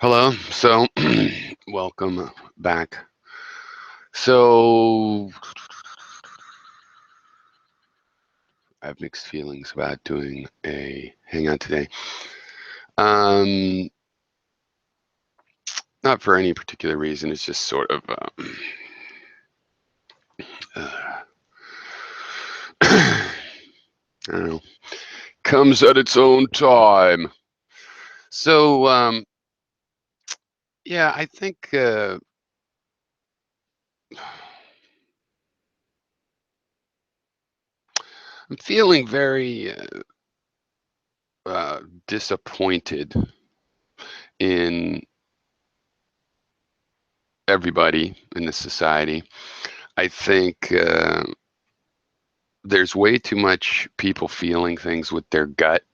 Hello. So, welcome back. So, I have mixed feelings about doing a hangout today. Um, Not for any particular reason. It's just sort of, uh, I don't know, comes at its own time. So, yeah, I think I'm feeling very disappointed in everybody in the society. I think there's way too much people feeling things with their gut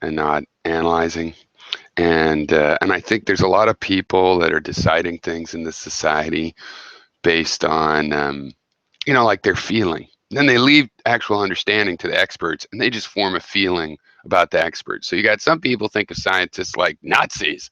and not analyzing. And I think there's a lot of people that are deciding things in this society based on like their feeling. Then they leave actual understanding to the experts, and they just form a feeling about the experts. So you got some people think of scientists like Nazis,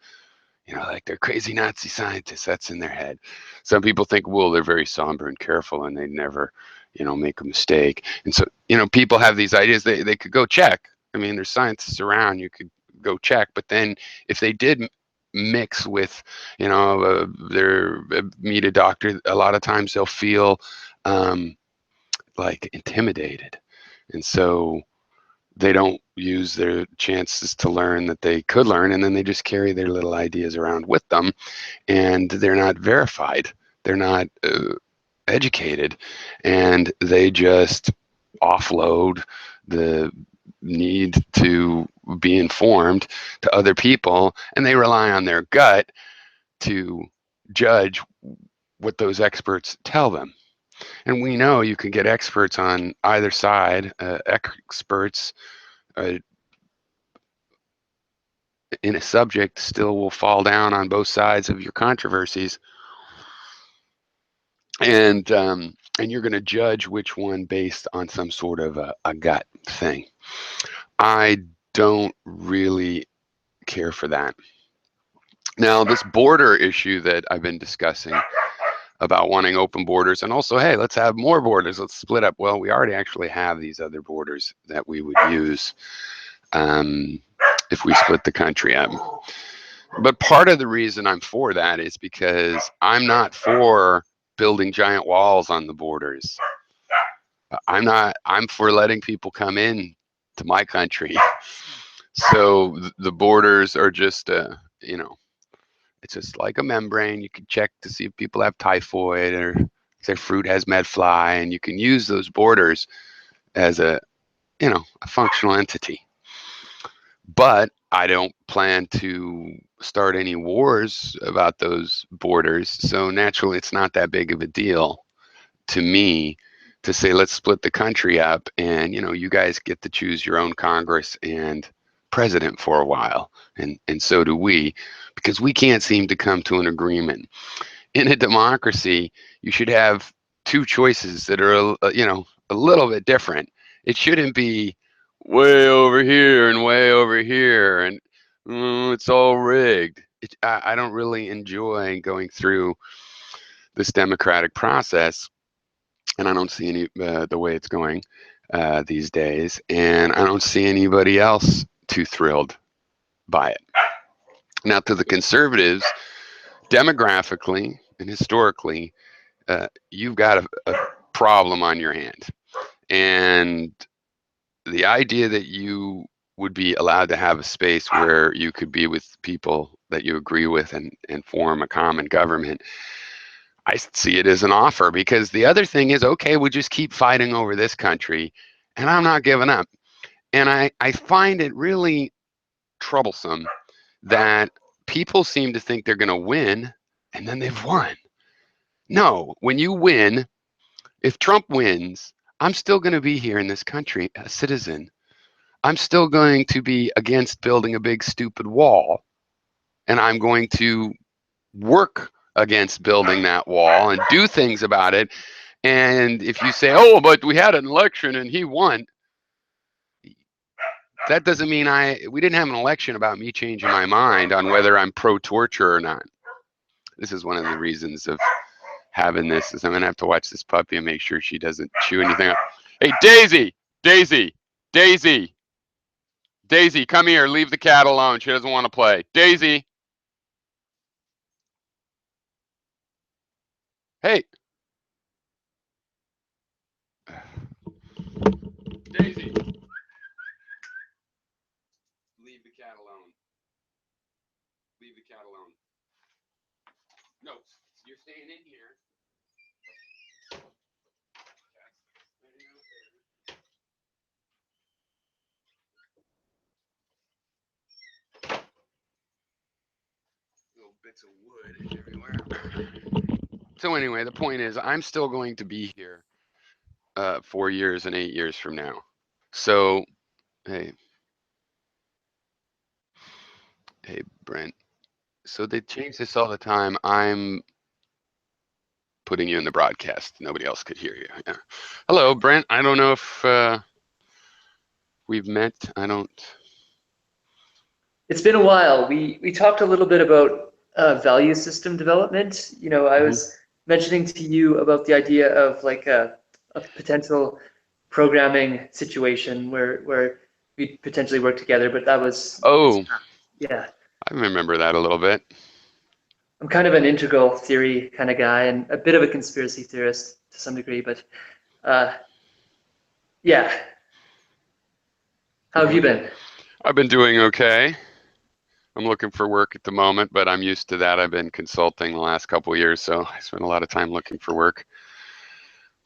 like they're crazy Nazi scientists. That's in their head. Some people think, well, they're very somber and careful, and they never, make a mistake. And so, people have these ideas. They could go check. I mean, there's scientists around. You could go check. But then, if they did mix with, their meet a doctor, a lot of times they'll feel like intimidated, and so they don't use their chances to learn that they could learn, and then they just carry their little ideas around with them, and they're not verified, they're not educated, and they just offload the need to be informed to other people, and they rely on their gut to judge what those experts tell them. And we know you can get experts on either side, experts uh, in a subject still will fall down on both sides of your controversies, and you're going to judge which one based on some sort of a gut thing. I don't really care for that. Now, this border issue that I've been discussing about wanting open borders, and also, hey, let's have more borders, let's split up. Well, we already actually have these other borders that we would use um, if we split the country up. But part of the reason I'm for that is because I'm not for building giant walls on the borders. I'm for letting people come in to my country. So the borders are just, it's just like a membrane. You can check to see if people have typhoid or if their fruit has medfly, and you can use those borders as a functional entity. But I don't plan to start any wars about those borders. So naturally, it's not that big of a deal to me to say, let's split the country up, and you guys get to choose your own Congress and president for a while, and so do we, because we can't seem to come to an agreement. In a democracy, you should have two choices that are a little bit different. It shouldn't be way over here and way over here, and it's all rigged. I don't really enjoy going through this democratic process, and I don't see any the way it's going these days, and I don't see anybody else too thrilled by it. Now, to the conservatives, demographically and historically, you've got a problem on your hand, and the idea that you would be allowed to have a space where you could be with people that you agree with and form a common government, I see it as an offer, because the other thing is, okay, we just keep fighting over this country, and I'm not giving up. And I find it really troublesome that people seem to think they're going to win, and then they've won. No, when you win, if Trump wins, I'm still going to be here in this country, a citizen. I'm still going to be against building a big stupid wall, and I'm going to work against building that wall and do things about it. And if you say, oh, but we had an election and he won, that doesn't mean we didn't have an election about me changing my mind on whether I'm pro-torture or not. This is one of the reasons of having this, is I'm gonna have to watch this puppy and make sure she doesn't chew anything up. Hey, Daisy, Daisy, Daisy, Daisy, come here. Leave the cat alone. She doesn't want to play. Daisy. Hey. Daisy. Leave the cat alone. Leave the cat alone. No, you're staying in here. Little bits of wood everywhere. So anyway, the point is, I'm still going to be here 4 years and 8 years from now. So, hey, hey, Brent. So they change this all the time. I'm putting you in the broadcast. Nobody else could hear you. Yeah. Hello, Brent. I don't know if we've met. I don't. It's been a while. We talked a little bit about value system development. You know, I was mentioning to you about the idea of like a potential programming situation where we potentially work together, but that was Oh, yeah. I remember that a little bit. I'm kind of an integral theory kind of guy and a bit of a conspiracy theorist to some degree, but uh, yeah. How have you been? I've been doing okay. I'm looking for work at the moment, but I'm used to that. I've been consulting the last couple of years, so I spend a lot of time looking for work.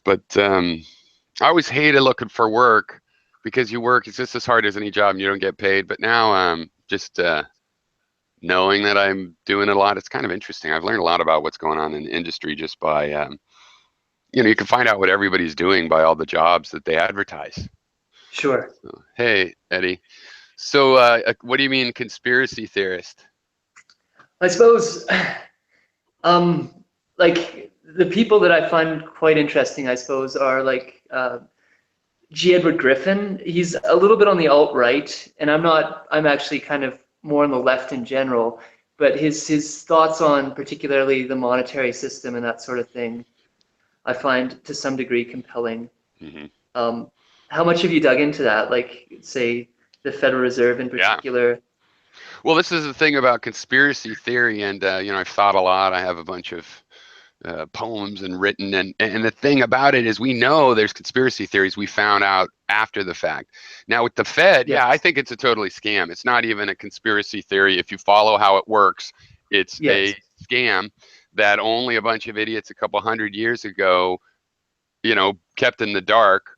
But I always hated looking for work because you work, it's just as hard as any job and you don't get paid. But now just knowing that I'm doing it a lot, it's kind of interesting. I've learned a lot about what's going on in the industry just by, you can find out what everybody's doing by all the jobs that they advertise. Sure. So, hey, Eddie. So what do you mean conspiracy theorist? I suppose um, like the people that I find quite interesting, I suppose, are like G. Edward Griffin. He's a little bit on the alt-right, and I'm not. I'm actually kind of more on the left in general. But his thoughts on particularly the monetary system and that sort of thing, I find to some degree compelling. Mm-hmm. Um, how much have you dug into that? Like, say, the Federal Reserve in Yeah. particular? Well, this is the thing about conspiracy theory, and I've thought a lot. I have a bunch of poems and written, and the thing about it is, we know there's conspiracy theories we found out after the fact. Now with the Fed, Yes. yeah, I think it's a totally scam. It's not even a conspiracy theory. If you follow how it works, it's Yes. a scam that only a bunch of idiots a couple hundred years ago, kept in the dark.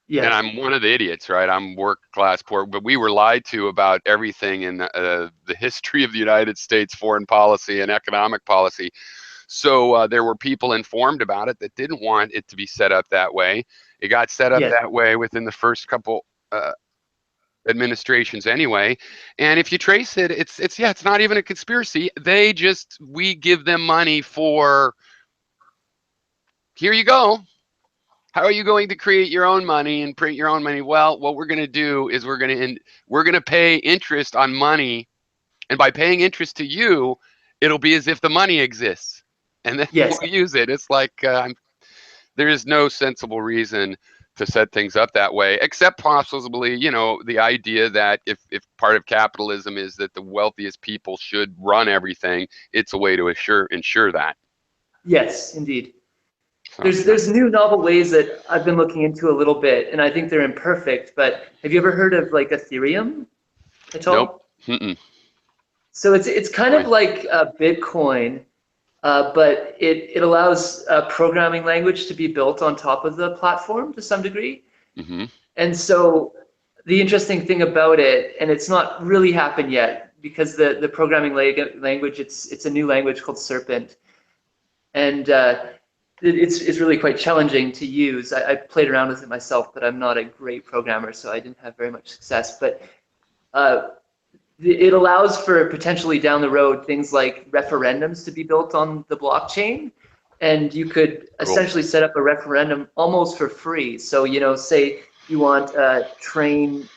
And Yes. I'm one of the idiots, right? I'm work class poor, but we were lied to about everything in the history of the United States foreign policy and economic policy. So there were people informed about it that didn't want it to be set up that way. It got set up Yes. that way within the first couple administrations anyway. And if you trace it, it's not even a conspiracy. We give them money for, here you go. How are you going to create your own money and print your own money? Well, what we're going to do is we're going to pay interest on money, and by paying interest to you, it'll be as if the money exists, and then Yes. we'll use it. It's like there is no sensible reason to set things up that way, except possibly, the idea that if part of capitalism is that the wealthiest people should run everything, it's a way to ensure that. Yes, indeed. So, There's new novel ways that I've been looking into a little bit, and I think they're imperfect. But have you ever heard of like Ethereum at nope. all? Mm-mm. So it's kind of like Bitcoin, but it allows programming language to be built on top of the platform to some degree. Mm-hmm. And so the interesting thing about it, and it's not really happened yet because the programming language, it's a new language called Serpent, and it's really quite challenging to use. I played around with it myself, but I'm not a great programmer, so I didn't have very much success. But uh, it allows for potentially down the road things like referendums to be built on the blockchain, and you could Cool. essentially set up a referendum almost for free. So, say you want a train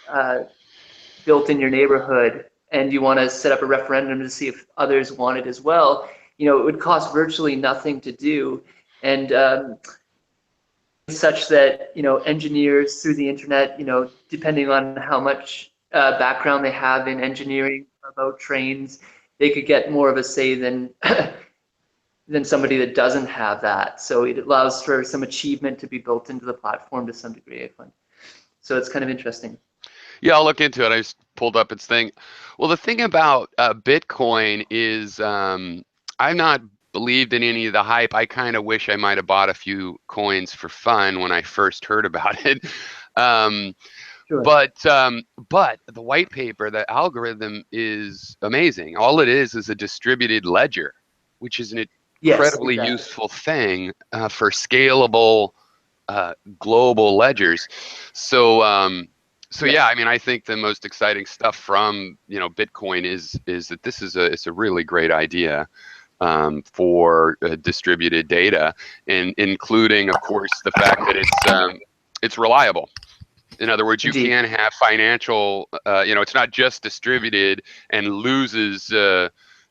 built in your neighborhood and you want to set up a referendum to see if others want it as well, it would cost virtually nothing to do. And such that, engineers through the internet, depending on how much background they have in engineering about trains, they could get more of a say than than somebody that doesn't have that. So it allows for some achievement to be built into the platform to some degree, I find. So it's kind of interesting. Yeah, I'll look into it. I just pulled up its thing. Well, the thing about Bitcoin is I've not believed in any of the hype. I kind of wish I might have bought a few coins for fun when I first heard about it. Um, Sure. but the white paper, the algorithm is amazing. All it is a distributed ledger, which is an incredibly exactly. useful thing for scalable global ledgers. So yeah, I mean, I think the most exciting stuff from Bitcoin is that this is it's a really great idea for distributed data, and including, of course, the fact that it's reliable. In other words, you Indeed. can have financial, it's not just distributed and loses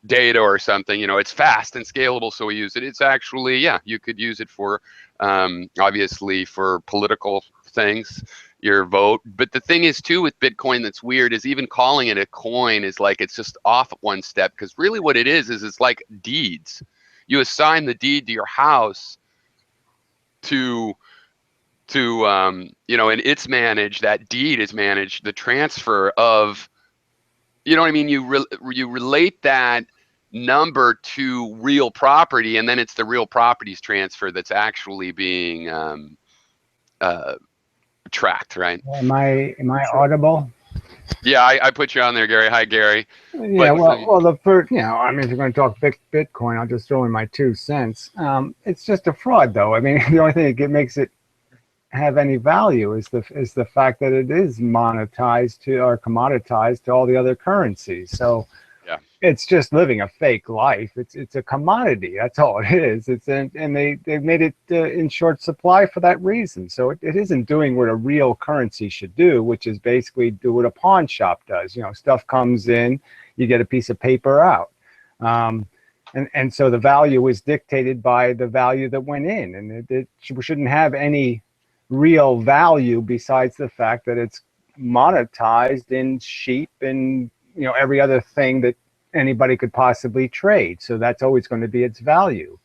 data or something. It's fast and scalable, so we use it. It's actually, yeah, you could use it for, obviously, for political things, your vote. But the thing is, too, with Bitcoin that's weird is even calling it a coin is like it's just off one step, because really what it is it's like deeds. You assign the deed to your house to and it's managed, that deed is managed, the transfer of, you know what I mean, you relate that number to real property, and then it's the real property's transfer that's actually being tracked, right? Am I audible? Yeah, I put you on there, Gary. Hi, Gary. Yeah, well, the first, I mean, if you're going to talk Bitcoin, I'll just throw in my 2 cents. It's just a fraud, though. I mean, the only thing that makes it have any value is the fact that it is monetized to, or commoditized to, all the other currencies. So yeah, it's just living a fake life. It's a commodity. That's all it is. And they've made it in short supply for that reason. So it isn't doing what a real currency should do, which is basically do what a pawn shop does. Stuff comes in, you get a piece of paper out. And so the value is dictated by the value that went in, and it shouldn't have any real value besides the fact that it's monetized in sheep and every other thing that anybody could possibly trade. So that's always going to be its value.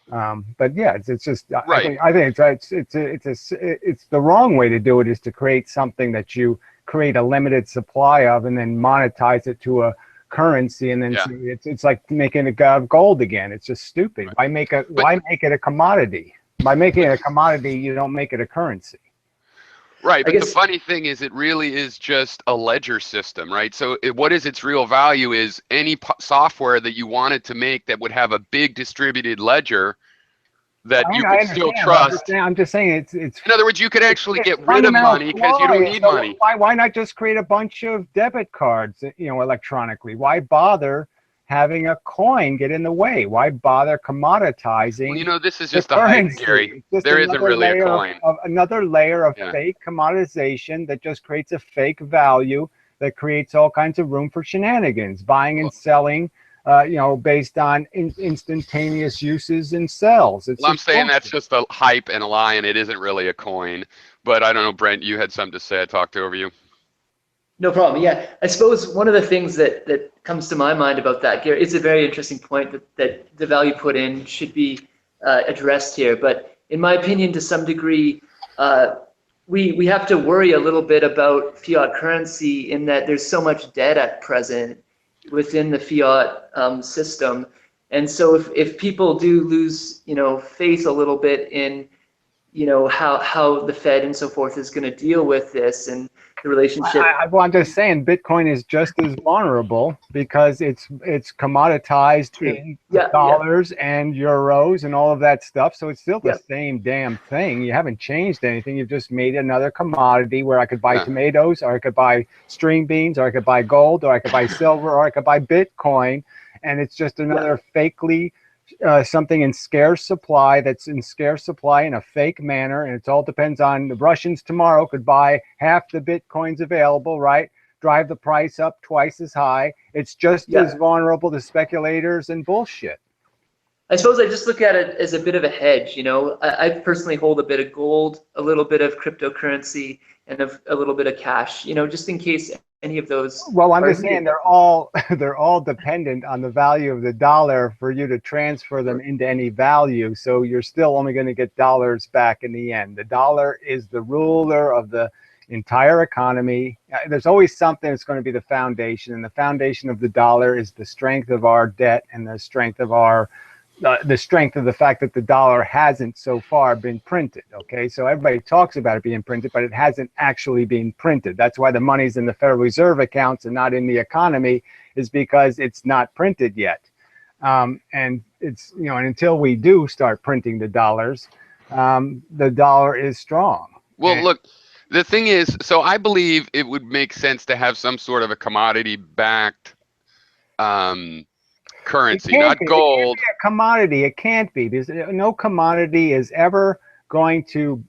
But yeah, it's just right. I think it's the wrong way to do it, is to create something that you create a limited supply of and then monetize it to a currency, and then it's like making it gold again. It's just stupid. Right. Why make it a commodity? By making it a commodity, you don't make it a currency. Right, but the funny thing is, it really is just a ledger system, right? So what is its real value is any software that you wanted to make that would have a big distributed ledger that you could still trust. I'm just saying it's. In other words, you could actually get rid of money because you don't need money. Why not just create a bunch of debit cards, electronically? Why bother having a coin get in the way? Why bother commoditizing? Well, this is just a hype, Gary. There isn't really a coin. Another layer of fake commoditization that just creates a fake value that creates all kinds of room for shenanigans, buying and selling, based on instantaneous uses and sells. I'm saying that's just a hype and a lie, and it isn't really a coin. But I don't know, Brent, you had something to say. I talked over you. No problem. Yeah, I suppose one of the things that comes to my mind about that, Gary, it's a very interesting point that the value put in should be addressed here. But in my opinion, to some degree, we have to worry a little bit about fiat currency in that there's so much debt at present within the fiat system. And so if people do lose, faith a little bit in, how the Fed and so forth is going to deal with this and the relationship. I'm just saying Bitcoin is just as vulnerable because it's commoditized in dollars and euros and all of that stuff. So it's still the same damn thing. You haven't changed anything. You've just made another commodity where I could buy tomatoes, or I could buy string beans, or I could buy gold, or I could buy silver, or I could buy Bitcoin. And it's just another fakely something in scarce supply that's in scarce supply in a fake manner, and it all depends on the Russians tomorrow could buy half the Bitcoins available, right? drive the price up twice as high. It's just as vulnerable to speculators and bullshit. I suppose I just look at it as a bit of a hedge. I personally hold a bit of gold, a little bit of cryptocurrency, and a little bit of cash, just in case any of those. Well, I'm just saying they're all dependent on the value of the dollar for you to transfer them into any value. So you're still only going to get dollars back in the end. The dollar is the ruler of the entire economy. There's always something that's going to be the foundation, and the foundation of the dollar is the strength of our debt and the strength of the fact that the dollar hasn't so far been printed. Okay, so everybody talks about it being printed, but it hasn't actually been printed. That's why the money's in the Federal Reserve accounts and not in the economy, is because it's not printed yet. And it's, and until we do start printing the dollars, the dollar is strong. Well, look, the thing is, so I believe it would make sense to have some sort of a commodity-backed currency, not gold. It can't be a commodity. It can't be, because no commodity is ever going to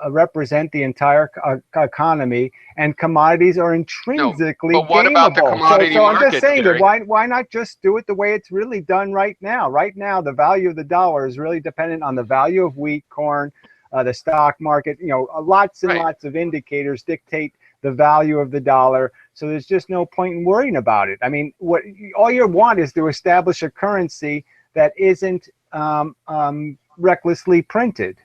represent the entire economy, and commodities are intrinsically but what about the commodity so I'm market, just saying Gary? that why not just do it the way it's really done right now? Right now, the value of the dollar is really dependent on the value of wheat, corn, the stock market. Lots and lots of indicators dictate the value of the dollar. So there's just no point in worrying about it. I mean, all you want is to establish a currency that isn't recklessly printed.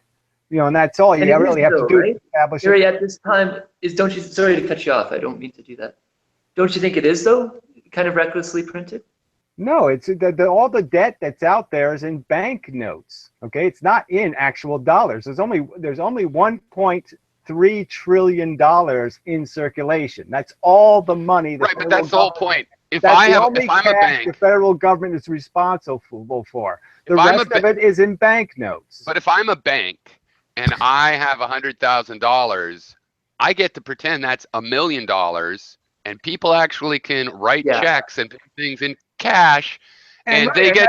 And that's all you really have to do. Right? Establish Gary, at this time, sorry to cut you off. I don't mean to do that. Don't you think it is, though? Kind of recklessly printed? No, it's all the debt that's out there is in bank notes. Okay, it's not in actual dollars. There's only $1.3 trillion in circulation. That's all the money. Right, but that's the whole point. If I'm a bank, the federal government is responsible for. The rest of it is in bank notes. But if I'm a bank and I have $100,000, I get to pretend that's $1 million, and people actually can write checks and pay things in cash. And why do they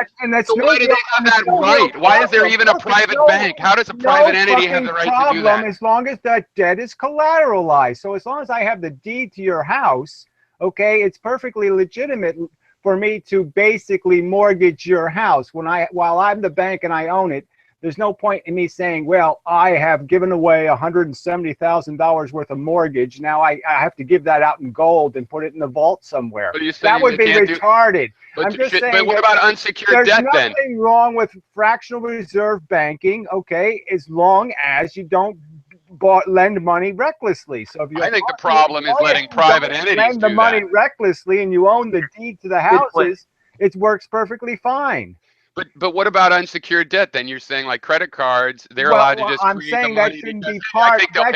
have that right? Why is there even a private bank? How does a private entity have the right to do that? As long as that debt is collateralized. So as long as I have the deed to your house, okay, it's perfectly legitimate for me to basically mortgage your house. While I'm the bank and I own it, there's no point in me saying, well, I have given away $170,000 worth of mortgage. Now I have to give that out in gold and put it in the vault somewhere. That would be retarded. But what about unsecured debt then? There's nothing wrong with fractional reserve banking, okay, as long as you don't lend money recklessly. So if I think the problem is letting private entities lend the money recklessly and you own the deed to the houses, it works perfectly fine. But what about unsecured debt then? You're saying like credit cards, they're allowed to just create the money. That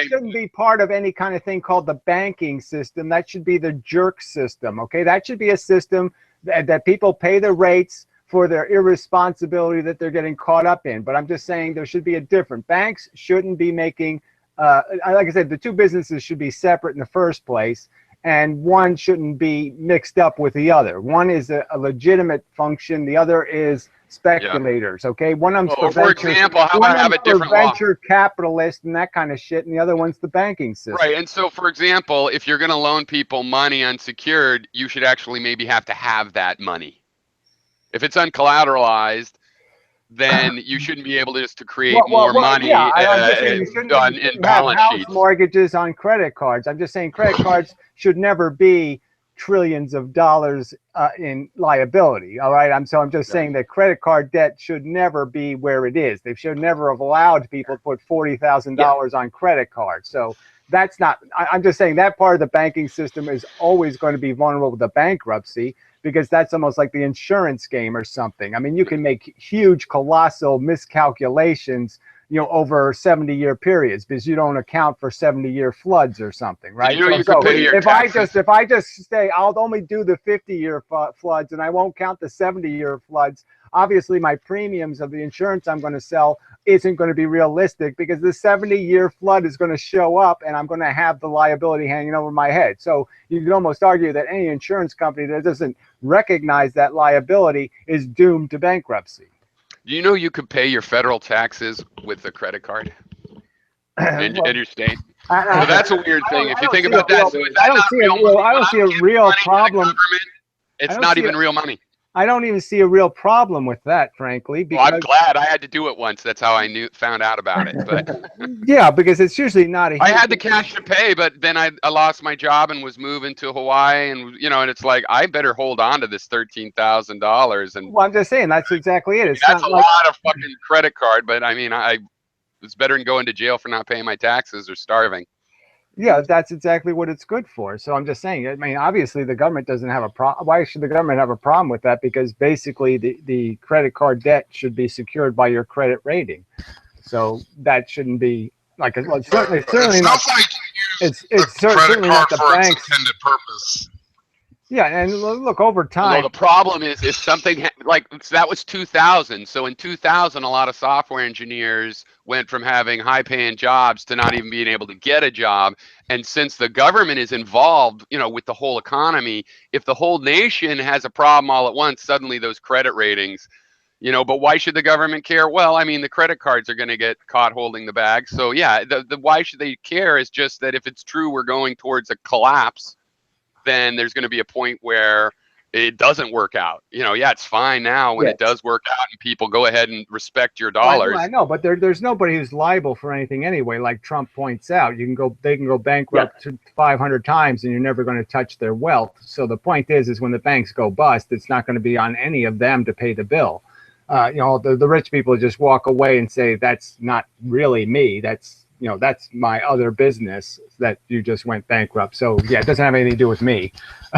shouldn't be part of any kind of thing called the banking system. That should be the jerk system, okay? That should be a system that people pay the rates for their irresponsibility that they're getting caught up in. But I'm just saying there should be a different. Banks shouldn't be making, like I said, the two businesses should be separate in the first place, and one shouldn't be mixed up with the other. One is a legitimate function. The other is speculators, okay? One of them's for example, how about have a different law? Venture capitalist and that kind of shit, and the other one's the banking system. Right, and so for example, if you're going to loan people money unsecured, you should actually maybe have to have that money. If it's uncollateralized, then you shouldn't be able to create more money in balance sheets. Mortgages on credit cards. I'm just saying credit cards should never be trillions of dollars in liability. All right. I'm just saying that credit card debt should never be where it is. They should never have allowed people to put $40,000 on credit cards. So that's not, I'm just saying that part of the banking system is always going to be vulnerable to bankruptcy, because that's almost like the insurance game or something. I mean, you can make huge, colossal miscalculations, over 70-year periods, because you don't account for 70-year floods or something, right? If I just say I'll only do the 50-year floods and I won't count the 70-year floods, obviously my premiums of the insurance I'm going to sell isn't going to be realistic, because the 70-year flood is going to show up and I'm going to have the liability hanging over my head. So you can almost argue that any insurance company that doesn't recognize that liability is doomed to bankruptcy. Do you know you could pay your federal taxes with a credit card? and Well, your state. I- So that's a weird thing. If I you don't think see about a real, that, so is I that don't not see a real real, money? I don't When see I'm a giving real money to the problem. government, I it's don't not see even a, real money. I don't even see a real problem with that, frankly, Well, I'm because glad I had to do it once. That's how I found out about it. But yeah, because it's usually not a I huge. had the cash to pay, but then I lost my job and was moving to Hawaii, and and it's like I better hold on to this $13,000, and Well, I'm just saying that's exactly it. It's that's not a like lot of fucking credit card. But I mean, it's better than going to jail for not paying my taxes or starving. yeah, that's exactly what it's good for. So I'm just saying. I mean, obviously the government doesn't have a problem. Why should the government have a problem with that? Because basically the credit card debt should be secured by your credit rating. So that shouldn't be like well, it's certainly It not. sounds like you use It's the credit certainly card not the for its banks. intended purpose. Yeah, and look over Although time. the problem is if something like that was 2000. So in 2000, a lot of software engineers went from having high paying jobs to not even being able to get a job. And since the government is involved, with the whole economy, if the whole nation has a problem all at once, suddenly those credit ratings, but why should the government care? Well, I mean, the credit cards are going to get caught holding the bag. So yeah, the why should they care is just that if it's true we're going towards a collapse, then there's going to be a point where it doesn't work out. Yeah, it's fine now when Yes. it does work out and people go ahead and respect your Well, dollars. I know, but there's nobody who's liable for anything anyway. Like Trump points out, they can go bankrupt 500 times, and you're never going to touch their wealth. So the point is when the banks go bust, it's not going to be on any of them to pay the bill. The rich people just walk away and say that's not really me. That's my other business that you just went bankrupt. So yeah, it doesn't have anything to do with me.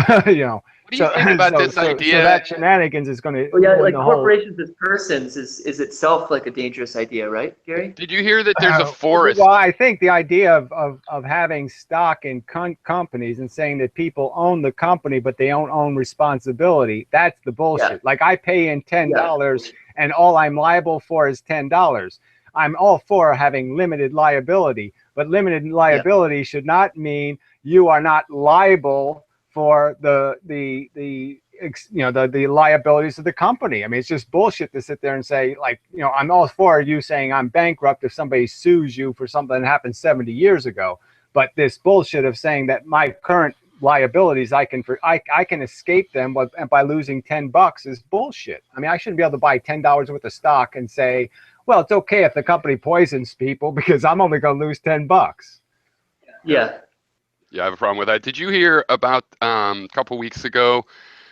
What do you think about this idea? So that shenanigans is going to. Well, yeah, like corporations as persons is itself like a dangerous idea, right, Gary? Did you hear that there's a forest? Well, I think the idea of having stock in companies and saying that people own the company, but they don't own responsibility, that's the bullshit. Yeah. Like I pay in $10 and all I'm liable for is $10. I'm all for having limited liability, but limited liability should not mean you are not liable for the liabilities of the company. I mean, it's just bullshit to sit there and say, like, I'm all for you saying I'm bankrupt if somebody sues you for something that happened 70 years ago. But this bullshit of saying that my current liabilities, I can escape them by losing $10 is bullshit. I mean, I shouldn't be able to buy $10 worth of stock and say, well, it's okay if the company poisons people because I'm only going to lose $10. Yeah. Yeah, I have a problem with that. Did you hear about a couple weeks ago?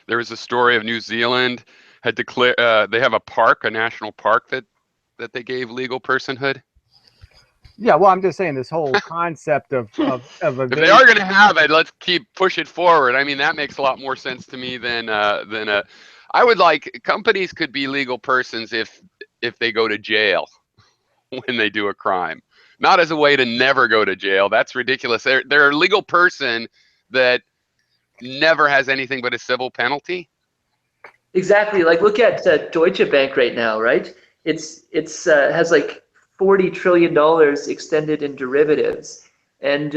There was a story of New Zealand had declared they have a national park that they gave legal personhood. Yeah, well, I'm just saying this whole concept of if they are going to have it, let's push it forward. I mean, that makes a lot more sense to me than I would like. Companies could be legal persons if they go to jail when they do a crime, not as a way to never go to jail. That's ridiculous. They're a legal person that never has anything but a civil penalty. Exactly. Like look at Deutsche Bank right now, right? It's has like $40 trillion extended in derivatives, and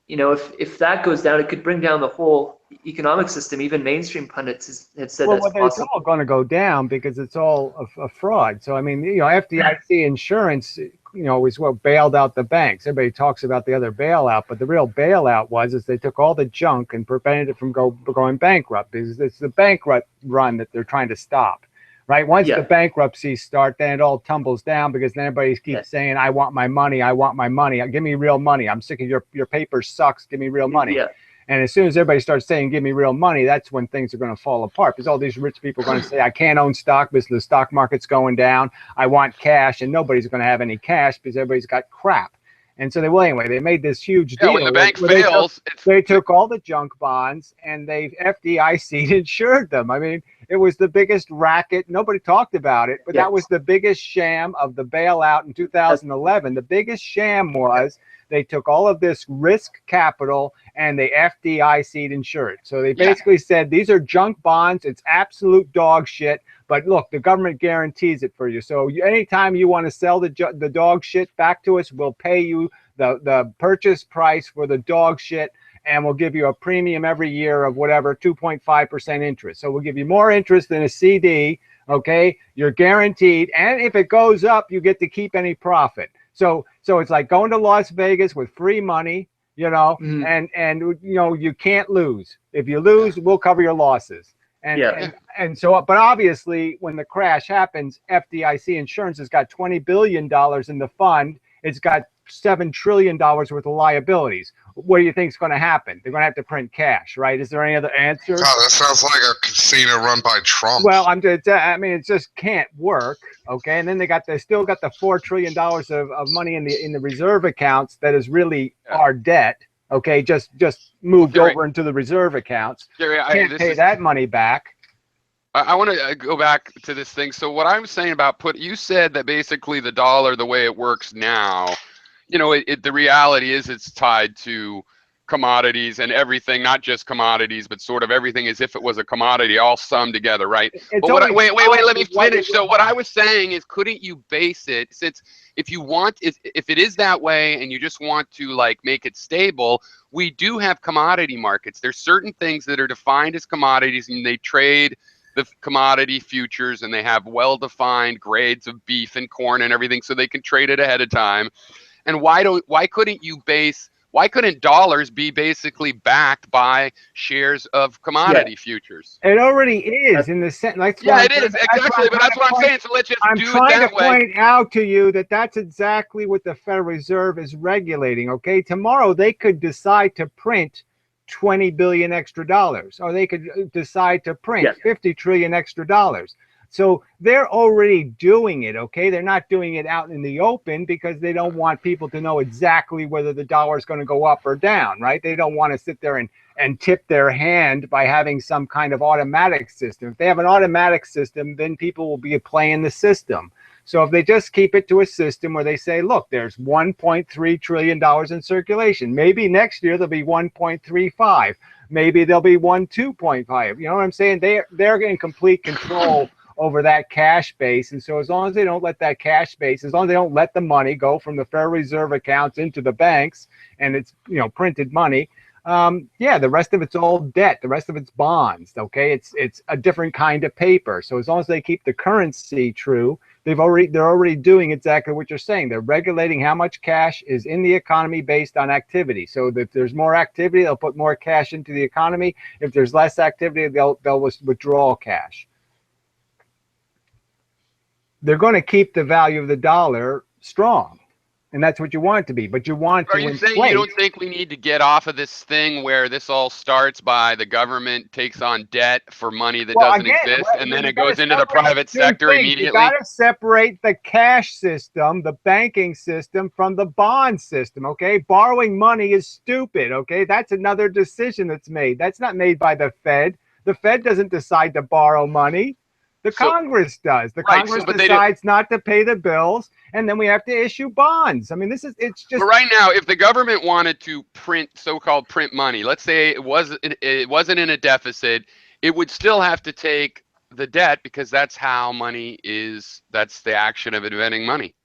if that goes down, it could bring down the whole economic system. Even mainstream pundits have said that's possible. It's all going to go down because it's all a fraud. So I mean, FDIC insurance, is what bailed out the banks. Everybody talks about the other bailout, but the real bailout is they took all the junk and prevented it from going bankrupt. Because it's the bankrupt run that they're trying to stop. Right. Once the bankruptcies start, then it all tumbles down because then everybody keeps saying, I want my money. I want my money. Give me real money. I'm sick of your paper sucks. Give me real money. Yeah. And as soon as everybody starts saying, give me real money, that's when things are going to fall apart. Because all these rich people are going to say, I can't own stock because the stock market's going down. I want cash. And nobody's going to have any cash because everybody's got crap. And so they made this huge deal. When the bank fails, they took all the junk bonds and they FDIC insured them. I mean, it was the biggest racket. Nobody talked about it, but that was the biggest sham of the bailout in 2011. The biggest sham was they took all of this risk capital and they FDIC'd insured. So they basically said, these are junk bonds. It's absolute dog shit. But look, the government guarantees it for you. So anytime you want to sell the dog shit back to us, we'll pay you the purchase price for the dog shit, and we'll give you a premium every year of whatever, 2.5% interest. So we'll give you more interest than a CD, okay? You're guaranteed. And if it goes up, you get to keep any profit. So it's like going to Las Vegas with free money, you know, Mhm. and you know, you can't lose. If you lose, we'll cover your losses. And, Yeah. and so, but obviously, when the crash happens, FDIC insurance has got $20 billion in the fund. It's got $7 trillion worth of liabilities. What do you think is going to happen? They're going to have to print cash, right? Is there any other answer? God, that sounds like a casino run by Trump. Well, I mean, it just can't work. Okay, and then they still got the $4 trillion of money in the reserve accounts that is really our debt. Okay, just moved over into the reserve accounts. Gary, Can't pay that money back. I want to go back to this thing. So what I'm saying about you said that basically the dollar, the way it works now, you know, the reality is it's tied to commodities and everything, not just commodities, but sort of everything as if it was a commodity all summed together, right? But wait, let me finish. So what I was saying is, couldn't you base it, since if it is that way and you just want to like make it stable, we do have commodity markets. There's certain things that are defined as commodities and they trade the commodity futures, and they have well-defined grades of beef and corn and everything, so they can trade it ahead of time. And why couldn't dollars be basically backed by shares of commodity futures? It already is in the sense. Yeah, it is exactly. But that's what I'm saying. So let's just do it that way. I'm trying to point out to you that that's exactly what the Federal Reserve is regulating. Okay, tomorrow they could decide to print 20 billion extra dollars, or they could decide to print 50 trillion extra dollars. So they're already doing it. Okay, they're not doing it out in the open because they don't want people to know exactly whether the dollar is going to go up or down, right? They don't want to sit there and tip their hand by having some kind of automatic system. If they have an automatic system, then people will be playing the system. So if they just keep it to a system where they say, look, there's $1.3 trillion in circulation. Maybe next year there'll be 1.35. Maybe there'll be 2.5. You know what I'm saying? They're in complete control over that cash base. And so as long as they don't let that cash base, as long as they don't let the money go from the Federal Reserve accounts into the banks and it's, you know, printed money, yeah, the rest of it's all debt. The rest of it's bonds. Okay, it's a different kind of paper. So as long as they keep the currency true, they're already doing exactly what you're saying. They're regulating how much cash is in the economy based on activity. So that if there's more activity, they'll put more cash into the economy. If there's less activity, they'll withdraw cash. They're going to keep the value of the dollar strong. And that's what you want it to be, but you want to inflate. Are you saying you don't think we need to get off of this thing where this all starts by the government takes on debt for money that doesn't exist, and then it goes into the private sector immediately? You got to separate the cash system, the banking system, from the bond system, okay? Borrowing money is stupid, okay? That's another decision that's made. That's not made by the Fed. The Fed doesn't decide to borrow money. The Congress does. The Congress decides not to pay the bills, and then we have to issue bonds. I mean, it's just. But right now, if the government wanted to print so-called print money, let's say it wasn't in a deficit, it would still have to take the debt because that's how money is. That's the action of inventing money.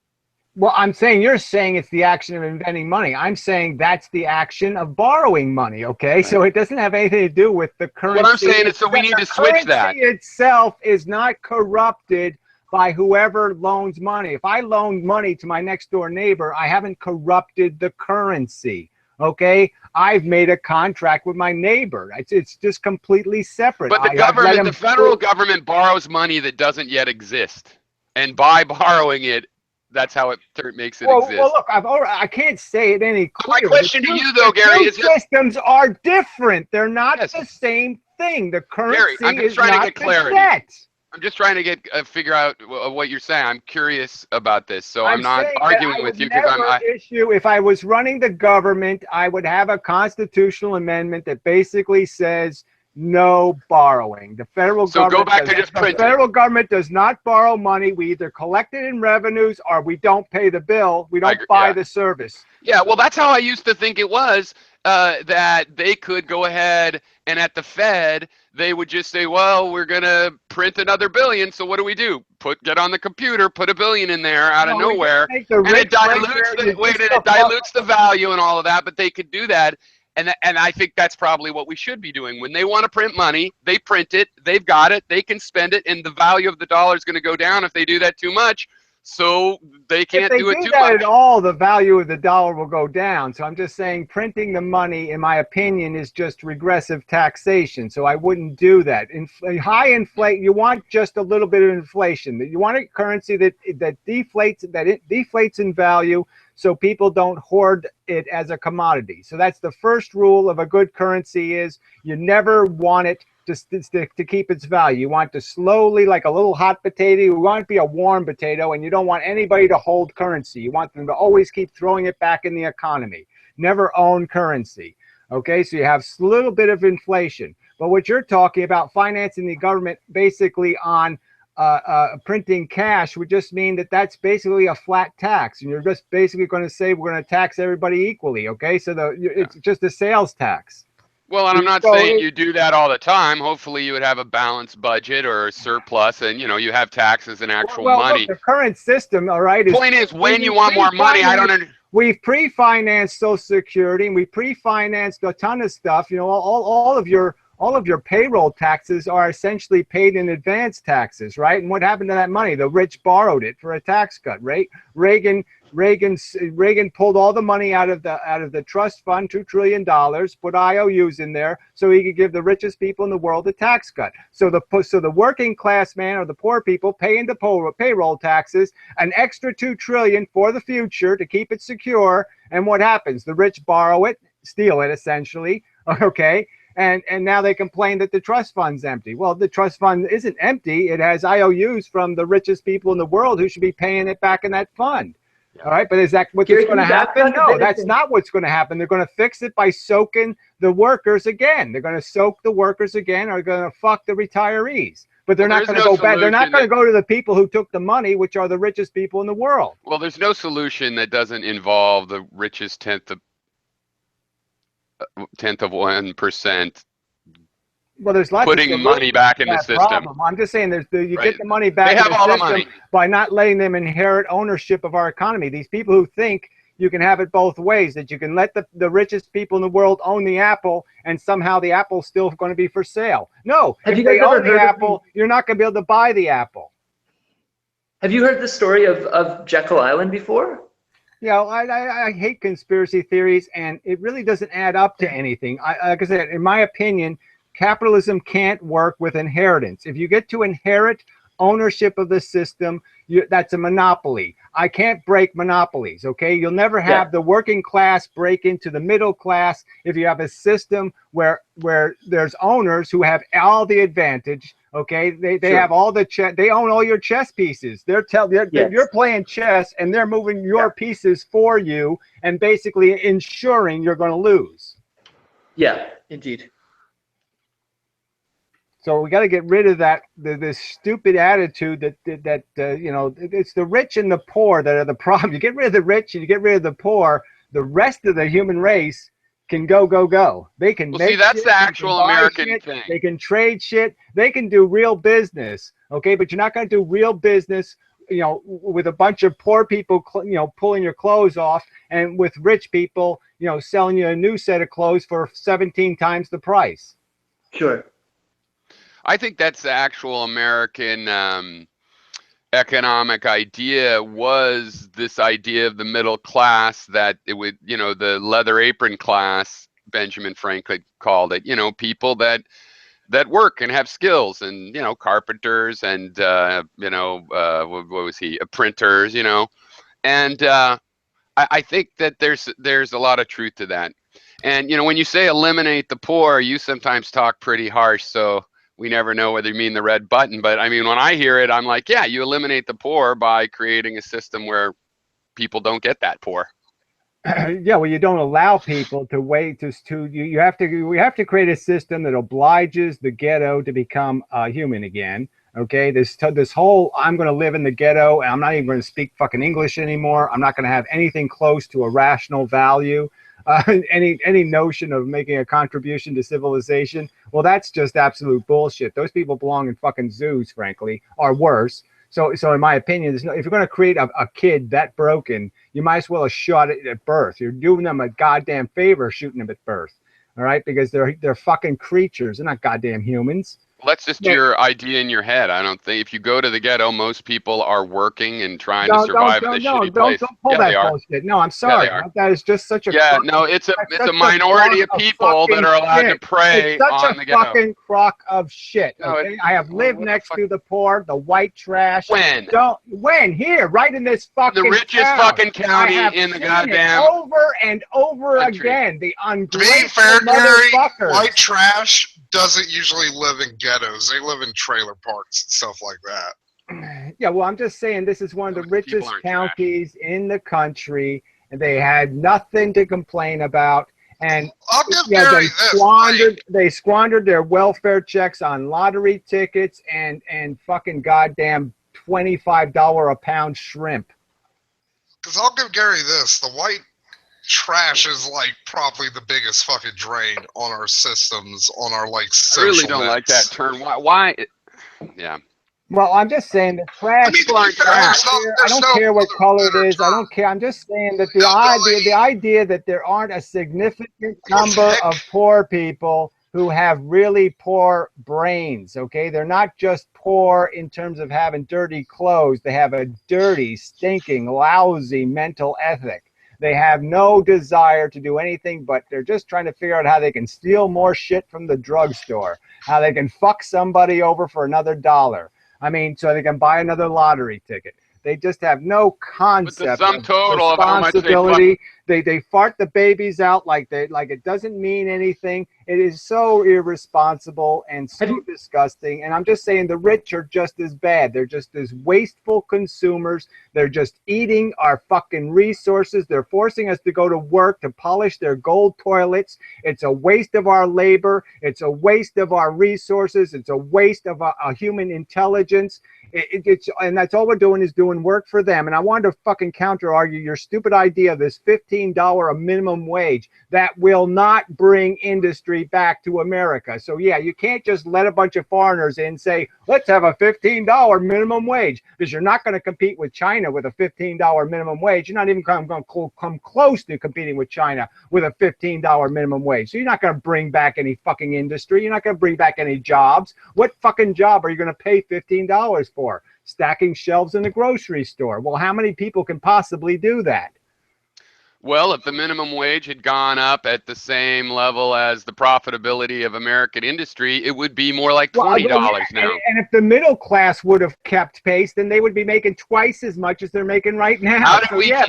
Well, you're saying it's the action of inventing money. I'm saying that's the action of borrowing money, okay? Right. So it doesn't have anything to do with the currency. What I'm saying is, so we need to switch that. The currency itself is not corrupted by whoever loans money. If I loan money to my next door neighbor, I haven't corrupted the currency, okay? I've made a contract with my neighbor. It's just completely separate. But the federal government borrows money that doesn't yet exist. And by borrowing it, that's how it makes it exist. Well, look, I can't say it any clearer. My question to you, though, Gary, is systems are different. They're not the same thing. The currency Gary, I'm just trying to get clarity. Debt. I'm just trying to figure out what you're saying. I'm curious about this, so I'm not arguing with you because if I was running the government, I would have a constitutional amendment that basically says no borrowing. The federal government does not borrow money. We either collect it in revenues or we don't pay the bill. We don't buy the service. Yeah, well, that's how I used to think it was, that they could go ahead and at the Fed, they would just say, well, we're going to print another billion. So what do? Get on the computer, put $1 billion in there out of nowhere. And it dilutes the value and all of that, but they could do that. And I think that's probably what we should be doing. When they want to print money, they print it, they've got it, they can spend it, and the value of the dollar is going to go down if they do that too much. so they If can't they do it do too that much. at all, the value of the dollar will go down. So I'm just saying printing the money, in my opinion, is just regressive taxation. So I wouldn't do that. High inflation, you want just a little bit of inflation. You want a currency that deflates in value, so people don't hoard it as a commodity. So that's the first rule of a good currency: is you never want it to keep its value. You want to slowly, like a little hot potato, you want it to be a warm potato, and you don't want anybody to hold currency. You want them to always keep throwing it back in the economy. Never own currency. Okay, so you have a little bit of inflation. But what you're talking about, financing the government basically on printing cash, would just mean that that's basically a flat tax, and you're just basically going to say we're going to tax everybody equally. Okay, so it's just a sales tax. Well, and I'm not saying you do that all the time. Hopefully you would have a balanced budget or a surplus, and you have taxes and actual money. Look, the current system, all right. Point is, when you want more money, I don't understand. We've pre-financed Social Security, and we pre-financed a ton of stuff. All of your payroll taxes are essentially paid in advance taxes, right? And what happened to that money? The rich borrowed it for a tax cut, right? Reagan pulled all the money out of the trust fund, $2 trillion, put IOUs in there so he could give the richest people in the world a tax cut. So the working class man or the poor people pay into payroll taxes, an extra $2 trillion for the future to keep it secure. And what happens? The rich borrow it, steal it essentially, okay? And now they complain that the trust fund's empty. Well, the trust fund isn't empty. It has IOUs from the richest people in the world who should be paying it back in that fund. All right, but is that what's going to happen? No, that's not what's going to happen. They're going to fix it by soaking the workers again. They're going to soak the workers again, or going to fuck the retirees. But they're not going to go back. They're not going to go to the people who took the money, which are the richest people in the world. Well, there's no solution that doesn't involve the richest tenth of 1%. Well, there's lots putting money back in the system. I'm just saying, you get the money back in the system by not letting them inherit ownership of our economy. These people who think you can have it both ways, that you can let the richest people in the world own the apple, and somehow the apple's still going to be for sale. No, if they own the apple, you're not going to be able to buy the apple. Have you heard the story of Jekyll Island before? Yeah, I hate conspiracy theories, and it really doesn't add up to anything. Like I said, in my opinion, capitalism can't work with inheritance. If you get to inherit ownership of the system, that's a monopoly. I can't break monopolies, okay? You'll never have the working class break into the middle class if you have a system where there's owners who have all the advantage, okay? They have all the they own all your chess pieces. You're playing chess, and they're moving your pieces for you and basically ensuring you're going to lose. Yeah, indeed. So we got to get rid of this stupid attitude that it's the rich and the poor that are the problem. You get rid of the rich and you get rid of the poor, the rest of the human race can go. They can make shit, that's the actual American thing. They can trade shit. They can do real business, okay? But you're not going to do real business, with a bunch of poor people, pulling your clothes off, and with rich people, selling you a new set of clothes for 17 times the price. Sure. I think that's the actual American economic idea, was this idea of the middle class, that it would, the leather apron class, Benjamin Franklin called it, people that work and have skills, and, carpenters and, what was he, printers, and I think that there's a lot of truth to that. And, when you say eliminate the poor, you sometimes talk pretty harsh, so we never know whether you mean the red button. But I mean, when I hear it, I'm like, yeah, you eliminate the poor by creating a system where people don't get that poor. Yeah, well, you don't allow people to wait. We have to create a system that obliges the ghetto to become human again. Okay, this whole, I'm going to live in the ghetto and I'm not even going to speak fucking English anymore. I'm not going to have anything close to a rational value. Any notion of making a contribution to civilization, well, that's just absolute bullshit. Those people belong in fucking zoos, frankly, or worse. So in my opinion, if you're going to create a kid that broken, you might as well have shot it at birth. You're doing them a goddamn favor shooting them at birth, all right? Because they're fucking creatures. They're not goddamn humans. Well, that's just your idea in your head. I don't think if you go to the ghetto, most people are working and trying to survive in this shitty place. Don't pull Yeah, they that are. bullshit. No, I'm Yeah, they sorry. are. That is just such a Yeah, crock. no, it's a That's such minority of crock people that fucking are allowed to shit. prey It's such on a the ghetto. fucking crock of shit. No, Okay, I have lived what the next fuck? to the poor, the white trash. When? When here, right in this fucking The richest town. fucking I county have in the seen it goddamn over and over country. again. The To be ungrateful fair, Gary, motherfuckers. white trash doesn't usually live in ghettos. They live in trailer parks and stuff like that. Yeah, well, I'm just saying this is one of the People richest aren't counties in the country, and they had nothing to complain about. And I'll give yeah, Gary this. they squandered their welfare checks on lottery tickets and fucking goddamn $25 a pound shrimp. Because I'll give Gary this. The white trash is like probably the biggest fucking drain on our systems, on our like I social really don't like that nets. term. Why? Yeah. Well, I'm just saying the trash. I mean, People aren't there's trash. I don't care what color it is. I don't care. I'm just saying that the idea that there aren't a significant number of poor people who have really poor brains, okay? They're not just poor in terms of having dirty clothes. They have a dirty, stinking, lousy mental ethic. They have no desire to do anything, but they're just trying to figure out how they can steal more shit from the drugstore, how they can fuck somebody over for another $1. I mean, so they can buy another lottery ticket. They just have no concept sum of total of how much they responsibility. They fart the babies out like it doesn't mean anything. It is so irresponsible and so disgusting. And I'm just saying the rich are just as bad. They're just as wasteful consumers. They're just eating our fucking resources. They're forcing us to go to work to polish their gold toilets. It's a waste of our labor. It's a waste of our resources. It's a waste of a human intelligence. And that's all we're doing is doing work for them. And I wanted to fucking counter argue your stupid idea of this $15 a minimum wage that will not bring industry back to America. So yeah, you can't just let a bunch of foreigners in and say, let's have a $15 minimum wage, because you're not going to compete with China with a $15 minimum wage. You're not even going to come close to competing with China with a $15 minimum wage. So you're not going to bring back any fucking industry. You're not going to bring back any jobs. What fucking job are you going to pay $15 for? Stacking shelves in a grocery store. Well, how many people can possibly do that? Well, if the minimum wage had gone up at the same level as the profitability of American industry, it would be more like $20 now. And if the middle class would have kept pace, then they would be making twice as much as they're making right now. How did we pay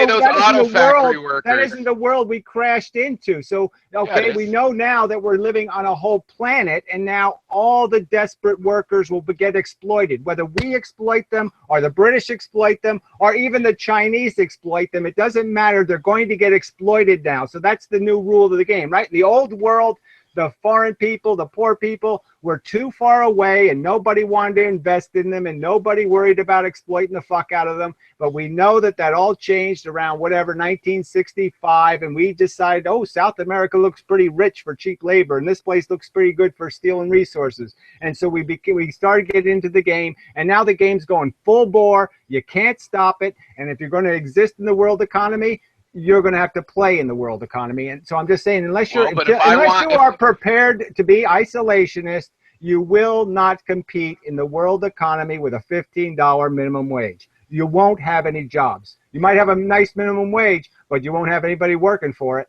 those auto factory workers? That isn't the world we crashed into. So, okay, Yeah, we know now that we're living on a whole planet, and now all the desperate workers will get exploited. Whether we exploit them, or the British exploit them, or even the Chinese exploit them, it doesn't matter. They're going to get exploited now. So that's the new rule of the game, right? In the old world, the foreign people, the poor people were too far away, and nobody wanted to invest in them, and nobody worried about exploiting the fuck out of them. But we know that all changed around whatever 1965, and we decided, oh, South America looks pretty rich for cheap labor, and this place looks pretty good for stealing resources. And so we started getting into the game, and now the game's going full bore. You can't stop it, and if you're going to exist in the world economy, you're going to have to play in the world economy. And so I'm just saying, unless you are prepared to be isolationist, you will not compete in the world economy with a $15 minimum wage. You won't have any jobs. You might have a nice minimum wage, but you won't have anybody working for it.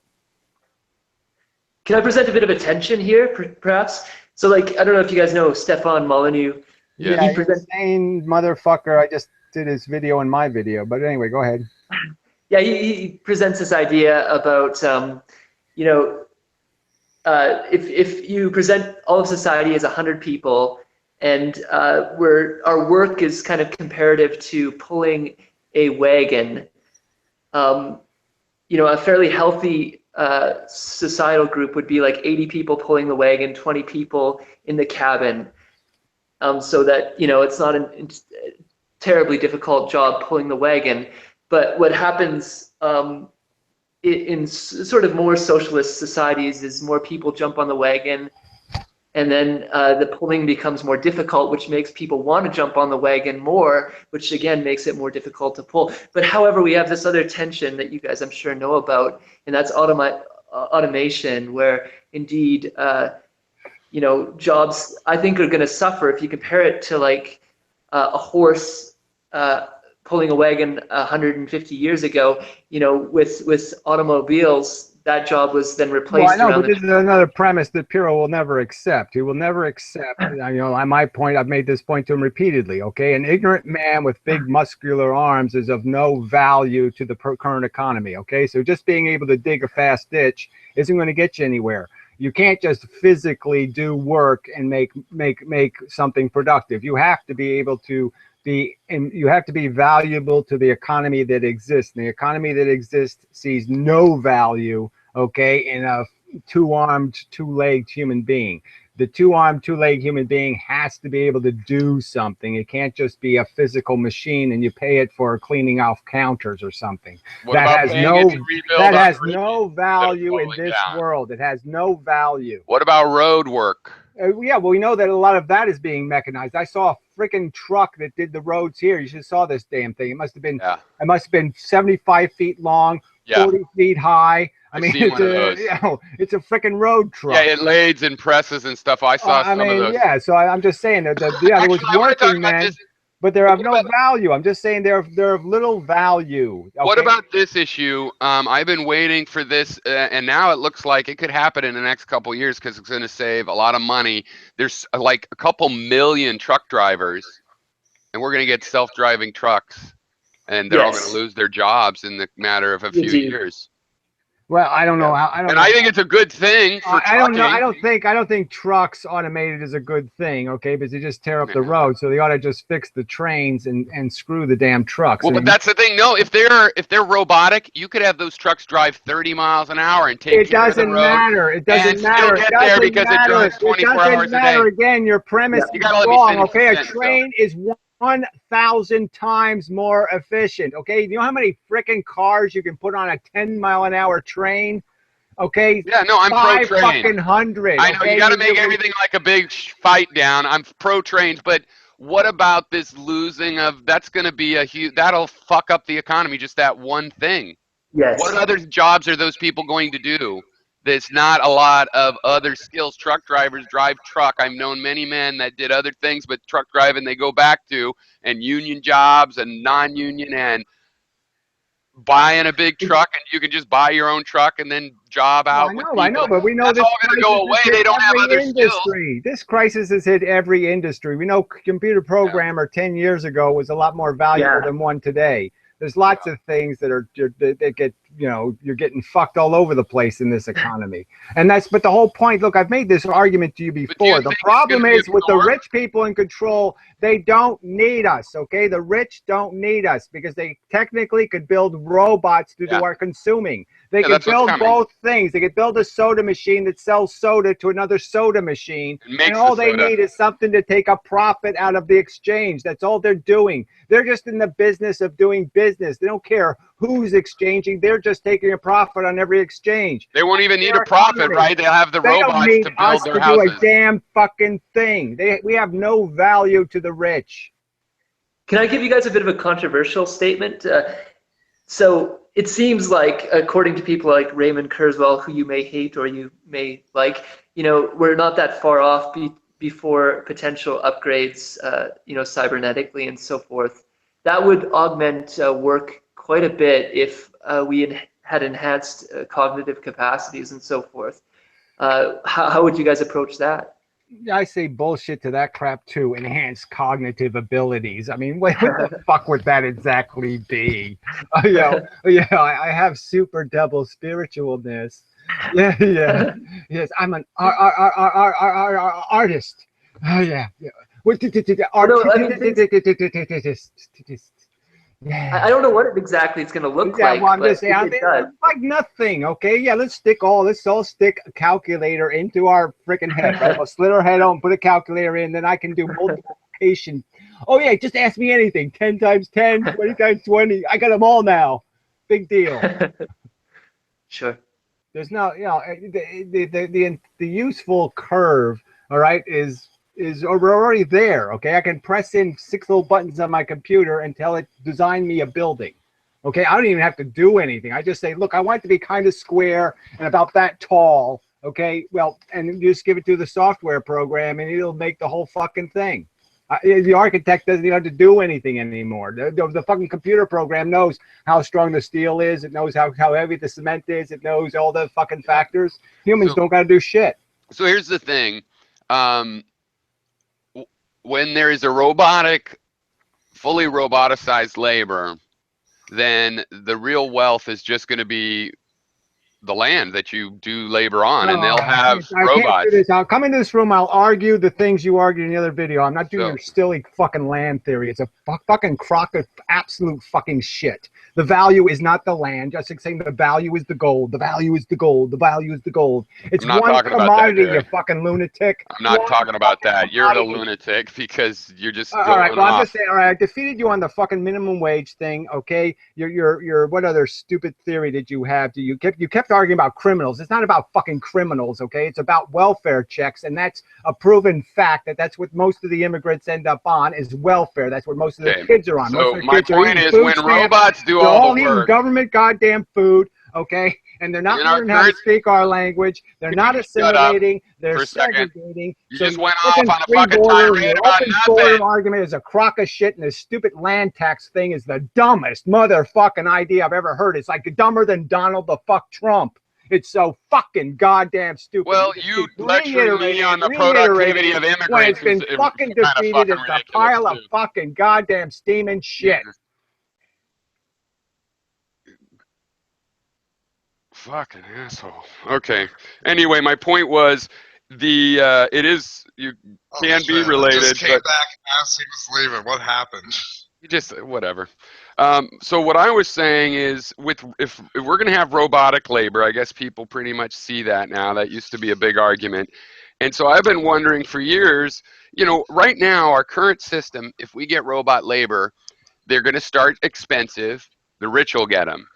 Can I present a bit of attention here, perhaps? So, like, I don't know if you guys know Stefan Molyneux. Yeah, he's an insane motherfucker. I just did his video in my video. But anyway, go ahead. Yeah, he presents this idea about, if you present all of society as 100 people, and where our work is kind of comparative to pulling a wagon, a fairly healthy societal group would be like 80 people pulling the wagon, 20 people in the cabin, so that, it's not a terribly difficult job pulling the wagon. But what happens in sort of more socialist societies is more people jump on the wagon, and then the pulling becomes more difficult, which makes people want to jump on the wagon more, which again makes it more difficult to pull. But however, we have this other tension that you guys I'm sure know about, and that's automation, where indeed you know, jobs I think are going to suffer if you compare it to like a horse pulling a wagon 150 years ago. You know, with automobiles, that job was then Well, I replaced know, around but this is another premise that Piro will never accept. He will never accept, you know, on my point, I've made this point to him repeatedly, okay? An ignorant man with big muscular arms is of no value to the current economy, okay? So just being able to dig a fast ditch isn't going to get you anywhere. You can't just physically do work and make something productive. You have to be able to you have to be valuable to the economy that exists. And the economy that exists sees no value, okay, in a two-armed, two-legged human being. The two-armed, two-legged human being has to be able to do something. It can't just be a physical machine and you pay it for cleaning off counters or something. What about paying it to rebuild that has on no bridges value in falling this down? world. It has no value. What about road work? Yeah, well, we know that a lot of that is being mechanized. I saw a freaking truck that did the roads here. You should have saw this damn thing. It must have been 75 feet long, 40 feet high. I mean, seen one of those. You know, it's a freaking road truck. Yeah, it lades and presses and stuff. I saw some of those. Yeah, so I'm just saying that there was working men, but they're of no value. I'm just saying they're of little value. Okay? What about this issue? I've been waiting for this, and now it looks like it could happen in the next couple of years because it's going to save a lot of money. There's like a couple million truck drivers, and we're going to get self-driving trucks, and they're all going to lose their jobs in the matter of a few years. Well, I don't know. I think it's a good thing for I don't know. I don't think trucks automated is a good thing. Okay, because they just tear up the road. So they ought to just fix the trains and screw the damn trucks. Well, but that's the thing. No, if they're robotic, you could have those trucks drive 30 miles an hour and take care of the road. It doesn't matter. Still get there because it drives 24 hours a day. Again, your premise is wrong. Okay, a train is 1,000 times more efficient. Okay, you know how many freaking cars you can put on a 10-mile-an-hour train? Okay. Yeah, no, I'm pro train. Fucking 100. I know you got to make everything like a big fight down. I'm pro trains, but what about this losing of? That's going to be a huge. That'll fuck up the economy. Just that one thing. Yes. What other jobs are those people going to do? There's not a lot of other skills. Truck drivers drive truck. I've known many men that did other things, but truck driving they go back to, and union jobs and non-union and buying a big truck, and you can just buy your own truck and then job out. I know, but we know that's all going to go away. They don't have other skills. This crisis has hit every industry. We know computer programmer 10 years ago was a lot more valuable than one today. There's lots of things that get, you know, you're getting fucked all over the place in this economy. And but the whole point, look, I've made this argument to you before. The problem is with the rich people in control, they don't need us, okay? The rich don't need us because they technically could build robots to do our consuming. They could build both things. They could build a soda machine that sells soda to another soda machine. And all they need is something to take a profit out of the exchange. That's all they're doing. They're just in the business of doing business. They don't care who's exchanging. They're just taking a profit on every exchange. They won't even need a profit, right? They'll have the robots to build their houses. Do a damn fucking thing. We have no value to the rich. Can I give you guys a bit of a controversial statement? So it seems like, according to people like Raymond Kurzweil, who you may hate or you may like, you know, we're not that far off before potential upgrades, you know, cybernetically and so forth. That would augment work quite a bit if we had enhanced cognitive capacities and so forth. How would you guys approach that? I say bullshit to that crap too. Enhanced cognitive abilities. I mean, what the fuck would that exactly be? I have super double spiritualness. Yes. I'm an artist. I don't know what exactly it's going to look like. Well, I'm just saying, like nothing. Okay, yeah, let's all stick a calculator into our freaking head. Right? We'll slit our head out, put a calculator in, then I can do multiplication. Oh yeah, just ask me anything. 10 times 10, 20 times 20. I got them all now. Big deal. Sure. There's no, you know, the useful curve. All right, is we're already there. Okay, I can press in 6 little buttons on my computer and tell it design me a building. Okay, I don't even have to do anything. I just say, look, I want it to be kind of square and about that tall. Okay, well, and you just give it to the software program, and it'll make the whole fucking thing. The architect doesn't even have to do anything anymore. The fucking computer program knows how strong the steel is. It knows how heavy the cement is. It knows all the fucking factors. Humans don't got to do shit. So here's the thing. When there is a fully roboticized labor, then the real wealth is just going to be the land that you do labor on, and they'll have robots. Can't do this. I'll come into this room. I'll argue the things you argued in the other video. I'm not doing your silly fucking land theory. It's a fucking crock of absolute fucking shit. The value is not the land. Just like saying the value is the gold. The value is the gold. The value is the gold. It's one commodity, you fucking lunatic. I'm not talking about that. You're the lunatic because you're just going all right. Well, off. I'm just saying. All right, I defeated you on the fucking minimum wage thing. Okay. Your what other stupid theory did you have? You kept arguing about criminals. It's not about fucking criminals. Okay. It's about welfare checks, and that's a proven fact that's what most of the immigrants end up on is welfare. That's what most of the kids are on. So my point is, when robots do all the work, government goddamn food, okay, and they're not learning how to speak our language. They're not assimilating. They're segregating. You just went off on a fucking tirade about nothing. Argument is a crock of shit, and this stupid land tax thing is the dumbest motherfucking idea I've ever heard. It's like dumber than Donald the fuck Trump. It's so fucking goddamn stupid. Well, you lecturing me on the productivity of immigrants. When it's been fucking defeated, it's a pile of fucking goddamn steaming shit. Fucking asshole. Okay. Anyway, my point was it is can be related. Just came back as he was leaving. What happened? Just whatever. So what I was saying is, if we're going to have robotic labor, I guess people pretty much see that now. That used to be a big argument. And so I've been wondering for years, right now, our current system, if we get robot labor, they're going to start expensive. The rich will get them.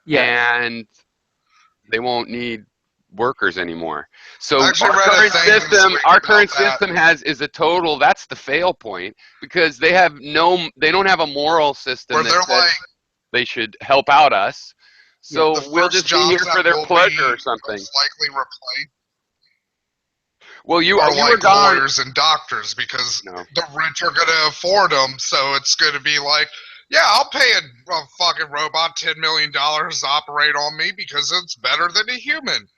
Yeah. And they won't need workers anymore. So our current system is a total, that's the fail point, because they don't have a moral system that says they should help out us. So we'll just be here for their pleasure or something. Likely replaced. Well, you are like lawyers and doctors, because the rich are going to afford them. So it's going to be like, yeah, I'll pay a fucking robot $10 million to operate on me because it's better than a human.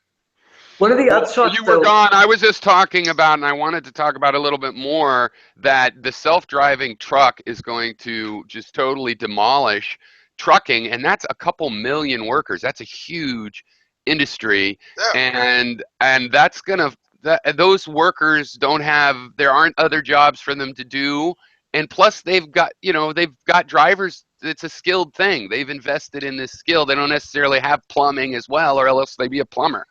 One of the upshots. You were gone. I was just talking about, and I wanted to talk about a little bit more, that the self-driving truck is going to just totally demolish trucking, and that's a couple million workers. That's a huge industry, and that's gonna. Those workers there aren't other jobs for them to do. And plus, they've got drivers. It's a skilled thing. They've invested in this skill. They don't necessarily have plumbing as well, or else they'd be a plumber.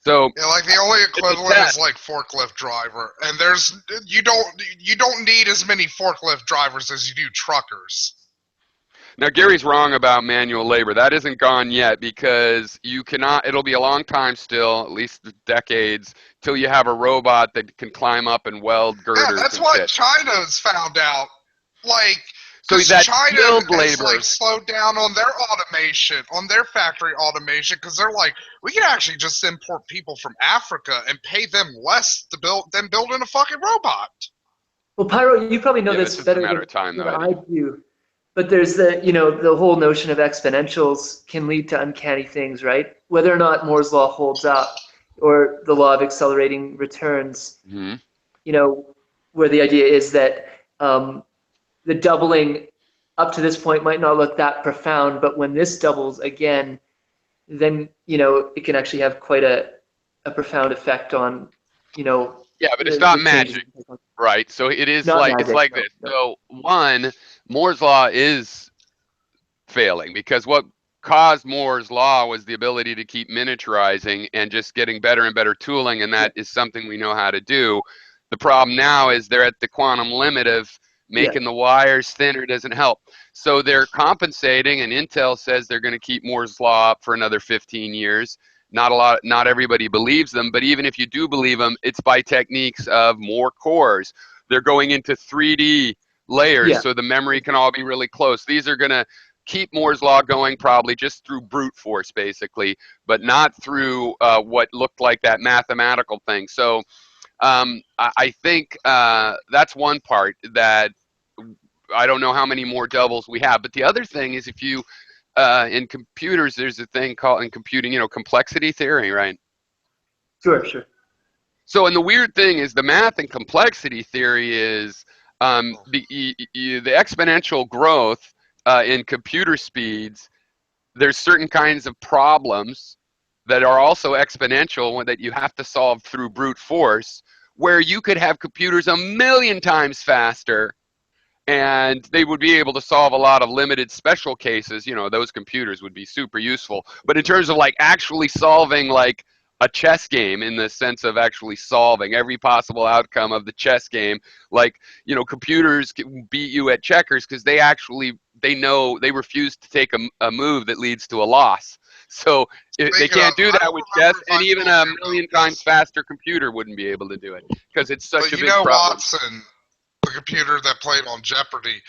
So like the only equivalent is like forklift driver, and you don't need as many forklift drivers as you do truckers. Now, Gary's wrong about manual labor. That isn't gone yet, because you cannot. It'll be a long time still, at least decades, till you have a robot that can climb up and weld girders. Yeah, that's what China's found out. Like, so that China has slowed down on their automation, on their factory automation, because they're like, we can actually just import people from Africa and pay them less than building a fucking robot. Well, Pyro, you probably know this better than I do. But there's the whole notion of exponentials can lead to uncanny things, right? Whether or not Moore's law holds up, or the law of accelerating returns, where the idea is that the doubling up to this point might not look that profound, but when this doubles again, then it can actually have quite a profound effect on Yeah, but it's not magic, right? So it is it's like this. So one, Moore's law is failing, because what caused Moore's law was the ability to keep miniaturizing and just getting better and better tooling, and that is something we know how to do. The problem now is they're at the quantum limit of making the wires thinner doesn't help. So they're compensating, and Intel says they're going to keep Moore's law up for another 15 years. Not everybody believes them, but even if you do believe them, it's by techniques of more cores. They're going into 3D layers, so the memory can all be really close. These are going to keep Moore's law going probably just through brute force, basically, but not through what looked like that mathematical thing. So I think that's one part that I don't know how many more doubles we have. But the other thing is, if you in computers, there's a thing called, in computing, complexity theory, right? Sure, sure. So, and the weird thing is, the math and complexity theory is the exponential growth in computer speeds. There's certain kinds of problems that are also exponential that you have to solve through brute force, where you could have computers 1,000,000 times faster, and they would be able to solve a lot of limited special cases. Those computers would be super useful. But in terms of like actually solving like a chess game, in the sense of actually solving every possible outcome of the chess game, like, computers can beat you at checkers because they know they refuse to take a move that leads to a loss. So they can't do that with chess, and even a 1,000,000 times faster computer wouldn't be able to do it because it's such a big problem. Watson, the computer that played on Jeopardy,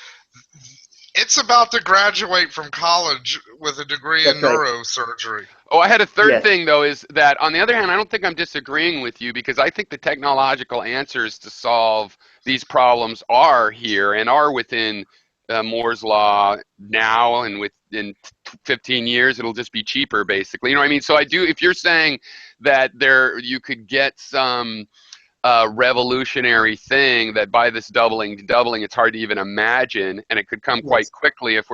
it's about to graduate from college with a degree in neurosurgery. Oh, I had a third thing, though, is that, on the other hand, I don't think I'm disagreeing with you, because I think the technological answers to solve these problems are here and are within Moore's law now, and within 15 years it'll just be cheaper, basically. You know what I mean? So I do, if you're saying that you could get some revolutionary thing that by this doubling, it's hard to even imagine, and it could come quite quickly if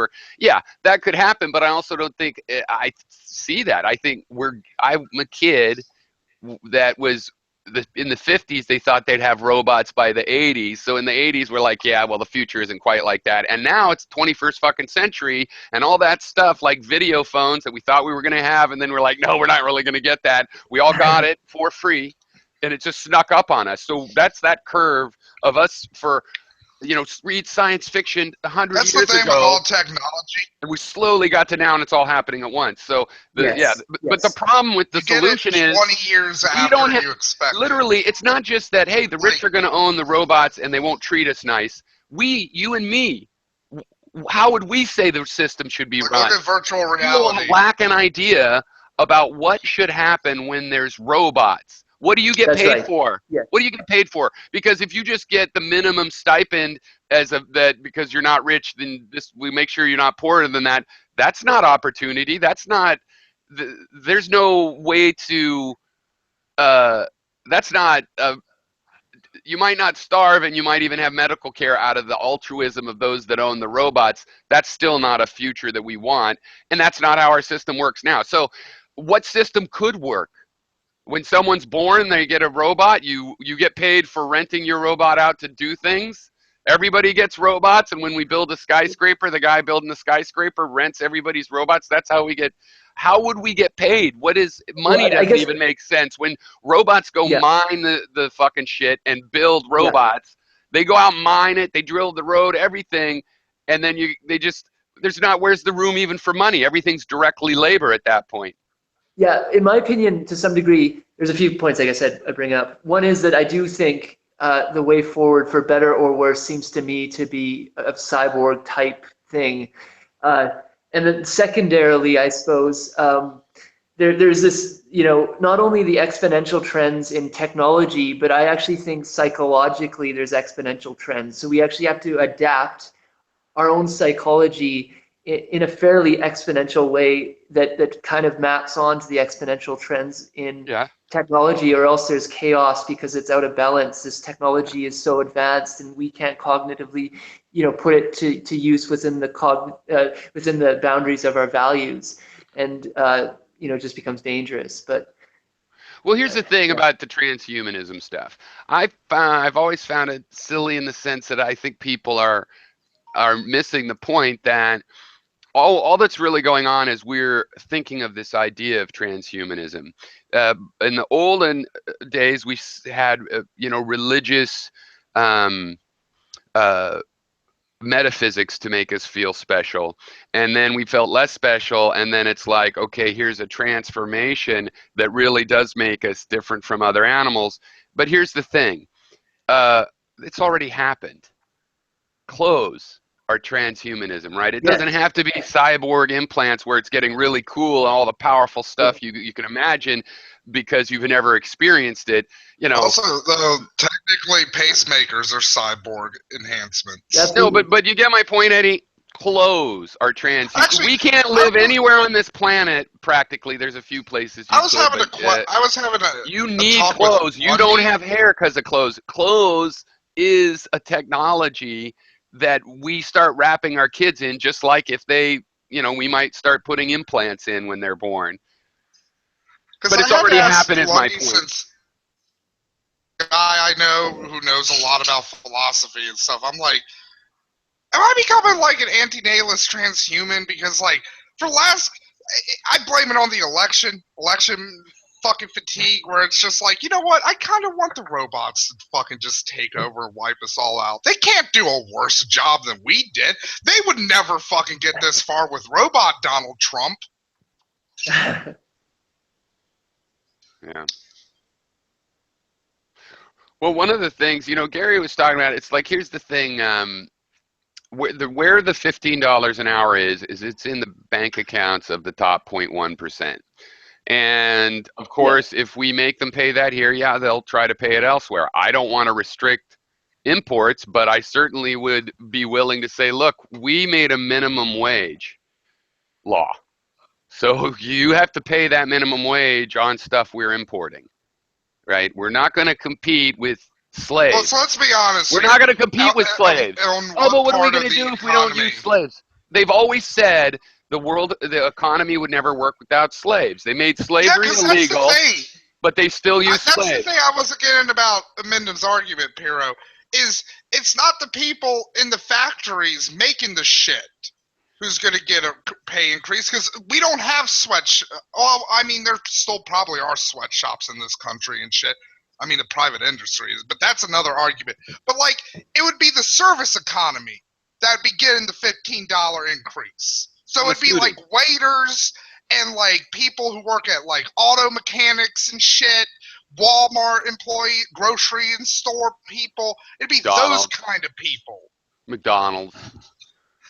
that could happen. But I also don't think I see that. I think I'm a kid that was in the 50s. They thought they'd have robots by the 80s. So in the 80s, we're like, yeah, well, the future isn't quite like that. And now it's 21st fucking century, and all that stuff like video phones that we thought we were going to have, and then we're like, no, we're not really going to get that. We all got it for free, and it just snuck up on us. So that's that curve of us read science fiction 100 years ago. That's the thing with all technology. And we slowly got to now, and it's all happening at once. So but the problem with the solution is 20 years after you expect. Literally, it's not just that, hey, the rich are going to own the robots and they won't treat us nice. You and me, how would we say the system should be run? Look at virtual reality. We'll lack an idea about what should happen when there's robots. What do you get paid for? Yeah. What do you get paid for? Because if you just get the minimum stipend because you're not rich, then we make sure you're not poorer than that. That's not opportunity. That's not. There's no way to. That's not. You might not starve, and you might even have medical care out of the altruism of those that own the robots. That's still not a future that we want, and that's not how our system works now. So, what system could work? When someone's born, they get a robot. You get paid for renting your robot out to do things. Everybody gets robots, and when we build a skyscraper, the guy building the skyscraper rents everybody's robots. That's how we get. How would we get paid? Money doesn't even make sense. When robots go mine the fucking shit and build robots, they go out and mine it. They drill the road, everything, and then where's the room even for money? Everything's directly labor at that point. Yeah, in my opinion, to some degree, there's a few points, like I said, I bring up. One is that I do think the way forward, for better or worse, seems to me to be a cyborg type thing. And then secondarily, I suppose, there's this, not only the exponential trends in technology, but I actually think psychologically there's exponential trends. So we actually have to adapt our own psychology in a fairly exponential way that kind of maps onto the exponential trends in technology, or else there's chaos because it's out of balance. This technology is so advanced, and we can't cognitively, put it to use within the boundaries of our values, and it just becomes dangerous. But well, here's the thing about the transhumanism stuff. I've always found it silly in the sense that I think people are missing the point that all that's really going on is we're thinking of this idea of transhumanism. In the olden days, we had religious metaphysics to make us feel special, and then we felt less special, and then it's like, okay, here's a transformation that really does make us different from other animals. But here's the thing, it's already happened. Clothes. our transhumanism, right? It Yes. doesn't have to be cyborg implants where it's getting really cool and all the powerful stuff you can imagine because you've never experienced it. You know. Also, though, technically pacemakers are cyborg enhancements. No, but you get my point, Eddie. Clothes are trans. Actually, we can't live anywhere on this planet practically. There's a few places you I was could, having but, you need talk clothes. with You don't have hair because of clothes. Clothes is a technology that we start wrapping our kids in, just like if they, we might start putting implants in when they're born. But it's already happened, is my point. Since a guy I know who knows a lot about philosophy and stuff, I'm like, am I becoming like an anti-natalist transhuman? Because like I blame it on the election fucking fatigue, where it's just like, you know what? I kind of want the robots to fucking just take over and wipe us all out. They can't do a worse job than we did. They would never fucking get this far with robot Donald Trump. Yeah. Well, one of the things, Gary was talking about, it's like, here's the thing, where the $15 an hour is it's in the bank accounts of the top 0.1%. And of course, if we make them pay that here, they'll try to pay it elsewhere. I don't want to restrict imports, but I certainly would be willing to say, look, we made a minimum wage law. So you have to pay that minimum wage on stuff we're importing, right? We're not going to compete with slaves. Well, so let's be honest. We're not going to compete with slaves. But what are we going to do if we don't use slaves? They've always said the economy would never work without slaves. They made slavery illegal, but they still use slaves. That's the thing I wasn't getting about Amendum's argument, Piero, is it's not the people in the factories making the shit who's going to get a pay increase, because we don't have there still probably are sweatshops in this country and shit. I mean, the private industry is, but that's another argument. But like, it would be the service economy that'd be getting the $15 increase. So it'd be like waiters and like people who work at like auto mechanics and shit, Walmart employee, grocery and store people. It'd be those kind of people. McDonald's.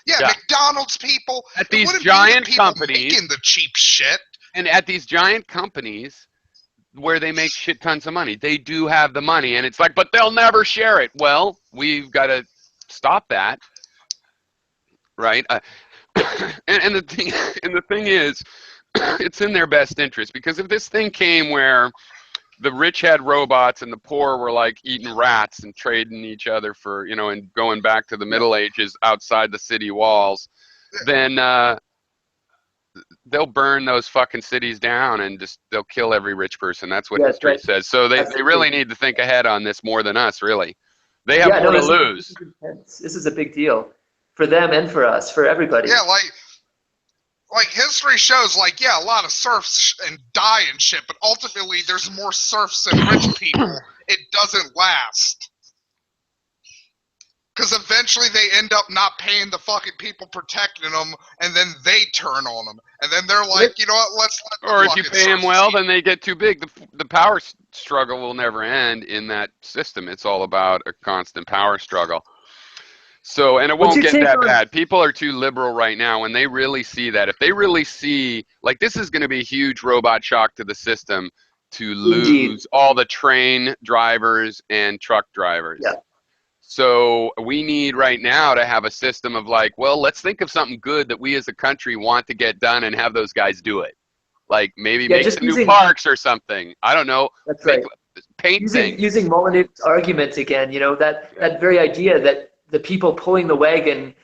Yeah, McDonald's people. At these giant companies. Making the cheap shit. And at these giant companies where they make shit tons of money, they do have the money. And it's like, but they'll never share it. Well, we've got to stop that. Right? And the thing is, it's in their best interest, because if this thing came where the rich had robots and the poor were like eating rats and trading each other for, and going back to the Middle Ages outside the city walls, then they'll burn those fucking cities down and they'll kill every rich person. That's what history says. So they really need to think ahead on this more than us, really. They have more to lose. This is a big deal for them and for us, for everybody. Yeah, like history shows, like, a lot of serfs and die and shit, but ultimately there's more serfs than rich people. It doesn't last. Because eventually they end up not paying the fucking people protecting them, and then they turn on them. And then they're like, you know what, let's let Or if you pay them well, then they get too big. The power struggle will never end in that system. It's all about a constant power struggle. So, and it won't get that bad. People are too liberal right now when they really see that. If they really see, like, this is going to be a huge robot shock to the system to lose all the train drivers and truck drivers. Yeah. So we need right now to have a system of like, well, let's think of something good that we as a country want to get done and have those guys do it. Like maybe make some new parks or something. I don't know. That's right. Paint things. Using Molyneux's argument again, that very idea that the people pulling the wagon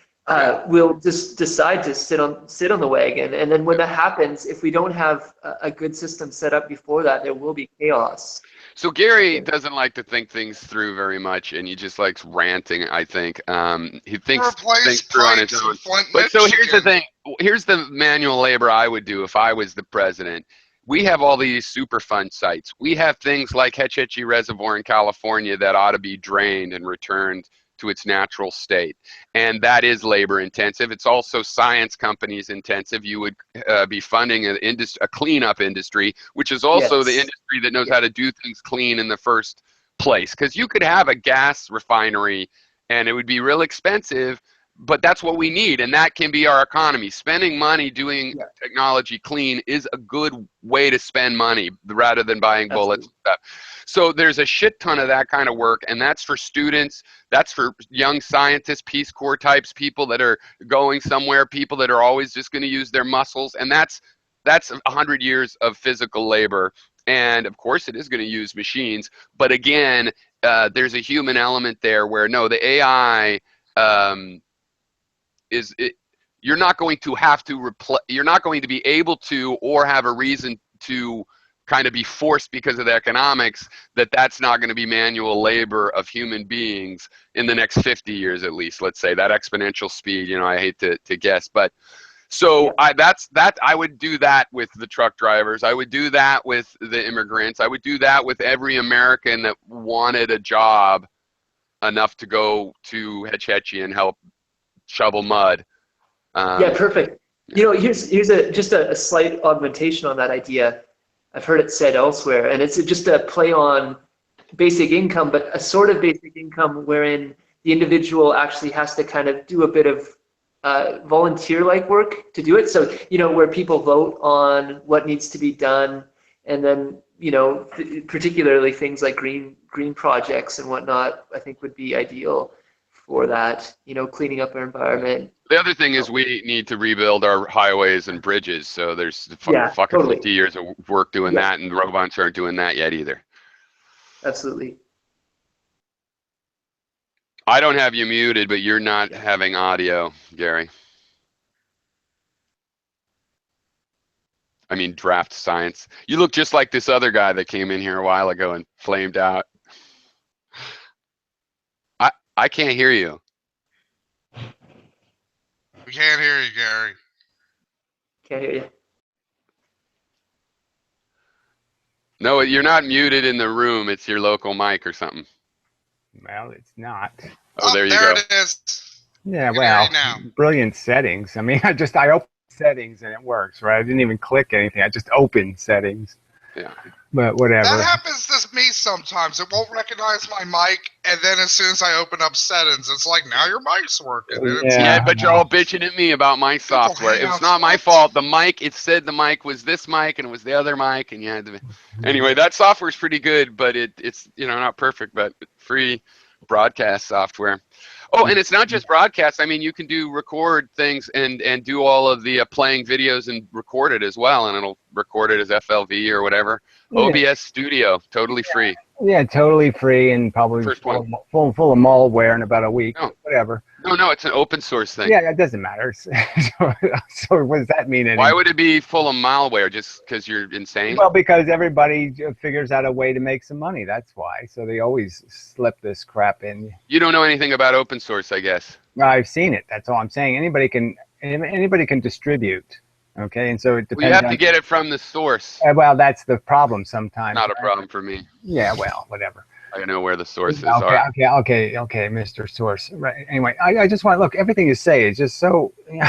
will just decide to sit on the wagon, and then when that happens, if we don't have a good system set up before that, there will be chaos. So Gary doesn't like to think things through very much, and he just likes ranting, I think. He thinks through on his own. But so here's the thing. Here's the manual labor I would do if I was the president. We have all these Superfund sites. We have things like Hetch Hetchy Reservoir in California that ought to be drained and returned to its natural state. And that is labor intensive. It's also science companies intensive. You would be funding a cleanup industry, which is also the industry that knows how to do things clean in the first place. Because you could have a gas refinery and it would be real expensive, but that's what we need, and that can be our economy. Spending money doing technology clean is a good way to spend money rather than buying bullets and stuff. So there's a shit ton of that kind of work, and that's for students, that's for young scientists, Peace Corps types, people that are going somewhere, people that are always just going to use their muscles, and that's 100 years of physical labor. And of course it is going to use machines, but again, there's a human element there where no, the AI you're not going to have to you're not going to be able to or have a reason to kind of be forced because of the economics that's not going to be manual labor of human beings in the next 50 years at least, let's say, that exponential speed. You know, I hate to guess, but so I would do that with the truck drivers. I would do that with the immigrants. I would do that with every American that wanted a job enough to go to Hetch Hetchy and help shovel mud. Yeah, perfect. You know, here's just a slight augmentation on that idea. I've heard it said elsewhere, and it's just a play on basic income, but a sort of basic income wherein the individual actually has to kind of do a bit of volunteer-like work to do it. So, you know, where people vote on what needs to be done, and then, you know, particularly things like green projects and whatnot, I think would be ideal for that, you know, cleaning up our environment. The other thing is we need to rebuild our highways and bridges. So there's fucking totally. 50 years of work doing that, and robots aren't doing that yet either. Absolutely. I don't have you muted, but you're not having audio, Gary. I mean, draft science. You look just like this other guy that came in here a while ago and flamed out. I can't hear you. We can't hear you, Gary. Can't hear you. No, you're not muted in the room. It's your local mic or something. Well, it's not. Oh, there you go. There it is. Yeah, well, brilliant settings. I mean, I opened settings and it works, right? I didn't even click anything. I just opened settings. Yeah. But whatever. That happens to me sometimes. It won't recognize my mic, and then as soon as I open up settings, it's like, now your mic's working. Yeah, but you're all bitching at me about my software. It's not my fault. The mic, it said the mic was this mic and it was the other mic, and you had to. Anyway, that software's pretty good, but it's you know, not perfect, but free broadcast software. Oh, and it's not just broadcast. I mean, you can record things and do all of the playing videos and record it as well, and it'll record it as FLV or whatever. OBS Studio, totally free. Yeah, totally free and probably full of malware in about a week. No. Whatever. No, it's an open source thing. Yeah, it doesn't matter. So what does that mean? Why would it be full of malware? Just because you're insane? Well, because everybody figures out a way to make some money. That's why. So they always slip this crap in. You don't know anything about open source, I guess. I've seen it. That's all I'm saying. Anybody can distribute. Okay, and so it depends. Well, you have to get it from the source. Well, that's the problem sometimes. Not a problem for me. Yeah, well, whatever. I know where the sources are. Okay, Mr. Source. Right. Anyway, I just want to look. Everything you say is just so. You know,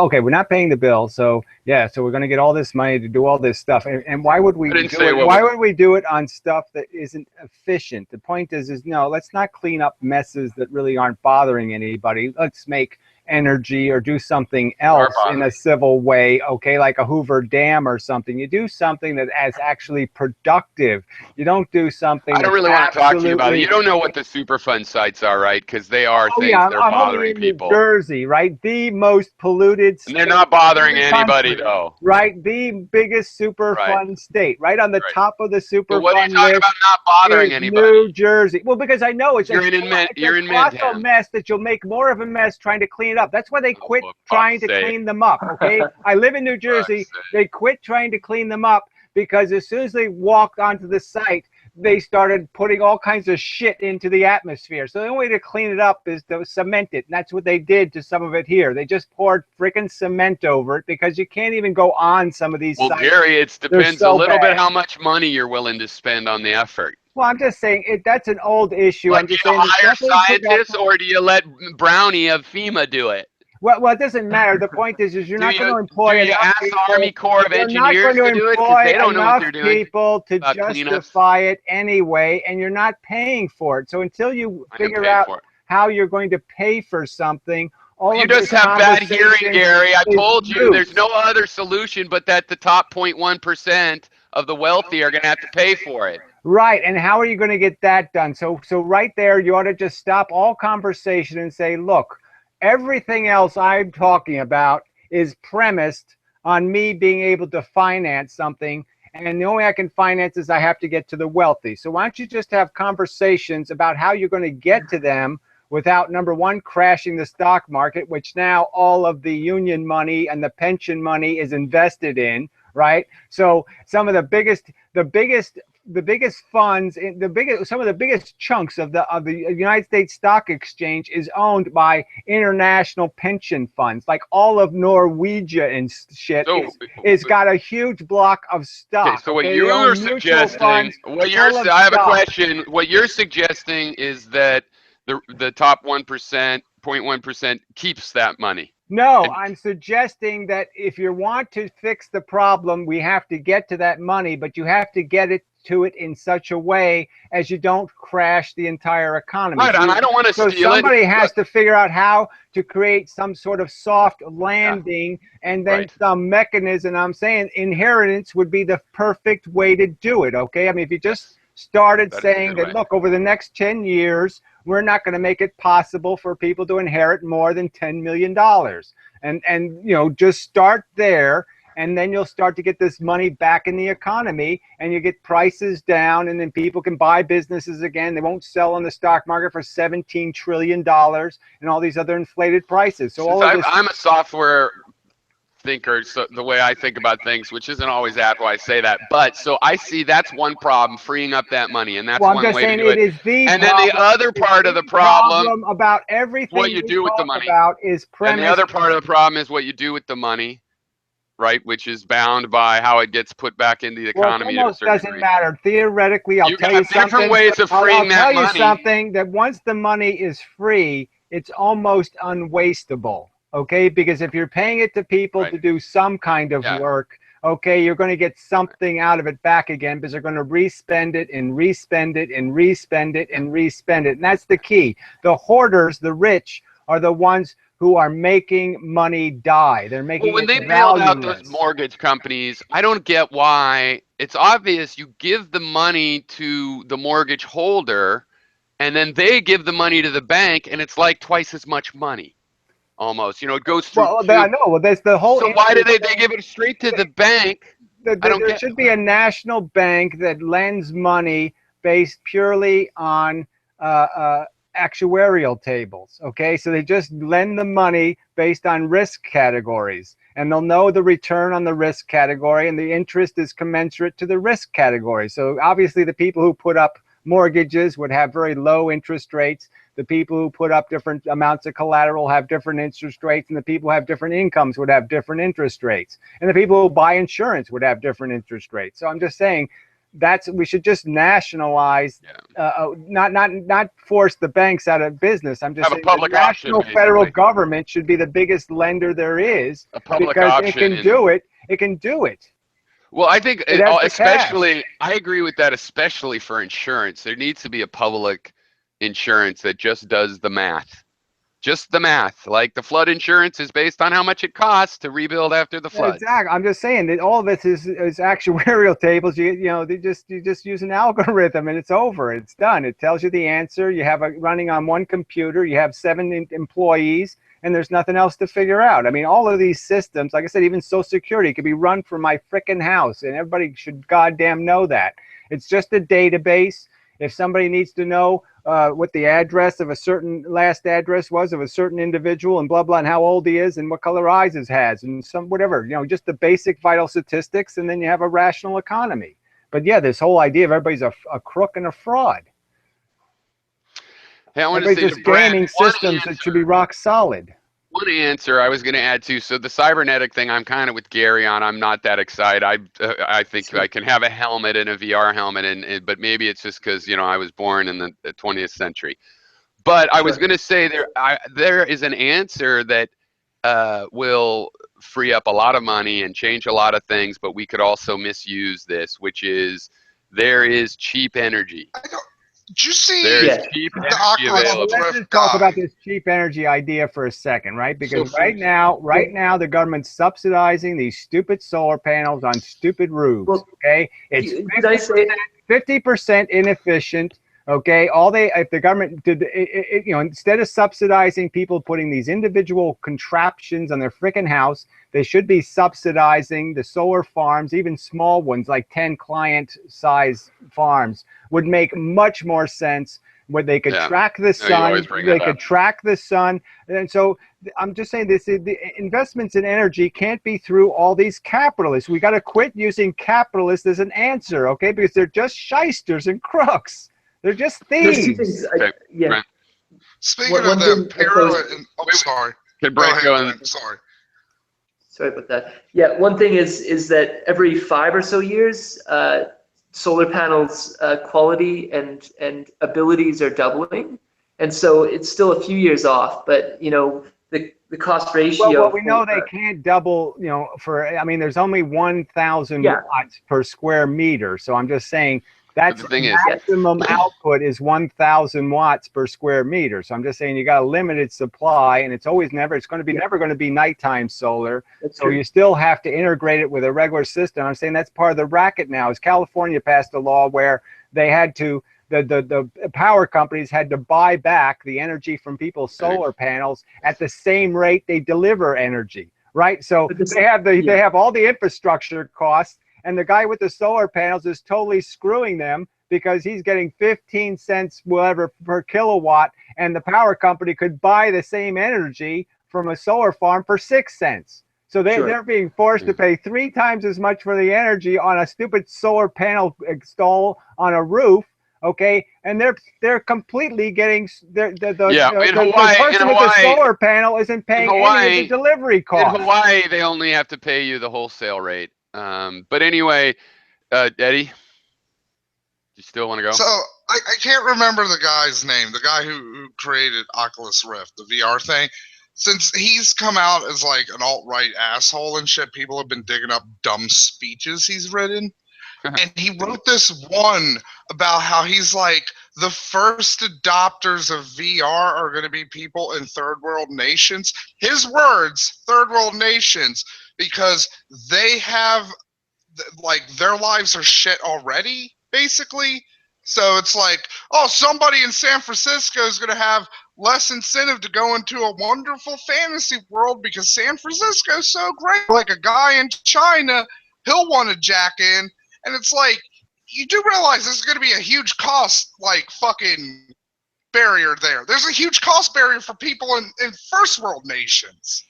okay, we're not paying the bill, so yeah, so we're going to get all this money to do all this stuff, and why would we do it? Why would we do it on stuff that isn't efficient? The point is no, let's not clean up messes that really aren't bothering anybody. Let's make energy or do something else in a civil way, okay, like a Hoover Dam or something. You do something that is actually productive. You don't do something. I don't really want to talk to you about it. You don't know what the Superfund sites are, right? Because they are things that are bothering people. New Jersey, right? The most polluted state. And they're not bothering anybody, though. Right? The biggest Superfund state, right on the top of the Superfund list. What are you talking about not bothering anybody? New Jersey. Well, because I know it's you're in Midtown. Mess that you'll make more of a mess trying to clean it up. That's why they quit trying to clean them up, okay? I live in New Jersey. They quit trying to clean them up because as soon as they walked onto the site, they started putting all kinds of shit into the atmosphere. So the only way to clean it up is to cement it. And that's what they did to some of it here. They just poured freaking cement over it because you can't even go on some of these sites. Well, Gary, it depends a little bit how much money you're willing to spend on the effort. Well, I'm just saying that's an old issue. Like, do you hire scientists or do you let Brownie of FEMA do it? Well, it doesn't matter. The point is you're not going to employ enough people. Army Corps of Engineers to do it because they don't know what they're doing. People to justify it anyway, and you're not paying for it. So until you figure out how you're going to pay for something, All You of just this have bad hearing, conversation Gary. I is told you moot. there's no other solution but that the top 0.1% of the wealthy are going to have to pay for it. Right, and how are you going to get that done? So right there, you ought to just stop all conversation and say, look, everything else I'm talking about is premised on me being able to finance something, and the only way I can finance is I have to get to the wealthy. So why don't you just have conversations about how you're going to get to them without, number one, crashing the stock market, which now all of the union money and the pension money is invested in, right? So some of the biggest funds, some of the biggest chunks of the United States Stock Exchange is owned by international pension funds, like all of Norwegia and shit. So, Is got a huge block of stock. okay, so what They you own are mutual suggesting, funds I have a stock. question. What you're suggesting is that the top 1%, 0.1% keeps that money. No, And I'm suggesting that if you want to fix the problem, we have to get to that money, but you have to get it to it in such a way as you don't crash the entire economy. right, and I don't want to So steal it. somebody has Look, to figure out how to create some sort of soft landing and then Right. some mechanism. I'm saying inheritance would be the perfect way to do it, okay? I mean, if you just started That is a saying good that, way. look, over the next 10 years, we're not going to make it possible for people to inherit more than $10 million. And you know, just start there, and then you'll start to get this money back in the economy, and you get prices down, and then people can buy businesses again. They won't sell on the stock market for $17 trillion and all these other inflated prices. So Since all of this. I'm a software thinker, so the way I think about things, which isn't always apt why I say that, but so I see that's one problem, freeing up that money, and that's Well, I'm one just way to saying do it it. is the And then the problem. other part of the problem, About everything what you we do with the talk money. about is And the premised. other part of the problem is what you do with the money, right? Which is bound by how it gets put back into the Well, it economy to a almost certain doesn't degree. matter. Theoretically, I'll You tell you got different something. ways of I'll freeing that tell you money. something that once the money is free, it's almost unwastable. Okay, because if you're paying it to people Right. to do some kind of Yeah. work, okay, you're going to get something out of it back again because they're going to respend it and respend it and respend it and respend it. And that's the key. The hoarders, the rich, are the ones who are making money die. They're making Well, when they it bailed out those valueless. mortgage companies, I don't get why. It's obvious you give the money to the mortgage holder, and then they give the money to the bank, and it's like twice as much money, almost. You know, it goes through Well, I two. know. Well, that's the whole. So why do they give it straight to the bank? I don't There get. should be a national bank that lends money based purely on actuarial tables. Okay, so they just lend the money based on risk categories, and they'll know the return on the risk category, and the interest is commensurate to the risk category. So obviously, the people who put up mortgages would have very low interest rates. The people who put up different amounts of collateral have different interest rates, and the people who have different incomes would have different interest rates. And the people who buy insurance would have different interest rates. So I'm just saying we should just nationalize, not force the banks out of business. I'm just Have a saying public the national auction, federal basically. government should be the biggest lender there is A public because it auction can in- do it. It can do it. Well, I think It has the especially, I agree with that, especially for insurance. There needs to be a public insurance that just does the math. Just the math. Like the flood insurance is based on how much it costs to rebuild after the floods. Exactly. I'm just saying that all of this is actuarial tables. You know, you just use an algorithm and it's over. It's done. It tells you the answer. You have it running on one computer. You have 7 employees, and there's nothing else to figure out. I mean, all of these systems, like I said, even Social Security could be run from my frickin' house, and everybody should goddamn know that. It's just a database. If somebody needs to know what the address of a certain last address was of a certain individual and blah, blah, and how old he is and what color eyes he has and some whatever, you know, just the basic vital statistics, and then you have a rational economy. But yeah, this whole idea of everybody's a crook and a fraud. Hey, I want to Everybody's say just to Brent, gaming systems that should be rock solid. one answer I was going to add to, so the cybernetic thing, I'm kind of with Gary on. I'm not that excited. I think I can have a helmet and a VR helmet, but maybe it's just because, you know, I was born in the 20th century. But I was going to say there is an answer that will free up a lot of money and change a lot of things, but we could also misuse this, which is there is cheap energy. Did you see There's Yeah. cheap the energy Oculus available. Let's Rift just talk guy? about this cheap energy idea for a second, right? Because So- right now, the government's subsidizing these stupid solar panels on stupid roofs. Well, Okay, it's did I say 50% inefficient. Okay, if the government did, instead of subsidizing people putting these individual contraptions on their frickin' house, they should be subsidizing the solar farms, even small ones like 10 client size farms would make much more sense, where they could Yeah. track the No, you sun, always bring they that could up. track the sun. And so I'm just saying this, the investments in energy can't be through all these capitalists. We got to quit using capitalists as an answer, okay? Because they're just shysters and crooks. They're just there's two thieves. things? Okay, Yeah. Brent. Speaking One of them, thing I Pyrrha suppose- and sorry. Can Go Brent ahead, go in? Brent, sorry. Sorry about that. Yeah, one thing is that every 5 or so years, solar panels quality and abilities are doubling, and so it's still a few years off. But the cost ratio. Well, we know they can't double, I mean, there's only 1,000 Yeah. watts per square meter. So I'm just saying that's the thing is- maximum output is 1,000 watts per square meter. So I'm just saying you got a limited supply, and it's going to be never going to be nighttime solar. That's So true. you still have to integrate it with a regular system. I'm saying that's part of the racket now. Is California passed a law where they had to, the power companies had to buy back the energy from people's solar panels at the same rate they deliver energy, right? So they have all the infrastructure costs, and the guy with the solar panels is totally screwing them because he's getting 15 cents whatever per kilowatt, and the power company could buy the same energy from a solar farm for 6 cents. So they're being forced to pay 3 times as much for the energy on a stupid solar panel install on a roof. Okay, and they're completely getting the person with the solar panel isn't paying any of the delivery costs. In Hawaii, they only have to pay you the wholesale rate. But anyway, Eddie, you still want to go? So I can't remember the guy's name, the guy who created Oculus Rift, the VR thing. Since he's come out as like an alt-right asshole and shit, people have been digging up dumb speeches he's written. And he wrote this one about how he's like, the first adopters of VR are going to be people in third world nations. His words, third world nations, because they have, like, their lives are shit already, basically. So it's like, oh, somebody in San Francisco is going to have less incentive to go into a wonderful fantasy world because San Francisco's so great. Like a guy in China, he'll want to jack in. And it's like, you do realize this is going to be a huge cost, like, fucking barrier there. There's a huge cost barrier for people in first world nations.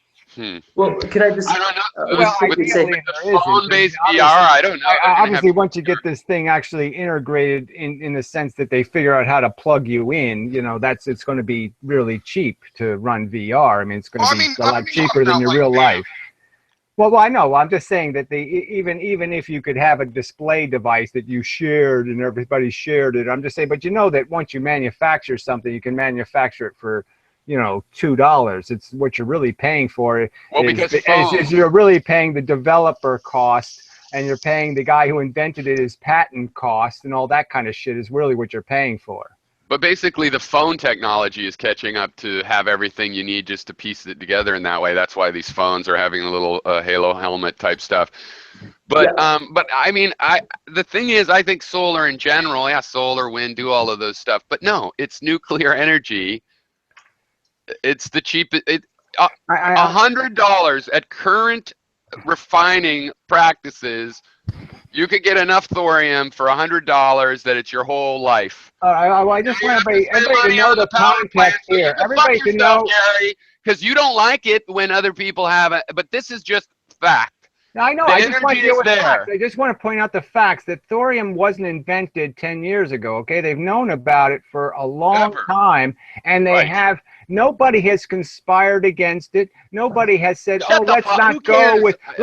Well, can I just? I don't know. Well, with ideally, the phone-based VR, I don't know. Obviously, once you get this thing actually integrated in the sense that they figure out how to plug you in, it's going to be really cheap to run VR. I mean, it's going to be a lot cheaper than your real life. Well, I know. I'm just saying that even if you could have a display device that you shared and everybody shared it, I'm just saying. But that once you manufacture something, you can manufacture it for, $2. It's what you're really paying for. Is you're really paying the developer cost, and you're paying the guy who invented it his patent cost, and all that kind of shit is really what you're paying for. But basically, the phone technology is catching up to have everything you need just to piece it together in that way. That's why these phones are having a little Halo helmet type stuff. But I mean, the thing is, I think solar in general, solar, wind, do all of those stuff. But no, it's nuclear energy. It's the cheapest. $100 at current refining practices. You could get enough thorium for $100 that it's your whole life. I just want everybody to know the context here. Everybody can know, Gary, because you don't like it when other people have it. But this is just fact. Now, I know. I just want to deal with facts. I just want to point out the facts that thorium wasn't invented 10 years ago. Okay, they've known about it for a long time, and they have. Nobody has conspired against it. Nobody has said, let's not go with a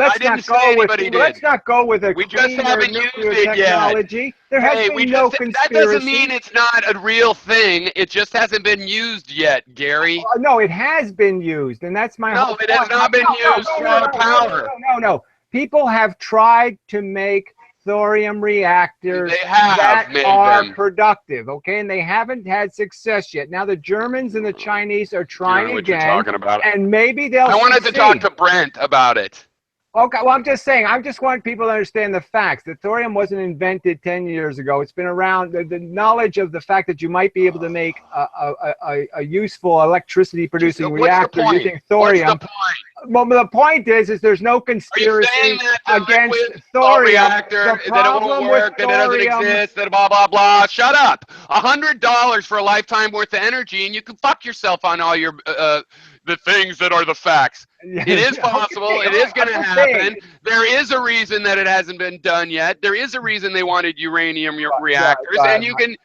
cleaner nuclear technology. There has been no conspiracy. That doesn't mean it's not a real thing. It just hasn't been used yet, Gary. No, it has been used, and that's my whole point. No, it has not been used for our power. No. People have tried to make thorium reactors They have that made are them. productive, okay? And they haven't had success yet. Now the Germans and the Chinese are You don't trying know what you're again, talking about. and maybe they'll I wanted to talk succeed. to Brent about it. Okay, well, I'm just saying, I just want people to understand the facts. The thorium wasn't invented 10 years ago. It's been around. The knowledge of the fact that you might be able to make a useful electricity-producing reactor using thorium. What's the point? Well, the point is there's no Are you conspiracy saying that the against liquid thorium. reactor, The that it problem won't with work, that it doesn't thorium, exist, that blah, blah, blah? Shut up. $100 for a lifetime worth of energy, and you can fuck yourself on all your the things that are the facts. It is possible. Okay, It is going to I'm just happen. saying. There is a reason that it hasn't been done yet. There is a reason they wanted uranium reactors, and you can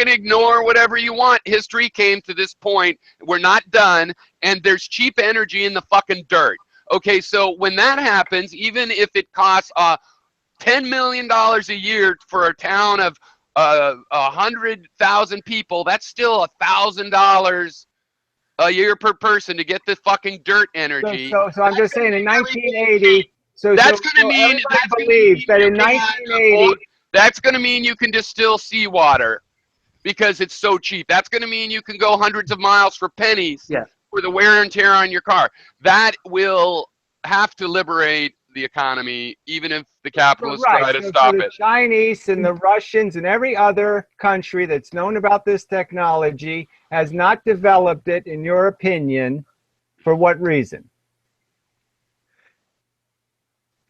ignore whatever you want. History came to this point. We're not done, and there's cheap energy in the fucking dirt. Okay, so when that happens, even if it costs $10 million a year for a town of 100,000 people, that's still $1,000 a year per person to get the fucking dirt energy. So I'm just saying, in 1980, that's going to mean that in 1980, that's going to mean you can distill seawater because it's so cheap. That's going to mean you can go hundreds of miles for pennies for the wear and tear on your car. That will have to liberate the economy, even if the capitalists try to stop it. The Chinese and the Russians and every other country that's known about this technology has not developed it, in your opinion, for what reason?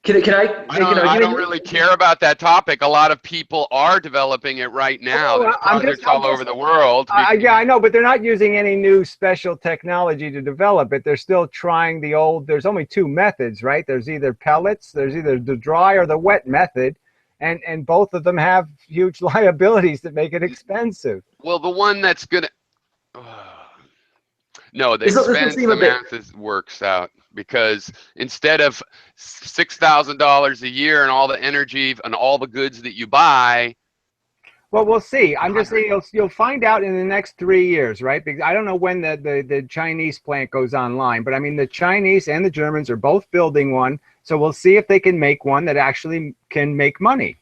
Can I? I don't really care about that topic. A lot of people are developing it right now. There's projects all over the world. Yeah, I know, but they're not using any new special technology to develop it. They're still trying the old. There's only two methods, right? There's either pellets, there's either the dry or the wet method, and both of them have huge liabilities that make it expensive. Well, the one that's gonna no, the expense, the math works out, because instead of $6,000 a year and all the energy and all the goods that you buy. Well, we'll see. I'm just saying you'll find out in the next 3 years, right? Because I don't know when the Chinese plant goes online, but I mean, the Chinese and the Germans are both building one. So we'll see if they can make one that actually can make money.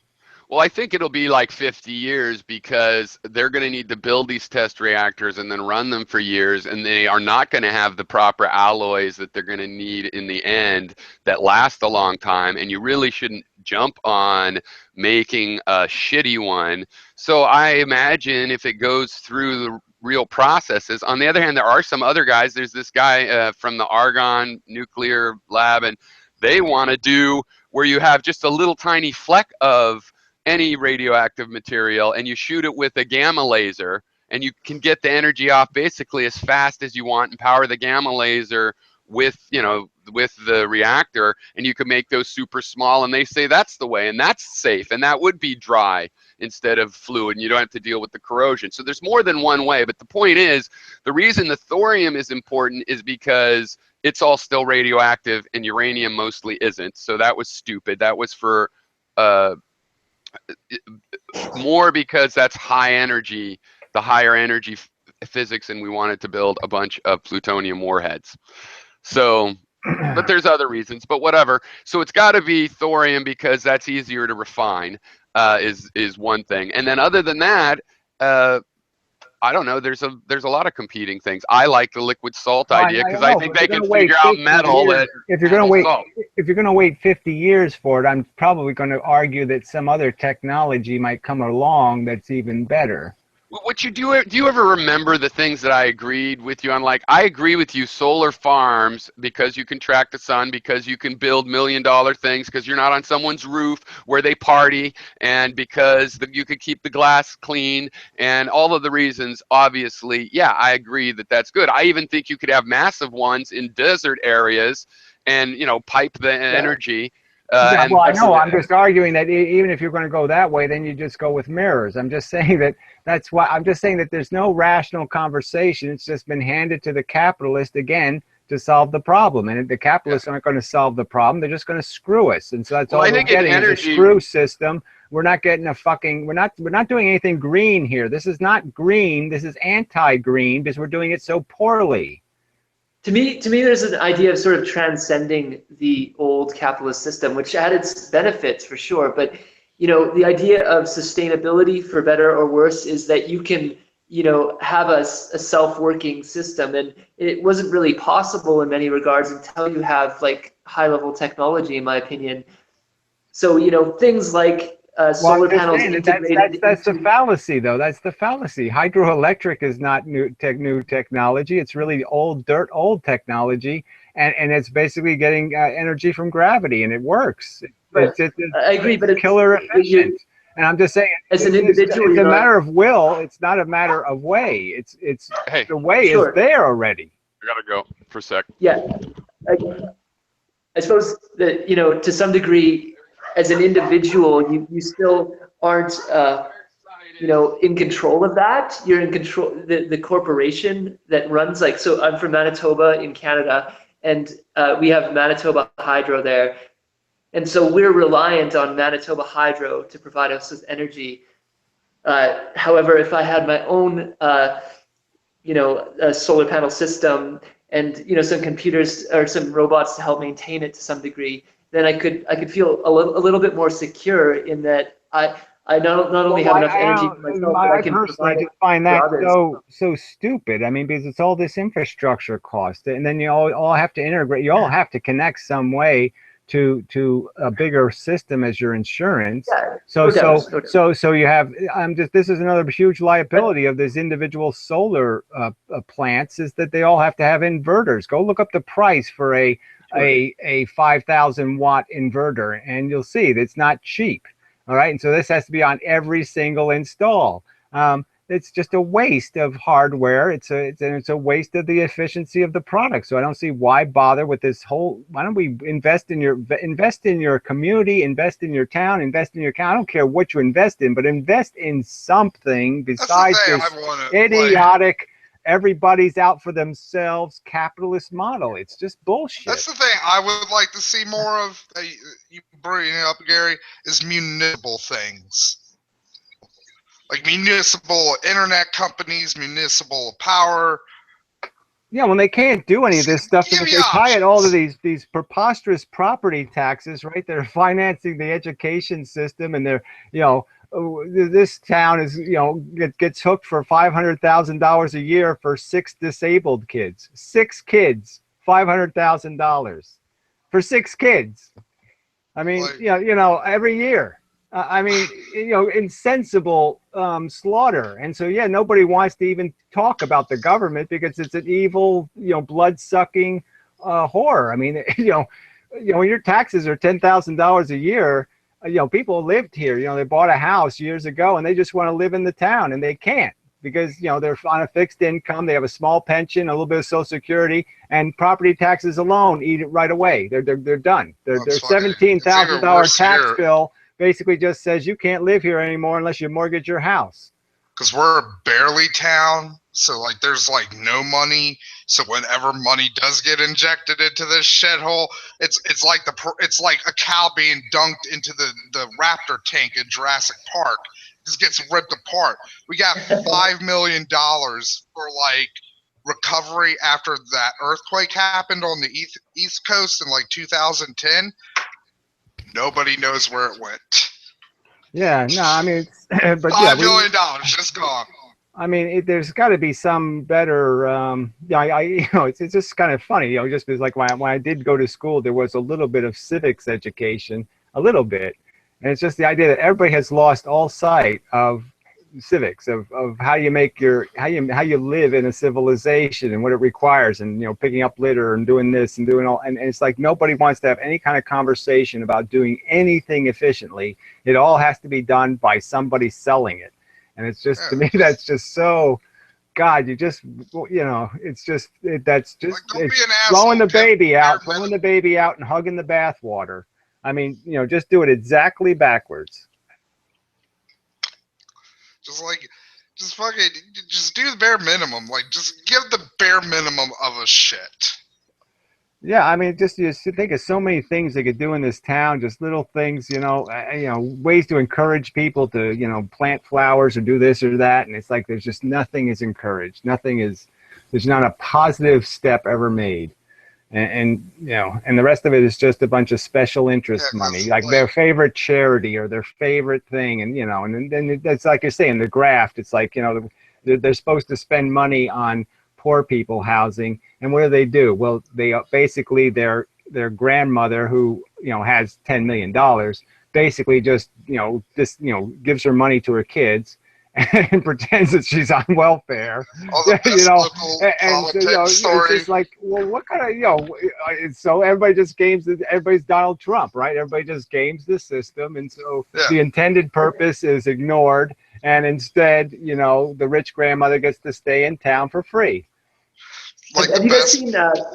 Well, I think it'll be like 50 years, because they're going to need to build these test reactors and then run them for years, and they are not going to have the proper alloys that they're going to need in the end that last a long time, and you really shouldn't jump on making a shitty one. So I imagine if it goes through the real processes. On the other hand, there are some other guys. There's this guy from the Argonne Nuclear Lab, and they want to do where you have just a little tiny fleck of any radioactive material, and you shoot it with a gamma laser, and you can get the energy off basically as fast as you want and power the gamma laser with, with the reactor, and you can make those super small, and they say that's the way, and that's safe, and that would be dry instead of fluid, and you don't have to deal with the corrosion. So there's more than one way, but the point is, the reason the thorium is important is because it's all still radioactive and uranium mostly isn't. So that was stupid. That was for more because that's high energy, the higher energy physics, and we wanted to build a bunch of plutonium warheads. So, but there's other reasons, but whatever. So it's got to be thorium because that's easier to refine, is one thing. And then other than that, I don't know. There's a lot of competing things. I like the liquid salt idea because I think they can figure out metal that. If you're going to wait 50 years for it, I'm probably going to argue that some other technology might come along that's even better. What do you ever remember the things that I agreed with you on? Like, I agree with you, solar farms, because you can track the sun, because you can build $1 million things, because you're not on someone's roof where they party, and because you could keep the glass clean, and all of the reasons, obviously, yeah, I agree that that's good. I even think you could have massive ones in desert areas and, pipe the energy. Well, I know. I'm just arguing that even if you're going to go that way, then you just go with mirrors. I'm just saying that I'm just saying that there's no rational conversation. It's just been handed to the capitalist again to solve the problem, and the capitalists aren't going to solve the problem. They're just going to screw us, and so that's all we're getting is a screw system. We're not getting we're not doing anything green here. This is not green. This is anti-green because we're doing it so poorly. To me, there's an idea of sort of transcending the old capitalist system, which had its benefits for sure. But you know, the idea of sustainability, for better or worse, is that you can, you know, have a self-working system, and it wasn't really possible in many regards until you have like high-level technology, in my opinion. So, you know, things like solar panels integrated that's the into. fallacy, though. That's the fallacy. Hydroelectric is not new technology. It's really old technology, and it's basically getting energy from gravity, and it works. But It's I agree, but it's killer efficient. And I'm just saying, as an individual, it's a you're not. matter of will. It's not a matter of way. It's Hey, the way Sure. is there already. I gotta go for a sec. Yeah, I suppose that, you know, to some degree, as an individual, you still aren't, you know, in control of that. You're in control, the corporation that runs, like, so I'm from Manitoba in Canada, and we have Manitoba Hydro there. And so we're reliant on Manitoba Hydro to provide us with energy. However, if I had my own, you know, a solar panel system and, you know, some computers or some robots to help maintain it to some degree, then I could feel a little bit more secure in that I not only have enough energy for myself, but I can personally provide just find that for others. so stupid. I mean, because it's all this infrastructure cost, and then you all have to integrate. You all have to connect some way to a bigger system as your insurance. Yeah, So no doubt. so you have. This is another huge liability of these individual solar plants, is that they all have to have inverters. Go look up the price for a 5,000 watt inverter, and you'll see that it's not cheap. All right, and so this has to be on every single install. It's just a waste of hardware. It's a waste of the efficiency of the product. So I don't see why bother with this whole. Why don't we invest in your community, invest in your town, invest in your county? I don't care what you invest in, but invest in something besides this idiotic. Everybody's out for themselves capitalist model. It's just bullshit. That's the thing I would like to see more of. You bring up, Gary, is municipal things. Like municipal internet companies, municipal power. Yeah, when they can't do any of this stuff, Give because me they tie it all to options. these preposterous property taxes, right? They're financing the education system, and they're, you know, this town is, you know, gets hooked for $500,000 a year for 6 disabled kids. 6 kids, $500,000 for 6 kids. I mean, Like, you know, every year. I mean, you know, insensible slaughter. And so, yeah, nobody wants to even talk about the government because it's an evil, you know, blood-sucking horror. I mean, you know, when your taxes are $10,000 a year, you know, people lived here. You know, they bought a house years ago, and they just want to live in the town, and they can't because, you know, they're on a fixed income. They have a small pension, a little bit of Social Security, and property taxes alone eat it right away. They're done. Their $17,000 tax bill basically just says you can't live here anymore unless you mortgage your house. because we're a barely town, so like there's like no money. So whenever money does get injected into this shithole, it's like it's like a cow being dunked into the raptor tank in Jurassic Park. Just gets ripped apart. We got $5 million for like recovery after that earthquake happened on the East Coast in like 2010. Nobody knows where it went. Yeah, no, I mean, but $5 million just gone. I mean, there's got to be some better. Yeah, you know, it's just kind of funny, you know, just because like when I did go to school, there was a little bit of civics education, a little bit, and it's just the idea that everybody has lost all sight of civics, of how you make how you live in a civilization and what it requires, and, you know, picking up litter and doing this and doing all, and it's like nobody wants to have any kind of conversation about doing anything efficiently. It all has to be done by somebody selling it. And it's just, to me, that's just so, God, you just, you know, it's just, that's just, like, it's throwing the baby out and hugging the bathwater. I mean, you know, just do it exactly backwards. Just fucking, just do the bare minimum. Like, just give the bare minimum of a shit. Yeah, I mean, just you think of so many things they could do in this town, just little things, you know, ways to encourage people to, you know, plant flowers or do this or that, and it's like there's just nothing is encouraged. There's not a positive step ever made, and you know, and the rest of it is just a bunch of special interest money, like their favorite charity or their favorite thing, and you know, and then it's like you're saying, the graft. It's like, you know, they're supposed to spend money on poor people housing, and what do? Well, they basically their grandmother, who, you know, has $10 million, basically just, you know, gives her money to her kids and pretends that she's on welfare. You know, and so, you know, it's just like, well, what kind of, you know, so everybody just everybody's Donald Trump, right? Everybody just games the system, and so the intended purpose is ignored, and instead, you know, the rich grandmother gets to stay in town for free. Like have the you guys best seen political.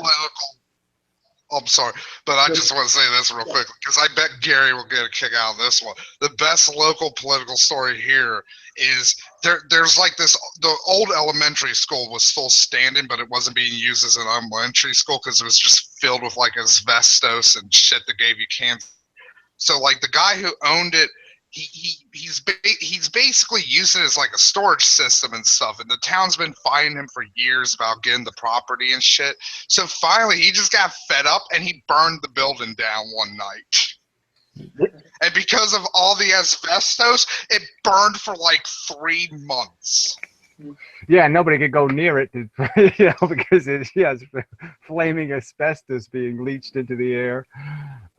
I'm sorry, but I just want to say this real quick, because I bet Gary will get a kick out of this one. The best local political story here is there's like this, the old elementary school was still standing, but it wasn't being used as an elementary school because it was just filled with like asbestos and shit that gave you cancer. So like the guy who owned it, he's basically using it as like a storage system and stuff, and the town's been fining him for years about getting the property and shit. So finally he just got fed up and he burned the building down one night. And because of all the asbestos, it burned for like 3 months. Yeah, nobody could go near it, you know, because it has flaming asbestos being leached into the air.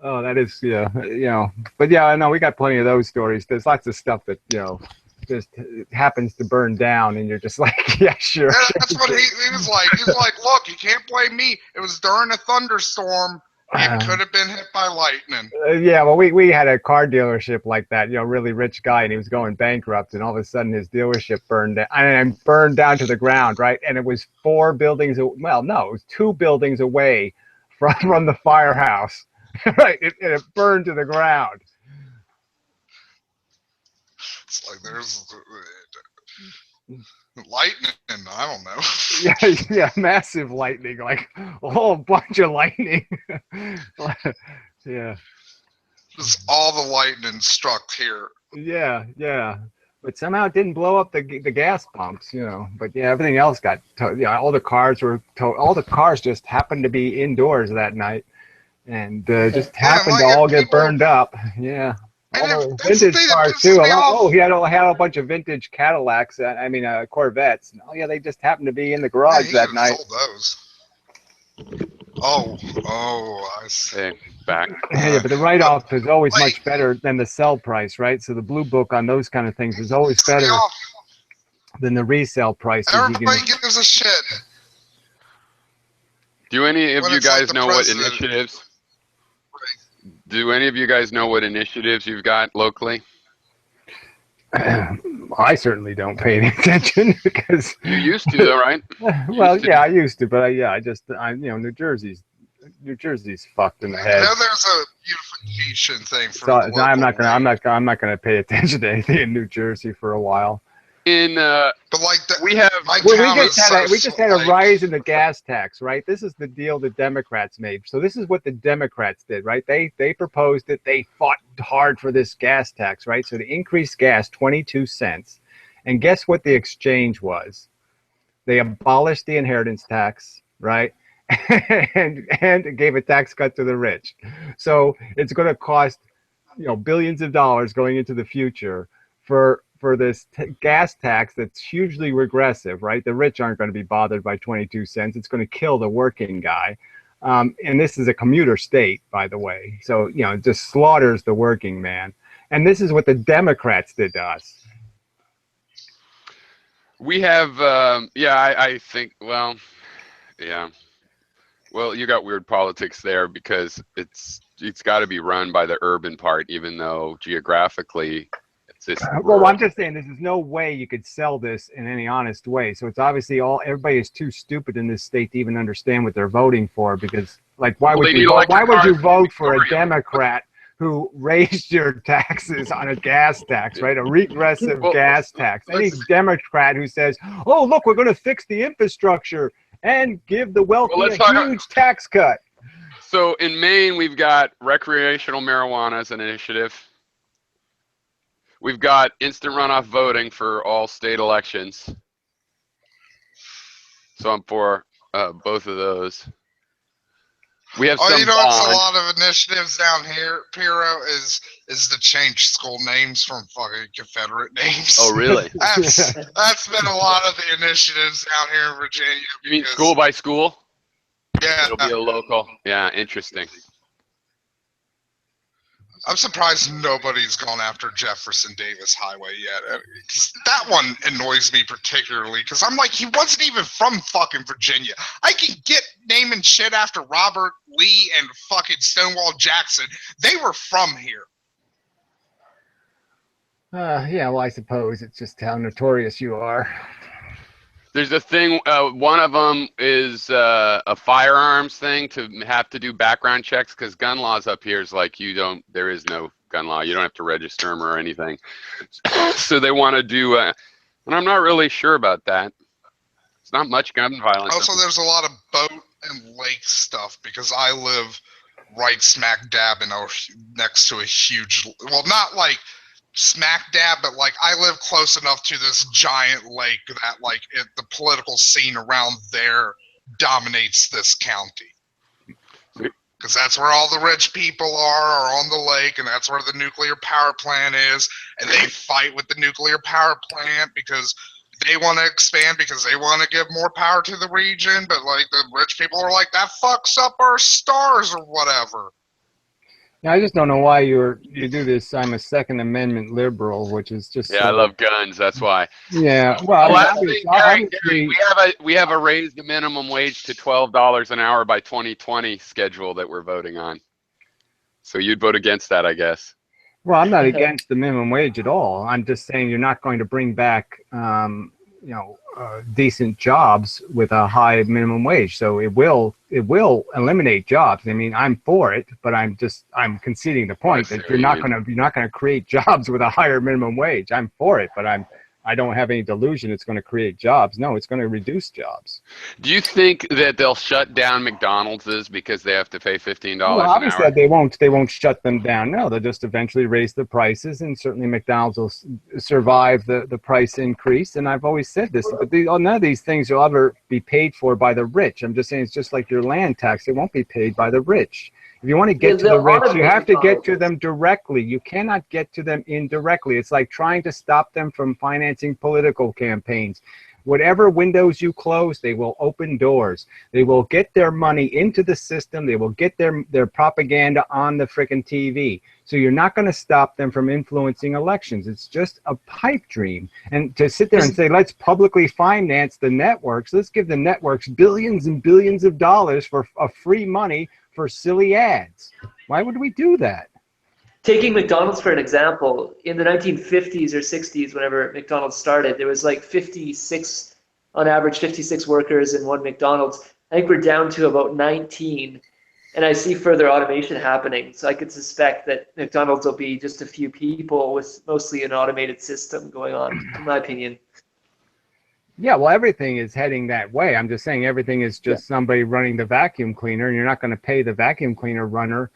Oh, that is, yeah, you know. But yeah, I know we got plenty of those stories. There's lots of stuff that, you know, just happens to burn down, and you're just like, yeah, sure. Yeah, that's what he was like. He was like, look, you can't blame me. It was during a thunderstorm. It could have been hit by lightning. Yeah, well, we had a car dealership like that, you know, really rich guy, and he was going bankrupt, and all of a sudden his dealership burned down, and burned down to the ground, right? And it was 4 buildings, well, no, it was 2 buildings away from the firehouse, right? It burned to the ground. It's like there's lightning, I don't know. Yeah, massive lightning, like a whole bunch of lightning. Yeah. Just all the lightning struck here. Yeah. But somehow it didn't blow up the gas pumps, you know. But yeah, everything else got, all the cars just happened to be indoors that night, and just happened to all get burned up. Yeah. All the vintage cars too. He had a bunch of vintage Cadillacs. Corvettes. Oh yeah, they just happened to be in the garage that night. Sold those. Oh, I see. Back. Yeah, but the write-off is always much better than the sell price, right? So the blue book on those kind of things is always better than the resale price. Everybody gives a shit. Do any of you guys know what initiatives? Do any of you guys know what initiatives you've got locally? I certainly don't pay any attention because you used to, though, right? Well, yeah, I used to, but New Jersey's fucked in the head. I know there's a beautification thing for I'm not gonna pay attention to anything in New Jersey for a while. But like we just had a rise in the gas tax, right? This is the deal the Democrats made. So this is what the Democrats did, right? They proposed it. They fought hard for this gas tax, right? So they increased gas 22 cents, and guess what the exchange was? They abolished the inheritance tax, right? and gave a tax cut to the rich. So it's going to cost, billions of dollars going into the future for this gas tax that's hugely regressive, right? The rich aren't going to be bothered by 22 cents. It's going to kill the working guy. And this is a commuter state, by the way. So, it just slaughters the working man. And this is what the Democrats did to us. We have, I think, well, yeah. Well, you got weird politics there because it's got to be run by the urban part, even though geographically it's this. Well, I'm just saying, there's no way you could sell this in any honest way. So it's obviously everybody is too stupid in this state to even understand what they're voting for, because, why would you vote for a Democrat who raised your taxes on a gas tax, right? A regressive gas tax. Any Democrat who says, "Oh, look, we're going to fix the infrastructure and give the wealthy a huge tax cut." So in Maine, we've got recreational marijuana as an initiative. We've got instant runoff voting for all state elections. So I'm for both of those. We have Oh, some you know, it's a bond. lot of initiatives down here, Piro, is to change school names from fucking Confederate names. Oh, really? That's been a lot of the initiatives down here in Virginia. You mean school by school? Yeah. It'll be a local. Yeah, interesting. I'm surprised nobody's gone after Jefferson Davis Highway yet. That one annoys me particularly because I'm like, he wasn't even from fucking Virginia. I can get naming shit after Robert Lee and fucking Stonewall Jackson. They were from here. Yeah, well, I suppose it's just how notorious you are. There's a thing, one of them is a firearms thing to have to do background checks because gun laws up here is like there is no gun law. You don't have to register them or anything. So they want to do, and I'm not really sure about that. It's not much gun violence. Also, there's a lot of boat and lake stuff because I live right smack dab next to a huge, well, not like smack dab, but like I live close enough to this giant lake that like the political scene around there dominates this county because that's where all the rich people are on the lake, and that's where the nuclear power plant is, and they fight with the nuclear power plant because they want to expand because they want to give more power to the region, but like the rich people are like, that fucks up our stars or whatever. Now, I just don't know why you do this. I'm a Second Amendment liberal, which is just I love guns. That's why. Yeah, well, Gary, we have a raise the minimum wage to $12 an hour by 2020 schedule that we're voting on. So you'd vote against that, I guess. Well, I'm not against the minimum wage at all. I'm just saying you're not going to bring back, decent jobs with a high minimum wage. So it will eliminate jobs. I mean, I'm for it, but I'm conceding the point that you're not going to create jobs with a higher minimum wage. I'm for it, but I don't have any delusion it's going to create jobs. No, it's going to reduce jobs. Do you think that they'll shut down McDonald's because they have to pay $15 an hour? Obviously, they won't shut them down. No, they'll just eventually raise the prices, and certainly McDonald's will survive the price increase. And I've always said this, but none of these things will ever be paid for by the rich. I'm just saying it's just like your land tax. It won't be paid by the rich. If you want to get to the rich, you have to get to them directly. You cannot get to them indirectly. It's like trying to stop them from financing political campaigns. Whatever windows you close, they will open doors. They will get their money into the system. They will get their propaganda on the frickin' TV. So you're not going to stop them from influencing elections. It's just a pipe dream. And to sit there and say, let's publicly finance the networks, let's give the networks billions and billions of dollars for free money for silly ads. Why would we do that? Taking McDonald's for an example, in the 1950s or 60s, whenever McDonald's started, there was like 56, on average, 56 workers in one McDonald's. I think we're down to about 19, and I see further automation happening. So I could suspect that McDonald's will be just a few people with mostly an automated system going on, in my opinion. Yeah, well, everything is heading that way. I'm just saying everything is just somebody running the vacuum cleaner, and you're not going to pay the vacuum cleaner runner,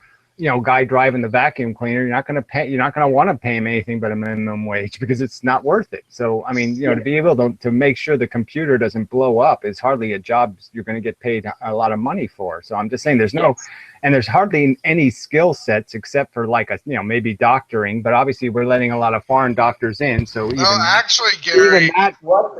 guy driving the vacuum cleaner. You're not going to want to pay him anything but a minimum wage because it's not worth it. So, I mean, to be able to make sure the computer doesn't blow up is hardly a job you're going to get paid a lot of money for. So I'm just saying there's hardly any skill sets except for like maybe doctoring, but obviously we're letting a lot of foreign doctors in. So actually, Gary, even that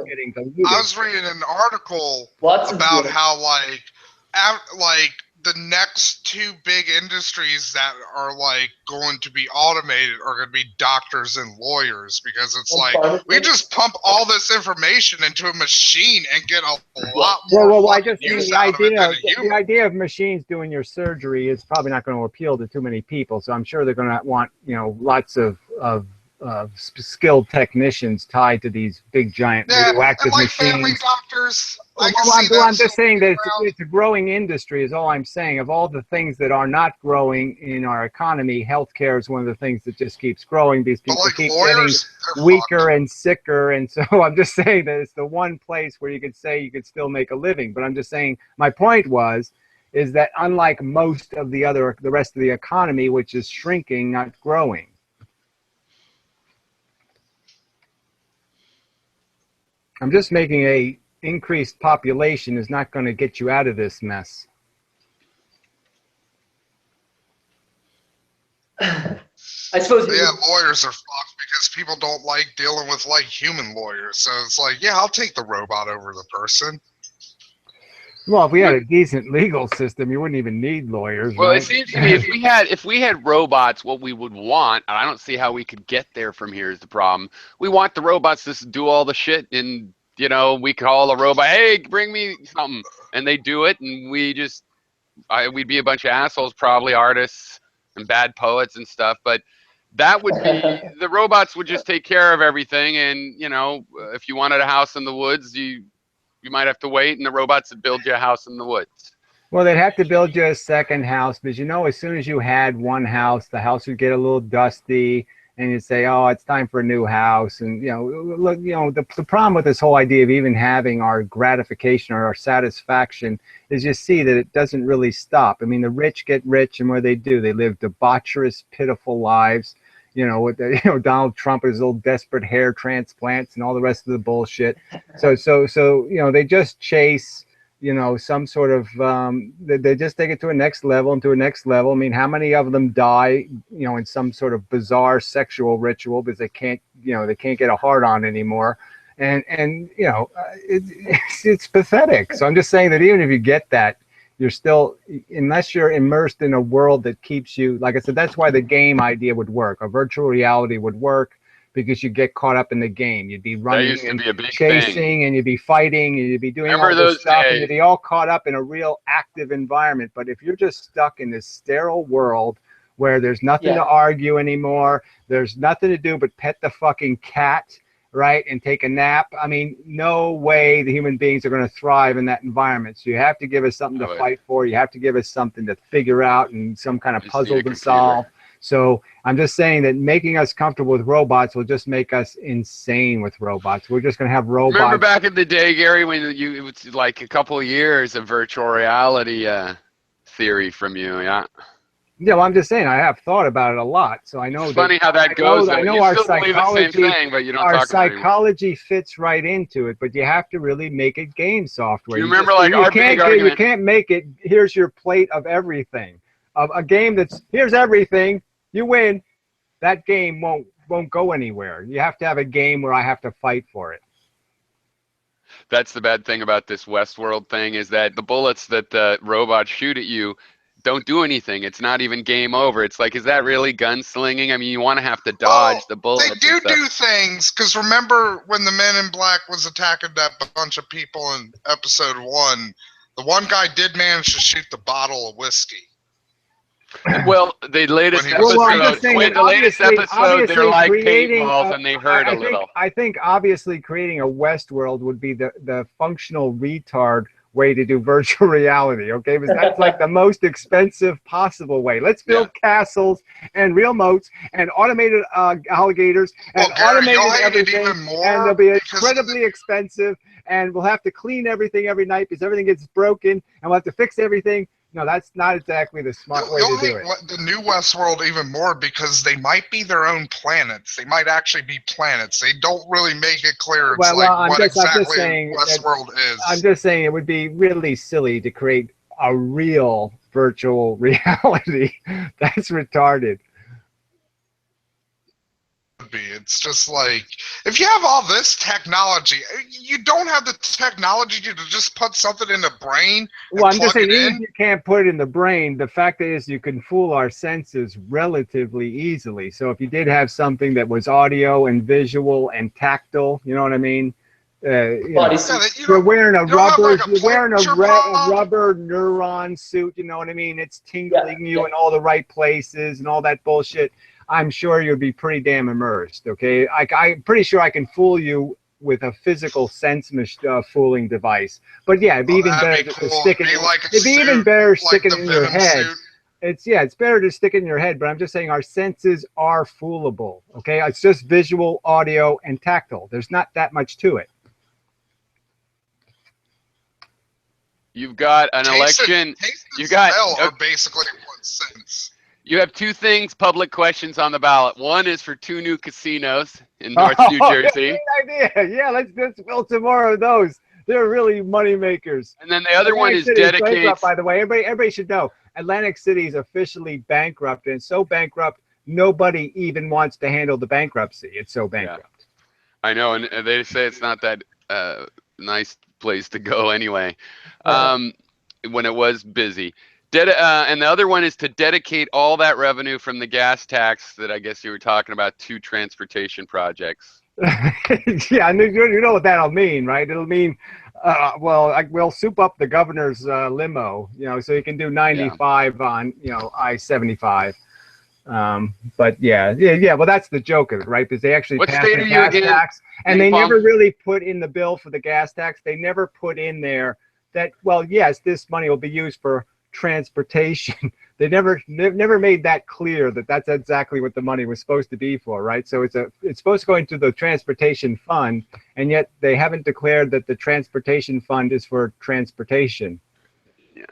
getting diluted. I was reading an article about how like the next two big industries that are like going to be automated are going to be doctors and lawyers, because it's like we just pump all this information into a machine and get a lot more. Well, I just think the idea of machines doing your surgery is probably not going to appeal to too many people. So I'm sure they're going to want lots of skilled technicians tied to these big giant radioactive and like machines. Family doctors. I'm just saying that it's a growing industry is all I'm saying. Of all the things that are not growing in our economy, healthcare is one of the things that just keeps growing. These people keep getting weaker and sicker. And so I'm just saying that it's the one place where you could say you could still make a living. But I'm just saying my point is that unlike most of the rest of the economy, which is shrinking, not growing. I'm just making a increased population is not going to get you out of this mess. I suppose. Yeah, lawyers are fucked because people don't like dealing with like human lawyers. So it's like, yeah, I'll take the robot over the person. Well, if we had a decent legal system, you wouldn't even need lawyers, Well, right? it seems to me if we had robots, what we would want, and I don't see how we could get there from here is the problem. We want the robots to do all the shit, and we call a robot, hey, bring me something, and they do it, and we'd be a bunch of assholes, probably artists and bad poets and stuff, but that would be the robots would just take care of everything, and if you wanted a house in the woods, you might have to wait, and the robots would build you a house in the woods. Well, they'd have to build you a second house because as soon as you had one house, the house would get a little dusty, and you'd say, "Oh, it's time for a new house." And look, the problem with this whole idea of even having our gratification or our satisfaction is you see that it doesn't really stop. I mean, the rich get rich, and what do? They live debaucherous, pitiful lives. With Donald Trump and his little desperate hair transplants and all the rest of the bullshit. So they just chase, some sort of, they just take it to a next level and to a next level. I mean, how many of them die, in some sort of bizarre sexual ritual because they can't get a hard on anymore. And it's pathetic. So I'm just saying that even if you get that, you're still, unless you're immersed in a world that keeps you, like I said, that's why the game idea would work. A virtual reality would work because you get caught up in the game. You'd be running and chasing, and you'd be fighting, and you'd be doing all this stuff, and you'd be all caught up in a real active environment. But if you're just stuck in this sterile world where there's nothing to argue anymore, there's nothing to do but pet the fucking cat, right, and take a nap. I mean, no way the human beings are going to thrive in that environment. So you have to give us something to fight for. You have to give us something to figure out and some kind of puzzle to solve. So I'm just saying that making us comfortable with robots will just make us insane with robots. We're just going to have robots. Remember back in the day, Gary, when it was like a couple of years of virtual reality theory from you, yeah? Yeah, well, I'm just saying I have thought about it a lot, so I know. It's funny how that goes. I know you our still believe the same thing, but you don't talk about it anymore. Our psychology fits right into it, but you have to really make it game software. You remember, like our big argument? You can't make it. Here's your plate of everything. Of a game that's here's everything. You win. That game won't go anywhere. You have to have a game where I have to fight for it. That's the bad thing about this Westworld thing is that the bullets that the robots shoot at you don't do anything. It's not even game over. It's like, is that really gunslinging? I mean, you want to have to dodge the bullets. They do things, because remember when the Men in Black was attacking that bunch of people in episode 1, the one guy did manage to shoot the bottle of whiskey. Well, the latest episode, they're like paintballs and they hurt a little. I think obviously creating a Westworld would be the functional retard way to do virtual reality, okay? Because that's like the most expensive possible way. Let's build castles and real moats and automated alligators and automated everything, and they'll be incredibly expensive, and we'll have to clean everything every night because everything gets broken, and we'll have to fix everything. No, that's not exactly the smart way to do it. The new Westworld even more because they might be their own planets. They might actually be planets. They don't really make it clear what exactly Westworld is. I'm just saying it would be really silly to create a real virtual reality. That's retarded. It's just like, if you have all this technology, you don't have the technology to just put something in the brain. Well, I'm just saying, even if you can't put it in the brain, the fact is you can fool our senses relatively easily. So if you did have something that was audio and visual and tactile, you know what I mean? You're wearing a rubber, rubber neuron suit, you know what I mean? It's tingling you in all the right places and all that bullshit. I'm sure you'd be pretty damn immersed, okay? I'm pretty sure I can fool you with a physical sense fooling device. But yeah, it'd be even better to stick it. It'd be even better sticking it in your head. It's better to stick it in your head. But I'm just saying our senses are foolable, okay? It's just visual, audio, and tactile. There's not that much to it. You've got an election. You got are basically one sense. You have two things, public questions on the ballot. One is for 2 new casinos in North New Jersey. Great idea. Yeah, let's build some more of those. They're really money makers. And then the other one is dedicated. By the way, everybody should know Atlantic City is officially bankrupt, and so bankrupt nobody even wants to handle the bankruptcy. It's so bankrupt. I know, and they say it's not that nice place to go anyway. When it was busy. And the other one is to dedicate all that revenue from the gas tax that I guess you were talking about to transportation projects. Yeah, you know what that'll mean, right? It'll mean, we'll soup up the governor's limo, so you can do 95 on, I-75. But yeah. Well, that's the joke of it, right? Because they actually passed the gas tax, and they never really put in the bill for the gas tax. They never put in there that, well, yes, this money will be used for transportation. They never made that clear that that's exactly what the money was supposed to be for, right? So it's supposed to go into the transportation fund, and yet they haven't declared that the transportation fund is for transportation. Yeah.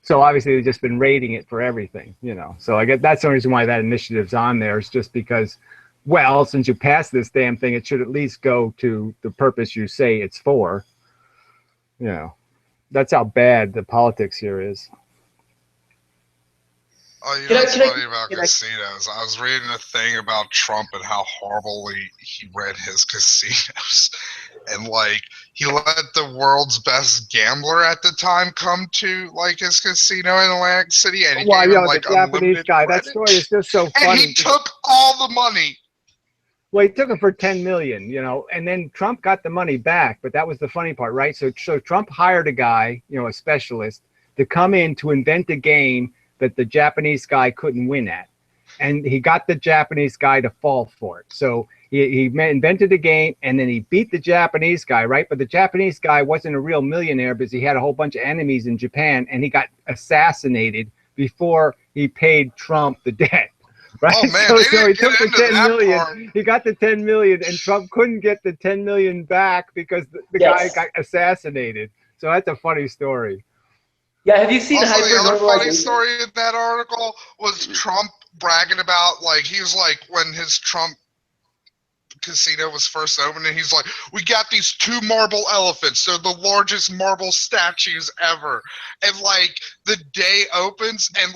So obviously they've just been raiding it for everything, So I guess that's the reason why that initiative's on there, is just because, well, since you passed this damn thing, it should at least go to the purpose you say it's for. That's how bad the politics here is. Oh, what's funny about casinos? I was reading a thing about Trump and how horribly he ran his casinos. And, he let the world's best gambler at the time come to, his casino in Atlantic City. And he gave him, the Japanese guy. Credit. That story is just so funny. And he took all the money. Well, he took it for $10 million, and then Trump got the money back. But that was the funny part, right? So Trump hired a guy, a specialist, to come in to invent a game that the Japanese guy couldn't win at. And he got the Japanese guy to fall for it. So he invented a game, and then he beat the Japanese guy, right? But the Japanese guy wasn't a real millionaire because he had a whole bunch of enemies in Japan, and he got assassinated before he paid Trump the debt. Right? Oh, man, so he took the 10 million. Part. He got the 10 million, and Trump couldn't get the 10 million back because the guy got assassinated. So that's a funny story. Yeah, have you seen also, the other funny story in that article was Trump bragging about, he was when his Trump casino was first opening, he's like, we got these 2 marble elephants. They're the largest marble statues ever. And, the day opens, and,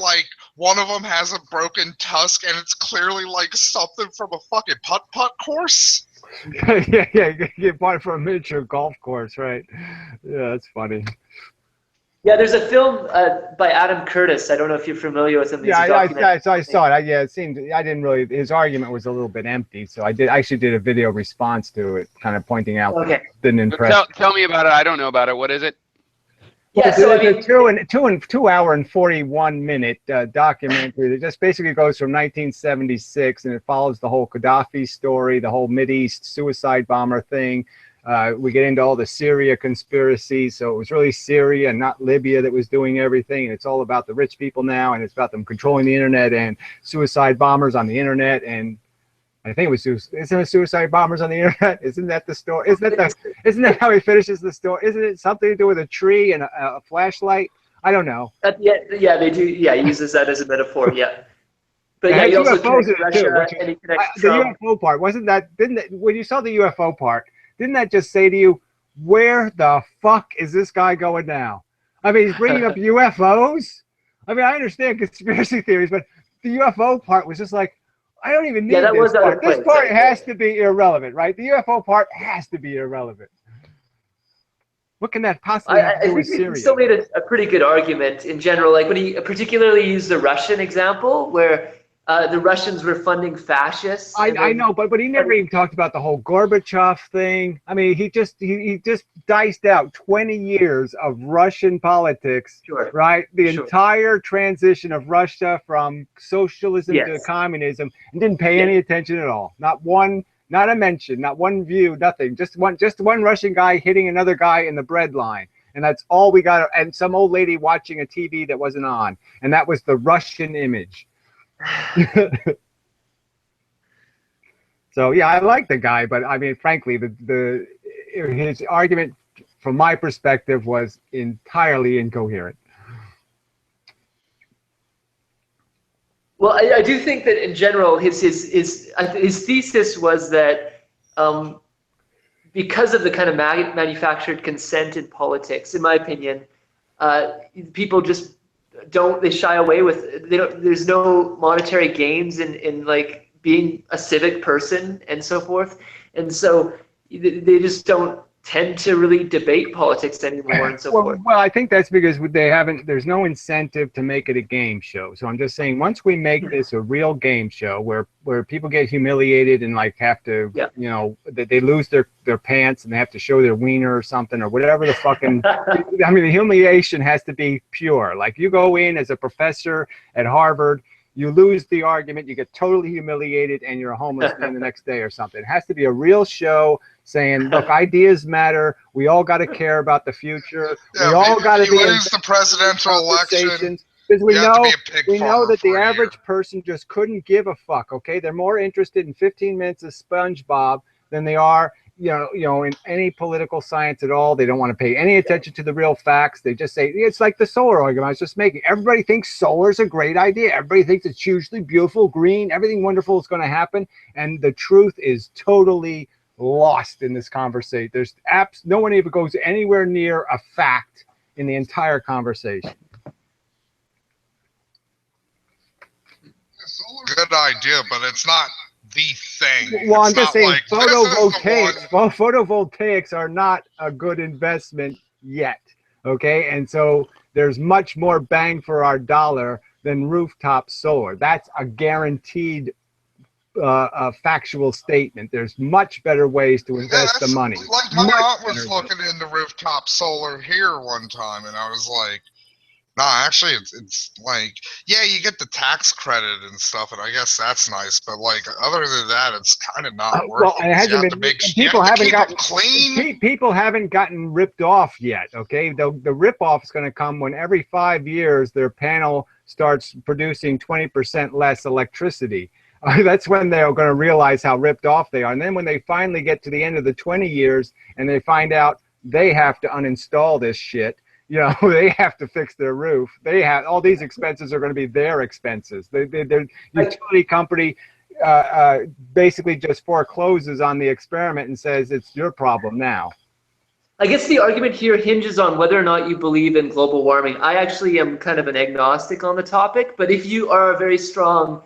one of them has a broken tusk, and it's clearly, something from a fucking putt-putt course. yeah, you bought it from a miniature golf course, right? Yeah, that's funny. Yeah, there's a film by Adam Curtis. I don't know if you're familiar with him. I saw it. It seemed I didn't really. His argument was a little bit empty, so I actually did a video response to it, kind of pointing out that it didn't impress. Tell me about it. I don't know about it. What is it? Yeah, so it's a 2 hour and 41 minute documentary that just basically goes from 1976, and it follows the whole Gaddafi story, the whole Mideast suicide bomber thing. We get into all the Syria conspiracy. So it was really Syria and not Libya that was doing everything. And it's all about the rich people now, and it's about them controlling the internet and suicide bombers on the internet. And I think it was, isn't it suicide bombers on the internet? Isn't that the story? Isn't that how he finishes the story? Isn't it something to do with a tree and a flashlight? I don't know. Yeah, they do. Yeah, he uses that as a metaphor. Yeah. But yeah, he also connects Russia, and he connects the Trump. UFO part, when you saw the UFO part, didn't that just say to you, where the fuck is this guy going now? I mean, he's bringing up UFOs. I mean, I understand conspiracy theories, but the UFO part was just like, I don't even need this part. This part has to be irrelevant, right? The UFO part has to be irrelevant. What can that possibly have to do with Syria? He still made a pretty good argument in general, like when he particularly used the Russian example, where the Russians were funding fascists. I know, but he never even talked about the whole Gorbachev thing. I mean, he just diced out 20 years of Russian politics, right? The entire transition of Russia from socialism to communism, and didn't pay any attention at all. Not a mention, not one view, nothing. Just one Russian guy hitting another guy in the bread line. And that's all we got. And some old lady watching a TV that wasn't on. And that was the Russian image. So yeah, I like the guy, but I mean, frankly, his argument, from my perspective, was entirely incoherent. Well, I do think that in general, his thesis was that because of the kind of manufactured consent in politics, in my opinion, people just they shy away with, there's no monetary gains in like being a civic person and so forth. And so they just don't tend to really debate politics anymore and so forth. Well, I think that's because there's no incentive to make it a game show. So I'm just saying, once we make this a real game show where people get humiliated and like have to, you know, they lose their pants and they have to show their wiener or something or whatever the fucking, I mean, the humiliation has to be pure. Like you go in as a professor at Harvard, you lose the argument, you get totally humiliated, and you're a homeless man the next day or something. It has to be a real show saying, look, ideas matter. We all got to care about the future. Yeah, we all got to be lose the presidential election. Because we know that the a average person just couldn't give a fuck. Okay, they're more interested in 15 minutes of SpongeBob than they are, you know, in any political science at all. They don't want to pay any attention to the real facts. They just say, it's like the solar argument I was just making. Everybody thinks solar is a great idea. Everybody thinks it's hugely beautiful, green, everything wonderful is going to happen. And the truth is totally lost in this conversation. There's no one even goes anywhere near a fact in the entire conversation. Good idea, but it's not the thing. Well, it's I'm just saying like, photovoltaics are not a good investment yet. Okay, and so there's much more bang for our dollar than rooftop solar. That's a guaranteed factual statement. There's much better ways to invest the money. Like my aunt was looking into rooftop solar here one time, and I was like, no, actually, it's like, yeah, you get the tax credit and stuff, and I guess that's nice. But like, other than that, it's kind of not worth it. It hasn't been. People haven't gotten clean. People haven't gotten ripped off yet. Okay, the rip off is going to come when every 5 years their panel starts producing 20% less electricity. That's when they're going to realize how ripped off they are. And then when they finally get to the end of the 20 years and they find out they have to uninstall this shit, you know, they have to fix their roof. They have all these expenses are going to be their expenses. Their utility company basically just forecloses on the experiment and says it's your problem now. I guess the argument here hinges on whether or not you believe in global warming. I actually am kind of an agnostic on the topic, but if you are a very strong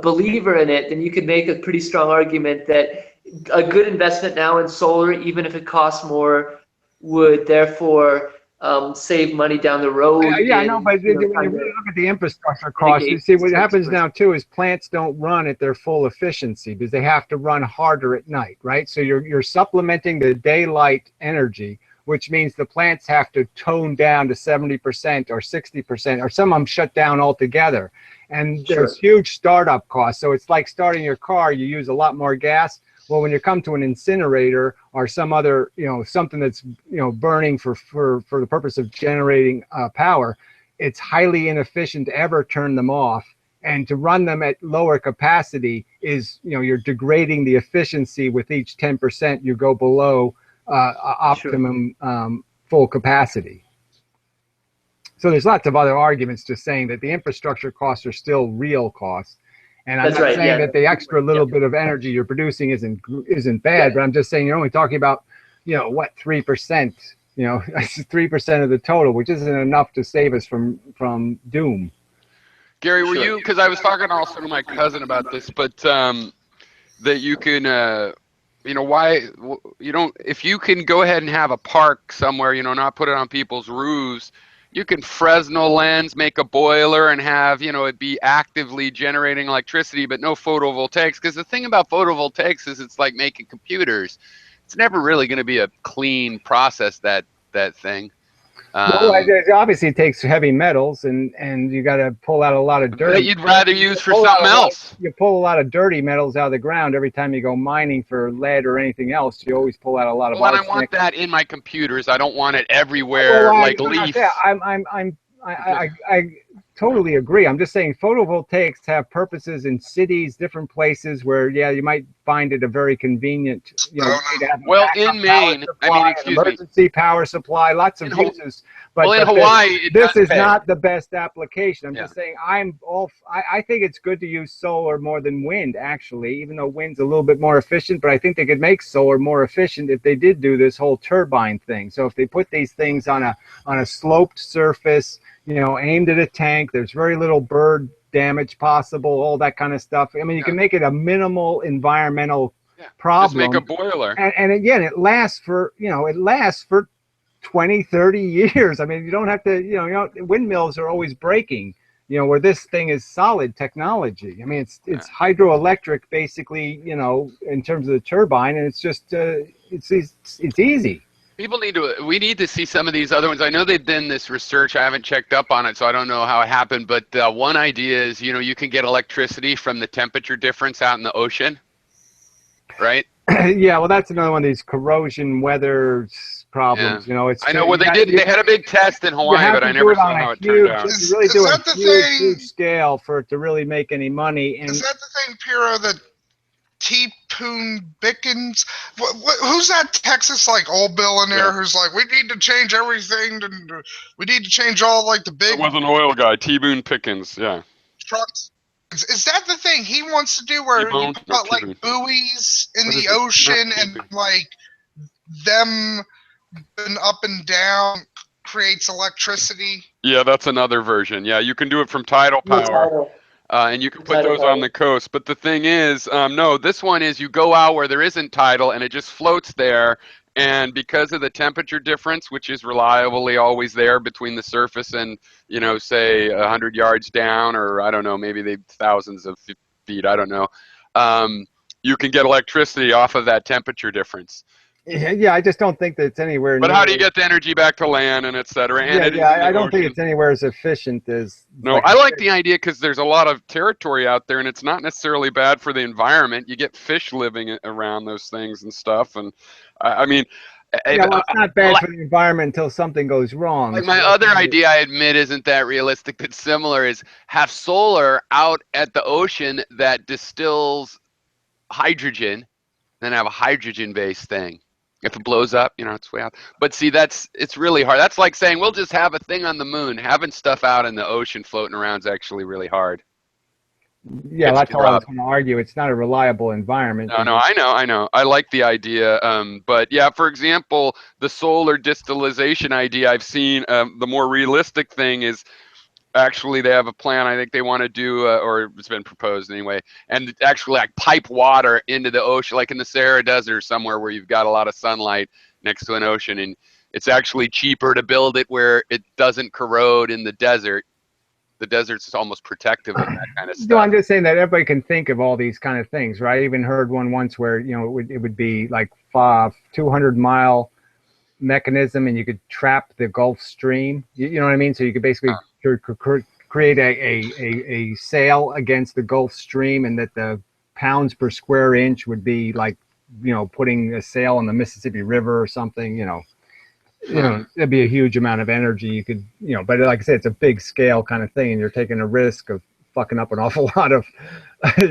believer in it, then you could make a pretty strong argument that a good investment now in solar, even if it costs more, would therefore save money down the road. Yeah, I know, but when you really look at the infrastructure costs, you see what happens now too is plants don't run at their full efficiency because they have to run harder at night, right? So you're supplementing the daylight energy, which means the plants have to tone down to 70% or 60%, or some of them shut down altogether. And there's huge startup costs. So it's like starting your car, you use a lot more gas. Well, when you come to an incinerator or some other, you know, something that's, you know, burning for the purpose of generating power, it's highly inefficient to ever turn them off. And to run them at lower capacity is, you know, you're degrading the efficiency with each 10% you go below optimum full capacity. So there's lots of other arguments just saying that the infrastructure costs are still real costs. And I'm not saying that the extra little bit of energy you're producing isn't bad, but I'm just saying you're only talking about, you know, what, 3%, you know, 3% of the total, which isn't enough to save us from doom. Gary, were you, because I was talking also to my cousin about this, but that you can, you know, why you don't, if you can go ahead and have a park somewhere, you know, not put it on people's roofs, you can Fresnel lens, make a boiler and have, you know, it be actively generating electricity, but no photovoltaics. Because the thing about photovoltaics is it's like making computers. It's never really going to be a clean process, that thing. Well, obviously it takes heavy metals and you got to pull out a lot of dirt. That you'd rather use for something else. You pull a lot of dirty metals out of the ground every time you go mining for lead or anything else. You always pull out a lot of. Well, and I want that in my computers. I don't want it everywhere like leaf. Yeah, totally agree. I'm just saying photovoltaics have purposes in cities, different places where, yeah, you might find it a very convenient, way to have a Well, backup in power Maine, I supply, mean, an excuse me, emergency power supply, lots of uses. But, well, in but Hawaii, it this does is pay. not the best application. I'm Yeah. just saying I think it's good to use solar more than wind, actually, even though wind's a little bit more efficient. But I think they could make solar more efficient if they did do this whole turbine thing. So if they put these things on a sloped surface, aimed at a tank, there's very little bird damage possible, all that kind of stuff. I mean, you can make it a minimal environmental problem. Just make a boiler. And again, it lasts for 20, 30 years. I mean, you don't have to, windmills are always breaking, where this thing is solid technology. I mean, it's hydroelectric basically, in terms of the turbine, and it's just, it's easy. We need to see some of these other ones. I know they've done this research. I haven't checked up on it, so I don't know how it happened. But one idea is, you can get electricity from the temperature difference out in the ocean, right? Yeah, well, that's another one of these corrosion weather problems. I know. Well, they had a big test in Hawaii, but I never saw how it turned out. You really do a huge scale for it to really make any money. And is that the thing, Piro, that T-Poon Bickens? Who's that Texas old billionaire who's like, we need to change everything, we need to change all the big. It was an oil guy, T-Boone Pickens, trucks. Is that the thing he wants to do, where you put buoys in the ocean and them up and down creates electricity? Yeah, that's another version. Yeah, you can do it from tidal power. And you can put those on the coast. But the thing is, no, this one is you go out where there isn't tidal and it just floats there. And because of the temperature difference, which is reliably always there between the surface and, say 100 yards down, or I don't know, maybe they thousands of feet, I don't know, you can get electricity off of that temperature difference. Yeah, I just don't think that it's anywhere. But how do you get the energy back to land and et cetera? And I don't think it's anywhere as efficient as. No, I like the idea because there's a lot of territory out there, and it's not necessarily bad for the environment. You get fish living around those things and stuff, and I mean. Yeah, well, it's not bad for the environment until something goes wrong. Like my other idea, I admit, isn't that realistic, but similar, is have solar out at the ocean that distills hydrogen, then have a hydrogen-based thing. If it blows up, it's way out. But see, it's really hard. That's like saying we'll just have a thing on the moon. Having stuff out in the ocean floating around is actually really hard. Yeah, that's all I was going to argue. It's not a reliable environment. No, I know. I like the idea. But yeah, for example, the solar distillation idea I've seen, the more realistic thing is actually they have a plan I think they want to do, or it's been proposed anyway, and actually pipe water into the ocean, like in the Sahara Desert or somewhere where you've got a lot of sunlight next to an ocean, and it's actually cheaper to build it where it doesn't corrode in the desert. The desert's almost protective of that kind of stuff. No, I'm just saying that everybody can think of all these kind of things, right? I even heard one once where, it would be like 200-mile mechanism and you could trap the Gulf Stream. You know what I mean? So you could basically create a sail against the Gulf Stream, and that the pounds per square inch would be like, putting a sail on the Mississippi River or something, it'd be a huge amount of energy you could, but like I said, it's a big scale kind of thing, and you're taking a risk of fucking up an awful lot of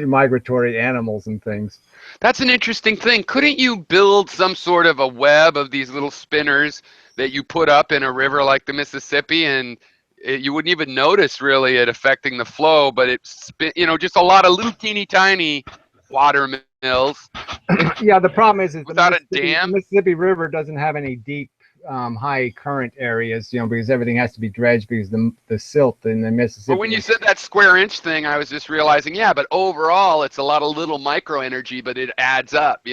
migratory animals and things. That's an interesting thing. Couldn't you build some sort of a web of these little spinners that you put up in a river like the Mississippi, and you wouldn't even notice really it affecting the flow, but it's, just a lot of little teeny tiny water mills. Yeah, the problem is without a dam, the Mississippi River doesn't have any deep high current areas, because everything has to be dredged because the silt in the Mississippi. But when you said that square inch thing, I was just realizing, but overall it's a lot of little micro energy, but it adds up,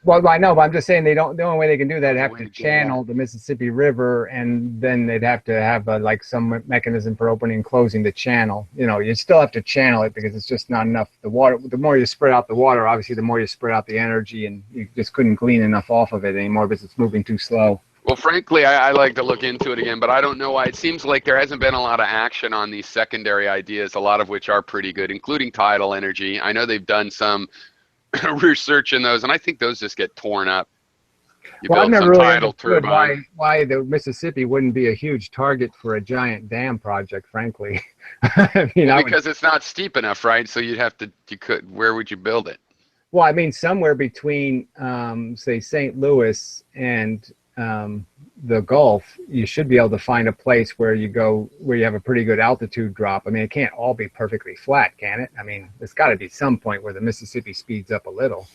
Well, I know, but I'm just saying the only way they can do that, have to channel the Mississippi River, and then they'd have to have some mechanism for opening and closing the channel. You still have to channel it because it's just not enough. The water, the more you spread out the water, obviously the more you spread out the energy, and you just couldn't glean enough off of it anymore because it's moving too slow. Well, frankly, I like to look into it again, but I don't know why. It seems like there hasn't been a lot of action on these secondary ideas, a lot of which are pretty good, including tidal energy. I know they've done some research in those, and I think those just get torn up. You Well, I've build never some really tidal understood turbine. why the Mississippi wouldn't be a huge target for a giant dam project, frankly. I mean, Well, I would, because it's not steep enough, right? So where would you build it? well, I mean, somewhere between, say, St. Louis and the Gulf, you should be able to find a place where you have a pretty good altitude drop. I mean, it can't all be perfectly flat, can it? I mean, there's got to be some point where the Mississippi speeds up a little.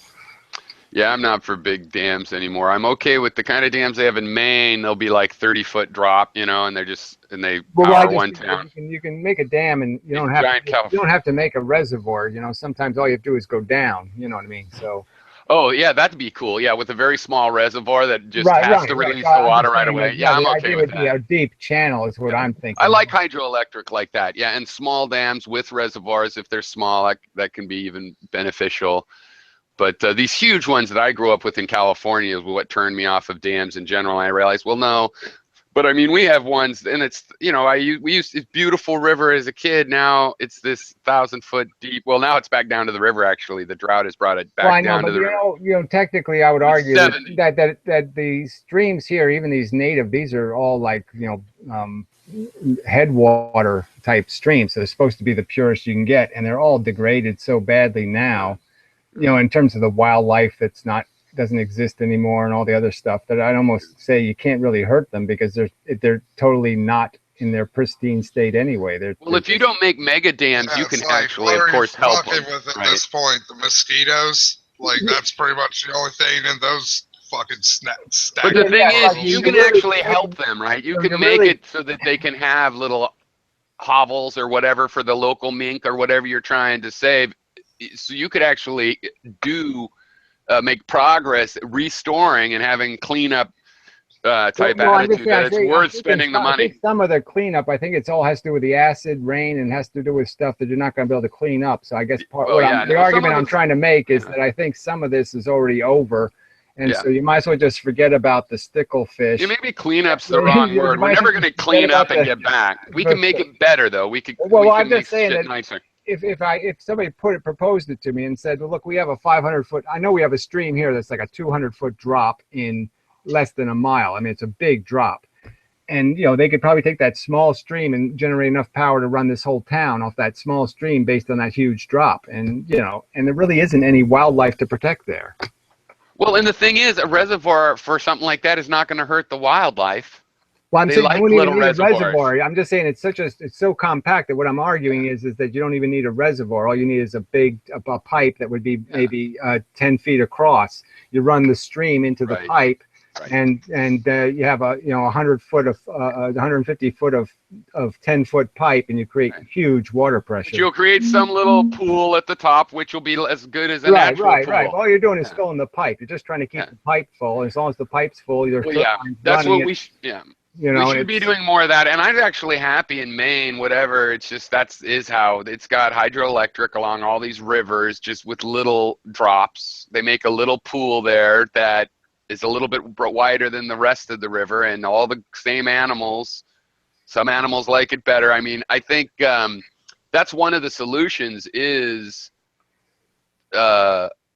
Yeah, I'm not for big dams anymore. I'm okay with the kind of dams they have in Maine. They'll be like 30-foot drop, and they Well, power one town. you can make a dam, and you don't Giant have to make a reservoir. Sometimes all you have to do is go down. You know what I mean? So. Oh yeah, that'd be cool. Yeah, with a very small reservoir that just Right, has to release the water right away. Yeah, I'm the okay idea with would be that. a deep channel is what I'm thinking. I like hydroelectric like that. Yeah, and small dams with reservoirs, if they're small, that can be even beneficial. But these huge ones that I grew up with in California is what turned me off of dams in general. I realized, well, no. But I mean, we have ones, and it's, we used this beautiful river as a kid. Now it's this 1,000-foot deep. Well, now it's back down to the river. Actually, the drought has brought it back well, I know, down but to the river. technically, I would argue 70. that the streams here, even these native, these are all like headwater type streams. So they're supposed to be the purest you can get, and they're all degraded so badly now. In terms of the wildlife doesn't exist anymore and all the other stuff, that I'd almost say you can't really hurt them because they're totally not in their pristine state anyway. If you don't make mega dams, you can actually, of course, help them. With at this point, the mosquitoes, that's pretty much the only thing in those fucking stacks. But the thing is, you can actually help them, right? You can make it so that they can have little hovels or whatever for the local mink or whatever you're trying to save. So you could actually make progress restoring and having cleanup type attitude that it's worth spending the money. I think some of the cleanup, I think it all has to do with the acid rain and has to do with stuff that you're not going to be able to clean up. So I guess the argument I'm trying to make is that I think some of this is already over. And so you might as well just forget about the sticklefish. Maybe cleanup's the wrong word. We're never going to clean up and get back. We can make it better, though. We can make shit nicer. If somebody proposed it to me and said, well, look, we have a 500-foot, I know we have a stream here that's like a 200-foot drop in less than a mile. I mean, it's a big drop. And, they could probably take that small stream and generate enough power to run this whole town off that small stream based on that huge drop. And, and there really isn't any wildlife to protect there. Well, and the thing is, a reservoir for something like that is not going to hurt the wildlife. Well, I'm saying like you don't even need a reservoirs. reservoir. I'm just saying it's so compact that what I'm arguing is that you don't even need a reservoir. All you need is a pipe that would be maybe 10 feet across. You run the stream into the pipe, and you have 100 foot of 150 foot of 10-foot pipe, and you create huge water pressure. But you'll create some little pool at the top, which will be as good as a natural pool. Right. All you're doing is filling the pipe. You're just trying to keep the pipe full. And as long as the pipe's full, you're that's what we should. Yeah. We should be doing more of that, and I'm actually happy in Maine, whatever. It's just is how it's got hydroelectric along all these rivers, just with little drops. They make a little pool there that is a little bit wider than the rest of the river, and all the same animals. Some animals like it better. I mean, I think that's one of the solutions is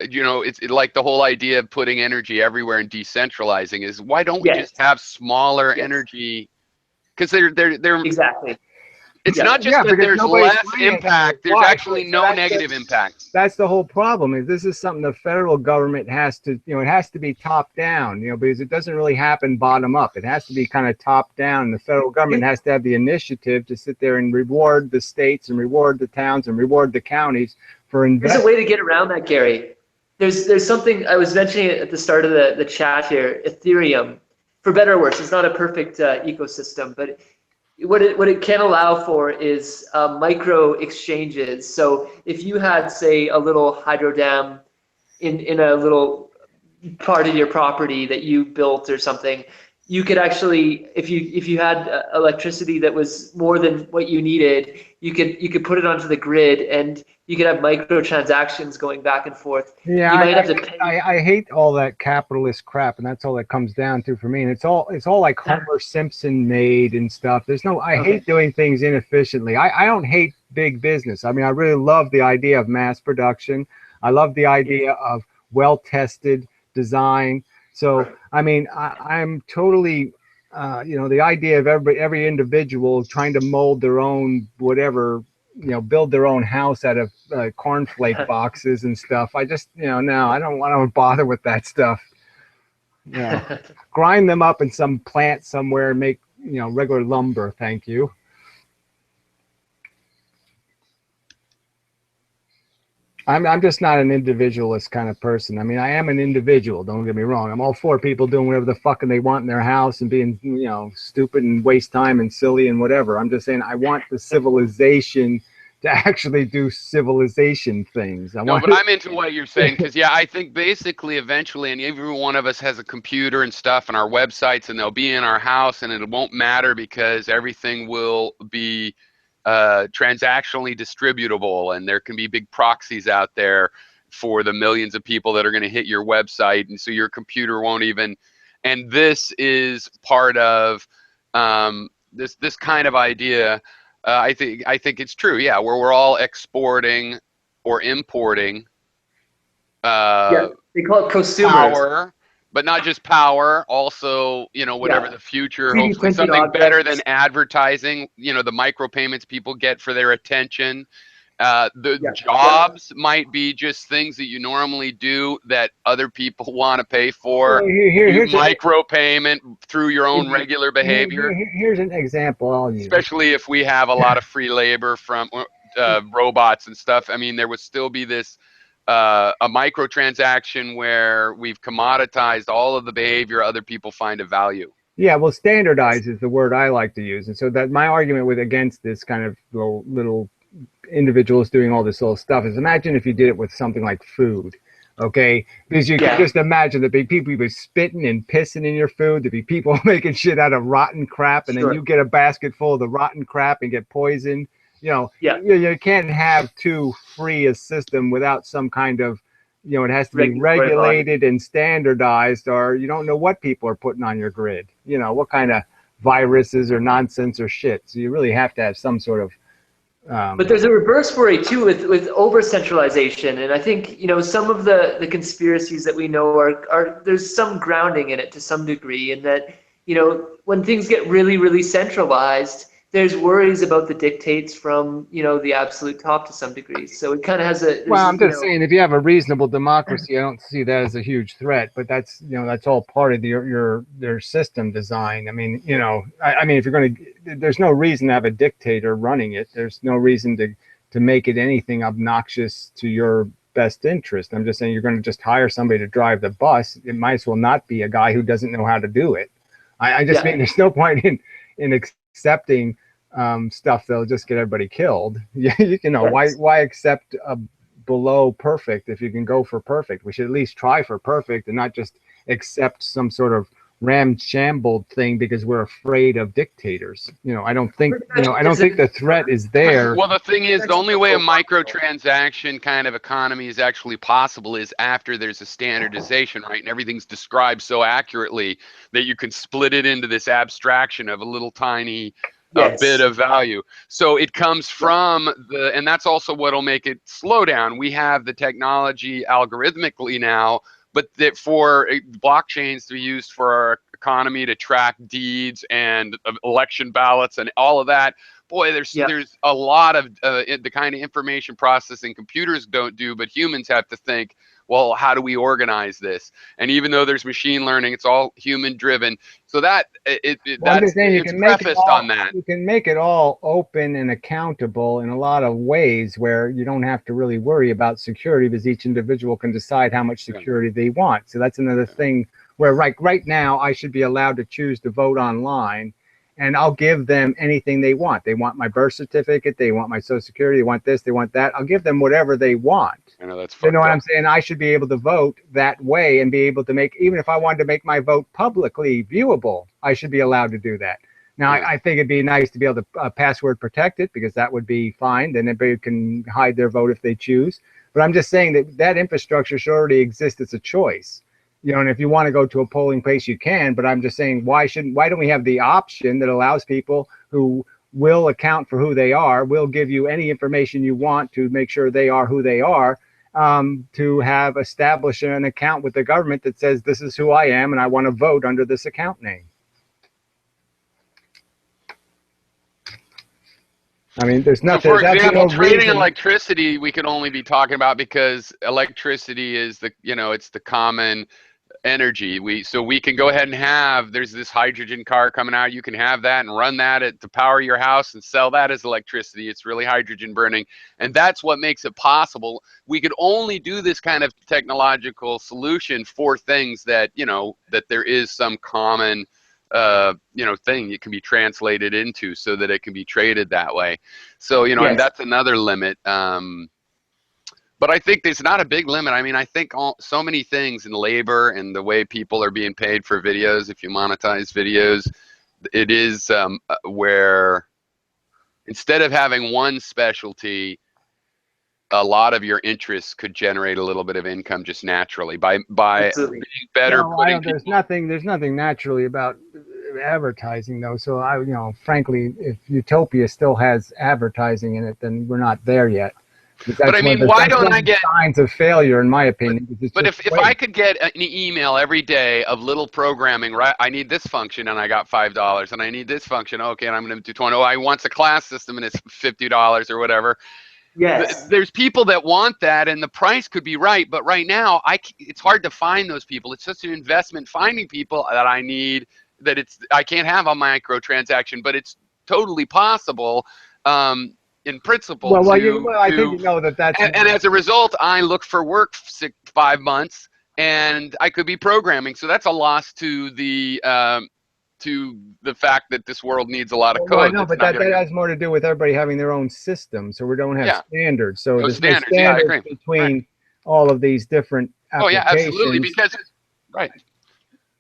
it's like the whole idea of putting energy everywhere and decentralizing is why don't we just have smaller energy? Because they're exactly. It's not just that there's less impact. There's actually no negative impact. That's the whole problem. Is this is something the federal government has to, it has to be top down, because it doesn't really happen bottom up. It has to be kind of top down. The federal government has to have the initiative to sit there and reward the states and reward the towns and reward the counties for investing. There's a way to get around that, Gary. There's something I was mentioning at the start of the chat here. Ethereum, for better or worse, it's not a perfect ecosystem, but what it can allow for is micro exchanges. So if you had, say, a little hydro dam in a little part of your property that you built or something, you could actually, if you had electricity that was more than what you needed, you could put it onto the grid, and you could have microtransactions going back and forth. Yeah, I hate all that capitalist crap, and that's all it comes down to for me. And it's all like Homer Simpson made and stuff. I hate doing things inefficiently. I don't hate big business. I mean, I really love the idea of mass production. I love the idea of well-tested design. So I mean, I'm totally, the idea of every individual trying to mold their own whatever, build their own house out of cornflake boxes and stuff. I just, no, I don't want to bother with that stuff. Grind them up in some plant somewhere and make, regular lumber. Thank you. I'm just not an individualist kind of person. I mean, I am an individual. Don't get me wrong. I'm all for people doing whatever the fuck they want in their house and being, stupid and waste time and silly and whatever. I'm just saying I want the civilization to actually do civilization things. But I'm into what you're saying because, yeah, I think basically eventually, and every one of us has a computer and stuff and our websites, and they'll be in our house, and it won't matter because everything will be transactionally distributable, and there can be big proxies out there for the millions of people that are going to hit your website, and so your computer won't even. And this is part of this kind of idea. I think it's true. Yeah, where we're all exporting or importing. Yeah, they call it prosumers. Power, but not just power. Also, whatever the future. 3D Hopefully, printed something better objects. than advertising. The micropayments people get for their attention. Jobs might be just things that you normally do that other people want to pay for. Here's micropayment through your own regular behavior. Here's an example I'll use. Especially if we have a lot of free labor from robots and stuff. I mean, there would still be this a microtransaction where we've commoditized all of the behavior other people find of value. Yeah, well, standardize is the word I like to use, and so that my argument against this kind of little individuals doing all this little stuff is, imagine if you did it with something like food, okay? Because you can just imagine there'd be people be spitting and pissing in your food, there'd be people making shit out of rotten crap, and then you get a basket full of the rotten crap and get poisoned. You can't have too free a system without some kind of, it has to be regulated and standardized, or you don't know what people are putting on your grid. What kind of viruses or nonsense or shit. So you really have to have some sort of but there's a reverse worry too with over centralization, and I think some of the conspiracies that we know are there's some grounding in it to some degree, in that when things get really, really centralized, there's worries about the dictates from the absolute top to some degree. So it kind of has a. Well, I'm just saying, if you have a reasonable democracy, I don't see that as a huge threat. But that's that's all part of your system design. I mean, I mean, if you're going to, there's no reason to have a dictator running it. There's no reason to make it anything obnoxious to your best interest. I'm just saying, you're going to just hire somebody to drive the bus. It might as well not be a guy who doesn't know how to do it. I just mean, there's no point in accepting stuff that'll just get everybody killed. Why accept below perfect if you can go for perfect? We should at least try for perfect and not just accept some sort of ramshambled thing because we're afraid of dictators. I don't think the threat is there. Well, the thing is, the only way a microtransaction kind of economy is actually possible is after there's a standardization, right? And everything's described so accurately that you can split it into this abstraction of a little tiny bit of value. So it comes from and that's also what'll make it slow down. We have the technology algorithmically now, but that for blockchains to be used for our economy to track deeds and election ballots and all of that, boy, there's a lot of the kind of information processing computers don't do, but humans have to think, well, how do we organize this? And even though there's machine learning, it's all human driven. So that that's prefaced on that. You can make it all open and accountable in a lot of ways where you don't have to really worry about security, because each individual can decide how much security they want. So that's another thing where right now I should be allowed to choose to vote online, and I'll give them anything they want. They want my birth certificate, they want my social security, they want this, they want that. I'll give them whatever they want. I know that's what I'm saying? I should be able to vote that way and be able to make, even if I wanted to make my vote publicly viewable, I should be allowed to do that. Now, I think it'd be nice to be able to password protect it, because that would be fine. Then everybody can hide their vote if they choose. But I'm just saying that infrastructure should already exist as a choice. And if you want to go to a polling place, you can. But I'm just saying, why don't we have the option that allows people who will account for who they are, will give you any information you want to make sure they are who they are, to have established an account with the government that says this is who I am and I want to vote under this account name. I mean, there's nothing. So for example, trading reason. electricity, we can only be talking about because electricity is the, it's the common energy. So we can go ahead and have, there's this hydrogen car coming out. You can have that and run that to power your house and sell that as electricity. It's really hydrogen burning. And that's what makes it possible. We could only do this kind of technological solution for things that, that there is some common thing it can be translated into so that it can be traded that way. So, Yes. And that's another limit. But I think there's not a big limit. I mean, I think so many things in labor and the way people are being paid for videos, if you monetize videos, it is where instead of having one specialty, a lot of your interests could generate a little bit of income just naturally by Absolutely. being better. No, there's nothing naturally about advertising though. So frankly, if Utopia still has advertising in it, then we're not there yet. But I mean, why don't I get signs of failure, in my opinion? But if I could get an email every day of little programming, right? I need this function and I got $5, and I need this function. Okay, and I'm going to do 20. Oh, I want a class system and it's $50 or whatever. Yes. There's people that want that, and the price could be right, but right now it's hard to find those people. It's just an investment finding people that I need. I can't have a microtransaction, but it's totally possible. In principle, I think you know that's. And as a result, I look for work 5 months, and I could be programming. So that's a loss to the fact that this world needs a lot of code. I know, but that has more to do with everybody having their own system. So we don't have standards. So there's standards. No standards I agree. between all of these different applications. Oh yeah, absolutely. Because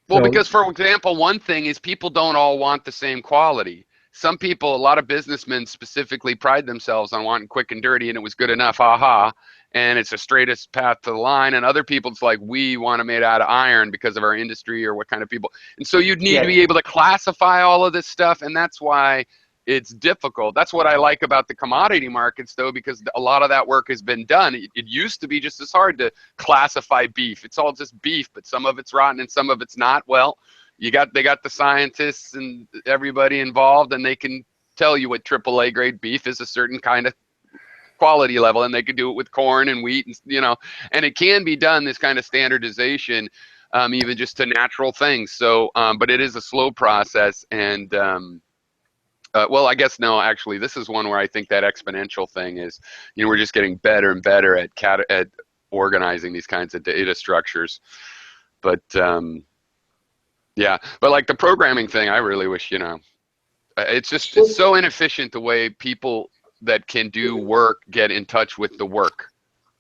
because for example, one thing is people don't all want the same quality. Some people, a lot of businessmen specifically pride themselves on wanting quick and dirty, and it was good enough, aha, and it's the straightest path to the line. And other people, it's like, we want it made out of iron because of our industry or what kind of people. And so you'd need to be able to classify all of this stuff, and that's why it's difficult. That's what I like about the commodity markets, though, because a lot of that work has been done. It used to be just as hard to classify beef. It's all just beef, but some of it's rotten and some of it's not. Well, they got the scientists and everybody involved, and they can tell you what AAA grade beef is, a certain kind of quality level, and they can do it with corn and wheat, and and it can be done, this kind of standardization, even just to natural things. So, but it is a slow process, and well, I guess no, actually, this is one where I think that exponential thing is, we're just getting better and better at organizing these kinds of data structures, but. Yeah, but like the programming thing, I really wish, it's so inefficient the way people that can do work get in touch with the work.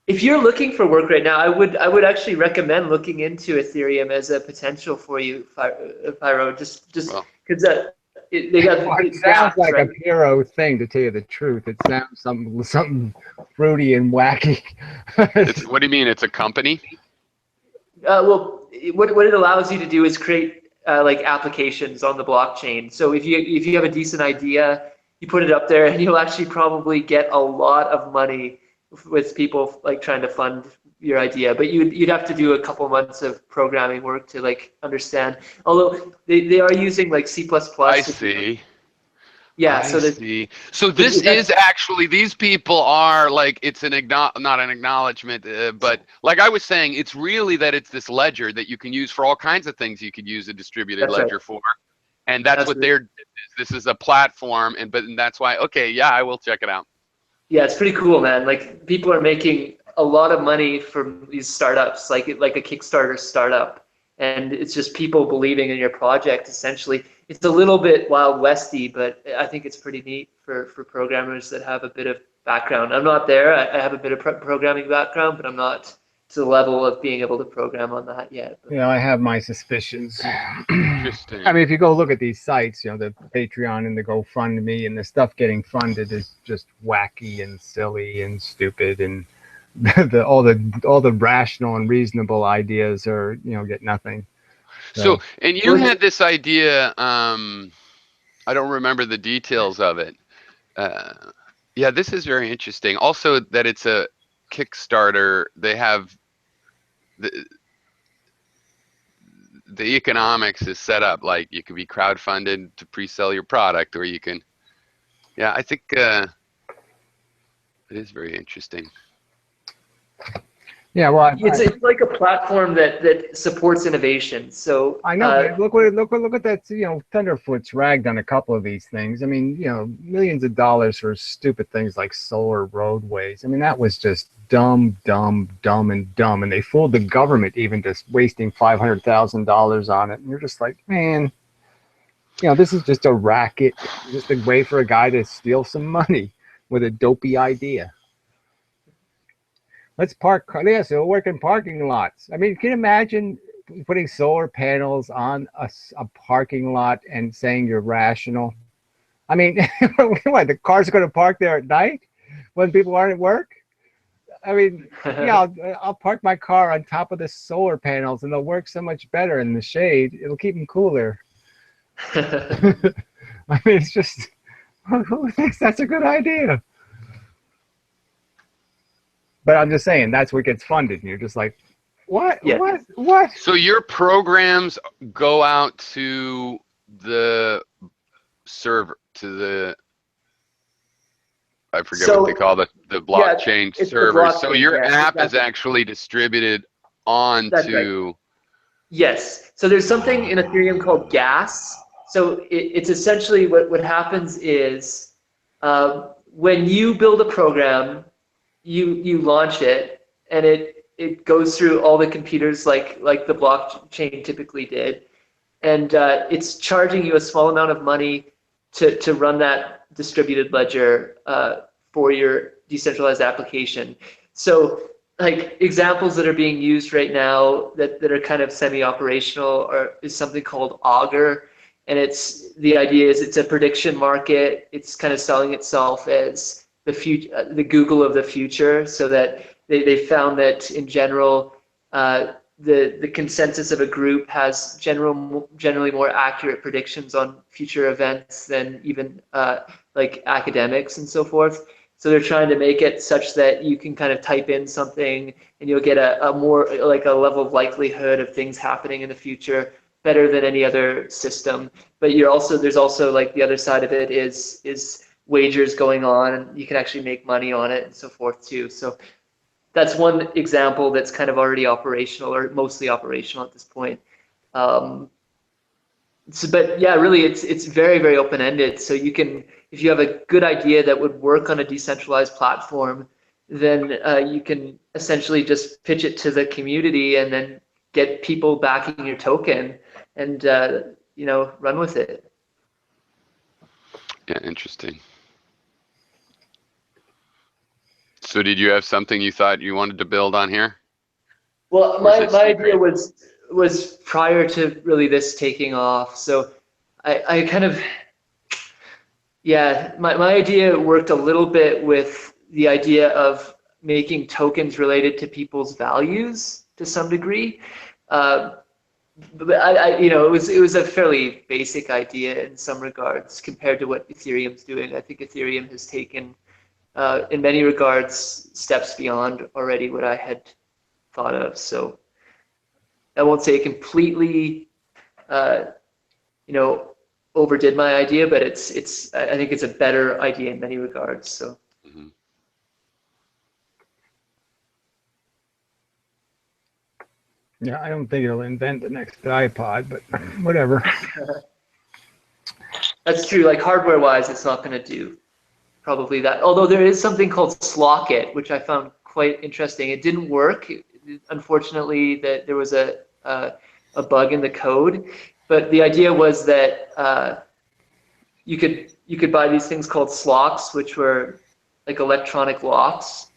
If you're looking for work right now, I would actually recommend looking into Ethereum as a potential for you, Pyro, just because they got. It sounds like a hero thing, to tell you the truth. It sounds something fruity and wacky. What do you mean? It's a company? Well, what it allows you to do is create like applications on the blockchain. So if you have a decent idea, you put it up there, and you'll actually probably get a lot of money with people like trying to fund your idea. But you'd have to do a couple months of programming work to like understand. Although they are using like C++. I see. Yeah, so this is actually, these people are like, it's not an acknowledgement, but like I was saying, it's really that it's this ledger that you can use for all kinds of things. You could use a distributed ledger for, and that's what this is a platform, and that's why, okay, yeah, I will check it out. Yeah, it's pretty cool, man. Like people are making a lot of money from these startups, like a Kickstarter startup, and it's just people believing in your project, essentially. It's a little bit Wild Westy, but I think it's pretty neat for programmers that have a bit of background. I'm not there. I have a bit of programming background, but I'm not to the level of being able to program on that yet. But. I have my suspicions. Interesting. I mean, if you go look at these sites, the Patreon and the GoFundMe and the stuff getting funded is just wacky and silly and stupid, and all the rational and reasonable ideas are get nothing. So, and you had this idea, I don't remember the details of it. Yeah, this is very interesting. Also that it's Kickstarter, they have the economics is set up like you can be crowdfunded to pre-sell your product, or you can. Yeah, I think it is very interesting. Yeah, well, it's like a platform that supports innovation. So I know, but look at that. You know, Tenderfoot's ragged on a couple of these things. I mean, you know, millions of dollars for stupid things like solar roadways. I mean, that was just dumb, and dumb. And they fooled the government even just wasting $500,000 on it. And you're just like, man, you know, this is just a racket, just a way for a guy to steal some money with a dopey idea. Let's park. Yeah, so we'll work in parking lots. I mean, can you imagine putting solar panels on a parking lot and saying you're rational? I mean, what, the cars are going to park there at night when people aren't at work? I mean, yeah, I'll park my car on top of the solar panels and they'll work so much better in the shade. It'll keep them cooler. I mean, it's just, who thinks that's a good idea? But I'm just saying, that's what gets funded. And you're just like, what? Yeah. What? So your programs go out to the server, to the, I forget what they call the blockchain servers. So your app is actually distributed onto. Right. Yes. So there's something in Ethereum called gas. So it's essentially what happens is when you build a program, you launch it, and it goes through all the computers like the blockchain typically did, and it's charging you a small amount of money to run that distributed ledger for your decentralized application. So like examples that are being used right now that are kind of semi-operational is something called Augur, and the idea is it's a prediction market. It's kind of selling itself as the future, the Google of the future, so that they found that in general, the consensus of a group has generally more accurate predictions on future events than even like academics and so forth. So they're trying to make it such that you can kind of type in something and you'll get a more like a level of likelihood of things happening in the future better than any other system. But there's also like the other side of it is wagers going on, and you can actually make money on it and so forth too. So that's one example that's kind of already operational, or mostly operational at this point. But yeah, really it's very, very open-ended. So you can, if you have a good idea that would work on a decentralized platform, then you can essentially just pitch it to the community and then get people backing your token and run with it. Yeah, interesting. So did you have something you thought you wanted to build on here? Well, my idea was prior to really this taking off. So I kind of, yeah, my idea worked a little bit with the idea of making tokens related to people's values to some degree. But it was a fairly basic idea in some regards compared to what Ethereum's doing. I think Ethereum has taken, in many regards, steps beyond already what I had thought of. So I won't say it completely, overdid my idea, but I think it's a better idea in many regards. So. Mm-hmm. Yeah, I don't think it'll invent the next iPod, but whatever. That's true. Like hardware-wise, it's not going to do probably that. Although there is something called Slockit, which I found quite interesting. It didn't work. Unfortunately, that there was a bug in the code. But the idea was that you could buy these things called slocks, which were like electronic locks.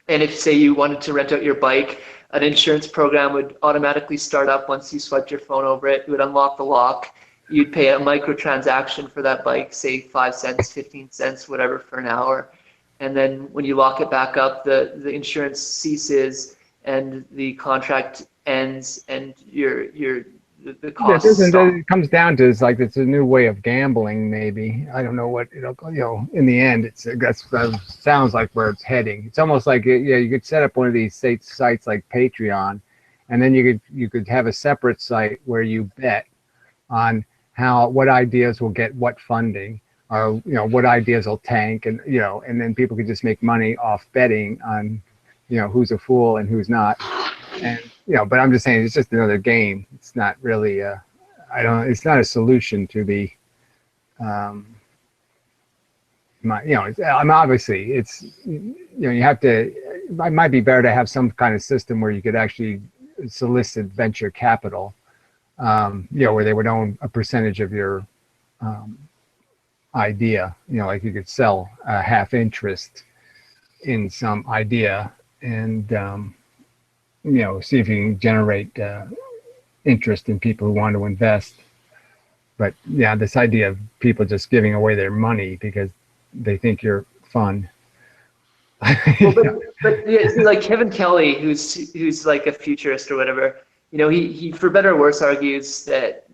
And if, say, you wanted to rent out your bike, an insurance program would automatically start up once you swiped your phone over it. It would unlock the lock. You'd pay a microtransaction for that bike, say 5 cents, 15 cents, whatever, for an hour. And then when you lock it back up, the insurance ceases and the contract ends, and the Yeah, costs stop. it comes down to it's a new way of gambling. Maybe I don't know what it'll. In the end, that sounds like where it's heading. It's almost like you could set up one of these sites like Patreon, and then you could have a separate site where you bet on what ideas will get what funding, or what ideas will tank, and and then people could just make money off betting on who's a fool and who's not. And but I'm just saying it's just another game. It's not really it's not a solution to the I'm obviously you have to, it might be better to have some kind of system where you could actually solicit venture capital, where they would own a percentage of your idea, like you could sell a half interest in some idea and see if you can generate interest in people who want to invest. But yeah, this idea of people just giving away their money because they think you're fun. Well, but yeah, see, like Kevin Kelly, who's like a futurist or whatever, he for better or worse argues that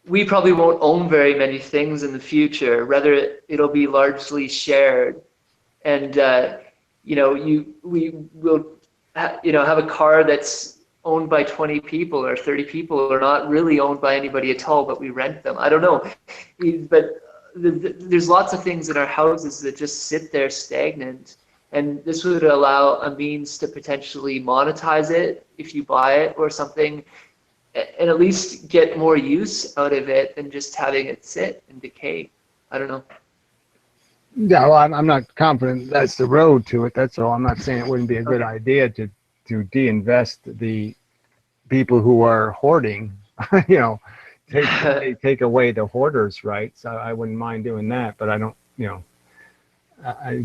we probably won't own very many things in the future. Rather, it'll be largely shared, and we will have a car that's owned by 20 people or 30 people, or not really owned by anybody at all, but we rent them. I don't know, but there's lots of things in our houses that just sit there stagnant, and this would allow a means to potentially monetize it if you buy it or something, and at least get more use out of it than just having it sit and decay. I don't know. Yeah, well, I'm not confident that's the road to it. That's all. I'm not saying it wouldn't be a good idea to de-invest the people who are hoarding, take away the hoarders' rights. I wouldn't mind doing that, but I don't,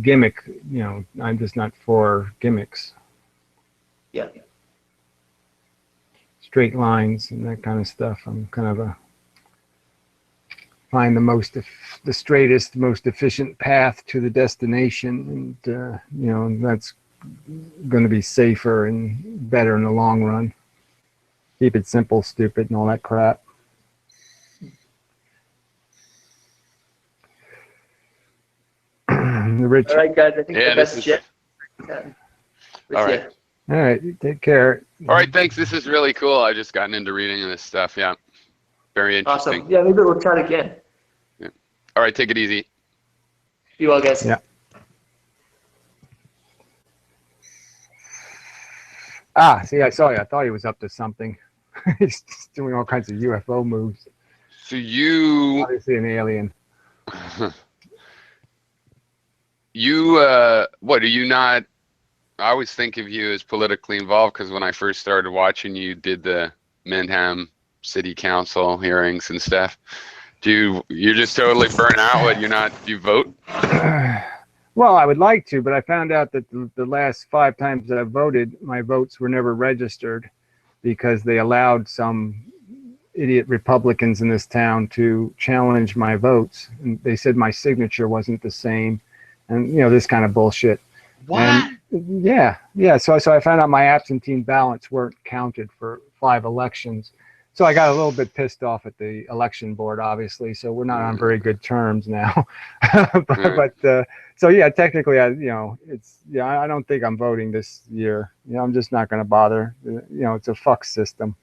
gimmick, I'm just not for gimmicks. Yeah. Straight lines and that kind of stuff. I'm kind of find the straightest, most efficient path to the destination, and that's going to be safer and better in the long run. Keep it simple, stupid, and all that crap. Rich. All right, guys. I think the best jet. All right. All right. You take care. All right. Thanks. This is really cool. I've just gotten into reading this stuff. Yeah. Very interesting. Awesome. Yeah, maybe we'll chat again. Yeah. All right. Take it easy. Be well, guys. Yeah. See, I saw you. I thought he was up to something. He's doing all kinds of UFO moves. So you... Obviously an alien. What, are you not... I always think of you as politically involved because when I first started watching you did the Mendham City Council hearings and stuff. You're just totally burnt out? What, do you vote? Well, I would like to, but I found out that the last 5 times that I voted, my votes were never registered because they allowed some idiot Republicans in this town to challenge my votes. And they said my signature wasn't the same, and this kind of bullshit. What? And, yeah. So I found out my absentee ballots weren't counted for 5 elections. So I got a little bit pissed off at the election board, obviously. So we're not on very good terms now. So yeah, technically, I don't think I'm voting this year. I'm just not going to bother. It's a fuck system.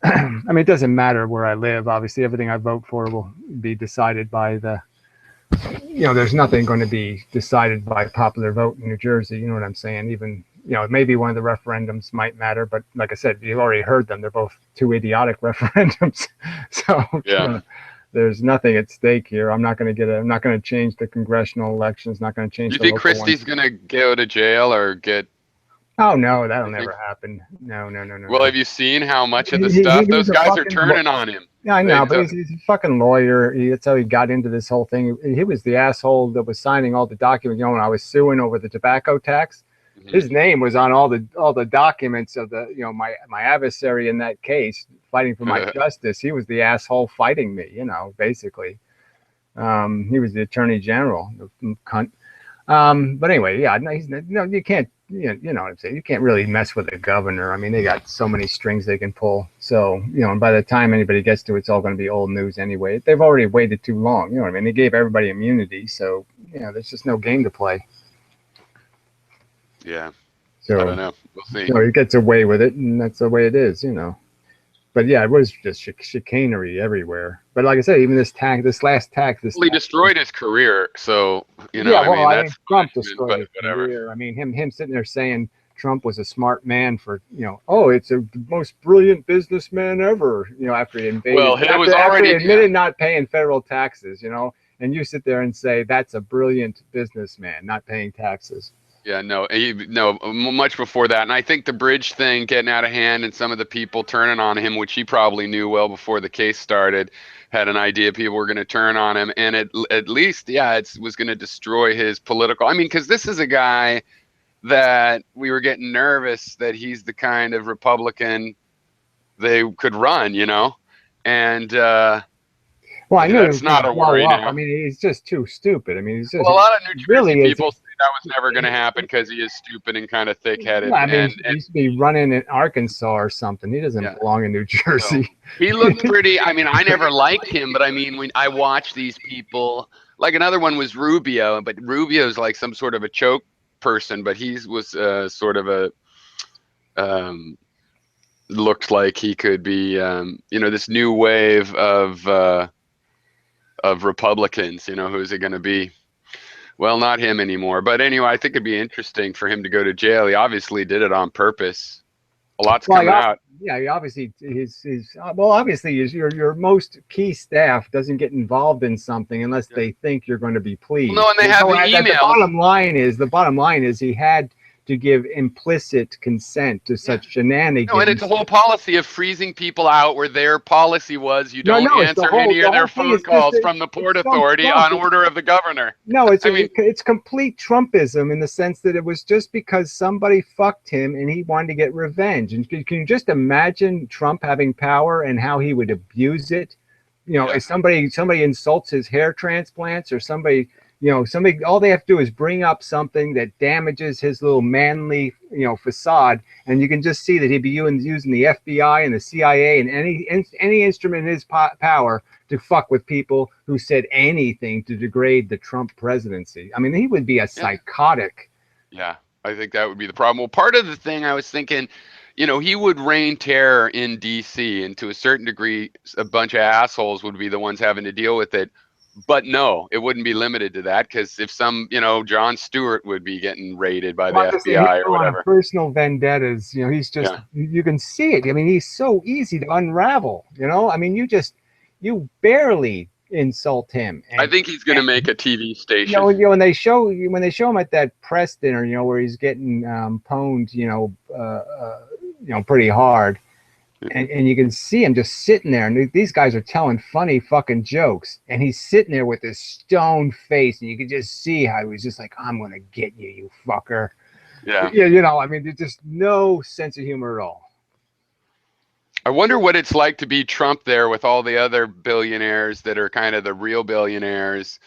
I mean, it doesn't matter where I live. Obviously, everything I vote for will be decided by there's nothing going to be decided by popular vote in New Jersey. You know what I'm saying? Even, maybe one of the referendums might matter, but like I said, you've already heard them. They're both 2 idiotic referendums. So yeah. There's nothing at stake here. I'm not going to change the congressional elections. Not going to change. You think Christie's going to go to jail or get? Oh no, that'll never happen. No. Well, have you seen how much of the stuff those guys are turning on him? Yeah, I know, but he's a fucking lawyer. That's how he got into this whole thing. He was the asshole that was signing all the documents. When I was suing over the tobacco tax, his name was on all the documents of the my adversary in that case, fighting for my justice. He was the asshole fighting me. Basically, he was the attorney general, the cunt. But anyway, yeah, you can't. you know what I'm saying. You can't really mess with the governor. I mean, they got so many strings they can pull. So and by the time anybody gets to it, it's all going to be old news anyway. They've already waited too long. You know what I mean? They gave everybody immunity, so there's just no game to play. Yeah. So I don't know. We'll see. He gets away with it, and that's the way it is. But yeah, it was just chicanery everywhere. But like I said, even this last tax, he destroyed his career. So that's Trump destroyed his whatever. career. I mean, him sitting there saying Trump was a smart man for it's the most brilliant businessman ever. After he invaded. Well, after he admitted not paying federal taxes. And you sit there and say that's a brilliant businessman not paying taxes. Yeah, no, much before that. And I think the bridge thing getting out of hand and some of the people turning on him, which he probably knew well before the case started, had an idea people were going to turn on him. And at least, it was going to destroy his political. I mean, because this is a guy that we were getting nervous that he's the kind of Republican they could run, And well, I knew that's not a worry now. I mean, he's just too stupid. I mean, he's just a lot of New Jersey people say that was never going to happen because he is stupid and kind of thick-headed. Yeah, I mean, he used to be running in Arkansas or something. He doesn't belong in New Jersey. So, he looked pretty. I mean, I never liked him, but I mean, when I watch these people, like another one was Rubio, but Rubio's like some sort of a choke person, but he was sort of a looked like he could be, this new wave of Republicans, who's it going to be? Well, not him anymore. But anyway, I think it'd be interesting for him to go to jail. He obviously did it on purpose. A lot's coming out. Yeah, he obviously obviously your most key staff doesn't get involved in something unless they think you're going to be pleased. Well, no, and they have the email. The bottom line is he had to give implicit consent to such shenanigans. No, and it's a whole policy of freezing people out where their policy was you don't answer any of their phone calls from the Port Authority on order of the governor. No, it's complete Trumpism in the sense that it was just because somebody fucked him and he wanted to get revenge. And can you just imagine Trump having power and how he would abuse it? If somebody insults his hair transplants or somebody all they have to do is bring up something that damages his little manly, facade, and you can just see that he'd be using the FBI and the CIA and any instrument in his power to fuck with people who said anything to degrade the Trump presidency. I mean, he would be a psychotic. Yeah, I think that would be the problem. Well, part of the thing I was thinking, he would rain terror in D.C., and to a certain degree, a bunch of assholes would be the ones having to deal with it. But no, it wouldn't be limited to that, because if some, Jon Stewart would be getting raided by the FBI or whatever. Personal vendettas, he's just, you can see it. I mean, he's so easy to unravel, I mean, you barely insult him. And, I think he's going to make a TV station. When they show him at that press dinner, where he's getting pwned, pretty hard. And you can see him just sitting there, and these guys are telling funny fucking jokes, and he's sitting there with this stone face, and you can just see how he was just like, "I'm gonna get you, you fucker." Yeah. Yeah, I mean, there's just no sense of humor at all. I wonder what it's like to be Trump there with all the other billionaires that are kind of the real billionaires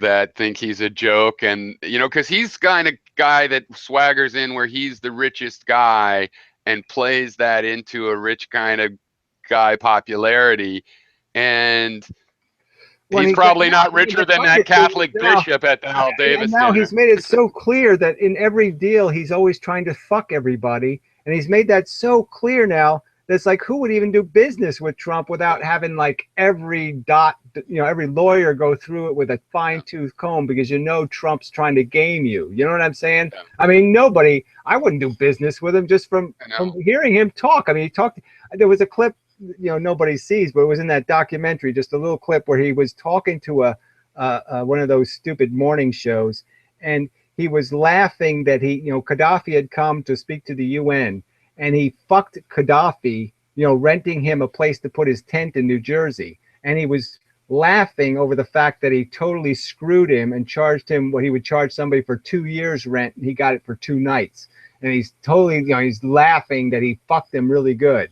that think he's a joke, and because he's kind of guy that swaggers in where he's the richest guy and plays that into a rich kind of guy popularity, and he's probably not richer than that Catholic bishop at the Hal Davis dinner. Now he's made it so clear that in every deal he's always trying to fuck everybody, and he's made that so clear now that it's like, who would even do business with Trump without having like every lawyer go through it with a fine-tooth comb, because Trump's trying to game you. You know what I'm saying? Yeah. I mean, I wouldn't do business with him just from hearing him talk. I mean, there was a clip, nobody sees, but it was in that documentary, just a little clip where he was talking to one of those stupid morning shows, and he was laughing that Gaddafi had come to speak to the UN, and he fucked Gaddafi, renting him a place to put his tent in New Jersey. And he was laughing over the fact that he totally screwed him and charged him what he would charge somebody for 2 years rent, and he got it for 2 nights. And he's totally, he's laughing that he fucked him really good.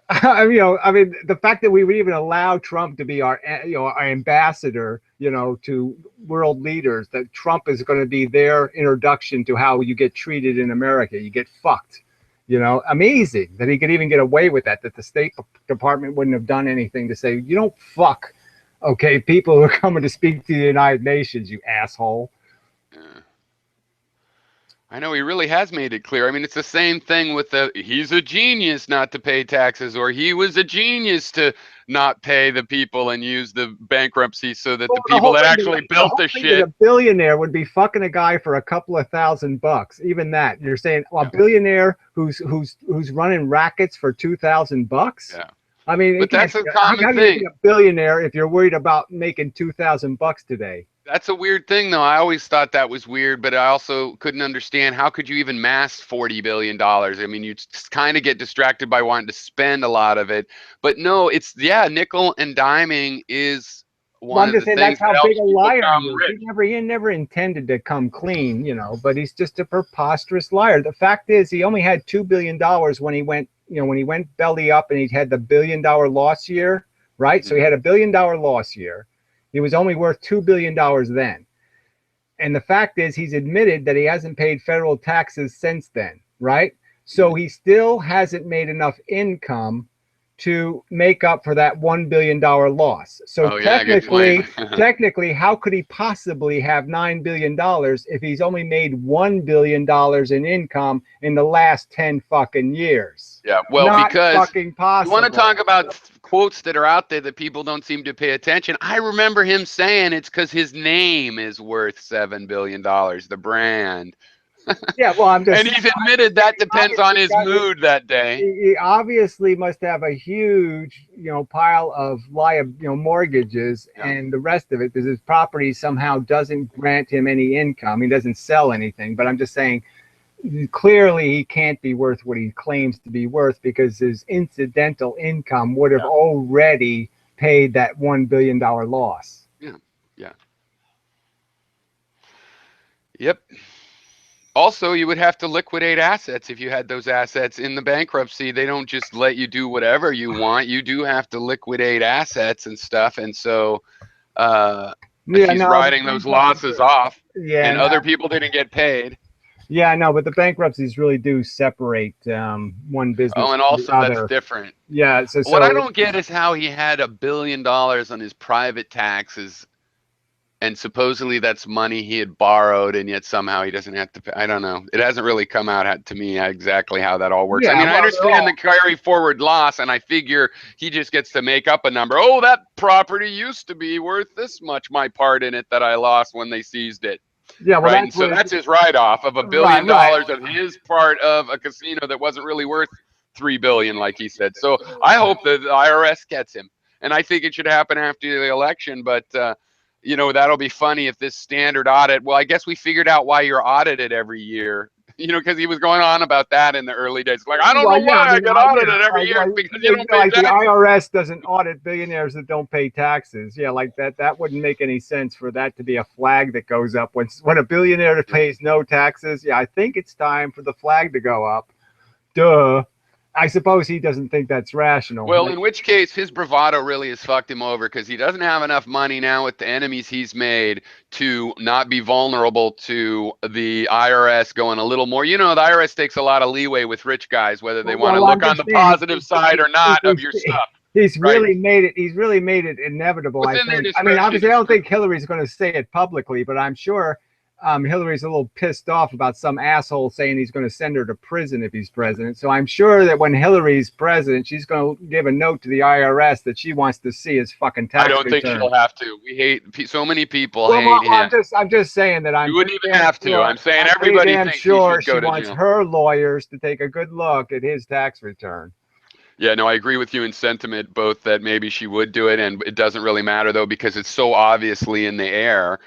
I mean, the fact that we would even allow Trump to be our, our ambassador, to world leaders, that Trump is going to be their introduction to how you get treated in America. You get fucked, amazing that he could even get away with that the State Department wouldn't have done anything to say, you don't fuck, okay, people who are coming to speak to the United Nations, you asshole. Yeah. I know he really has made it clear. I mean, it's the same thing with he's a genius not to pay taxes, or he was a genius to not pay the people and use the bankruptcy so that the people that actually built the shit. A billionaire would be fucking a guy for a couple of $1,000. Even that, you're saying a billionaire who's running rackets for $2,000. Yeah. I mean, but that's a common thing. You be a billionaire if you're worried about making $2,000 today. That's a weird thing, though. I always thought that was weird, but I also couldn't understand how could you even mass $40 billion? I mean, you kind of get distracted by wanting to spend a lot of it. But no, nickel and diming is one of the things that's how big a liar he is. He never intended to come clean, but he's just a preposterous liar. The fact is, he only had $2 billion when he went belly up, and he had the $1 billion loss year, right? Mm-hmm. So he had a $1 billion loss year. He was only worth $2 billion then. And the fact is, he's admitted that he hasn't paid federal taxes since then, right? So he still hasn't made enough income to make up for that $1 billion loss. So technically, how could he possibly have $9 billion if he's only made $1 billion in income in the last 10 fucking years? Yeah, well, Not because fucking possible. You want to talk about quotes that are out there that people don't seem to pay attention. I remember him saying it's because his name is worth $7 billion, the brand. Yeah, well, I'm just. And he's admitted that depends on his mood that day. He obviously must have a huge, pile of mortgages and the rest of it, because his property somehow doesn't grant him any income. He doesn't sell anything. But I'm just saying, clearly he can't be worth what he claims to be worth, because his incidental income would have already paid that $1 billion loss. Yeah. Yep. Also, you would have to liquidate assets if you had those assets in the bankruptcy. They don't just let you do whatever you want. You do have to liquidate assets and stuff. And so he's writing those losses off. Yeah, and other people didn't get paid. Yeah, I know, but the bankruptcies really do separate one business. Oh, and also that's different. Yeah. So what I don't get is how he had $1 billion on his private taxes, and supposedly that's money he had borrowed, and yet somehow he doesn't have to pay. I don't know. It hasn't really come out to me exactly how that all works. Yeah, I mean, I understand the carry forward loss, and I figure he just gets to make up a number. Oh, that property used to be worth this much, my part in it that I lost when they seized it. Yeah, well, right. So that's his write-off of $1 billion of his part of a casino that wasn't really worth $3 billion, like he said. So I hope the IRS gets him, and I think it should happen after the election. But that'll be funny if this standard audit. Well, I guess we figured out why you're audited every year. Because he was going on about that in the early days. Like, I don't know why I get audited every year, because you don't pay taxes. The IRS doesn't audit billionaires that don't pay taxes. Yeah, like that wouldn't make any sense for that to be a flag that goes up when a billionaire pays no taxes. Yeah, I think it's time for the flag to go up. Duh. I suppose he doesn't think that's rational. Well, in which case, his bravado really has fucked him over, because he doesn't have enough money now with the enemies he's made to not be vulnerable to the IRS going a little more. The IRS takes a lot of leeway with rich guys, whether they want to look on the positive side or not of your stuff. He's really made it. He's really made it inevitable. I think. I mean, obviously, I don't think Hillary's going to say it publicly, but I'm sure Hillary's a little pissed off about some asshole saying he's going to send her to prison if he's president. So I'm sure that when Hillary's president, she's going to give a note to the IRS that she wants to see his fucking tax return. I don't think she'll have to. We hate so many people. Hate him. I'm just saying that you wouldn't even have to. I'm saying everybody thinks sure she should go to wants jail. Her lawyers to take a good look at his tax return. Yeah, no, I agree with you in sentiment, both that maybe she would do it, and it doesn't really matter though, because it's so obviously in the air.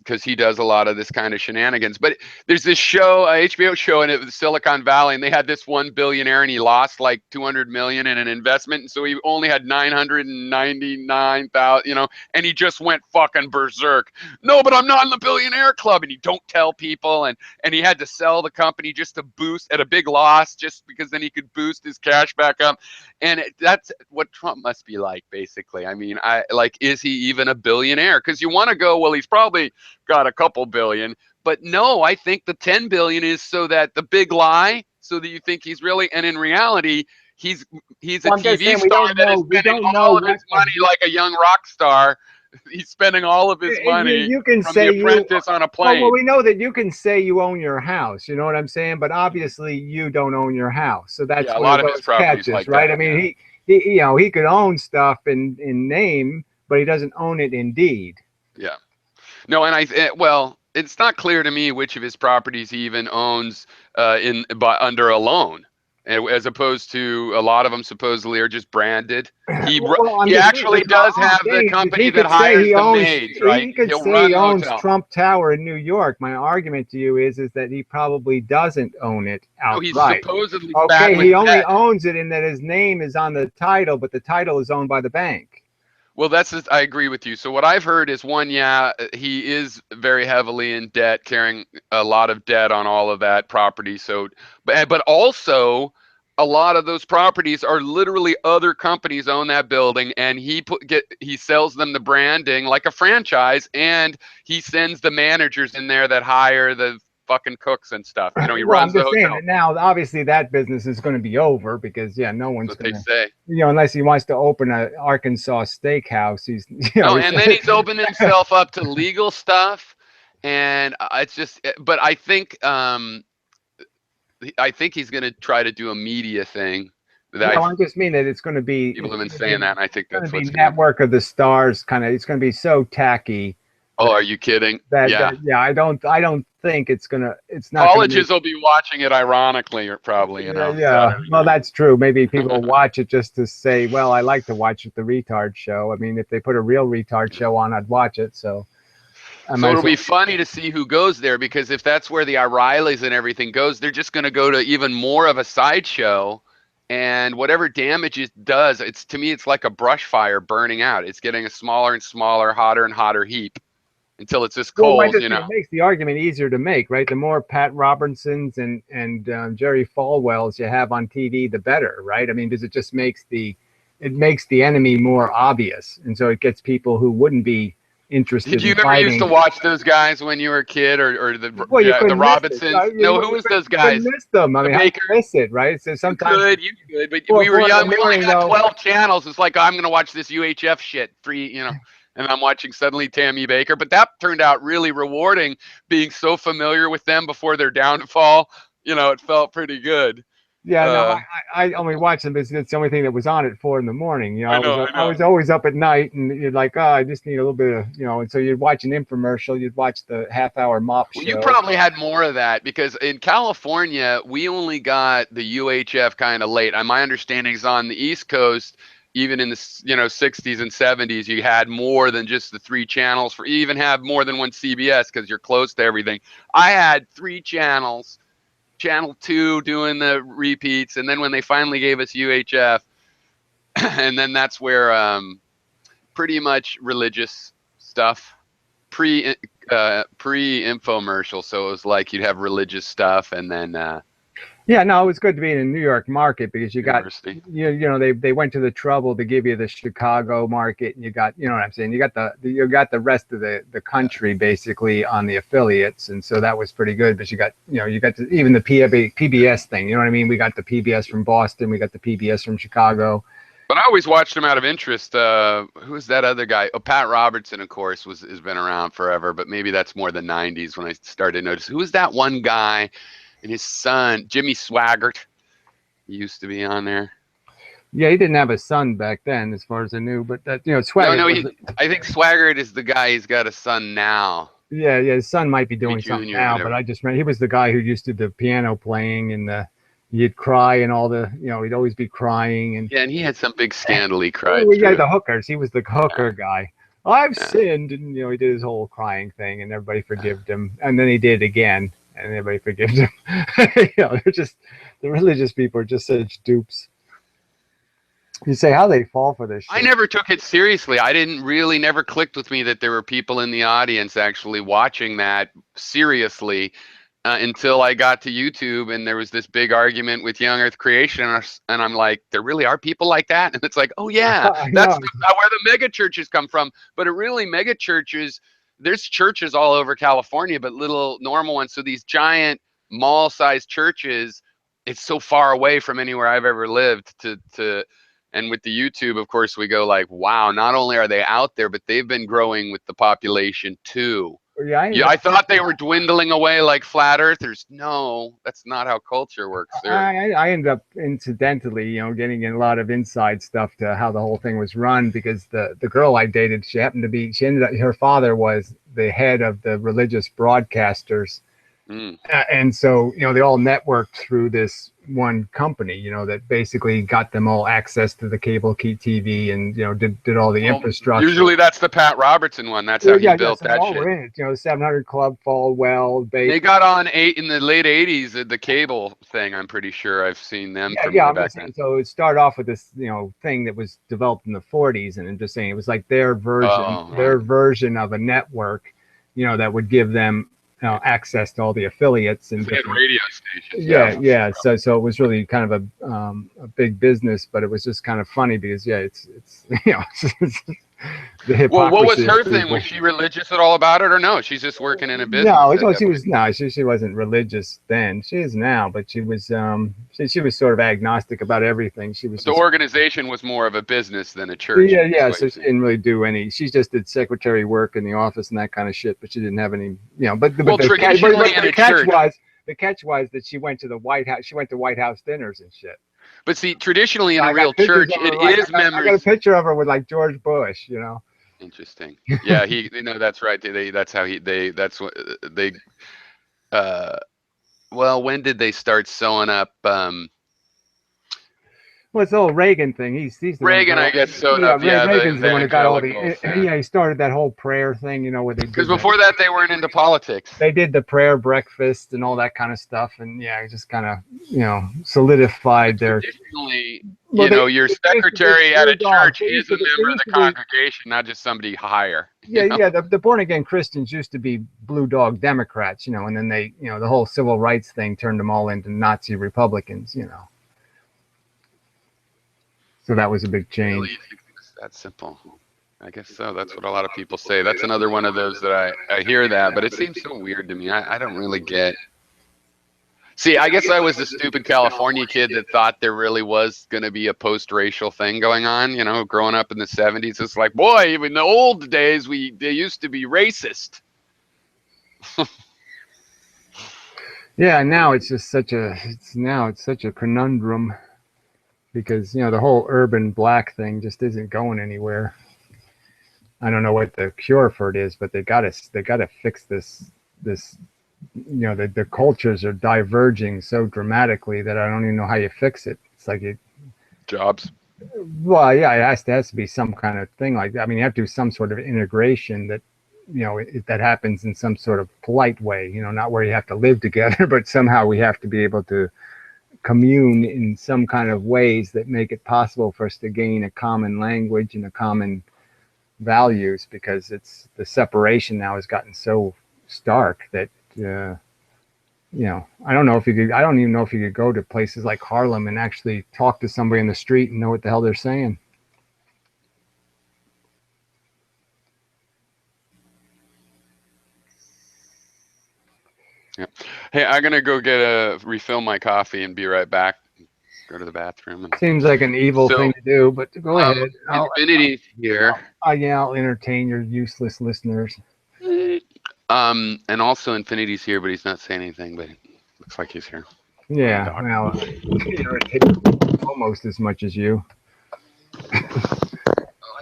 because he does a lot of this kind of shenanigans. But there's this show, HBO show, and it was Silicon Valley, and they had this one billionaire, and he lost like 200 million in an investment, and so he only had 999,000, you know, and he just went fucking berserk. No, but I'm not in the billionaire club, and he don't tell people, and he had to sell the company just to boost at a big loss, just because then he could boost his cash back up, and that's what Trump must be like, basically. I mean, is he even a billionaire? Because you want to go, well, he's probably got a couple billion, but no, I think the 10 billion is so that the big lie, so that you think he's really, and in reality, he's a TV star that is spending all of his money like a young rock star. He's spending all of his money you can from say The Apprentice on a plane. Well, we know that you can say you own your house. You know what I'm saying? But obviously, you don't own your house. So that's a lot of his properties catches, like right? that, I mean, he you know, he could own stuff in name, but he doesn't own it in deed. Yeah. No, and well, it's not clear to me which of his properties he even owns under a loan, as opposed to a lot of them supposedly are just branded. He actually does have the company that hires the maids, right? He could say he owns Trump Tower in New York. My argument to you is that he probably doesn't own it outright. No, he's supposedly he only owns it in that his name is on the title, but the title is owned by the bank. Well, I agree with you. So what I've heard is he is very heavily in debt, carrying a lot of debt on all of that property. So, but also a lot of those properties are literally other companies own that building, and he sells them the branding like a franchise, and he sends the managers in there that hire the fucking cooks and stuff. You know, he runs the hotel. Saying now, obviously, that business is going to be over because no one's going to say. You know, unless he wants to open an Arkansas steakhouse. He's and then he's opened himself up to legal stuff, and it's just. But I think he's going to try to do a media thing. I just mean that it's going to be. People have been saying that, and I think that's what's Network of the Stars kind of. It's going to be so tacky. Oh, are you kidding? I don't think it's gonna. It's not. Colleges will be watching it ironically, or probably. You know. Yeah. Well, that's true. Maybe people will watch it just to say, "Well, I like to watch the retard show." I mean, if they put a real retard show on, I'd watch it. So it'll be funny to see who goes there, because if that's where the O'Reillys and everything goes, they're just going to go to even more of a sideshow. And whatever damage it does, to me, it's like a brush fire burning out. It's getting a smaller and smaller, hotter and hotter heap, until it's just cold, you know. It makes the argument easier to make, right? The more Pat Robertsons and Jerry Falwells you have on TV, the better, right? I mean, because it just makes the enemy more obvious, and so it gets people who wouldn't be interested. Did you in ever fighting. used to watch those guys when you were a kid, or the Robinsons? No, who was those guys? You missed them. I mean, I miss it, right? So sometimes you could, but we were young. We only got 12 channels. It's like, I'm going to watch this UHF shit. And I'm watching suddenly Tammy Baker. But that turned out really rewarding, being so familiar with them before their downfall. You know, it felt pretty good. Yeah, I only watched them because it's the only thing that was on at 4 a.m. You know, I was always up at night, and you're like, I just need a little bit of, and so you'd watch an infomercial, you'd watch the half-hour mop show. You probably had more of that, because in California, we only got the UHF kind of late. My understanding is on the East Coast, even in the 60s and 70s, you had more than just the 3 channels. You even have more than one CBS because you're close to everything. I had 3 channels, channel 2 doing the repeats, and then when they finally gave us UHF, and then that's where pretty much religious stuff, pre-infomercial. So it was like you'd have religious stuff, and then yeah, no, it was good to be in the New York market, because you got, they went to the trouble to give you the Chicago market, and you got, what I'm saying, you got the rest of the country basically on the affiliates, and so that was pretty good. But you got even the PBS thing, you know what I mean? We got the PBS from Boston, we got the PBS from Chicago. But I always watched them out of interest. Who's that other guy? Oh, Pat Robertson, of course, has been around forever, but maybe that's more the 90s when I started to notice. Who was that one guy? And his son, Jimmy Swaggart, he used to be on there. Yeah, he didn't have a son back then, as far as I knew. But that, Swaggart. I think Swaggart is the guy. He's got a son now. Yeah, his son might be doing something now. But I just remember he was the guy who used to do the piano playing, and he'd cry and all the, he'd always be crying. And yeah, and he had some big scandal he cried. Oh, yeah, the hookers. He was the hooker guy. I've Yeah. sinned, and he did his whole crying thing, and everybody forgave him, and then he did it again, and everybody forgives him. The religious people are just such dupes. You say how they fall for this shit. I never took it seriously. I never clicked with me that there were people in the audience actually watching that seriously until I got to YouTube, and there was this big argument with Young Earth Creation, and I'm like, there really are people like that? And it's like, oh yeah, that's where the mega churches come from. But mega churches, there's churches all over California, but little normal ones. So these giant mall-sized churches, it's so far away from anywhere I've ever lived and with the YouTube, of course, we go like, wow, not only are they out there, but they've been growing with the population too. Yeah, I thought they were dwindling away like flat earthers. No, that's not how culture works. I ended up incidentally, getting a lot of inside stuff to how the whole thing was run, because the girl I dated, her father was the head of the religious broadcasters. And so, they all networked through this one company, that basically got them all access to the cable TV and, did all the infrastructure. Usually that's the Pat Robertson one. That's how he built that shit. We're in it. 700 Club, Falwell. They got on in the late 80s, the cable thing. I'm pretty sure I've seen them from back then. So it started off with this, thing that was developed in the 40s. And I'm just saying it was like their version of a network, that would give them access to all the affiliates and radio stations. Yeah. So it was really kind of a big business, but it was just kind of funny because it's the hypocrisy. Well, what was her thing? Was she religious at all about it, or no? She's just working in a business. She wasn't religious then. She is now, but she was she was sort of agnostic about everything. The organization was more of a business than a church. Yeah. So she didn't really do any. She just did secretary work in the office and that kind of shit. But she didn't have any. But the catch was that she went to the White House. She went to White House dinners and shit. But see, traditionally in a real church, it is memories. I got a picture of her with like George Bush, Interesting. Yeah, that's right. That's what they. Well, when did they start sewing up? Well, it's the whole Reagan thing. He's the Reagan, I guess, sewed up. Yeah, Reagan's the one that got all the. Yeah, he started that whole prayer thing, where they. Because before that, they weren't into politics. They did the prayer breakfast and all that kind of stuff, and it just kind of, solidified their. Traditionally, your secretary at a church is a member of the congregation, not just somebody higher. Yeah. The born again Christians used to be blue dog Democrats, and then they, the whole civil rights thing turned them all into Nazi Republicans, So that was a big change. Really, you think it's that simple? I guess so. That's what a lot of people say. That's another one of those that I hear that, but it seems so weird to me. I don't really get. See, I guess I was the stupid California kid that thought there really was going to be a post-racial thing going on. Growing up in the 70s, it's like, boy, even in the old days, they used to be racist. Yeah, now it's just such a conundrum. Because the whole urban black thing just isn't going anywhere. I don't know what the cure for it is, but they gotta fix this. The cultures are diverging so dramatically that I don't even know how you fix it. It's like jobs. Well, yeah, it has to be some kind of thing like that. I mean, you have to do some sort of integration that that happens in some sort of polite way. Not where you have to live together, but somehow we have to be able to commune in some kind of ways that make it possible for us to gain a common language and a common values, because the separation now has gotten so stark that I don't even know if you could go to places like Harlem and actually talk to somebody in the street and know what the hell they're saying. Yeah. Hey, I'm gonna go refill my coffee and be right back. Go to the bathroom. Seems like an evil thing to do, but go ahead. Infinity's here. I'll entertain your useless listeners. And also Infinity's here, but he's not saying anything. But it looks like he's here. Yeah, well, almost as much as you.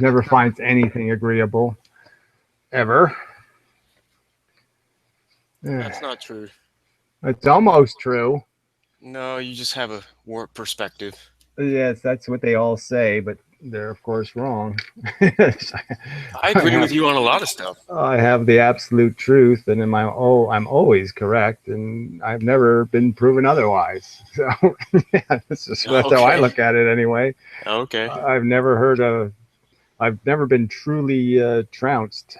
Never finds anything agreeable, ever. That's not true. It's almost true. No, you just have a warped perspective. Yes, that's what they all say, but they're of course wrong. I agree with you on a lot of stuff. I have the absolute truth, and I'm always correct, and I've never been proven otherwise. So yeah, that's how I look at it anyway. Okay. I've never been truly trounced,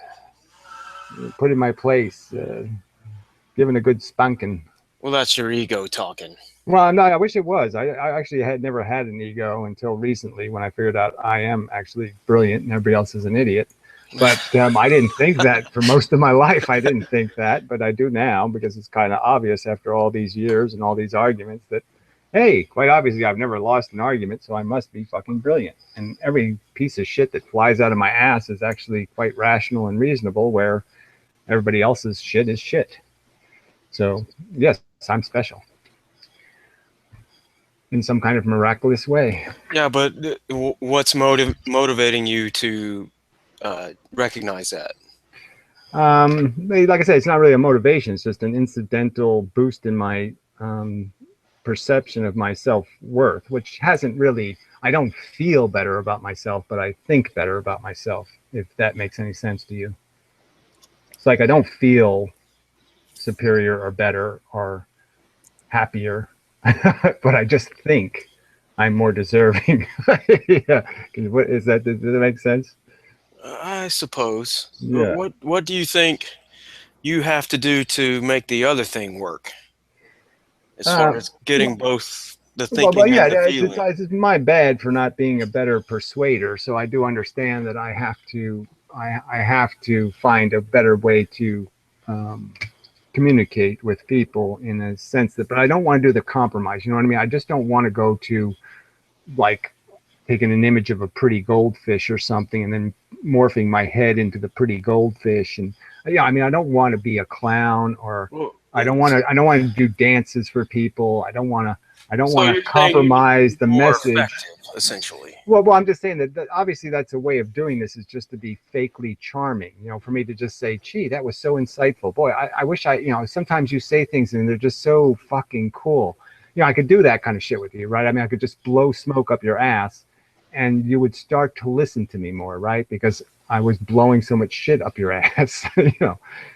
put in my place, given a good spanking. Well, that's your ego talking. Well, no, I wish it was. I actually had never had an ego until recently when I figured out I am actually brilliant and everybody else is an idiot. But I didn't think that for most of my life. I didn't think that, but I do now because it's kind of obvious after all these years and all these arguments that, hey, quite obviously I've never lost an argument, so I must be fucking brilliant. And every piece of shit that flies out of my ass is actually quite rational and reasonable, where everybody else's shit is shit. So, yes, I'm special in some kind of miraculous way. Yeah, but what's motivating you to recognize that? Like I said, it's not really a motivation. It's just an incidental boost in my perception of my self-worth, which hasn't really, I don't feel better about myself, but I think better about myself, if that makes any sense to you. It's like I don't feel superior or better or happier, but I just think I'm more deserving. Yeah. Does that make sense? I suppose. Yeah. What do you think you have to do to make the other thing work? As far as getting both the thinking and the feeling. It's my bad for not being a better persuader. So I do understand that I have to find a better way to communicate with people in a sense that, but I don't want to do the compromise. You know what I mean? I just don't want to go to like taking an image of a pretty goldfish or something and then morphing my head into the pretty goldfish. And yeah, I mean, I don't want to be a clown, or I don't want to do dances for people. I don't want to compromise the message. Essentially. Well, I'm just saying that obviously that's a way of doing this, is just to be fakely charming. You know, for me to just say, gee, that was so insightful. Boy, I wish sometimes you say things and they're just so fucking cool. You know, I could do that kind of shit with you, right? I mean, I could just blow smoke up your ass and you would start to listen to me more, right? Because I was blowing so much shit up your ass,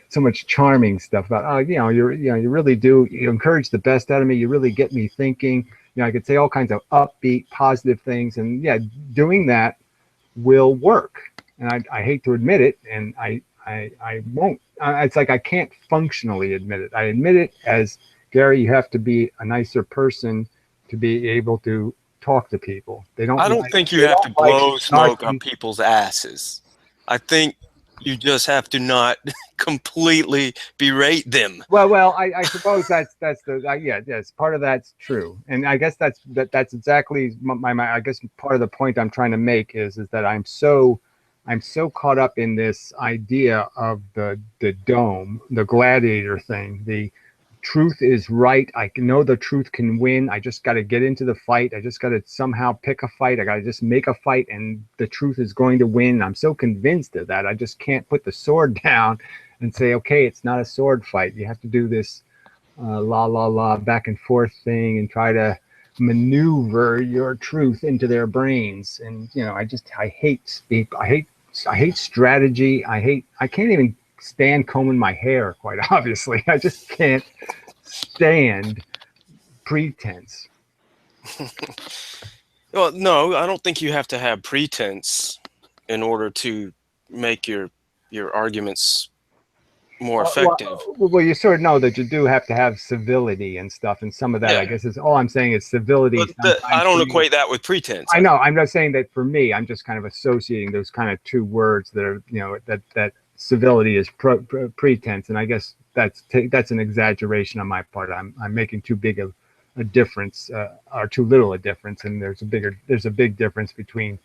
so much charming stuff about, you really do, you encourage the best out of me. You really get me thinking. I could say all kinds of upbeat, positive things, and yeah, doing that will work. And I hate to admit it, and I won't. It's like I can't functionally admit it. I admit it as, Gary, you have to be a nicer person to be able to talk to people. I don't think you have to blow smoke up people's asses. I think you just have to not completely berate them. Well, I suppose that's yes, part of that's true, and I guess that's exactly my I guess part of the point I'm trying to make is that I'm so caught up in this idea of the dome, the gladiator thing, the truth is right. I know the truth can win. I just got to get into the fight. I just got to somehow pick a fight. I got to just make a fight and the truth is going to win. I'm so convinced of that. I just can't put the sword down and say, okay, it's not a sword fight. You have to do this back and forth thing and try to maneuver your truth into their brains. And, I hate speak. I hate strategy. I can't even stand combing my hair, quite obviously. I just can't stand pretense. Well, no, I don't think you have to have pretense in order to make your arguments more effective. Well, you sort of know that you do have to have civility and stuff, and some of that, I guess, is all I'm saying is civility. I don't equate that with pretense. I know. I'm not saying that for me. I'm just kind of associating those kind of two words that are, that civility is pretense, and I guess that's an exaggeration on my part. I'm making too big of a difference, or too little a difference, and there's a big difference between,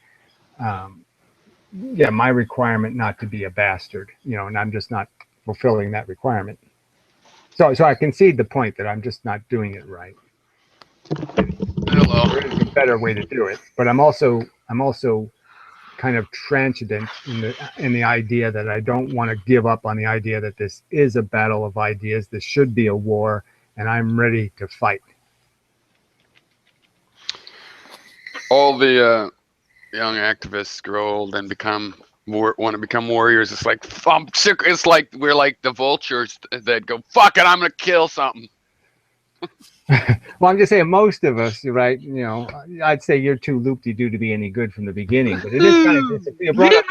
my requirement not to be a bastard, and I'm just not fulfilling that requirement. So I concede the point that I'm just not doing it right. Hello. There is a better way to do it, but I'm also kind of transcendent in the idea that I don't want to give up on the idea that this is a battle of ideas. This should be a war, and I'm ready to fight. All the young activists grow old and want to become warriors. It's like I'm sick. It's like we're like the vultures that go, "Fuck it, I'm gonna kill something." Well, I'm just saying, most of us, right? You know, I'd say you're too loop-de-doo to be any good from the beginning. But it is kind of you brought up.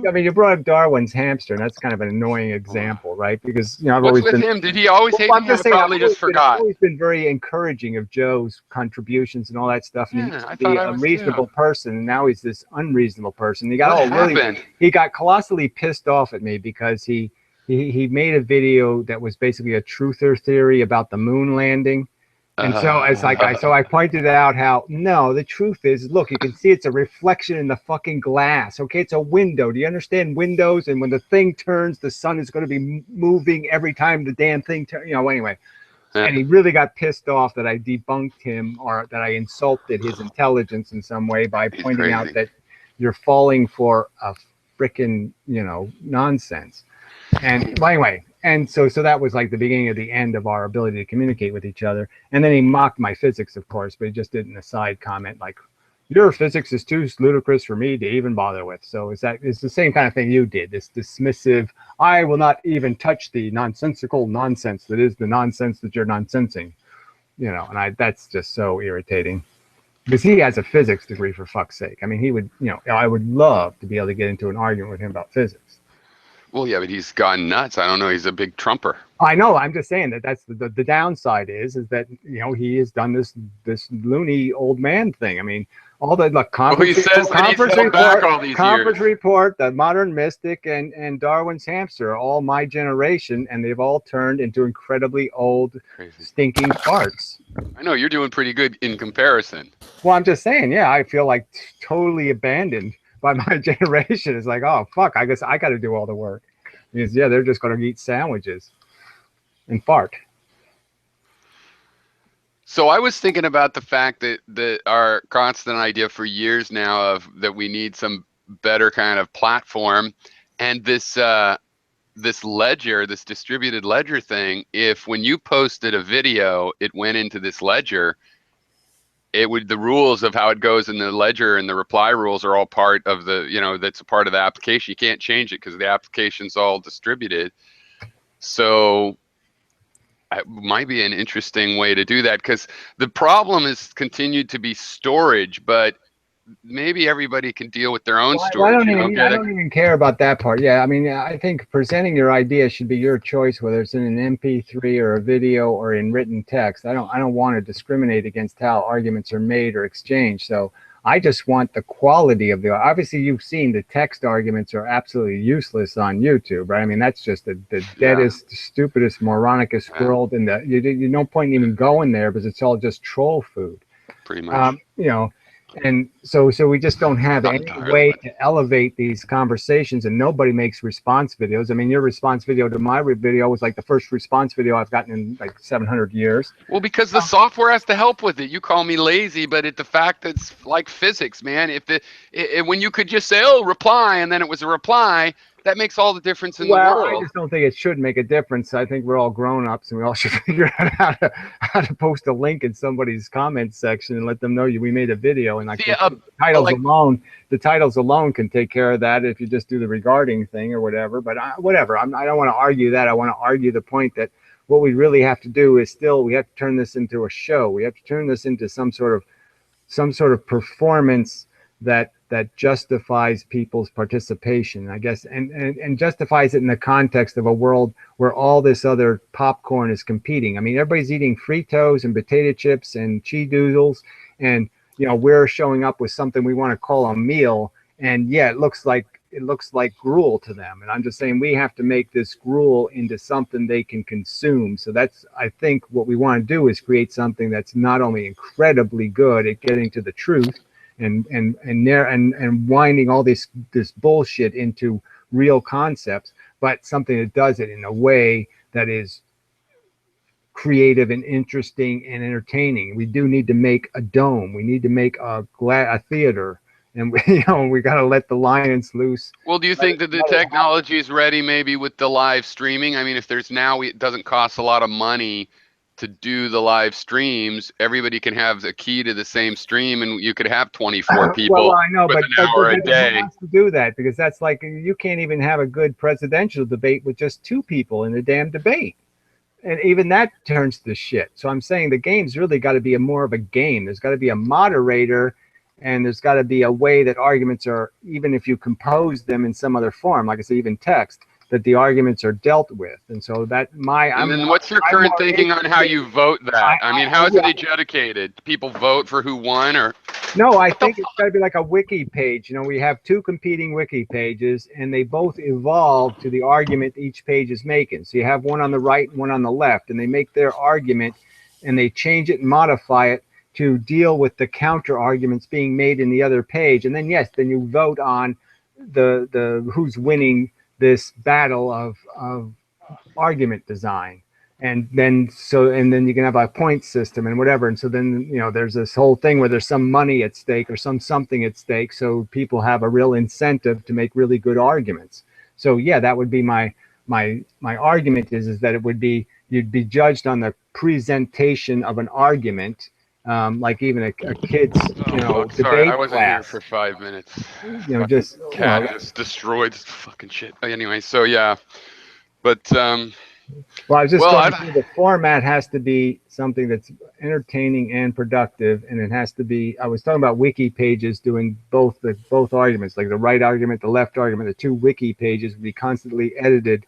I mean, you brought up Darwin's hamster, and that's kind of an annoying example, right? Because you know, I've What's always with been. him? Did he always hate Well, me? I'm I just saying, probably just I've forgot. always been very encouraging of Joe's contributions and all that stuff. And he Yeah, used I to be thought I a was reasonable too. person, and now he's this unreasonable person. He got What all really, happened? he got colossally pissed off at me because he made a video that was basically a truther theory about the moon landing. And so it's like I pointed out how no, the truth is, look, you can see it's a reflection in the fucking glass. Okay, it's a window. Do you understand windows? And when the thing turns, the sun is going to be moving every time the damn thing turns. You know, anyway. And he really got pissed off that I debunked him or that I insulted his intelligence in some way by He's pointing out crazy. that you're falling for a frickin', nonsense. And well, anyway, and so that was like the beginning of the end of our ability to communicate with each other. And then he mocked my physics, of course, but he just did an aside comment like, "Your physics is too ludicrous for me to even bother with." So it's the same kind of thing you did. This dismissive, I will not even touch the nonsensical nonsense that is the nonsense that you're nonsensing. And that's just so irritating. Because he has a physics degree, for fuck's sake. I mean, he would, I would love to be able to get into an argument with him about physics. Well, yeah, but he's gone nuts. I don't know. He's a big trumper. I know. I'm just saying that's the downside is that he has done this loony old man thing. I mean, all the He says that he's held back all these conference years. report, the modern mystic, and Darwin's hamster are all my generation, and they've all turned into incredibly old, Crazy. stinking farts. I know you're doing pretty good in comparison. Well, I'm just saying, yeah, I feel like totally abandoned by my generation. It's like, oh fuck, I guess I got to do all the work. Because yeah, they're just going to eat sandwiches and fart. So I was thinking about the fact that our constant idea for years now of that we need some better kind of platform, and this ledger, this distributed ledger thing. If when you posted a video, it went into this ledger, the rules of how it goes in the ledger and the reply rules are all part of that's a part of the application. You can't change it because the application's all distributed. So it might be an interesting way to do that, because the problem is continued to be storage, but maybe everybody can deal with their own storage. I don't even care about that part. Yeah, I mean, I think presenting your idea should be your choice, whether it's in an MP3 or a video or in written text. I don't want to discriminate against how arguments are made or exchanged. So I just want the quality of obviously you've seen the text arguments are absolutely useless on YouTube, right? I mean, that's just the deadest, stupidest, moronicest world. And you no point in even going there because it's all just troll food. Pretty much. And so we just don't have any way to elevate these conversations, and nobody makes response videos. I mean, your response video to my video was like the first response video I've gotten in like 700 years. Well, because the software has to help with it. You call me lazy, but the fact that it's like physics, man. When you could just say, "Oh, reply," and then it was a reply, that makes all the difference in the world. I just don't think it should make a difference. I think we're all grown-ups, and we all should figure out how to post a link in somebody's comment section and let them know we made a video. And the titles alone can take care of that if you just do the regarding thing or whatever. But whatever. I don't want to argue that. I want to argue the point that what we really have to do is we have to turn this into a show. We have to turn this into some sort of performance that justifies people's participation, I guess, and justifies it in the context of a world where all this other popcorn is competing. I mean, everybody's eating Fritos and potato chips and cheese doodles, and we're showing up with something we want to call a meal, and yeah, it looks like gruel to them. And I'm just saying we have to make this gruel into something they can consume. So that's, I think, what we want to do is create something that's not only incredibly good at getting to the truth and winding all this bullshit into real concepts, but something that does it in a way that is creative and interesting and entertaining. We do need to make a dome. We need to make a theater, and we got to let the lions loose. Well, do you think that the technology is ready maybe with the live streaming? I mean, if there's now, it doesn't cost a lot of money to do the live streams, everybody can have the key to the same stream, and you could have 24 people well, I know, with but an hour a who day. wants to do that? Because that's like, you can't even have a good presidential debate with just 2 people in the damn debate. And even that turns to shit. So I'm saying the game's really got to be more of a game. There's got to be a moderator, and there's got to be a way that arguments are, even if you compose them in some other form, like I said, even text, that the arguments are dealt with. And so that And then what's your current thinking on how you vote that? I mean, how is it adjudicated? People vote for who won, or? No, I think it's got to be like a wiki page. You know, we have 2 competing wiki pages, and they both evolve to the argument each page is making. So you have one on the right and one on the left, and they make their argument, and they change it and modify it to deal with the counter arguments being made in the other page. And then, yes, then you vote on the who's winning this battle of argument design. And then you can have a point system and whatever. And so then, you know, there's this whole thing where there's some money at stake or something at stake. So people have a real incentive to make really good arguments. So yeah, that would be my argument is that it would be, you'd be judged on the presentation of an argument, like even a kid's, you know, sorry, debate I wasn't class. here for 5 minutes. You know, just Cat just destroyed this fucking shit. Anyway, so yeah, but well, I was just well, going through, the format has to be something that's entertaining and productive, and it has to be, I was talking about wiki pages doing both arguments, like the right argument, the left argument. The 2 wiki pages would be constantly edited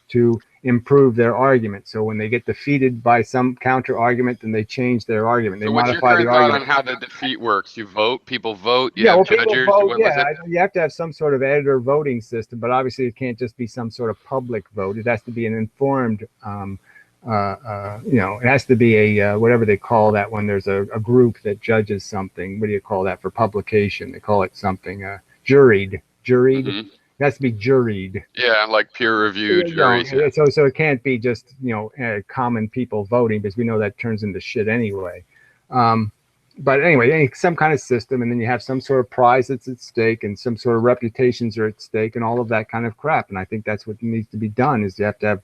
to improve their argument. So when they get defeated by some counter argument, then they change their argument. They modify the argument. On how the defeat works? You vote, people vote, you yeah, have well, judges. people vote, yeah, you have to have some sort of editor voting system, but obviously it can't just be some sort of public vote. It has to be an informed, you know, it has to be a, whatever they call that when there's a group that judges something. What do you call that for publication? They call it something, juried. Mm-hmm. It has to be juried. Yeah, like peer-reviewed juries. Yeah. So it can't be just, you know, common people voting, because we know that turns into shit anyway. But anyway, some kind of system, and then you have some sort of prize that's at stake, and some sort of reputations are at stake, and all of that kind of crap. And I think that's what needs to be done, is you have to have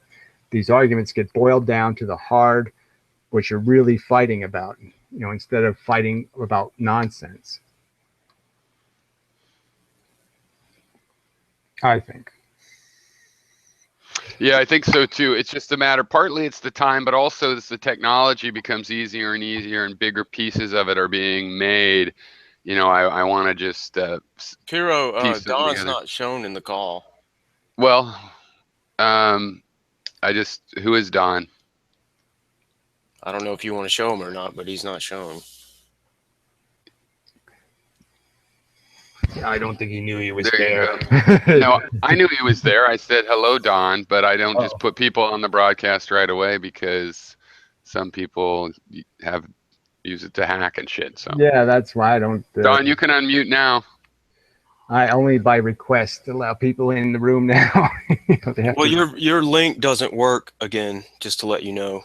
these arguments get boiled down to the hard, what you're really fighting about, you know, instead of fighting about nonsense. I think. Yeah, I think so too. It's just a matter, partly it's the time, but also it's the technology becomes easier and easier, and bigger pieces of it are being made. You know, I want to just Piro, Don's not shown in the call. Well, who is Don? I don't know if you want to show him or not, but he's not shown. I don't think he knew he was there. No, I knew he was there. I said, hello, Don, but I don't just put people on the broadcast right away, because some people use it to hack and shit. So yeah, that's why I don't. Don, you can unmute now. I only by request allow people in the room now. Well, your link doesn't work again, just to let you know.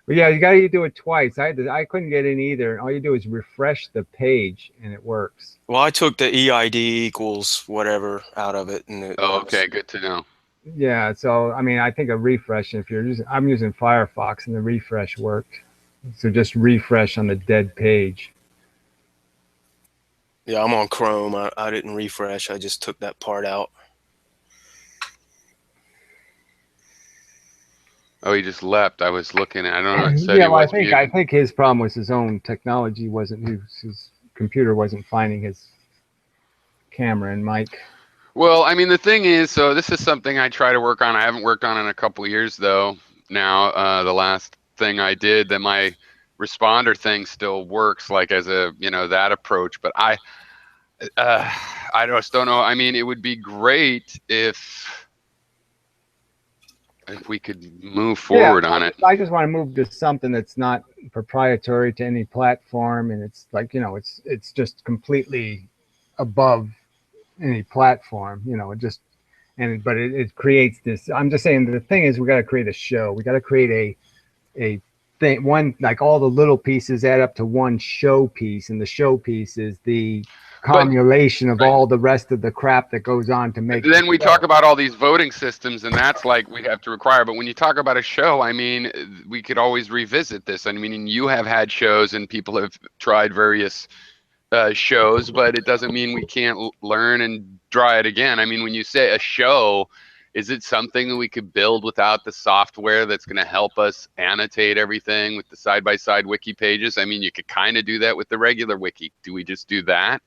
Well, yeah, you got to do it twice. I couldn't get in either. All you do is refresh the page, and it works. Well, I took the EID equals whatever out of it, and okay, good to know. Yeah, so I mean, I think a refresh. If you're using, I'm using Firefox, and the refresh worked. So just refresh on the dead page. Yeah, I'm on Chrome. I didn't refresh. I just took that part out. Oh, he just left. I was looking. I don't know. It said yeah, well, I think his problem was his own technology wasn't. His computer wasn't finding his camera and mic. Well, I mean, the thing is, so this is something I try to work on. I haven't worked on in a couple of years, though. Now, the last thing I did, that my responder thing still works, like as a, you know, that approach. But I just don't know. I mean, it would be great if we could move forward on it. I just want to move to something that's not proprietary to any platform, and it's like, you know, it's just completely above any platform, you know. It just, and but it creates this. I'm just saying, the thing is, we got to create a show. We got to create a thing, one, like all the little pieces add up to one show piece, and the show piece is the cumulation of all the rest of the crap that goes on to make. Then we talk about all these voting systems, and that's like we have to require. But when you talk about a show, I mean, we could always revisit this. I mean, you have had shows, and people have tried various shows, but it doesn't mean we can't learn and try it again. I mean, when you say a show, is it something that we could build without the software that's going to help us annotate everything with the side-by-side wiki pages? I mean, you could kind of do that with the regular wiki. Do we just do that?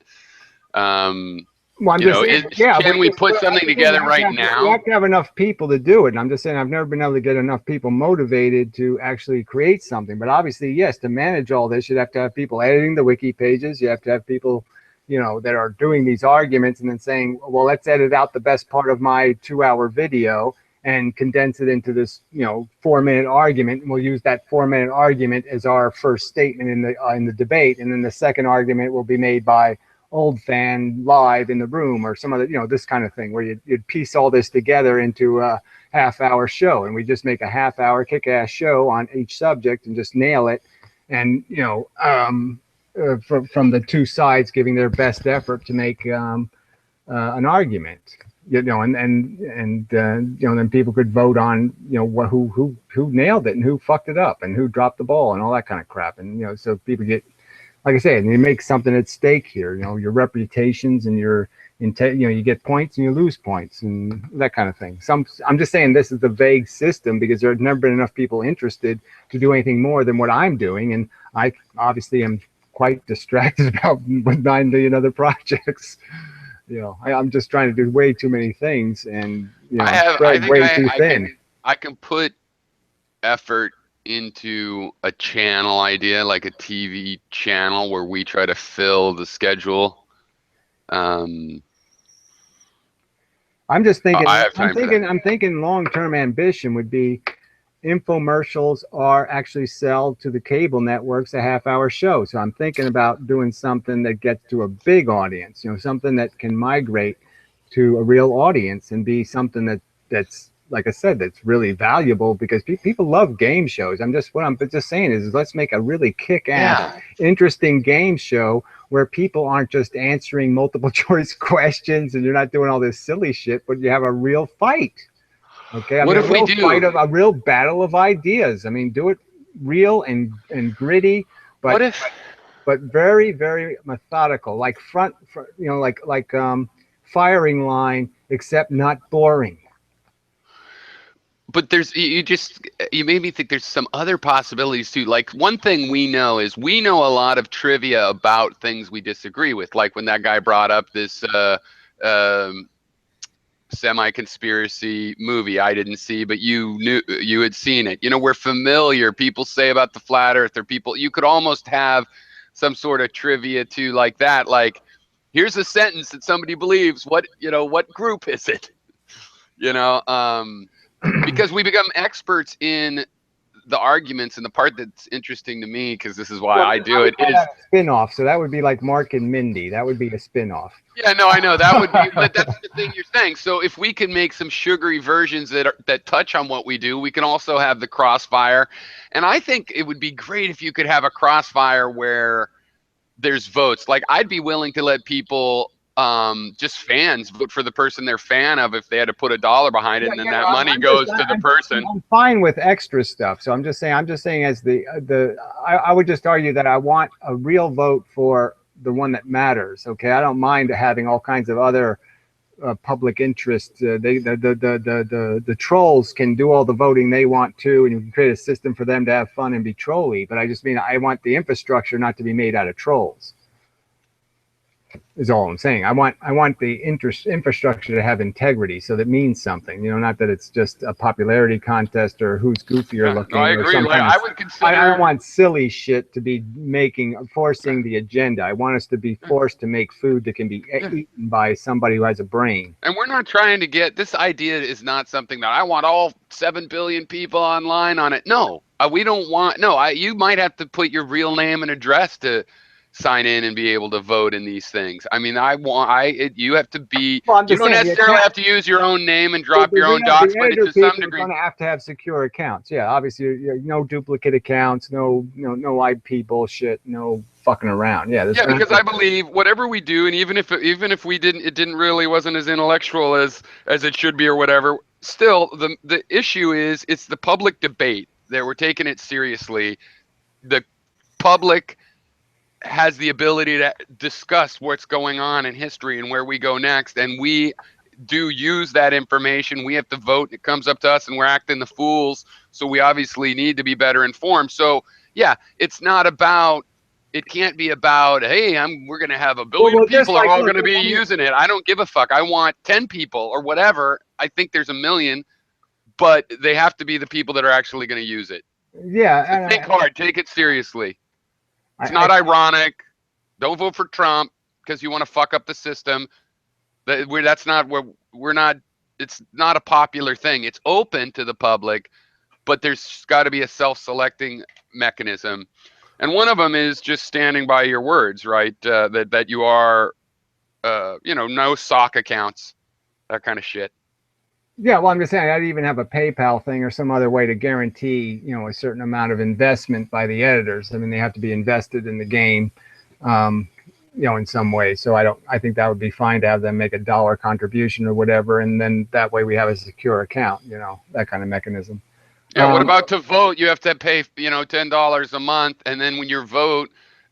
Well, can we put something together right now? You have to have enough people to do it. And I'm just saying, I've never been able to get enough people motivated to actually create something. But obviously, yes, to manage all this, you'd have to have people editing the wiki pages. You have to have people, that are doing these arguments and then saying, well, let's edit out the best part of my 2-hour video and condense it into this, 4-minute argument. And we'll use that 4-minute argument as our first statement in the debate. And then the second argument will be made by old fan live in the room or some other, this kind of thing where you'd piece all this together into a half-hour show, and we just make a half-hour kick-ass show on each subject and just nail it. And, from the two sides giving their best effort to make an argument, and then people could vote on, who nailed it and who fucked it up and who dropped the ball and all that kind of crap. And, so people get, like I said, you make something at stake here, your reputations and your you get points and you lose points and that kind of thing. I'm just saying this is a vague system because there's never been enough people interested to do anything more than what I'm doing. And I obviously am quite distracted about with 9 million other projects. I'm just trying to do way too many things and, spread way too thin. I can put effort into a channel idea, like a TV channel where we try to fill the schedule. I'm just thinking. I'm thinking long-term ambition would be infomercials are actually sell to the cable networks a half-hour show. So I'm thinking about doing something that gets to a big audience. Something that can migrate to a real audience and be something that's like I said, that's really valuable because people love game shows. What I'm just saying is let's make a really kick-ass, interesting game show where people aren't just answering multiple choice questions and you're not doing all this silly shit, but you have a real fight. Okay. What if we do a real battle of ideas? I mean, do it real and gritty, but very, very methodical, like firing line, except not boring. But you made me think there's some other possibilities too. Like one thing we know is we know a lot of trivia about things we disagree with. Like when that guy brought up this semi-conspiracy movie I didn't see, but you had seen it. We're familiar. People say about the flat earth, or you could almost have some sort of trivia too, like that. Like, here's a sentence that somebody believes. What group is it? Because we become experts in the arguments, and the part that's interesting to me, because this is why I do it, is spin-off. So that would be like Mark and Mindy. That would be a spin-off. Yeah, no, I know that would be, but that's the thing you're saying. So if we can make some sugary versions that touch on what we do, we can also have the crossfire. And I think it would be great if you could have a crossfire where there's votes. Like I'd be willing to let people, just fans, vote for the person they're fan of if they had to put $1 behind it, and then that money goes to the person. I'm fine with extra stuff. So I'm just saying as I would just argue that I want a real vote for the one that matters. Okay, I don't mind having all kinds of other public interest. The trolls can do all the voting they want to, and you can create a system for them to have fun and be trolly. But I just mean I want the infrastructure not to be made out of trolls. Is all I'm saying. I want the infrastructure to have integrity, so that means something. Not that it's just a popularity contest or who's goofier looking. No, I agree. I would consider. I don't want silly shit to be forcing the agenda. I want us to be forced to make food that can be eaten by somebody who has a brain. And we're not trying to get this idea. Is not something that I want all 7 billion people online on it. No, we don't want. No, you might have to put your real name and address to sign in and be able to vote in these things. I mean, you have to be, Well, I'm you just don't saying, necessarily have to use your own name and drop your own docs, the but editor to some people are degree. going to have secure accounts. Yeah, obviously, no duplicate accounts, no IP bullshit, no fucking around. Yeah, Yeah, because I believe whatever we do, and even if we didn't, it didn't really wasn't as intellectual as it should be or whatever. Still, the issue is it's the public debate that we're taking it seriously. The public has the ability to discuss what's going on in history and where we go next, and we do use that information. We have to vote, and it comes up to us, and we're acting the fools. So we obviously need to be better informed. So yeah, it's not about. It can't be about, hey, we're going to have 1 billion people are all going to be using it. I don't give a fuck. I want 10 people or whatever. I think there's 1 million, but they have to be the people that are actually going to use it. Yeah, so think hard. Take it seriously. It's not ironic. Don't vote for Trump because you want to fuck up the system. That's not where we're not. It's not a popular thing. It's open to the public, but there's got to be a self-selecting mechanism. And one of them is just standing by your words, right? That you are, no sock accounts, that kind of shit. Yeah, well, I'm just saying I'd even have a PayPal thing or some other way to guarantee, a certain amount of investment by the editors. I mean, they have to be invested in the game, in some way. So I think that would be fine to have them make $1 contribution or whatever, and then that way we have a secure account, that kind of mechanism. Yeah, what about to vote? You have to pay, $10 a month, and then when you vote,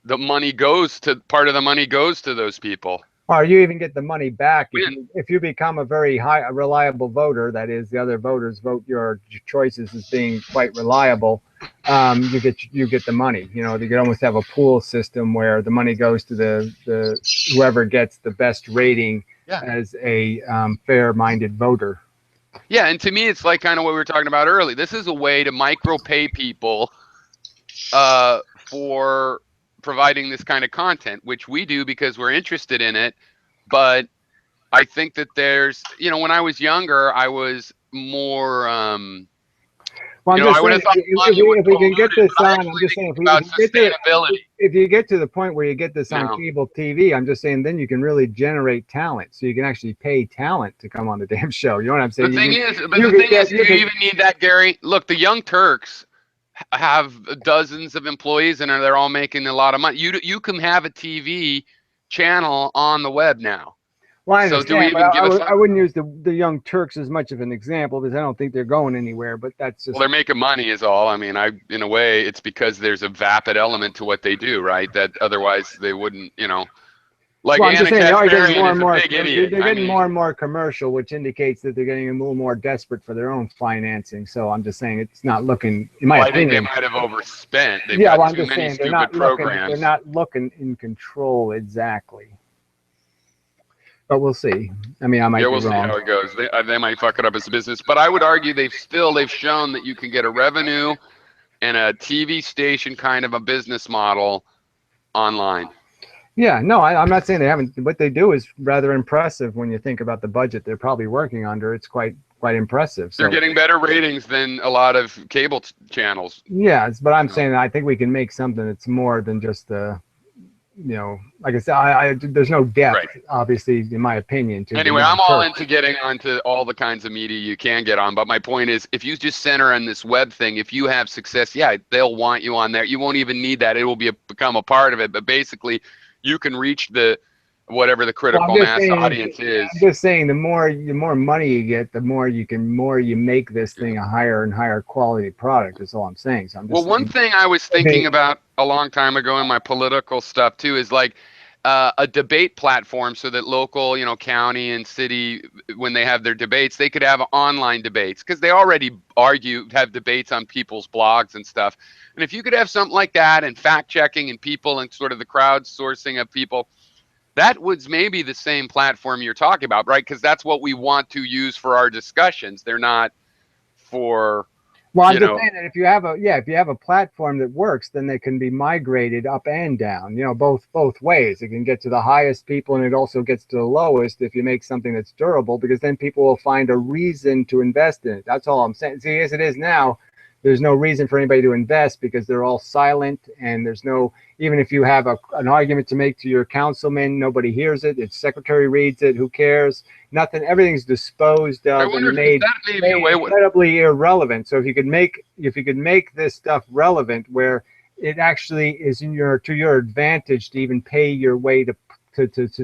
part of the money goes to those people. Or you even get the money back if you become a very reliable voter. That is, the other voters vote your choices as being quite reliable. You get the money. You could almost have a pool system where the money goes to the whoever gets the best rating as a fair-minded voter. Yeah, and to me, it's like kind of what we were talking about earlier. This is a way to micro pay people for providing this kind of content, which we do because we're interested in it. But I think that there's, when I was younger, I was more. Well, I would have thought if we can get this on, I'm just saying if you get to the point where you get this on cable TV, I'm just saying then you can really generate talent. So you can actually pay talent to come on the damn show. You know what I'm saying? The thing is, do you even need that, Gary? Look, the Young Turks have dozens of employees and they're all making a lot of money. You can have a TV channel on the web now. Well, I understand, but I wouldn't use the Young Turks as much of an example because I don't think they're going anywhere. But that's just. Well, they're making money is all. I mean, in a way, it's because there's a vapid element to what they do, right? That otherwise they wouldn't, Like Anna Kasparian is a big idiot. They're getting more and more commercial, which indicates that they're getting a little more desperate for their own financing. So I'm just saying it's not looking. In my opinion, I think they might have overspent. They've got I'm just saying they're not programs. They're not looking in control exactly. But we'll see. I mean, I might be wrong. We'll see how it goes. They might fuck it up as a business, but I would argue they've shown that you can get a revenue and a TV station kind of a business model online. Yeah, no, I'm not saying they haven't. What they do is rather impressive when you think about the budget they're probably working under. It's quite impressive. So. They're getting better ratings than a lot of cable channels. Yeah, but I'm saying I think we can make something that's more than just like I said, there's no depth, obviously, in my opinion. Anyway, I'm all into getting onto all the kinds of media you can get on. But my point is, if you just center on this web thing, if you have success, they'll want you on there. You won't even need that. It will become a part of it. But basically, you can reach whatever the critical mass audience is. I'm just saying, the more money you get, the more you make this thing a higher and higher quality product. That's all I'm saying. So one thing I was thinking about a long time ago in my political stuff too is like a debate platform, so that local, county and city, when they have their debates, they could have online debates because they already have debates on people's blogs and stuff. And if you could have something like that and fact checking and people and sort of the crowdsourcing of people. That was maybe the same platform you're talking about, right? Because that's what we want to use for our discussions. They're not for. Well, I'm just saying that if you have a platform that works, then they can be migrated up and down. Both ways. It can get to the highest people, and it also gets to the lowest if you make something that's durable, because then people will find a reason to invest in it. That's all I'm saying. See, as it is now, there's no reason for anybody to invest because they're all silent, and there's no, even if you have an argument to make to your councilman, nobody hears it. Its secretary reads it. Who cares? Nothing. Everything's disposed of and made incredibly irrelevant. So if you could make this stuff relevant, where it actually is to your advantage to even pay your way to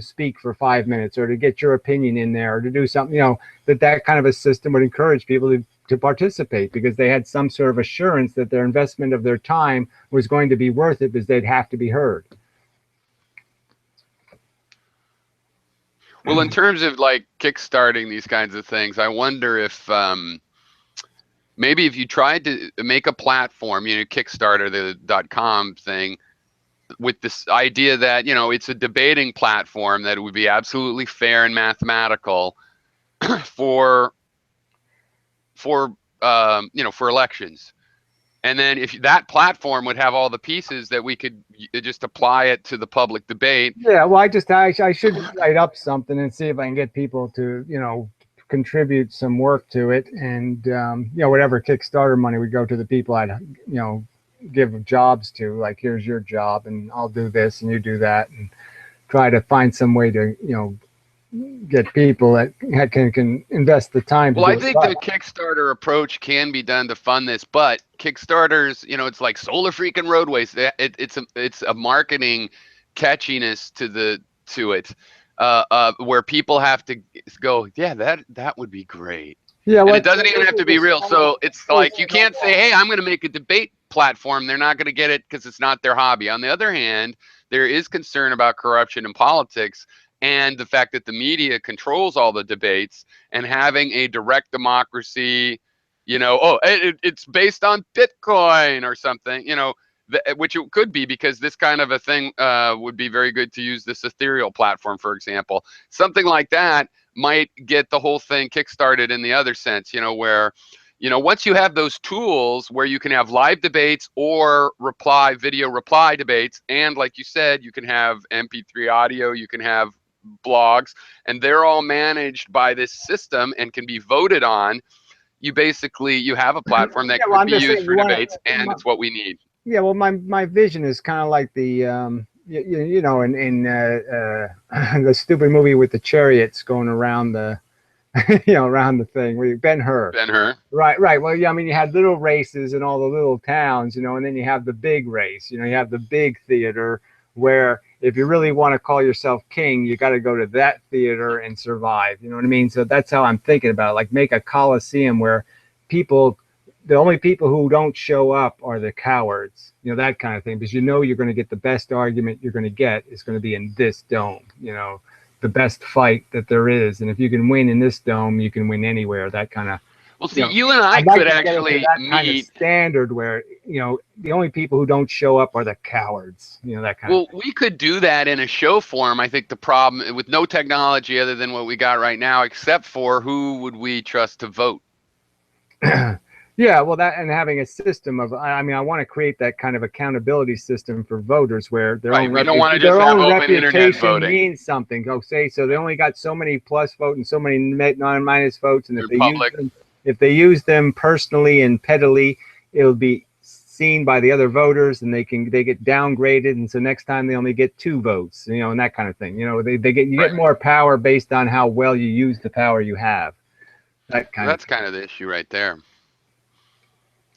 speak for 5 minutes, or to get your opinion in there, or to do something, that kind of a system would encourage people to participate, because they had some sort of assurance that their investment of their time was going to be worth it, because they'd have to be heard. Well, in terms of like kickstarting these kinds of things, I wonder if maybe if you tried to make a platform, Kickstarter, the .com thing, with this idea that, it's a debating platform, that it would be absolutely fair and mathematical for elections. And then if that platform would have all the pieces that we could just apply it to the public debate. Yeah, well, I should write up something and see if I can get people to, contribute some work to it. And, whatever Kickstarter money would go to the people I'd, give jobs to, like, here's your job and I'll do this and you do that, and try to find some way to, get people that can invest the time. Well, I think the Kickstarter approach can be done to fund this, but Kickstarters, it's like solar freaking roadways. It's a marketing catchiness to it, where people have to go, yeah, that would be great. Yeah, and it doesn't even have to be real. So it's like, you can't say, hey, I'm going to make a debate platform. They're not going to get it because it's not their hobby. On the other hand, there is concern about corruption in politics, and the fact that the media controls all the debates, and having a direct democracy, it's based on Bitcoin or something, which it could be, because this kind of a thing would be very good to use this ethereal platform, for example. Something like that might get the whole thing kickstarted in the other sense, where, once you have those tools where you can have live debates or video reply debates, and like you said, you can have MP3 audio, you can have blogs, and they're all managed by this system and can be voted on, you have a platform that could be used for debates, and it's what we need. Yeah, well, my vision is kind of like the in the stupid movie with the chariots going around the around the thing, Ben-Hur. Right. Well, yeah, I mean, you had little races in all the little towns, and then you have the big race, you have the big theater, where if you really want to call yourself king, you got to go to that theater and survive. You know what I mean? So that's how I'm thinking about it. Like, make a coliseum where the only people who don't show up are the cowards, that kind of thing, because you're going to get the best argument you're going to get is going to be in this dome, the best fight that there is. And if you can win in this dome, you can win anywhere. That kind of. Well, see, you and I could actually meet kind of standard where, the only people who don't show up are the cowards, that kind of. Well, we could do that in a show form. I think the problem with no technology other than what we got right now, except for who would we trust to vote? Yeah, well, and having a system of, I want to create that kind of accountability system for voters where their own reputation means something. So they only got so many plus votes and so many non-minus votes, and if they use them personally and pettily, it'll be seen by the other voters, and they get downgraded, and so next time they only get 2 votes, and that kind of thing. You get more power based on how well you use the power you have. That's kind of the issue right there.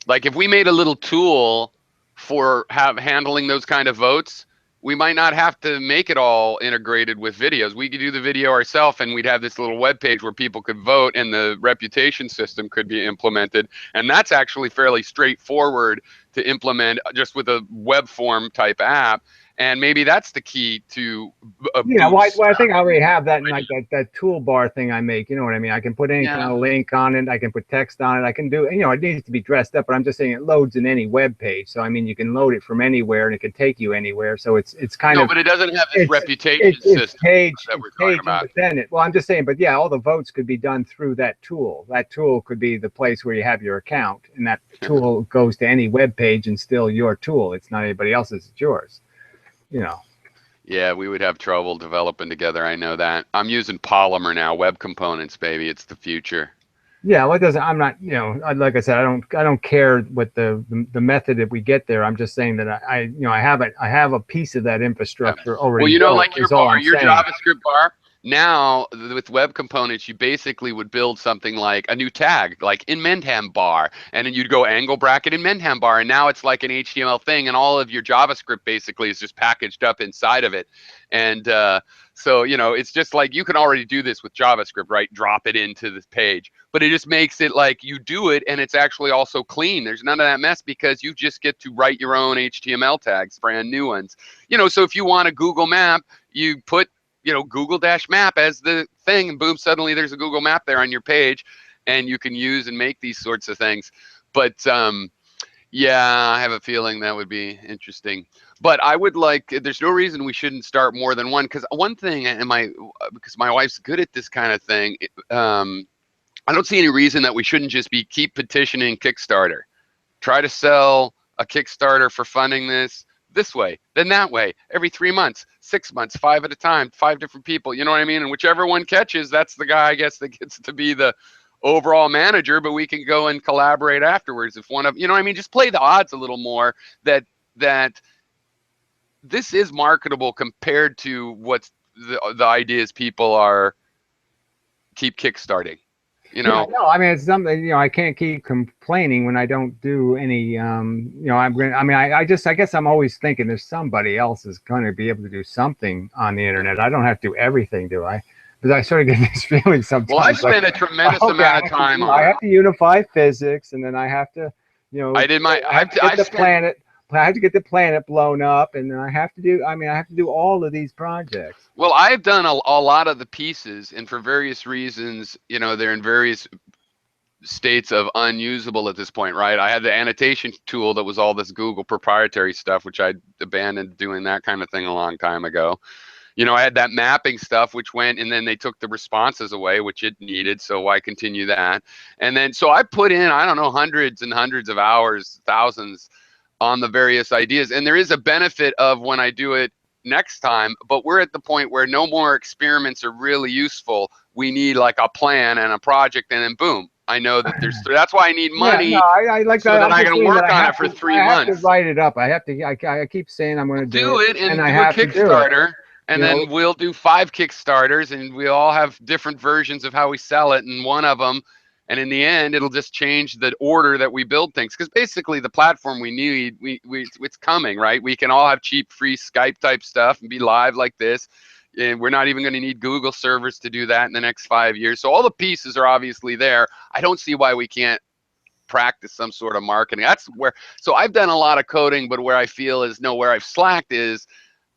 Like, if we made a little tool for handling those kind of votes, we might not have to make it all integrated with videos. We could do the video ourselves, and we'd have this little web page where people could vote, and the reputation system could be implemented. And that's actually fairly straightforward to implement just with a web form type app. And maybe that's the key to I think I already have that in like that toolbar thing I make. You know what I mean? I can put any kind of link on it. I can put text on it. I can do, it needs to be dressed up, but I'm just saying it loads in any web page. So, I mean, you can load it from anywhere, and it can take you anywhere. So it's kind of. No, but it doesn't have this reputation system that we're talking about. Well, I'm just saying, but yeah, all the votes could be done through that tool. That tool could be the place where you have your account, and that tool goes to any web page and still your tool. It's not anybody else's, it's yours. Yeah, we would have trouble developing together. I know that. I'm using Polymer now, web components, baby. It's the future. Yeah, well, it doesn't. I'm not, you know, like I said, I don't care what the method that we get there. I'm just saying that you know, I have a piece of that infrastructure already. Well, you know, built, like your is all bar, I'm your saying. JavaScript bar. Now, with web components, you basically would build something like a new tag, like in Mendham bar, and then you'd go angle bracket in Mendham bar, and now it's like an HTML thing, and all of your JavaScript basically is just packaged up inside of it. And so, you know, it's just like you can already do this with JavaScript, right? Drop it into this page, but it just makes it like you do it, and it's actually also clean. There's none of that mess because you just get to write your own HTML tags, brand new ones. You know, so if you want a Google map, you put, you know, Google-map as the thing, and boom, suddenly there's a Google map there on your page, and you can use and make these sorts of things. But yeah, I have a feeling that would be interesting. But I would like, there's no reason we shouldn't start more than one, because one thing, because my wife's good at this kind of thing, I don't see any reason that we shouldn't just keep petitioning Kickstarter. Try to sell a Kickstarter for funding this way, then that way, every 3 months, 6 months, 5 at a time, 5 different people, you know what I mean? And whichever one catches, that's the guy, I guess, that gets to be the overall manager, but we can go and collaborate afterwards if one of, you know what I mean? Just play the odds a little more that this is marketable compared to what's the ideas people are keep kickstarting. You know, yeah, no, I mean, it's something, you know, I can't keep complaining when I don't do any, you know, I mean, I guess I'm always thinking there's somebody else is going to be able to do something on the internet. I don't have to do everything, do I? Because I sort of get this feeling sometimes. Well, I've spent a tremendous amount of time on it. I have to unify physics, and then I have to, you know, I have to get the planet blown up, and then I have to do all of these projects. Well, I've done a lot of the pieces, and for various reasons, you know, they're in various states of unusable at this point, right? I had the annotation tool that was all this Google proprietary stuff, which I abandoned doing that kind of thing a long time ago. You know, I had that mapping stuff, which went, and then they took the responses away, which it needed. So why continue that? And then, so I put in, I don't know, hundreds and hundreds of hours, thousands on the various ideas. And there is a benefit of when I do it next time, but we're at the point where no more experiments are really useful. We need like a plan and a project, and then boom, I know that that's why I need money. Yeah, no, I like so that I can work on it for 3 months. I have to write it up. I keep saying I'm going to do it, and do a Kickstarter. And then we'll do 5 Kickstarters, and we all have different versions of how we sell it. And one of them, and in the end, it'll just change the order that we build things. Because basically, the platform we need, it's coming, right? We can all have cheap, free Skype type stuff and be live like this. And we're not even going to need Google servers to do that in the next 5 years. So all the pieces are obviously there. I don't see why we can't practice some sort of marketing. That's where. So I've done a lot of coding, but where I feel is where I've slacked is.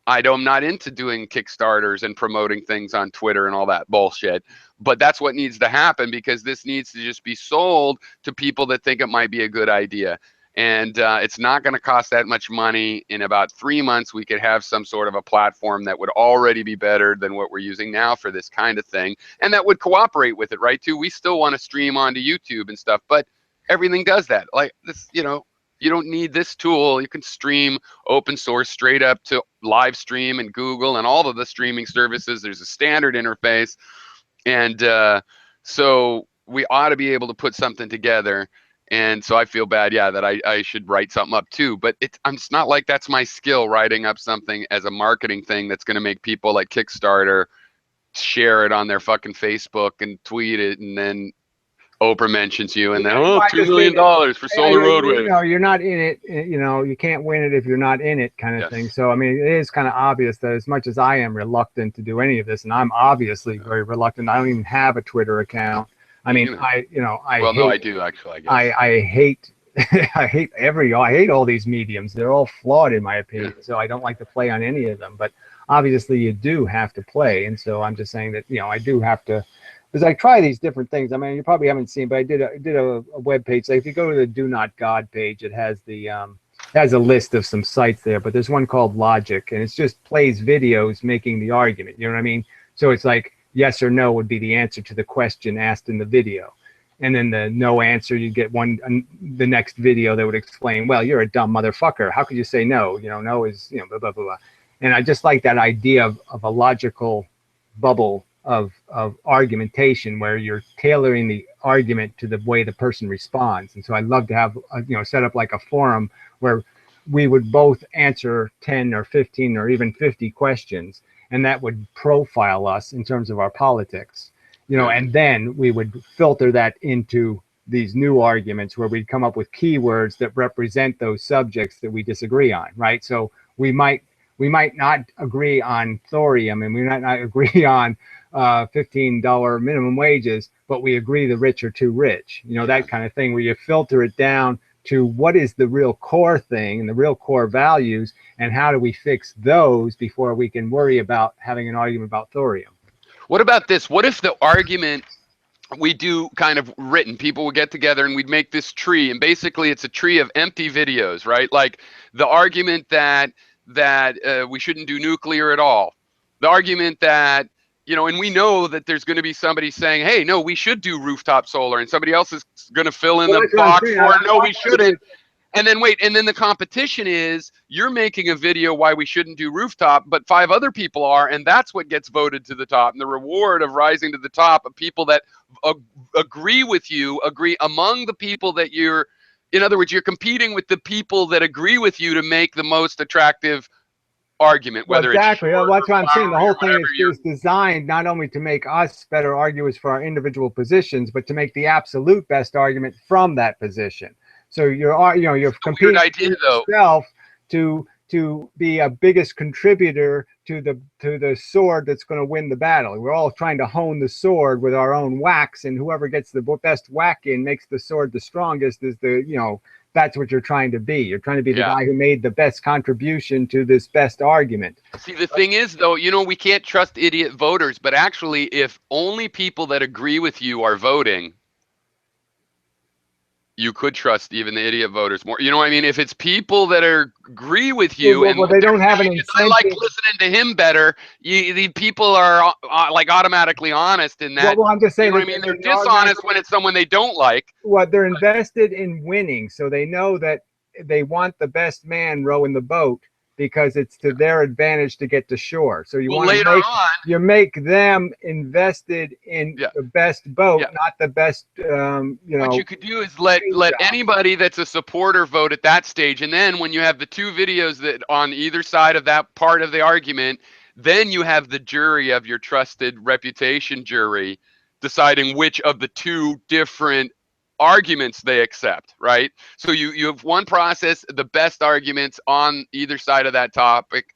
I'm not into doing Kickstarters and promoting things on Twitter and all that bullshit, but that's what needs to happen, because this needs to just be sold to people that think it might be a good idea. And it's not going to cost that much money. In about 3 months, we could have some sort of a platform that would already be better than what we're using now for this kind of thing, and that would cooperate with it, right? Too. We still want to stream onto YouTube and stuff, but everything does that. Like this, you know. You don't need this tool. You can stream open source straight up to live stream and Google and all of the streaming services. There's a standard interface. And so we ought to be able to put something together. And so I feel bad, yeah, that I should write something up too. But it's not like that's my skill, writing up something as a marketing thing that's going to make people like Kickstarter share it on their fucking Facebook and tweet it, and then Oprah mentions you, and then $2 million for solar roadways. You know, you're not in it. You know, you can't win it if you're not in it, kind of thing. So I mean, it is kind of obvious that as much as I am reluctant to do any of this, and I'm obviously very reluctant. I don't even have a Twitter account. I mean, I do actually. I hate I hate all these mediums. They're all flawed in my opinion. Yeah. So I don't like to play on any of them. But obviously, you do have to play, and so I'm just saying that I do have to. Because I try these different things. I mean, you probably haven't seen, but I did a web page. Like if you go to the Do Not God page, it has has a list of some sites there. But there's one called Logic, and it just plays videos making the argument. You know what I mean? So it's like yes or no would be the answer to the question asked in the video, and then the no answer, you get the next video that would explain, well, you're a dumb motherfucker. How could you say no? No is blah blah blah. And I just like that idea of a logical bubble of argumentation where you're tailoring the argument to the way the person responds. And so I'd love to have set up like a forum where we would both answer 10 or 15 or even 50 questions, and that would profile us in terms of our politics, and then we would filter that into these new arguments where we'd come up with keywords that represent those subjects that we disagree on, right? So we might not agree on thorium, and we might not agree on $15 minimum wages, but we agree the rich are too rich, that kind of thing, where you filter it down to what is the real core thing and the real core values, and how do we fix those before we can worry about having an argument about thorium. What about this? What if the argument we do kind of written, people would get together and we'd make this tree, and basically it's a tree of empty videos, right? Like the argument that we shouldn't do nuclear at all, the argument that and we know that there's going to be somebody saying, hey, no, we should do rooftop solar, and somebody else is going to fill in the box for no, we shouldn't. And then the competition is you're making a video why we shouldn't do rooftop, but 5 other people are, and that's what gets voted to the top. And the reward of rising to the top of people that agree with you, agree among the people that in other words, you're competing with the people that agree with you to make the most attractive argument, whether exactly. It's that's what I'm saying. The whole thing is designed not only to make us better arguers for our individual positions, but to make the absolute best argument from that position. So you're competing with yourself to be a biggest contributor to the sword that's going to win the battle. We're all trying to hone the sword with our own whacks, and whoever gets the best whack in makes the sword the strongest. Is that's what you're trying to be. You're trying to be the guy who made the best contribution to this best argument. See, the thing is, though, we can't trust idiot voters, but actually, if only people that agree with you are voting, you could trust even the idiot voters more. You know what I mean? If it's people that agree with you and they don't have an incentive. I like listening to him better. The people are like automatically honest in that. Well, I'm just saying. You know what I mean? They're dishonest when it's someone they don't like. Well, they're invested in winning, so they know that they want the best man rowing the boat because it's to their advantage to get to shore. So you want to make them invested in the best boat, not the best. What you could do is let anybody that's a supporter vote at that stage, and then when you have the 2 videos that on either side of that part of the argument, then you have the jury of your trusted reputation jury deciding which of the 2 different arguments they accept, right? So you have one process, the best arguments on either side of that topic.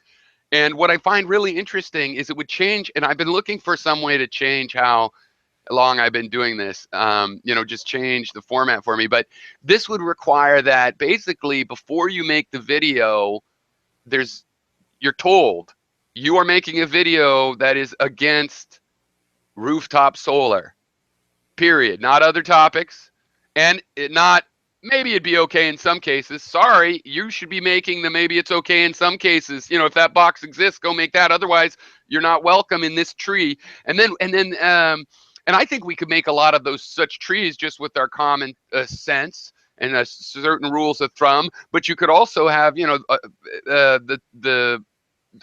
And what I find really interesting is it would change, and I've been looking for some way to change how long I've been doing this, just change the format for me. But this would require that basically before you make the video, you're told you are making a video that is against rooftop solar, period, not other topics. And maybe it'd be okay in some cases. Sorry, you should be making maybe it's okay in some cases. If that box exists, go make that. Otherwise, you're not welcome in this tree. And I think we could make a lot of those such trees just with our common sense and certain rules of thumb. But you could also have,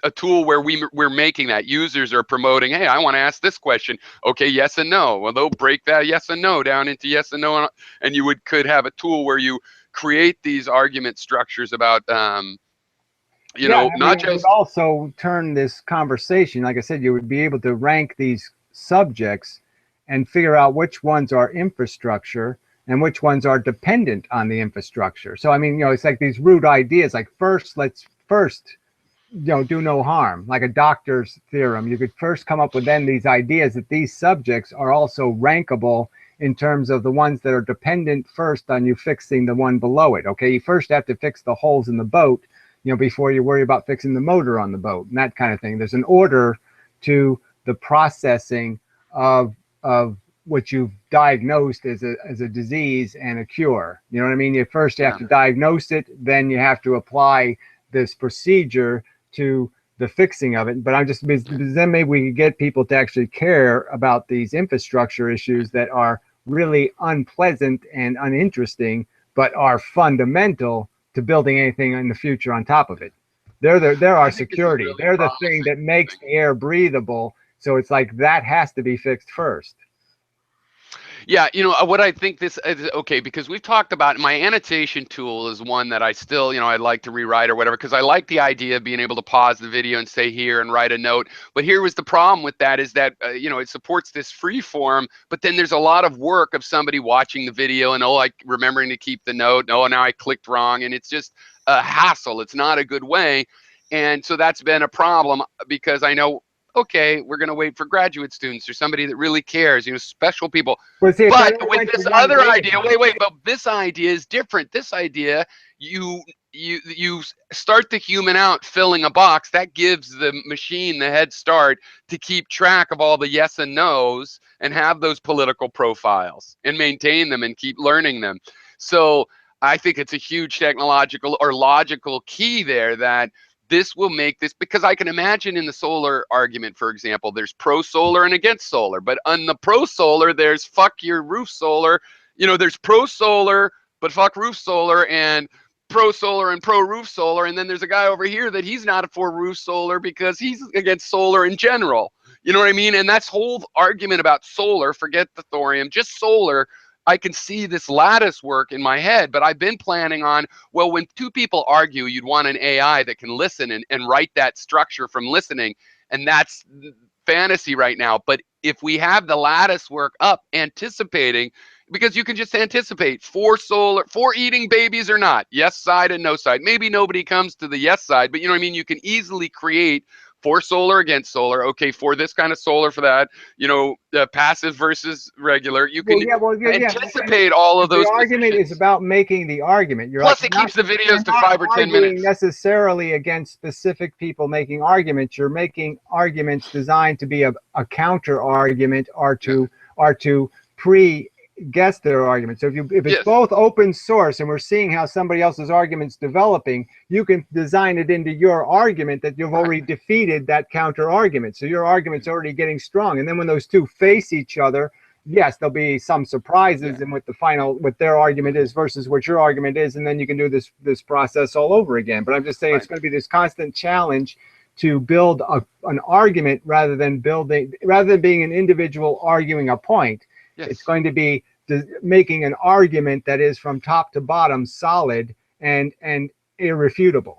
a tool where we're making that users are promoting, hey, I want to ask this question. Okay, yes and no. Well, they'll break that yes and no down into yes and no, and you could have a tool where you create these argument structures about not just. It would also turn this conversation, like I said, you would be able to rank these subjects and figure out which ones are infrastructure and which ones are dependent on the infrastructure. So I mean, it's like these root ideas, like let's do no harm, like a doctor's theorem. You could first come up with then these ideas that these subjects are also rankable in terms of the ones that are dependent first on you fixing the one below it. Okay, you first have to fix the holes in the boat, before you worry about fixing the motor on the boat and that kind of thing. There's an order to the processing of what you've diagnosed as a disease and a cure. You know what I mean? You first have to diagnose it, then you have to apply this procedure to the fixing of it. But because then maybe we could get people to actually care about these infrastructure issues that are really unpleasant and uninteresting, but are fundamental to building anything in the future on top of it. They're our security. They're the thing that makes the air breathable, So it's like that has to be fixed first. Yeah, you know, what I think this is, okay, because we've talked about my annotation tool is one that I still, you know, I'd like to rewrite or whatever, because I like the idea of being able to pause the video and say here and write a note. But here was the problem with that is that, you know, it supports this free form, but then there's a lot of work of somebody watching the video and, oh, like remembering to keep the note. Oh, now I clicked wrong. And it's just a hassle. It's not a good way. And so that's been a problem because I know, okay, we're going to wait for graduate students or somebody that really cares, you know, special people. Well, see, but with this other idea, wait, but this idea is different. This idea, you start the human out filling a box. That gives the machine the head start to keep track of all the yes and no's and have those political profiles and maintain them and keep learning them. So I think it's a huge technological or logical key there that this will make this, because I can imagine in the solar argument, for example, there's pro-solar and against solar, but on the pro-solar, there's fuck your roof solar. You know, there's pro-solar, but fuck roof solar, and pro-solar and pro-roof solar. And then there's a guy over here that he's not for roof solar because he's against solar in general. You know what I mean? And that's whole argument about solar, forget the thorium, just solar. I can see this lattice work in my head, but I've been planning on, well, when two people argue, you'd want an AI that can listen and write that structure from listening. And that's fantasy right now. But if we have the lattice work up anticipating, because you can just anticipate for eating babies or not, yes side and no side. Maybe nobody comes to the yes side, but you know what I mean? You can easily create for solar, against solar, okay, for this kind of solar, for that, you know, passive versus regular. You can anticipate all of those. The argument is about making the argument. Plus, it keeps the videos to 5 or 10 minutes. Necessarily against specific people making arguments. You're making arguments designed to be a counter argument or to pre-guess their argument. So if it's both open source and we're seeing how somebody else's argument's developing, you can design it into your argument that you've already defeated that counter argument. So your argument's already getting strong. And then when those two face each other, yes, there'll be some surprises in what their argument is versus what your argument is, and then you can do this process all over again. But I'm just saying it's going to be this constant challenge to build an argument rather than being an individual arguing a point. Yes. It's going to be making an argument that is from top to bottom solid and irrefutable.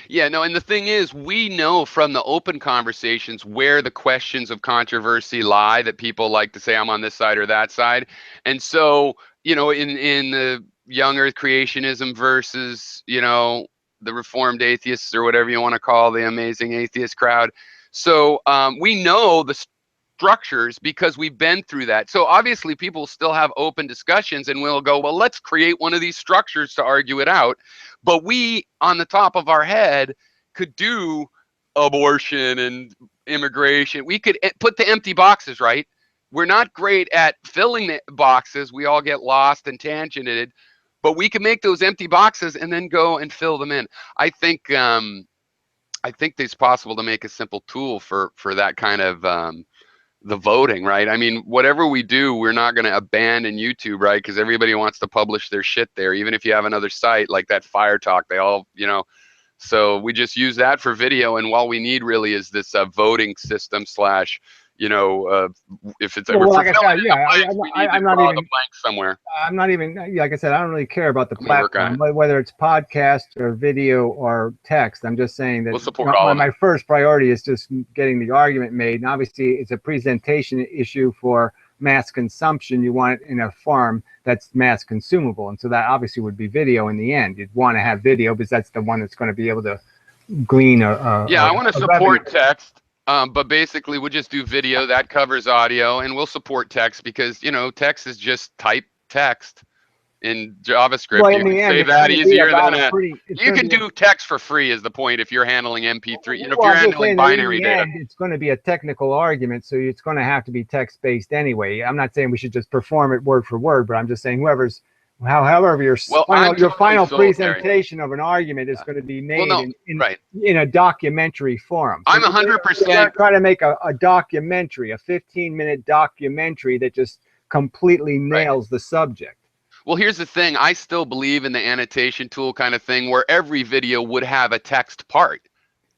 Yeah, no, and the thing is, we know from the open conversations where the questions of controversy lie, that people like to say, I'm on this side or that side. And so, you know, in the young earth creationism versus, you know, the reformed atheists or whatever you want to call the amazing atheist crowd. So we know the structures because we've been through that. So obviously people still have open discussions and we'll go, well, let's create one of these structures to argue it out. But we, on the top of our head, could do abortion and immigration. We could put the empty boxes, right? We're not great at filling the boxes. We all get lost and tangented, but we can make those empty boxes and then go and fill them in. I think it's possible to make a simple tool for that kind of the voting, right? I mean, whatever we do, we're not going to abandon YouTube, right? Because everybody wants to publish their shit there. Even if you have another site like that Fire Talk, they all, you know, so we just use that for video. And all we need really is this voting system slash, you know, if it's ever, like I said, I'm not even blank somewhere. I'm not even, like I said, I don't really care about the platform, whether it's podcast or video or text. I'm just saying that we'll support all my first priority is just getting the argument made. And obviously, it's a presentation issue for mass consumption. You want it in a form that's mass consumable, and so that obviously would be video in the end. You'd want to have video because that's the one that's going to be able to glean I want to support text. But basically, we'll just do video that covers audio, and we'll support text because, you know, text is just type text in JavaScript. Well, you can save that easier than you can do text for free is the point if you're handling MP3. You know, if you're handling binary data. It's going to be a technical argument, so it's going to have to be text-based anyway. I'm not saying we should just perform it word for word, but I'm just saying however your final presentation of an argument is going to be made in a documentary forum. So I'm 100% try to make a documentary, a 15-minute documentary that just completely nails the subject. Well, here's the thing. I still believe in the annotation tool kind of thing where every video would have a text part.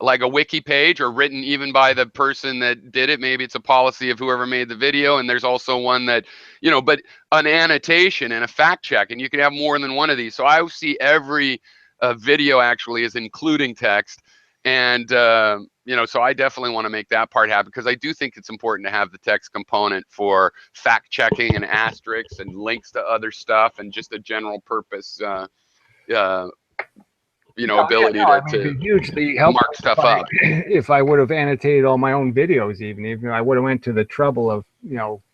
like a wiki page or written even by the person that did it. Maybe it's a policy of whoever made the video. And there's also one that, but an annotation and a fact check, and you can have more than one of these. So I see every video actually is including text. And, so I definitely want to make that part happen, because I do think it's important to have the text component for fact checking and asterisks and links to other stuff and just a general purpose, ability it'd be hugely helpful mark stuff up. If I would have annotated all my own videos, even I would have went to the trouble of,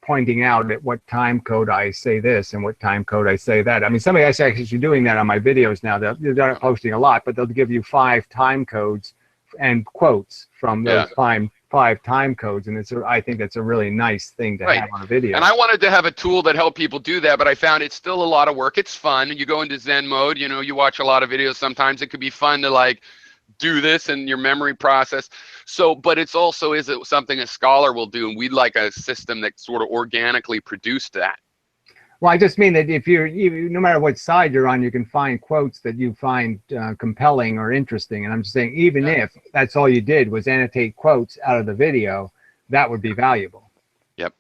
pointing out at what time code I say this and what time code I say that. I mean, somebody else actually doing that on my videos now. They're not posting a lot, but they'll give you 5 time codes and quotes from those five time codes, and I think that's a really nice thing to have on a video. And I wanted to have a tool that helped people do that, but I found it's still a lot of work. It's fun. You go into Zen mode, you watch a lot of videos. Sometimes it could be fun to like do this and your memory process. So, but it's also, is it something a scholar will do? And we'd like a system that sort of organically produced that. Well, I just mean that if no matter what side you're on, you can find quotes that you find compelling or interesting. And I'm just saying, even if that's all you did was annotate quotes out of the video, that would be valuable. Yep.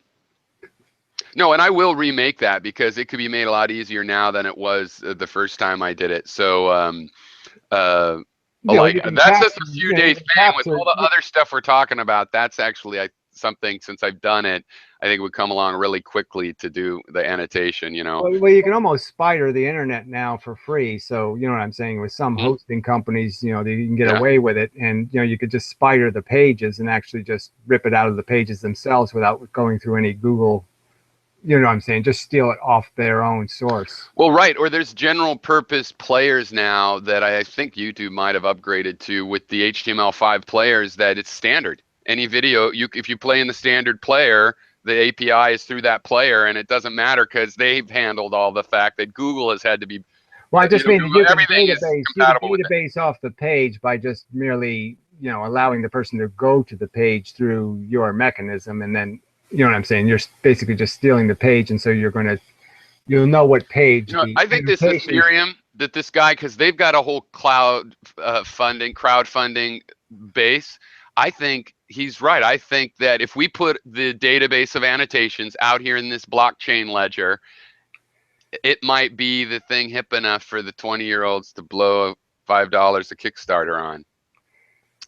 No, and I will remake that, because it could be made a lot easier now than it was the first time I did it. So, that's just a few days thing with all the other stuff we're talking about. That's actually something, since I've done it, I think it would come along really quickly to do the annotation, Well, you can almost spider the internet now for free. So, you know what I'm saying? With some hosting companies, you can get away with it. And, you could just spider the pages and actually just rip it out of the pages themselves without going through any Google, you know what I'm saying? Just steal it off their own source. Well, right. Or there's general purpose players now that I think YouTube might have upgraded to, with the HTML5 players, that it's standard. Any video, if you play in the standard player, the API is through that player, and it doesn't matter, because they've handled all the fact that Google has had to be. Well, I just mean you can database off the page by just merely, allowing the person to go to the page through your mechanism, and then, you know what I'm saying? You're basically just stealing the page, and so you'll know what page. I think this Ethereum that this guy, because they've got a whole crowdfunding base. I think he's right. I think that if we put the database of annotations out here in this blockchain ledger, it might be the thing hip enough for the 20-year-olds to blow $5 a Kickstarter on.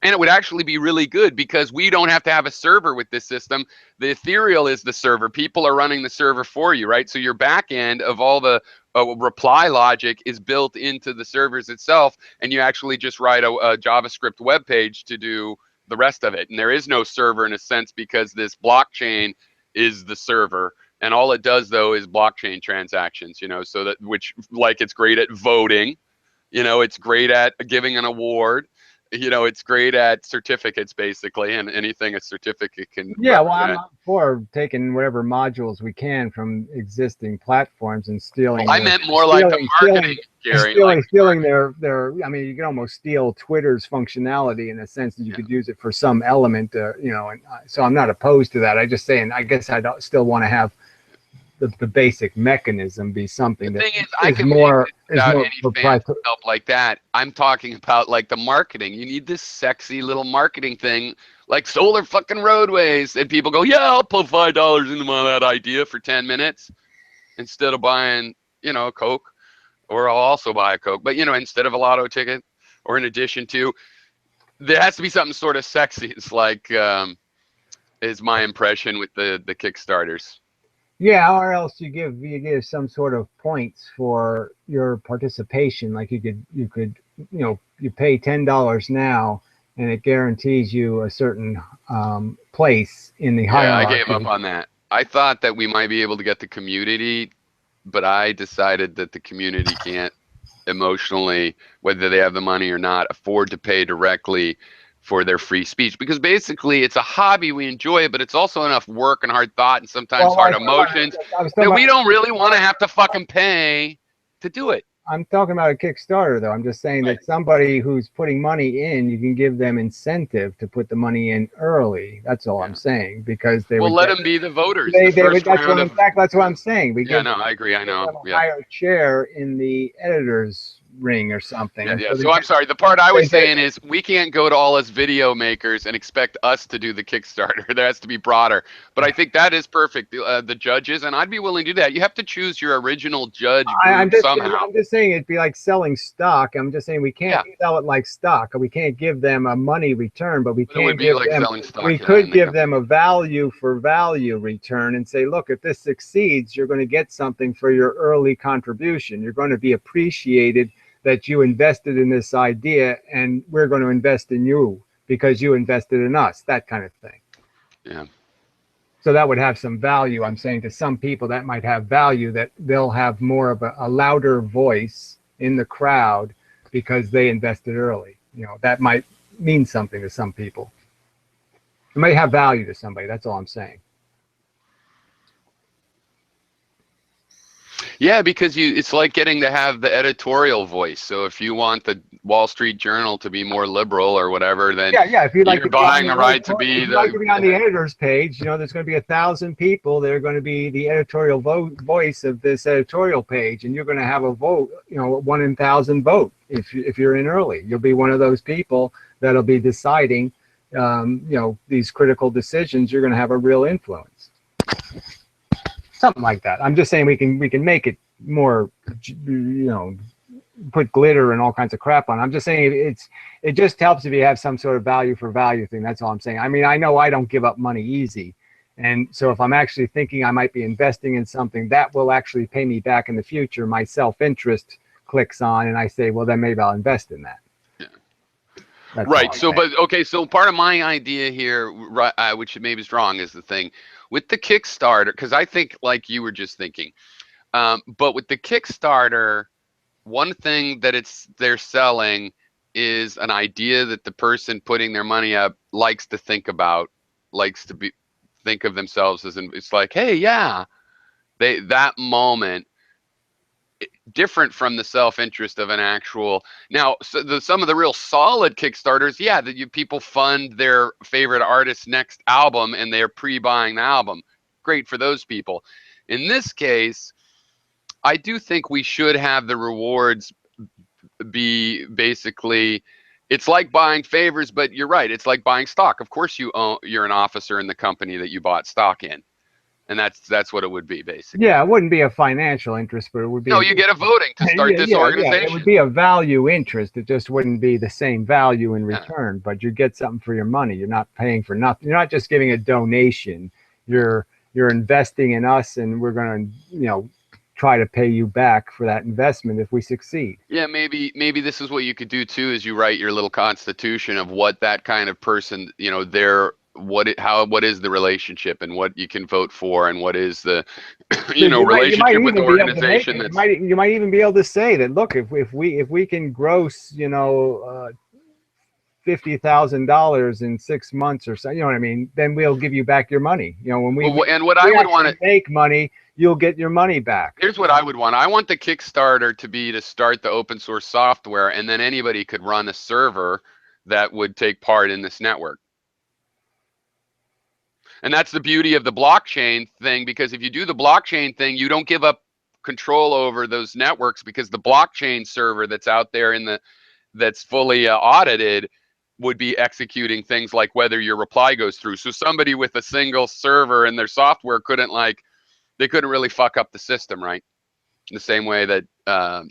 And it would actually be really good, because we don't have to have a server with this system. The Ethereal is the server. People are running the server for you, right? So your back end of all the reply logic is built into the servers itself, and you actually just write a JavaScript web page to do the rest of it. And there is no server in a sense, because this blockchain is the server, and all it does though is blockchain transactions, so that, which, like, it's great at voting, it's great at giving an award, it's great at certificates, basically, and anything a certificate can. Yeah, well, I'm not for taking whatever modules we can from existing platforms and stealing. Well, I meant more like the marketing, Gary. Stealing their. I mean, you can almost steal Twitter's functionality in a sense that you could use it for some element, And so I'm not opposed to that. I just saying, I guess I still want to have the basic mechanism be something that is more proprietary. Help like that. I'm talking about like the marketing. You need this sexy little marketing thing, like solar fucking roadways, and people go, yeah, I'll put $5 into that idea for 10 minutes instead of buying, a Coke, or I'll also buy a Coke, but instead of a lotto ticket, or in addition to, there has to be something sort of sexy. It's like, is my impression with the Kickstarters. Yeah, or else you give some sort of points for your participation. Like you could you pay $10 now, and it guarantees you a certain place in the hierarchy. Yeah, I gave up on that. I thought that we might be able to get the community, but I decided that the community can't emotionally, whether they have the money or not, afford to pay directly for their free speech, because basically it's a hobby, we enjoy it, but it's also enough work and hard thought and sometimes hard emotions that we don't really want to have to fucking pay to do it. I'm talking about a Kickstarter, though. I'm just saying that somebody who's putting money in, you can give them incentive to put the money in early. That's all I'm saying, because they let them be the voters. That's what I'm saying. I agree. I know. A higher share in the editors, ring or something. Yeah, yeah. So So I'm sorry. The part I was saying is we can't go to all us video makers and expect us to do the Kickstarter. There has to be broader. But I think that is perfect. The judges, and I'd be willing to do that. You have to choose your original judge group somehow. I'm just saying it'd be like selling stock. I'm just saying we can't sell it like stock. We can't give them a money return, but we It would can be give like them. selling stock. We could give them a value for value return and say, look, if this succeeds, you're going to get something for your early contribution. You're going to be appreciated that you invested in this idea, and we're going to invest in you because you invested in us, that kind of thing. Yeah. So that would have some value. I'm saying to some people that might have value, that they'll have more of a louder voice in the crowd because they invested early. You know, that might mean something to some people. It might have value to somebody. That's all I'm saying. Yeah, because it's like getting to have the editorial voice. So if you want the Wall Street Journal to be more liberal or whatever, then if you like you're buying the right to be on the editor's page. You know, there's going to be 1,000 people. They're going to be the editorial voice of this editorial page, and you're going to have a vote. You know, 1 in 1,000 vote if you're in early. You'll be one of those people that'll be deciding. You know, these critical decisions. You're going to have a real influence. Something like that. I'm just saying we can make it more, you know, put glitter and all kinds of crap on. I'm just saying it just helps if you have some sort of value for value thing. That's all I'm saying. I mean, I know I don't give up money easy. And so if I'm actually thinking I might be investing in something that will actually pay me back in the future, my self-interest clicks on and I say, well, then maybe I'll invest in that. That's right. So, but okay. So part of my idea here, which maybe is wrong, is the thing with the Kickstarter, because I think like you were just thinking, but with the Kickstarter, one thing that they're selling is an idea that the person putting their money up likes to think about, likes to think of themselves as, it's like, hey, yeah, that moment. Different from the self-interest of an actual. Now, so some of the real solid Kickstarters, yeah, that people fund their favorite artist's next album and they're pre-buying the album. Great for those people. In this case, I do think we should have the rewards be basically, it's like buying favors, but you're right, it's like buying stock. Of course you're an officer in the company that you bought stock in. And that's what it would be, basically. Yeah, it wouldn't be a financial interest, but it would be. No, you get a voting to start this organization. It would be a value interest. It just wouldn't be the same value in return, but you get something for your money. You're not paying for nothing. You're not just giving a donation. You're investing in us, and we're going to, you know, try to pay you back for that investment if we succeed. Yeah, maybe this is what you could do too, is you write your little constitution of what that kind of person, you know, what is the relationship and what you can vote for and what is the relationship with the organization. You might even be able to say that, look, if we can gross, you know, $50,000 in 6 months or so, you know what I mean, then we'll give you back your money. You know, when and what I would want to make money, you'll get your money back. Here's what I would want. I want the Kickstarter to be to start the open source software, and then anybody could run a server that would take part in this network. And that's the beauty of the blockchain thing, because if you do the blockchain thing, you don't give up control over those networks, because the blockchain server that's out there that's fully audited would be executing things like whether your reply goes through. So somebody with a single server in their software couldn't really fuck up the system, right? In the same way that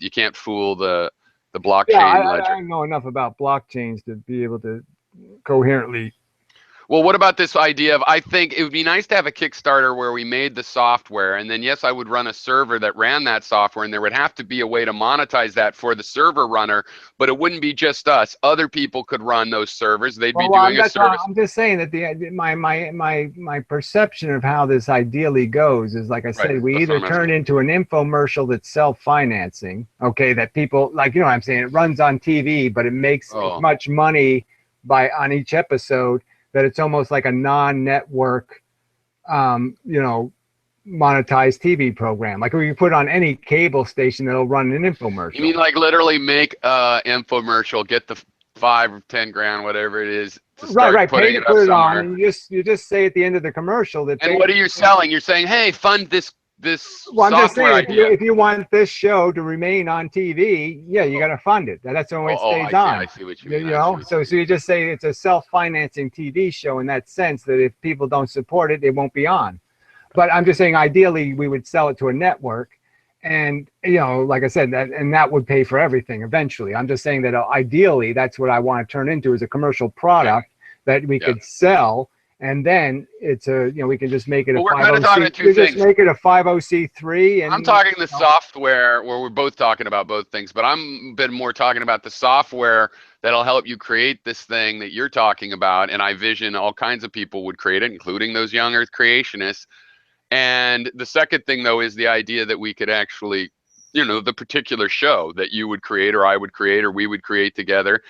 you can't fool the blockchain ledger. I know enough about blockchains to be able to coherently. Well, what about this idea of, I think it would be nice to have a Kickstarter where we made the software, and then yes, I would run a server that ran that software, and there would have to be a way to monetize that for the server runner, but it wouldn't be just us. Other people could run those servers. They'd be doing a service. I'm just saying that my perception of how this ideally goes is, like I said, we either turn into an infomercial that's self-financing, okay, that people, like, you know what I'm saying, it runs on TV, but it makes as much money on each episode that it's almost like a non-network, you know, monetized TV program. Like, you put on any cable station that'll run an infomercial. You mean like literally make a infomercial, get the 5 or 10 grand, whatever it is, to start putting it up somewhere. On, and you just say at the end of the commercial that. And what are you selling? You're saying, hey, fund this this Well, I'm just software saying, idea. if you want this show to remain on TV, yeah, you got to fund it. That's the only way it stays on. I see what you You mean. know, so you just say it's a self-financing TV show in that sense that if people don't support it, it won't be on. But I'm just saying, ideally, we would sell it to a network, and like I said, that would pay for everything eventually. I'm just saying that ideally, that's what I want to turn into, is a commercial product that we could sell. And then it's we can just make it a 50C. You just make it a 50C3. And I'm talking the software where we're both talking about both things, but I'm a bit more talking about the software that'll help you create this thing that you're talking about. And I vision all kinds of people would create it, including those young Earth creationists. And the second thing, though, is the idea that we could actually, the particular show that you would create or I would create or we would create together.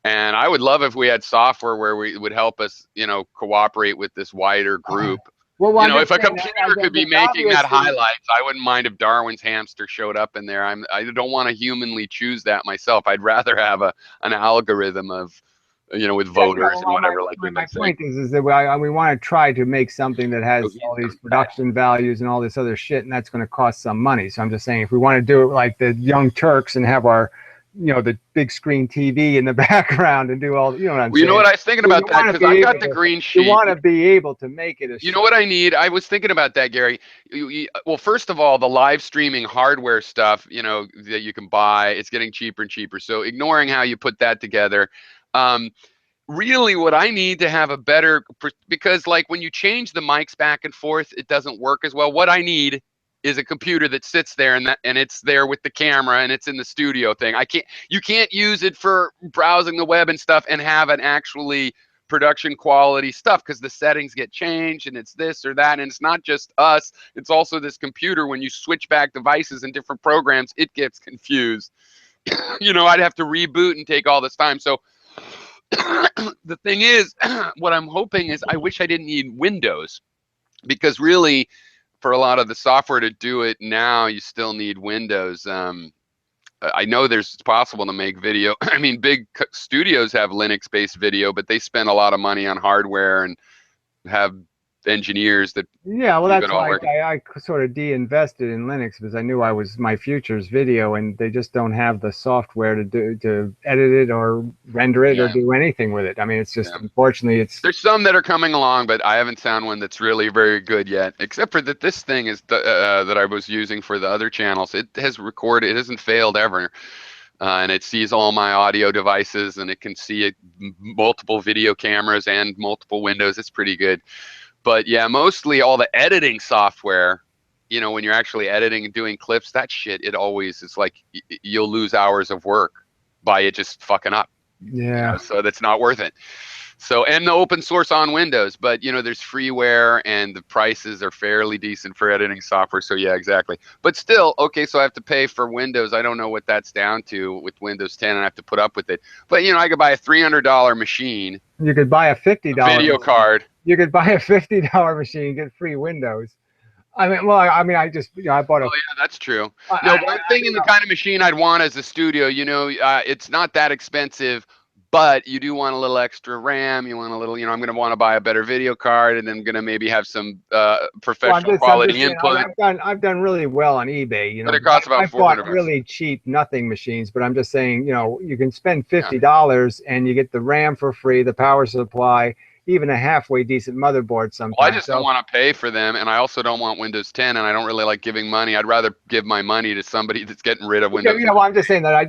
And I would love if we had software where we would help us, cooperate with this wider group. Well, if a computer could be making that highlights, I wouldn't mind if Darwin's hamster showed up in there. I don't want to humanly choose that myself. I'd rather have an algorithm of, with voters and whatever. My point is that we want to try to make something that has all these production values and all this other shit, and that's going to cost some money. So I'm just saying, if we want to do it like the Young Turks and have our the big screen TV in the background and do all, what I'm saying? You know what I was thinking about that, because I got the green sheet. You want to be able to make it You know what I need? I was thinking about that, Gary. Well, first of all, the live streaming hardware stuff, that you can buy, it's getting cheaper and cheaper. So ignoring how you put that together, really what I need to have a better, because like when you change the mics back and forth, it doesn't work as well. What I need is a computer that sits there and it's there with the camera and it's in the studio thing. You can't use it for browsing the web and stuff and have an actually production quality stuff, because the settings get changed and it's this or that, and it's not just us, it's also this computer. When you switch back devices and different programs, it gets confused. I'd have to reboot and take all this time. So the thing is, what I'm hoping is, I wish I didn't need Windows, because really, for a lot of the software to do it now, you still need Windows. I know it's possible to make video. I mean, big studios have Linux-based video, but they spend a lot of money on hardware and have engineers that. Yeah, well, that's why I sort of de-invested in Linux, because I knew my future's video, and they just don't have the software to edit it or render it or do anything with it. I mean, it's just unfortunately there's some that are coming along, but I haven't found one that's really very good yet. Except for that, this thing is that I was using for the other channels. It has recorded. It hasn't failed ever. And it sees all my audio devices, and it can see multiple video cameras and multiple windows. It's pretty good. But yeah, mostly all the editing software, when you're actually editing and doing clips, that shit, it's like you'll lose hours of work by it just fucking up. Yeah. So that's not worth it. So, and the open source on Windows, but there's freeware and the prices are fairly decent for editing software. So yeah, exactly. But still, okay, so I have to pay for Windows. I don't know what that's down to with Windows 10, and I have to put up with it. But I could buy a $300 machine. You could buy a $50 video card. You could buy a $50 machine, get free Windows. I mean, I just, I bought a. Oh yeah, that's true. One thing in the kind of machine I'd want as a studio, it's not that expensive, but you do want a little extra RAM. You want a little, I'm going to want to buy a better video card, and I'm going to maybe have some professional quality input. I've done really well on eBay. But it costs about $400. I bought really cheap nothing machines, but I'm just saying, you can spend $50 and you get the RAM for free, the power supply, even a halfway decent motherboard sometimes. Well, I just don't want to pay for them, and I also don't want Windows 10, and I don't really like giving money. I'd rather give my money to somebody that's getting rid of Windows. Well, I'm just saying that I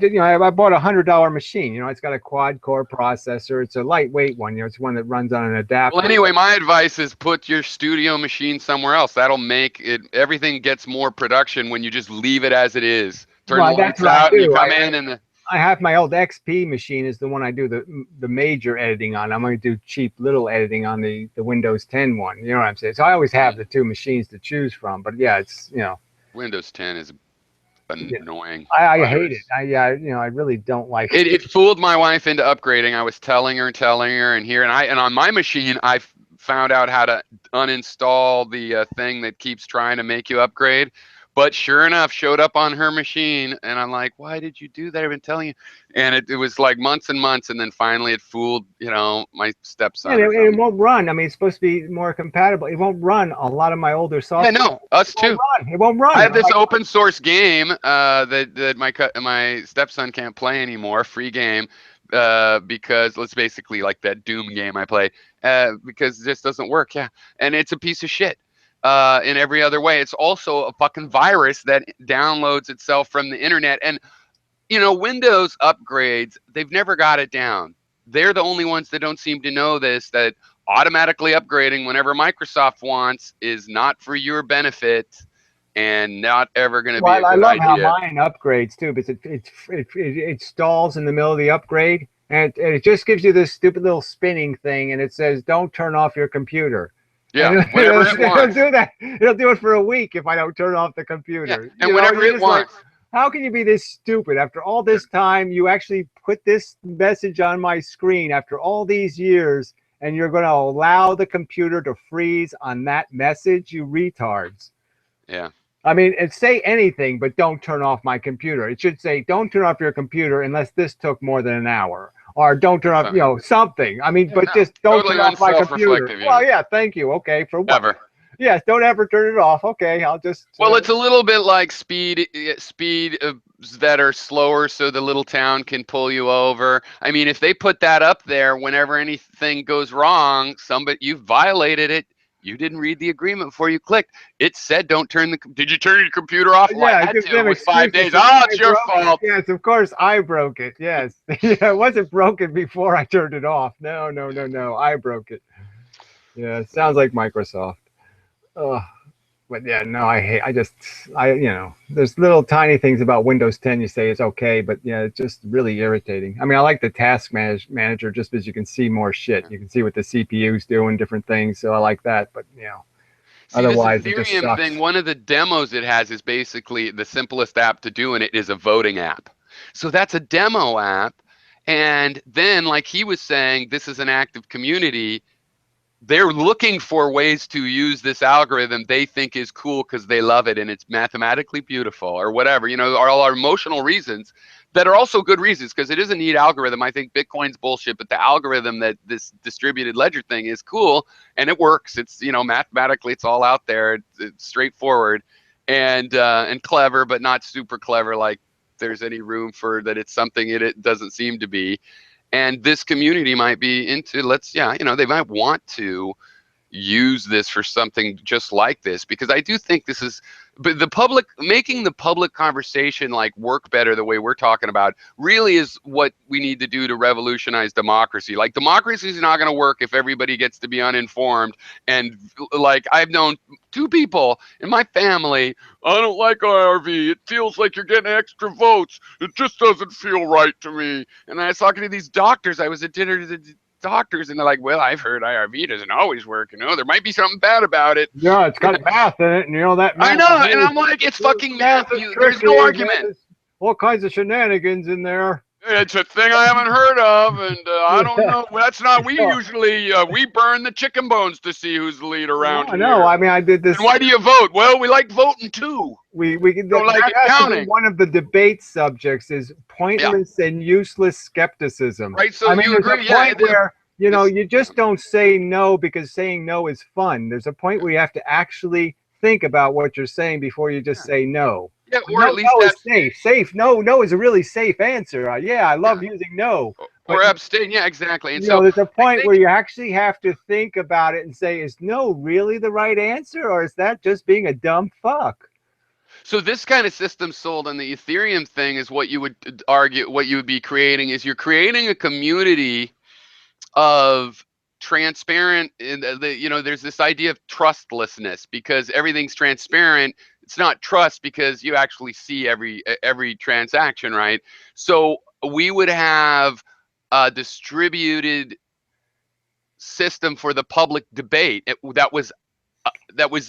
bought a $100 machine. It's got a quad-core processor. It's a lightweight one. It's one that runs on an adapter. Well, anyway, my advice is put your studio machine somewhere else. That'll make it. Everything gets more production when you just leave it as it is. Turn the lights out, and you come in and. I have my old XP machine is the one I do the major editing on. I'm going to do cheap little editing on the Windows 10 one. You know what I'm saying? So I always have the two machines to choose from. But yeah, it's Windows 10 is annoying. I hate it. I really don't like it. It fooled my wife into upgrading. I was telling her, and on my machine I found out how to uninstall the thing that keeps trying to make you upgrade. But sure enough, showed up on her machine, and I'm like, why did you do that? I've been telling you. And it was like months and months, and then finally it fooled, my stepson. Yeah, Or it something. won't run. I mean, it's supposed to be more compatible. It won't run a lot of my older software. Yeah, no, us It won't too. run. It won't run. I have this Like, open source game that my stepson can't play anymore, free game, because it's basically like that Doom game I play, because it just doesn't work. Yeah, and it's a piece of shit. In every other way, it's also a fucking virus that downloads itself from the internet. And Windows upgrades, they've never got it down. They're the only ones that don't seem to know this, that automatically upgrading whenever Microsoft wants is not for your benefit and not ever going to be a I good love how idea. mine upgrades too, because it stalls in the middle of the upgrade, and it just gives you this stupid little spinning thing, and it says, "Don't turn off your computer." Yeah, And whenever it it'll wants. do that. It'll do it for a week if I don't turn off the Yeah, computer. and whenever you're it just like, wants. how can you be this stupid? After all this time, you actually put this message on my screen after all these years, and you're going to allow the computer to freeze on that message, you retards. Yeah. I mean, it say anything, but don't turn off my computer. It should say, don't turn off your computer unless this took more than an hour. Or don't turn off, something. I mean, Yeah, but no, just don't totally turn off my computer. unself-reflective, Well, yeah, thank you. Okay, for what? Ever. Yes, don't ever turn it off. Okay, I'll just. Well, it's a little bit like speed that are slower, so the little town can pull you over. I mean, if they put that up there, whenever anything goes wrong, you violated it. You didn't read the agreement before you clicked. It said don't turn the. Did you turn your computer off? Well, Yeah, I it had gives to. It them was 5 excuses. days. Oh, it's your Broke it. fault. Yes, of course I broke it. Yes, yeah, it wasn't broken before I turned it off. No, I broke it. Yeah, it sounds like Microsoft. Ugh. But yeah, no, there's little tiny things about Windows 10 you say is okay, but yeah, it's just really irritating. I mean, I like the task manager just because you can see more shit. You can see what the CPU's doing, different things. So I like that, but See, otherwise this it just Ethereum sucks. thing, one of the demos it has is basically the simplest app to do, and it is a voting app. So that's a demo app. And then, like he was saying, this is an active community. They're looking for ways to use this algorithm they think is cool because they love it and it's mathematically beautiful or whatever, are all our emotional reasons that are also good reasons, because it is a neat algorithm. I think Bitcoin's bullshit, but the algorithm that this distributed ledger thing is cool and it works. It's, mathematically it's all out there. It's straightforward and clever, but not super clever like there's any room for that it's something it doesn't seem to be. And this community might be into, they might want to use this for something just like this, because I do think this is, but making the public conversation like work better the way we're talking about really is what we need to do to revolutionize democracy. Like, democracy is not going to work if everybody gets to be uninformed. And like, I've known 2 people in my family, I don't like IRV. It feels like you're getting extra votes. It just doesn't feel right to me. And I was talking to these doctors. I was at dinner to the doctors, and they're like, well, I've heard IRV doesn't always work. There might be something bad about it. Yeah, it's got math in it, and that math. I know, and I'm like, it's fucking math. There's no argument. There's all kinds of shenanigans in there. It's a thing I haven't heard of, and I don't know. That's not. We usually we burn the chicken bones to see who's the lead around here. No, I mean, I did this. And why do you vote? Well, we like voting too. We don't like it counting. One of the debate subjects is pointless and useless skepticism. Right. So I mean, you there's agree? a point where you just don't say no because saying no is fun. There's a point where you have to actually think about what you're saying before you just say no. Yeah, or at least that's safe. Safe. No is a really safe answer. I love using no. Or abstain. Yeah, exactly. And so there's a point where you actually have to think about it and say, is no really the right answer, or is that just being a dumb fuck? So this kind of system sold on the Ethereum thing is what you would argue, what you would be creating is you're creating a community of transparent, there's this idea of trustlessness because everything's transparent. It's not trust because you actually see every transaction, right? So we would have a distributed system for the public debate that was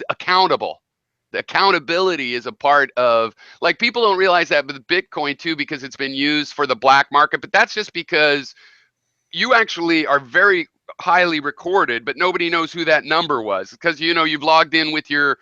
accountable. The accountability is a part of, like, people don't realize that with Bitcoin too, because it's been used for the black market, but that's just because you actually are very highly recorded, but nobody knows who that number was because you've logged in with your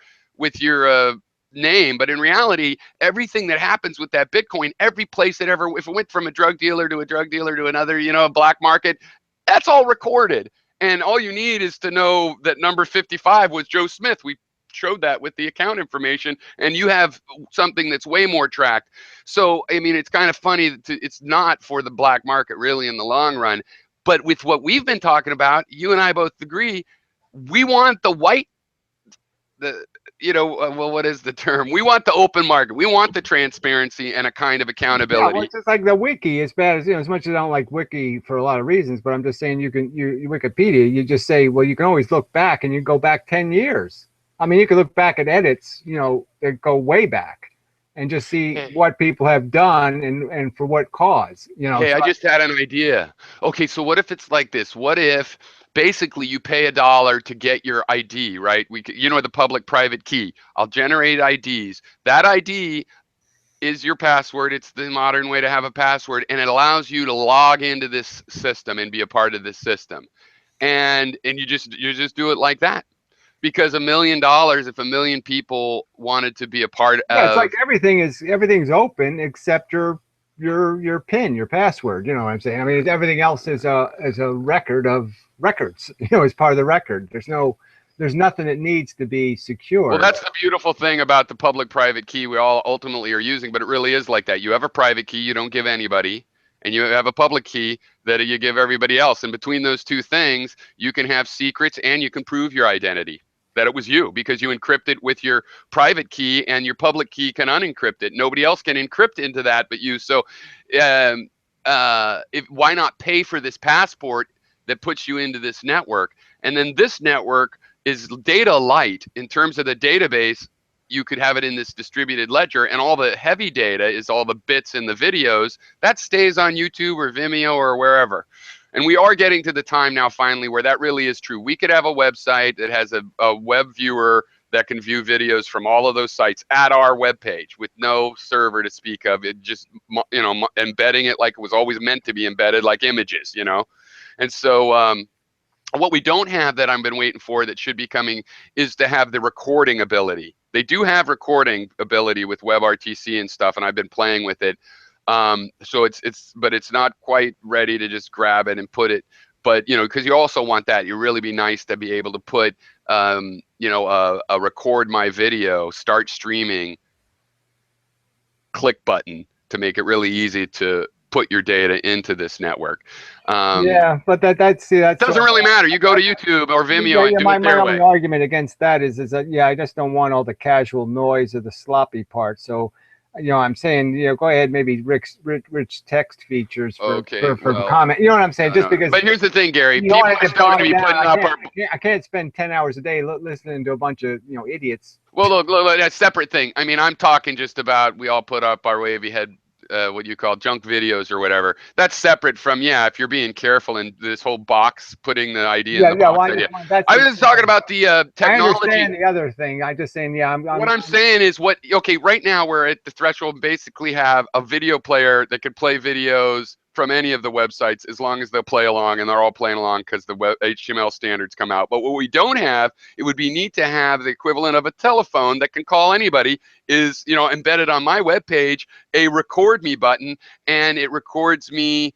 name, but in reality, everything that happens with that Bitcoin, every place that ever, if it went from a drug dealer to a drug dealer to another, you know, a black market, that's all recorded. And all you need is to know that number 55 was Joe Smith. We showed that with the account information, and you have something that's way more tracked. So, I mean, it's kind of funny that it's not for the black market really in the long run. But with what we've been talking about, you and I both agree, we want the white, the, you know, well, what is the term? We want the open market. We want the transparency and a kind of Yeah, accountability. well, it's just like the wiki. As bad as, you know, as much as I don't like wiki for a lot of reasons, but I'm just saying you Wikipedia, you just say, well, you can always look back, and you go back 10 years. I mean, you can look back at edits, you know, that go way back, and just see what people have done and for what cause, you know. Hey, So I just had an idea. Okay, so what if it's like this? What if basically you pay $1 to get your ID, right? You know, the public-private key. I'll generate IDs. That ID is your password. It's the modern way to have a password, and it allows you to log into this system and be a part of this system. And you just do it like that. Because $1 million, if 1 million people wanted to be a part yeah, it's of, like everything's open except your PIN, your password. You know what I'm saying? I mean, everything else is a record of records. You know, as part of the record. There's nothing that needs to be secure. well, that's the beautiful thing about the public-private key we all ultimately are using, but it really is like that. You have a private key you don't give anybody, and you have a public key that you give everybody else. And between those two things, you can have secrets and you can prove your identity, that it was you, because you encrypt it with your private key, and your public key can unencrypt it. Nobody else can encrypt into that but you. So why not pay for this passport that puts you into this network? And then this network is data light in terms of the database. You could have it in this distributed ledger, and all the heavy data is all the bits in the videos that stays on YouTube or Vimeo or wherever. And we are getting to the time now finally where that really is true. We could have a website that has a web viewer that can view videos from all of those sites at our webpage with no server to speak of. It just, you know, embedding it like it was always meant to be embedded, like images, you know. And so what we don't have that I've been waiting for that should be coming is to have the recording ability. They do have recording ability with WebRTC and stuff, and I've been playing with it. So but it's not quite ready to just grab it and put it. But, you know, because you also want that. You really be nice to be able to put, you know, a record my video, start streaming, click button to make it really easy to put your data into this network. Yeah, but that's doesn't really matter. You go to YouTube or Vimeo and do it their my way. only argument against that is that, yeah, I just don't want all the casual noise or the sloppy part. So, you know, I'm saying, you know, go ahead, maybe rich text features for comment. You know what I'm saying? Just because. But here's the thing, Gary. People are still going to be putting up. I can't spend 10 hours a day listening to a bunch of, you know, idiots. Well, look, that's a separate thing. I mean, I'm talking just about we all put up our wavy head. What you call junk videos or whatever. That's separate from, yeah, if you're being careful in this whole box, putting the ID in the box. I was just talking about the technology. I understand the other thing. I'm just saying, yeah. What I'm saying is okay, right now we're at the threshold, basically have a video player that could play videos from any of the websites as long as they'll play along, and they're all playing along because the HTML standards come out. But what we don't have, it would be neat to have the equivalent of a telephone that can call anybody, is, you know, embedded on my webpage, a record me button, and it records me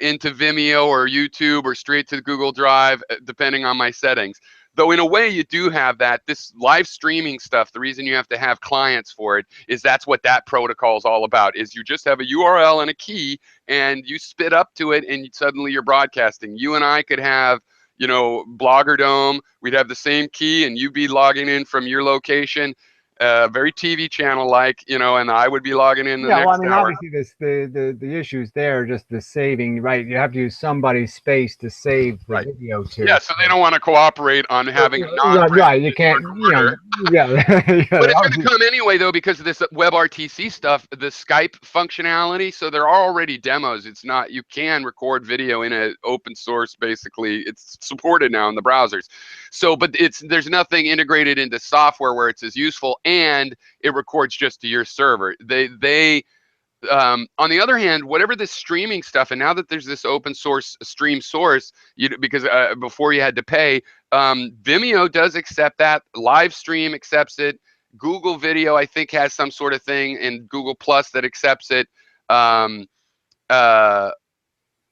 into Vimeo or YouTube or straight to Google Drive, depending on my settings. Though in a way you do have that. This live streaming stuff, the reason you have to have clients for it is that's what that protocol is all about, is you just have a URL and a key and you spit up to it and suddenly you're broadcasting. You and I could have, you know, Bloggerdome. We'd have the same key and you'd be logging in from your location. Very TV channel like, you know, and I would be logging in the next well, I mean, hour. obviously the issues there, just the saving, right? You have to use somebody's space to save the video to. Yeah, so they don't want to cooperate on having a right, you can't, you know, yeah. But it's going to come anyway, though, because of this WebRTC stuff, the Skype functionality. So there are already demos. It's not, you can record video in an open source, basically. It's supported now in the browsers. So, but there's nothing integrated into software where it's as useful, and it records just to your server. On the other hand, whatever this streaming stuff, and now that there's this open source stream source, because before you had to pay, Vimeo does accept that, Livestream accepts it, Google Video, I think, has some sort of thing, and Google Plus that accepts it.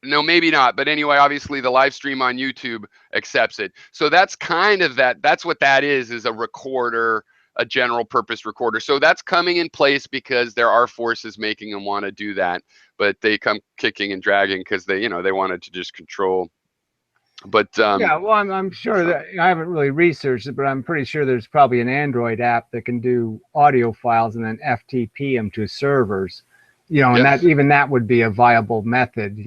No, maybe not. But anyway, obviously the live stream on YouTube accepts it. So that's kind of that. That's what that is a recorder, a general purpose recorder. So that's coming in place because there are forces making them want to do that. But they come kicking and dragging because they, they wanted to just control. But yeah, well, I'm sure that I haven't really researched it, but I'm pretty sure there's probably an Android app that can do audio files and then FTP them to servers. And Yes. that would be a viable method,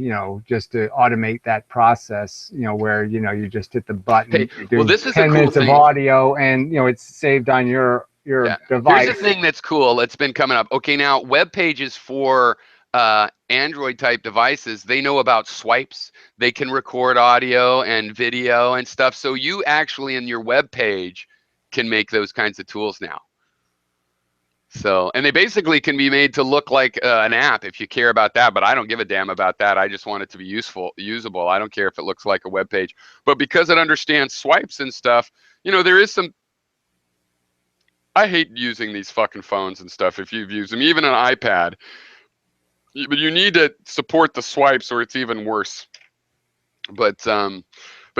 just to automate that process, where, you just hit the button, Hey, you do well, this is 10 a cool minutes thing. of audio, and, it's saved on your device. Here's the thing that's cool. That's been coming up. Okay, now web pages for Android type devices, they know about swipes. They can record audio and video and stuff. So you actually in your web page can make those kinds of tools now. So, and they basically can be made to look like an app if you care about that, but I don't give a damn about that. I just want it to be usable. I don't care if it looks like a web page. But because it understands swipes and stuff, there is some, I hate using these fucking phones and stuff if you've used them, even an iPad. But you need to support the swipes or it's even worse. But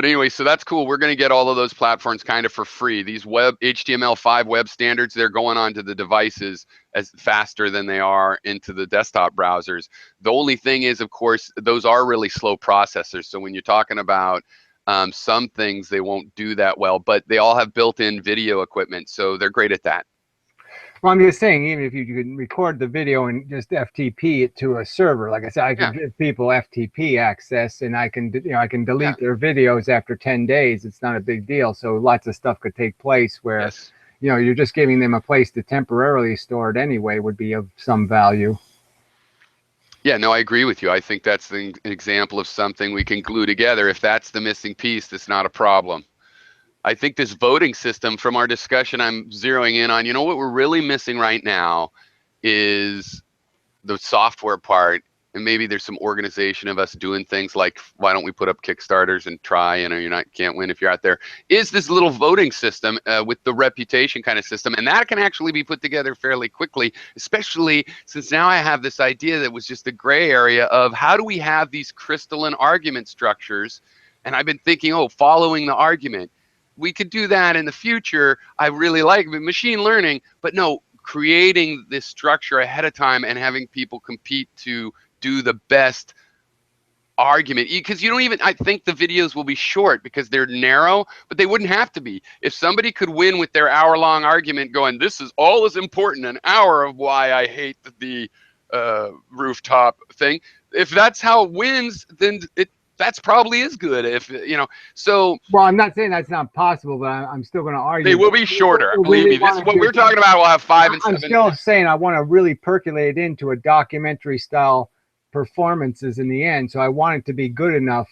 anyway, so that's cool. We're going to get all of those platforms kind of for free. These HTML5 web standards, they're going onto the devices as faster than they are into the desktop browsers. The only thing is, of course, those are really slow processors. So when you're talking about some things, they won't do that well, but they all have built-in video equipment. So they're great at that. Well, I'm just saying, even if you can record the video and just FTP it to a server, like I said, I can give people FTP access, and I can delete their videos after 10 days. It's not a big deal. So lots of stuff could take place where, you're just giving them a place to temporarily store it anyway would be of some value. Yeah, no, I agree with you. I think that's an example of something we can glue together. If that's the missing piece, that's not a problem. I think this voting system, from our discussion, I'm zeroing in on, what we're really missing right now is the software part. And maybe there's some organization of us doing things like, why don't we put up Kickstarters and try, can't win if you're out there. Is this little voting system with the reputation kind of system. And that can actually be put together fairly quickly, especially since now I have this idea that was just a gray area of how do we have these crystalline argument structures. And I've been thinking, following the argument. We could do that in the future. I really like machine learning, but no, creating this structure ahead of time and having people compete to do the best argument. Because I think the videos will be short because they're narrow, but they wouldn't have to be. If somebody could win with their hour-long argument going, this is all as important, an hour of why I hate the rooftop thing. If that's how it wins, then that's probably is good so. Well, I'm not saying that's not possible, but I'm still going to argue. They will be shorter. Believe me, this is what we're talking about. We'll have 5 and 7 I'm still saying I want to really percolate it into a documentary style performances in the end. So I want it to be good enough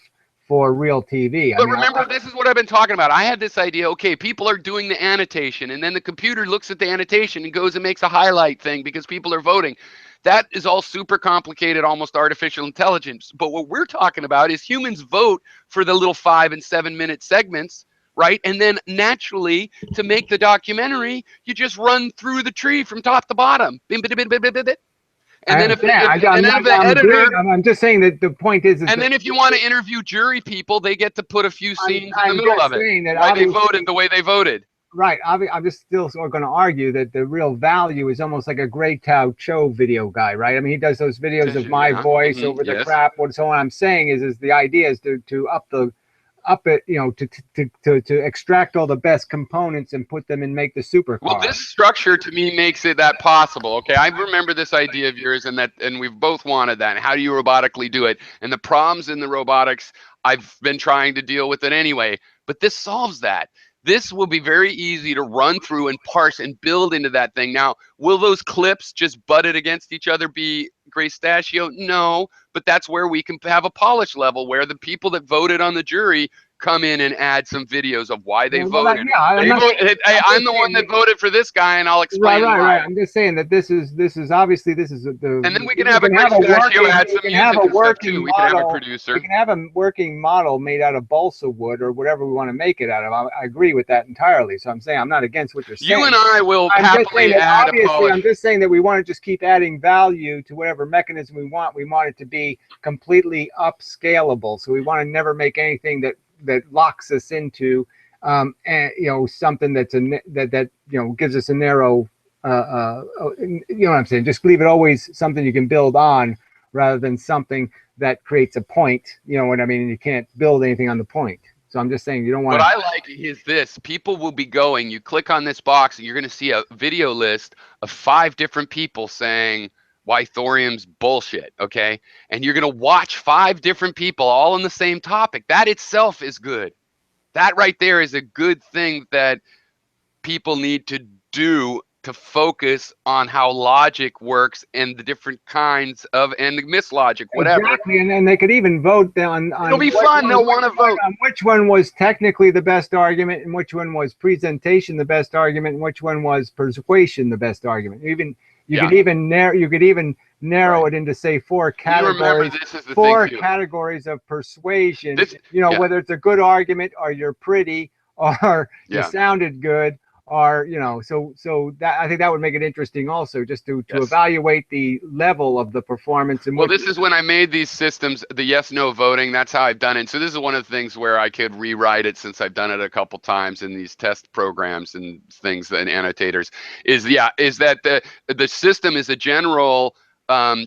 for real TV. But remember, this is what I've been talking about. I had this idea, okay, people are doing the annotation, and then the computer looks at the annotation and goes and makes a highlight thing because people are voting. That is all super complicated, almost artificial intelligence. But what we're talking about is humans vote for the little 5 and 7 minute segments, right? And then naturally, to make the documentary, you just run through the tree from top to bottom. And then if the editor, I'm just saying that the point is and then if you want to interview jury people, they get to put a few scenes in the middle of it. Why they voted the way they voted. Right. I'm just still going to argue that the real value is almost like a Grey Tao Cho video guy, right? I mean, he does those videos of my voice over the crap. So what I'm saying is the idea is to up it, to extract all the best components and put them and make the supercar. Well, this structure to me makes it that possible. Okay, I remember this idea of yours, and we've both wanted that. And how do you robotically do it? And the problems in the robotics, I've been trying to deal with it anyway. But this solves that. This will be very easy to run through and parse and build into that thing. Now, will those clips just butted against each other be Gracetachio? No, but that's where we can have a polish level where the people that voted on the jury come in and add some videos of why they voted. I'm the one that voted for this guy, and I'll explain why. Right. I'm just saying that this is obviously the. And then we can have a pistachio, add some music and stuff too. We can have a producer. We can have a working model made out of balsa wood or whatever we want to make it out of. I agree with that entirely. So I'm saying I'm not against what you're saying. You and I will happily add a polish. I'm just saying that we want to just keep adding value to whatever mechanism we want. We want it to be completely upscalable. So we want to never make anything that locks us into and something that's that gives us a narrow you know what I'm saying, just leave it always something you can build on rather than something that creates a point, you know what I mean, and you can't build anything on the point. So I'm just saying you don't want What I like is this. People will be going, you click on this box and you're going to see a video list of 5 different people saying why thorium's bullshit, okay? And you're going to watch 5 different people all on the same topic. That itself is good. That right there is a good thing that people need to do to focus on how logic works and the different kinds of, and the mislogic, whatever. Exactly, and they could even vote on it'll be fun. They'll want to vote on which one was technically the best argument and which one was presentation the best argument and which one was persuasion the best argument. You could even narrow it into, say, 4 categories. Categories of persuasion. Whether it's a good argument or you're pretty or you sounded good, or so that I think that would make it interesting also, just to evaluate the level of the performance. And this is when I made these systems, the yes/no voting. That's how I've done it. So this is one of the things where I could rewrite it, since I've done it a couple times in these test programs and things and annotators. Is that the system is a general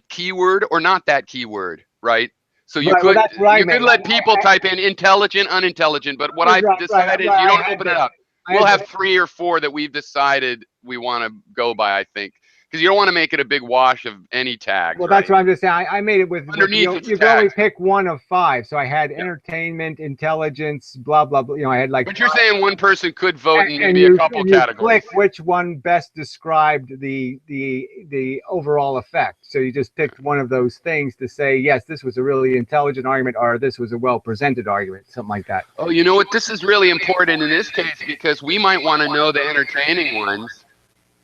keyword or not that keyword, right? So you could let people type in intelligent, unintelligent, but what I've decided is you don't open it up. We'll have 3 or 4 that we've decided we want to go by, I think, because you don't want to make it a big wash of any tags. Well, that's what I'm just saying. I made it with underneath. You can only pick 1 of 5. So I had entertainment, intelligence, blah blah blah. I had like. But you're saying one person could vote and maybe a couple categories. Click which one best described the overall effect. So you just picked one of those things to say, yes, this was a really intelligent argument, or this was a well presented argument, something like that. Oh, you know what? This is really important in this case, because we might want to know the entertaining ones,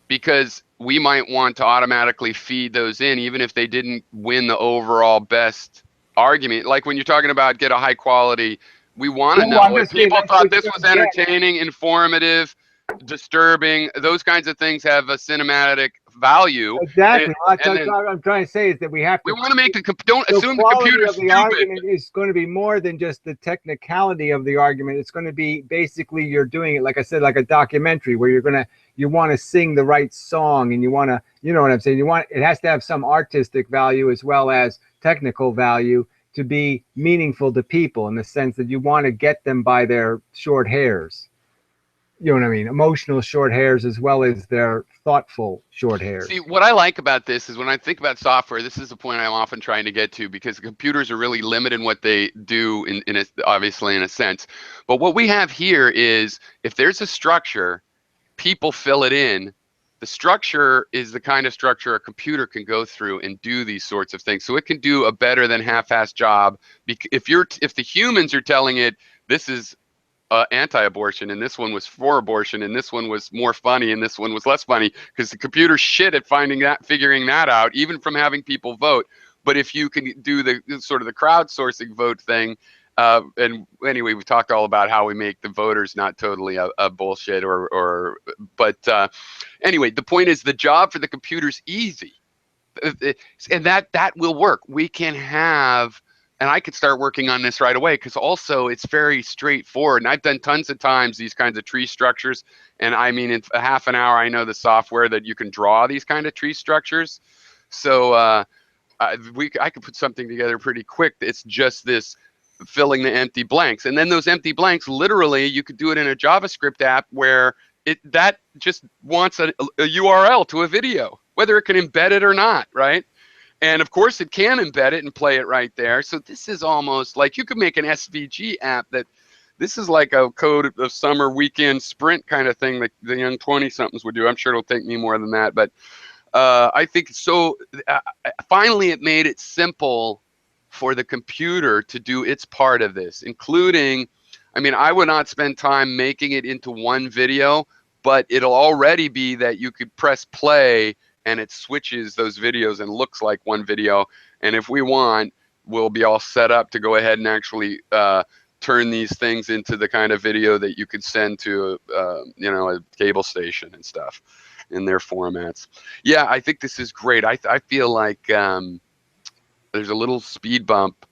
because we might want to automatically feed those in, even if they didn't win the overall best argument. Like when you're talking about get a high quality, we want to know if people thought this was entertaining, informative, disturbing. Those kinds of things have a cinematic value. Exactly. What I'm trying to say is that we want to make don't assume the computer's stupid. The argument is going to be more than just the technicality of the argument. It's going to be basically you're doing it, like I said, like a documentary where you want to sing the right song, and you want to, you know what I'm saying? It has to have some artistic value as well as technical value to be meaningful to people, in the sense that you want to get them by their short hairs. You know what I mean? Emotional short hairs as well as their thoughtful short hairs. See, what I like about this is when I think about software, this is the point I'm often trying to get to, because computers are really limited in what they do, obviously in a sense. But what we have here is, if there's a structure, people fill it in. The structure is the kind of structure a computer can go through and do these sorts of things. So it can do a better than half-assed job. If the humans are telling it, this is anti-abortion, and this one was for abortion, and this one was more funny, and this one was less funny, because the computer's shit at figuring that out, even from having people vote. But if you can do the sort of the crowdsourcing vote thing, and anyway, we've talked all about how we make the voters not totally a bullshit but anyway, the point is the job for the computer's easy, and that will work. We can have. And I could start working on this right away, because also it's very straightforward. And I've done tons of times these kinds of tree structures. And I mean, in a half an hour, I know the software that you can draw these kind of tree structures. So I could put something together pretty quick. It's just this filling the empty blanks. And then those empty blanks, literally, you could do it in a JavaScript app where that just wants a URL to a video, whether it can embed it or not, right? And of course, it can embed it and play it right there. So this is almost like you could make an SVG app this is like a code of summer weekend sprint kind of thing that the young 20-somethings would do. I'm sure it'll take me more than that. But I think so. Finally, it made it simple for the computer to do its part of this, including, I mean, I would not spend time making it into one video, but it'll already be that you could press play and it switches those videos and looks like one video. And if we want, we'll be all set up to go ahead and actually turn these things into the kind of video that you could send to, you know, a cable station and stuff in their formats. Yeah, I think this is great. I feel like there's a little speed bump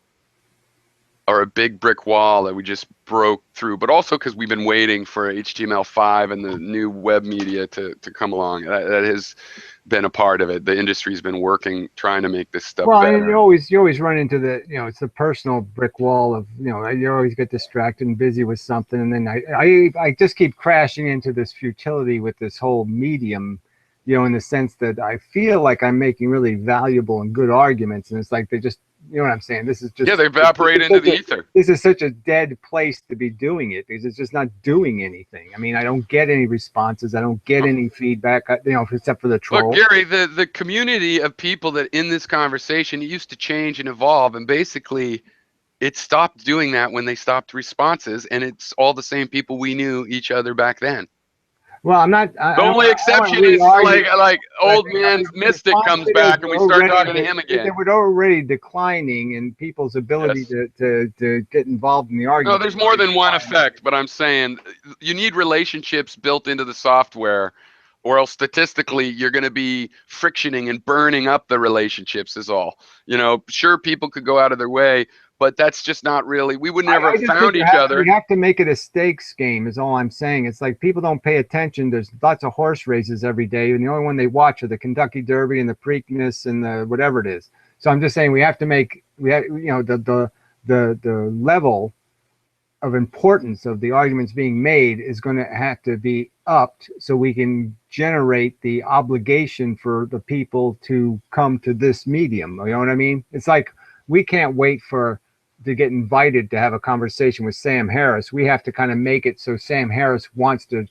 or a big brick wall that we just broke through, but also because we've been waiting for HTML5 and the new web media to come along. That has been a part of it. The industry's been working, trying to make this stuff better. And you always run into the, you know, it's the personal brick wall of, you know, you always get distracted and busy with something, and then I just keep crashing into this futility with this whole medium, you know, in the sense that I feel like I'm making really valuable and good arguments, and it's like they just, you know what I'm saying? This is just, yeah, they evaporate into the ether. This is such a dead place to be doing it, because it's just not doing anything. I mean, I don't get any responses. I don't get any feedback, you know, except for the troll. Look, Gary, the community of people that in this conversation, it used to change and evolve, and basically it stopped doing that when they stopped responses, and it's all the same people we knew each other back then. Well, I'm not. The only exception is like old man Mystic comes back and we start talking to him again. They were already declining, and people's ability to get involved in the argument. No, there's more than one effect, but I'm saying you need relationships built into the software, or else statistically you're going to be frictioning and burning up the relationships is all. You know, sure, people could go out of their way, but that's just not really, we would never have found each other. We have to make it a stakes game is all I'm saying. It's like people don't pay attention. There's lots of horse races every day, and the only one they watch are the Kentucky Derby and the Preakness and the whatever it is. So I'm just saying we have to make, you know, the level of importance of the arguments being made is going to have to be upped so we can generate the obligation for the people to come to this medium. You know what I mean? It's like we can't wait to get invited to have a conversation with Sam Harris. We have to kind of make it so Sam Harris wants to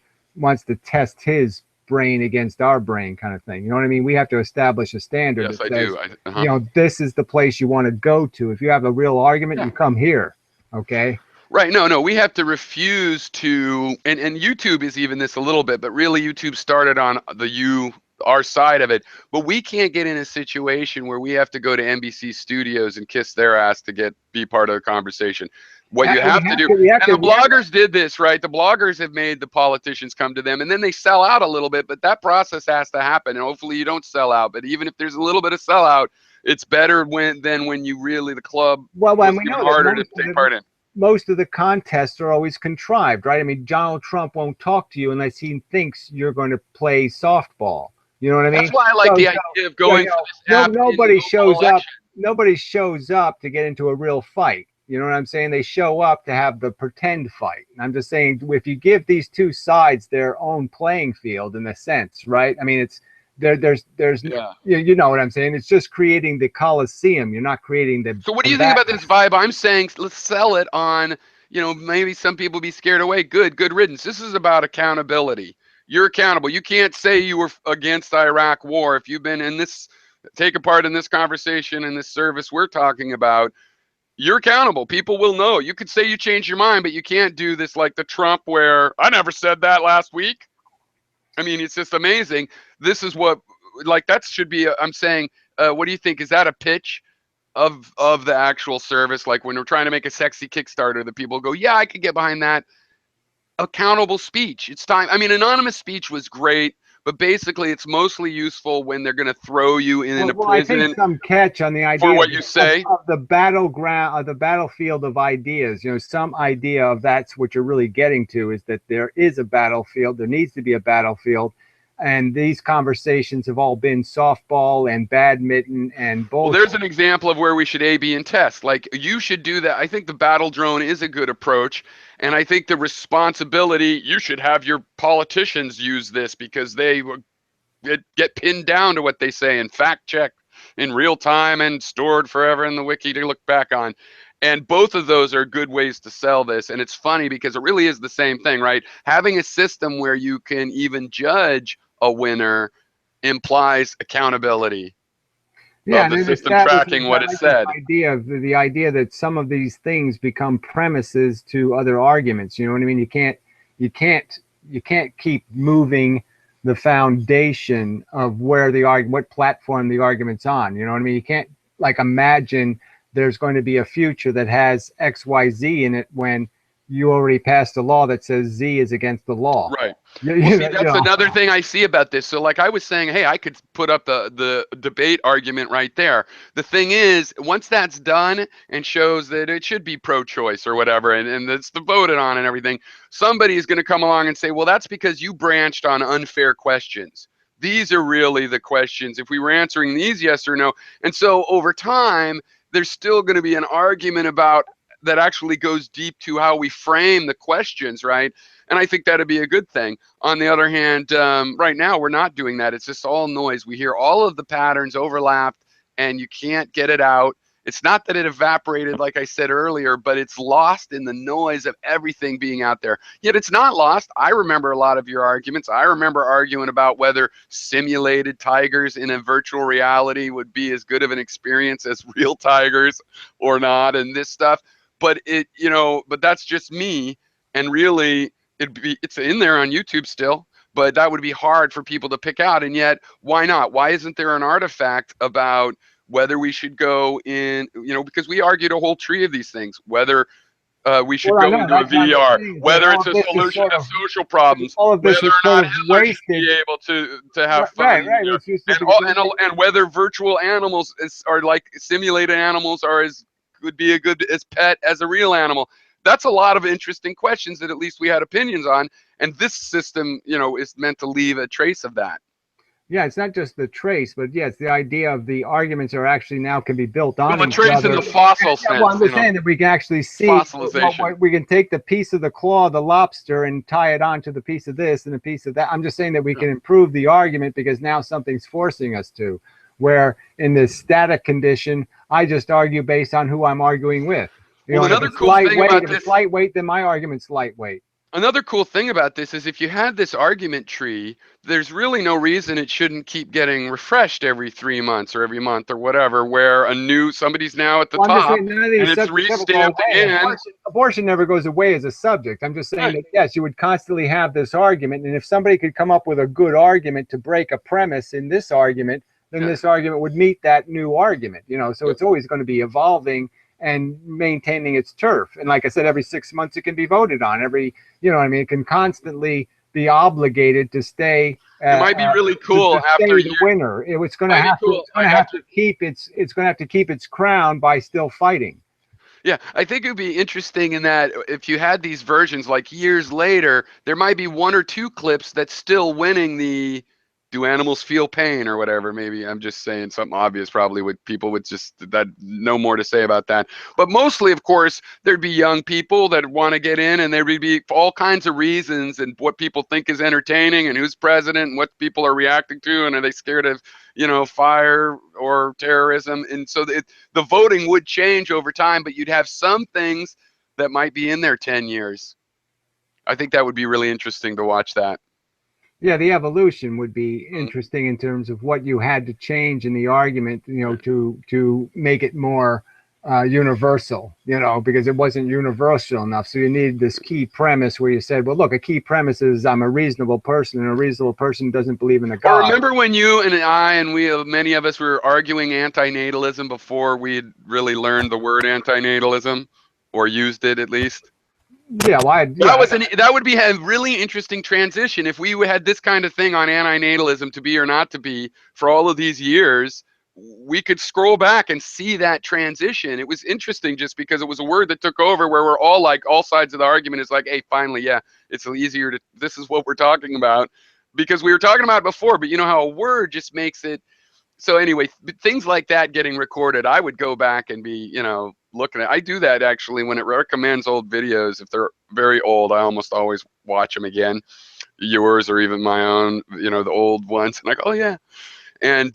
test his brain against our brain, kind of thing. You know what I mean? We have to establish a standard. Yes, that I says, do. You know, this is the place you want to go to. If you have a real argument, you come here. Okay. Right. No, we have to refuse to, and YouTube is even this a little bit, but really YouTube started on our side of it, but we can't get in a situation where we have to go to NBC Studios and kiss their ass to be part of the conversation. What you have to do, and the bloggers did this, right? The bloggers have made the politicians come to them, and then they sell out a little bit, but that process has to happen, and hopefully you don't sell out. But even if there's a little bit of sellout, it's better than when you really, the club well, was we know harder to take part in. Most of the contests are always contrived, right? I mean, Donald Trump won't talk to you unless he thinks you're going to play softball. You know what I mean? That's why I like the idea of going for this app. Nobody shows up. Nobody shows up to get into a real fight. You know what I'm saying? They show up to have the pretend fight. And I'm just saying, if you give these two sides their own playing field, in a sense, right? I mean, it's there's you know what I'm saying? It's just creating the Coliseum. You're not creating the. So what do you think about this vibe? I'm saying let's sell it on. You know, maybe some people be scared away. Good riddance. This is about accountability. You're accountable. You can't say you were against the Iraq war if you've been in this, take a part in this conversation and this service we're talking about. You're accountable. People will know. You could say you changed your mind, but you can't do this like the Trump where I never said that last week. I mean, it's just amazing. This is what, like, that should be, I'm saying, what do you think? Is that a pitch of the actual service? Like when we're trying to make a sexy Kickstarter, the people go, yeah, I could get behind that. Accountable speech. It's time. I mean, anonymous speech was great, but basically it's mostly useful when they're going to throw you into prison. I think some catch on the idea for what you say of the battleground, of the battlefield of ideas. You know, some idea of that's what you're really getting to is that there is a battlefield. There needs to be a battlefield. And these conversations have all been softball and badminton and bullshit. Well, there's an example of where we should A/B and test. Like, you should do that. I think the battle drone is a good approach. And I think the responsibility, you should have your politicians use this because they get pinned down to what they say and fact check in real time and stored forever in the wiki to look back on. And both of those are good ways to sell this. And it's funny because it really is the same thing, right? Having a system where you can even judge a winner implies accountability. Yeah, of the and it system establishes tracking what it like said. this idea of the idea that some of these things become premises to other arguments. You know what I mean? You can't keep moving the foundation of where what platform the argument's on. You know what I mean? You can't like imagine there's going to be a future that has XYZ in it when you already passed a law that says Z is against the law. Right. You, Well, you see, know, that's another thing I see about this. So, like I was saying, hey, I could put up the debate argument right there. The thing is, once that's done and shows that it should be pro-choice or whatever, and it's voted on and everything, somebody is going to come along and say, well, that's because you branched on unfair questions. These are really the questions. If we were answering these yes or no, and so over time, there's still going to be an argument about that actually goes deep to how we frame the questions, right? And I think that'd be a good thing. On the other hand, right now we're not doing that. It's just all noise. We hear all of the patterns overlapped and you can't get it out. It's not that it evaporated, like I said earlier, but it's lost in the noise of everything being out there. Yet it's not lost. I remember a lot of your arguments. I remember arguing about whether simulated tigers in a virtual reality would be as good of an experience as real tigers or not, and this stuff. But but that's just me. And really, it's in there on YouTube still, but that would be hard for people to pick out. And yet, why not? Why isn't there an artifact about whether we should go in, because we argued a whole tree of these things, whether we should well, I go know into a that's what I'm VR, saying, that whether all it's of a this is solution sort to of social problems, all of this whether is or sort not of Hitler should wasted. be able to have Right, fun, right. It's just and whether virtual animals are like simulated animals are as would be a good as pet as a real animal. That's a lot of interesting questions that at least we had opinions on, and this system, is meant to leave a trace of that. Yeah, it's not just the trace, but yeah, it's the idea of the arguments are actually now can be built on Well, a each trace other. in the fossil Yeah, well, sense, I'm just saying that we can actually see. Well, fossilization. we can take the piece of the claw of the lobster and tie it onto the piece of this and a piece of that. I'm just saying that we can improve the argument because now something's forcing us to. Where in this static condition, I just argue based on who I'm arguing with. Well, another cool thing about this, if it's lightweight, then my argument's lightweight. Another cool thing about this is if you had this argument tree, there's really no reason it shouldn't keep getting refreshed every 3 months or every month or whatever, where somebody's now at the Well, I'm just top saying none of these and it's subjects ever go restamped away. again. Abortion never goes away as a subject. I'm just saying Right. that, yes, you would constantly have this argument. And if somebody could come up with a good argument to break a premise in this argument, then this argument would meet that new argument, so it's always going to be evolving and maintaining its turf. And like I said, every 6 months it can be voted on. It can constantly be obligated to stay. It might be really cool to after stay the winner. It's going to have to keep its crown by still fighting. Yeah, I think it would be interesting in that if you had these versions like years later, there might be one or two clips that's still winning the do animals feel pain or whatever. Maybe I'm just saying something obvious, probably what people would just that no more to say about that. But mostly, of course, there'd be young people that want to get in, and there would be all kinds of reasons and what people think is entertaining and who's president and what people are reacting to, and are they scared of fire or terrorism. And so the voting would change over time, but you'd have some things that might be in there 10 years. I think that would be really interesting to watch that. Yeah, the evolution would be interesting in terms of what you had to change in the argument, to make it more universal, because it wasn't universal enough. So you needed this key premise where you said, well, look, a key premise is I'm a reasonable person, and a reasonable person doesn't believe in a God. Or remember when you and I and many of us were arguing antinatalism before we had really learned the word antinatalism, or used it at least? Yeah, well, that would be a really interesting transition if we had this kind of thing on antinatalism, to be or not to be, for all of these years. We could scroll back and see that transition. It was interesting just because it was a word that took over, where we're all like, all sides of the argument is like, hey, finally, yeah, it's easier to, this is what we're talking about, because we were talking about it before, but you know how a word just makes it. So anyway, things like that getting recorded, I would go back and be, looking at. I do that actually when it recommends old videos. If they're very old, I almost always watch them again, yours or even my own, the old ones. And I go, oh yeah. And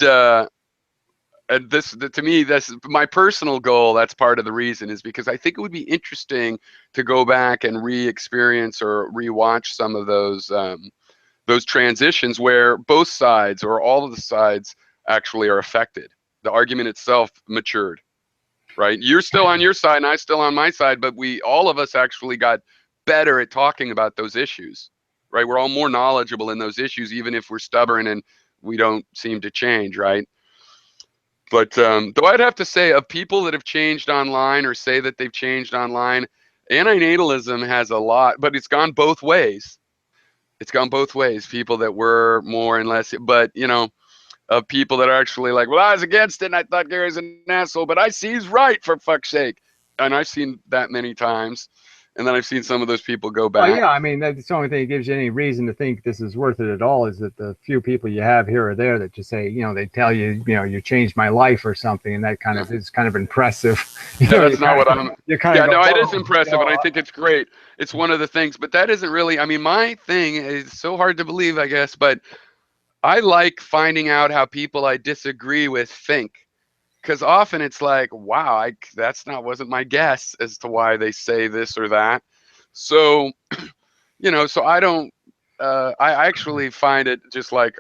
this, to me, that's my personal goal. That's part of the reason, is because I think it would be interesting to go back and re-experience or re-watch some of those transitions where both sides or all of the sides actually are affected. The argument itself matured, right? You're still on your side and I'm still on my side, but all of us actually got better at talking about those issues, right? We're all more knowledgeable in those issues, even if we're stubborn and we don't seem to change, right? But though I'd have to say, of people that have changed online or say that they've changed online, antinatalism has a lot, but it's gone both ways. It's gone both ways. People that were more and less, but of people that are actually like, well, I was against it and I thought Gary's an asshole, but I see he's right, for fuck's sake. And I've seen that many times. And then I've seen some of those people go back. Well, yeah, I mean, that's the only thing that gives you any reason to think this is worth it at all is that the few people you have here or there that just say, they tell you, you changed my life or something, and that kind of is kind of impressive. That's not what I'm. No, it is oh, impressive, and I think it's great. It's one of the things, but that isn't really. I mean, my thing is so hard to believe, I guess, but I like finding out how people I disagree with think. Because often it's like, wow, wasn't my guess as to why they say this or that. So, so I don't, I actually find it just like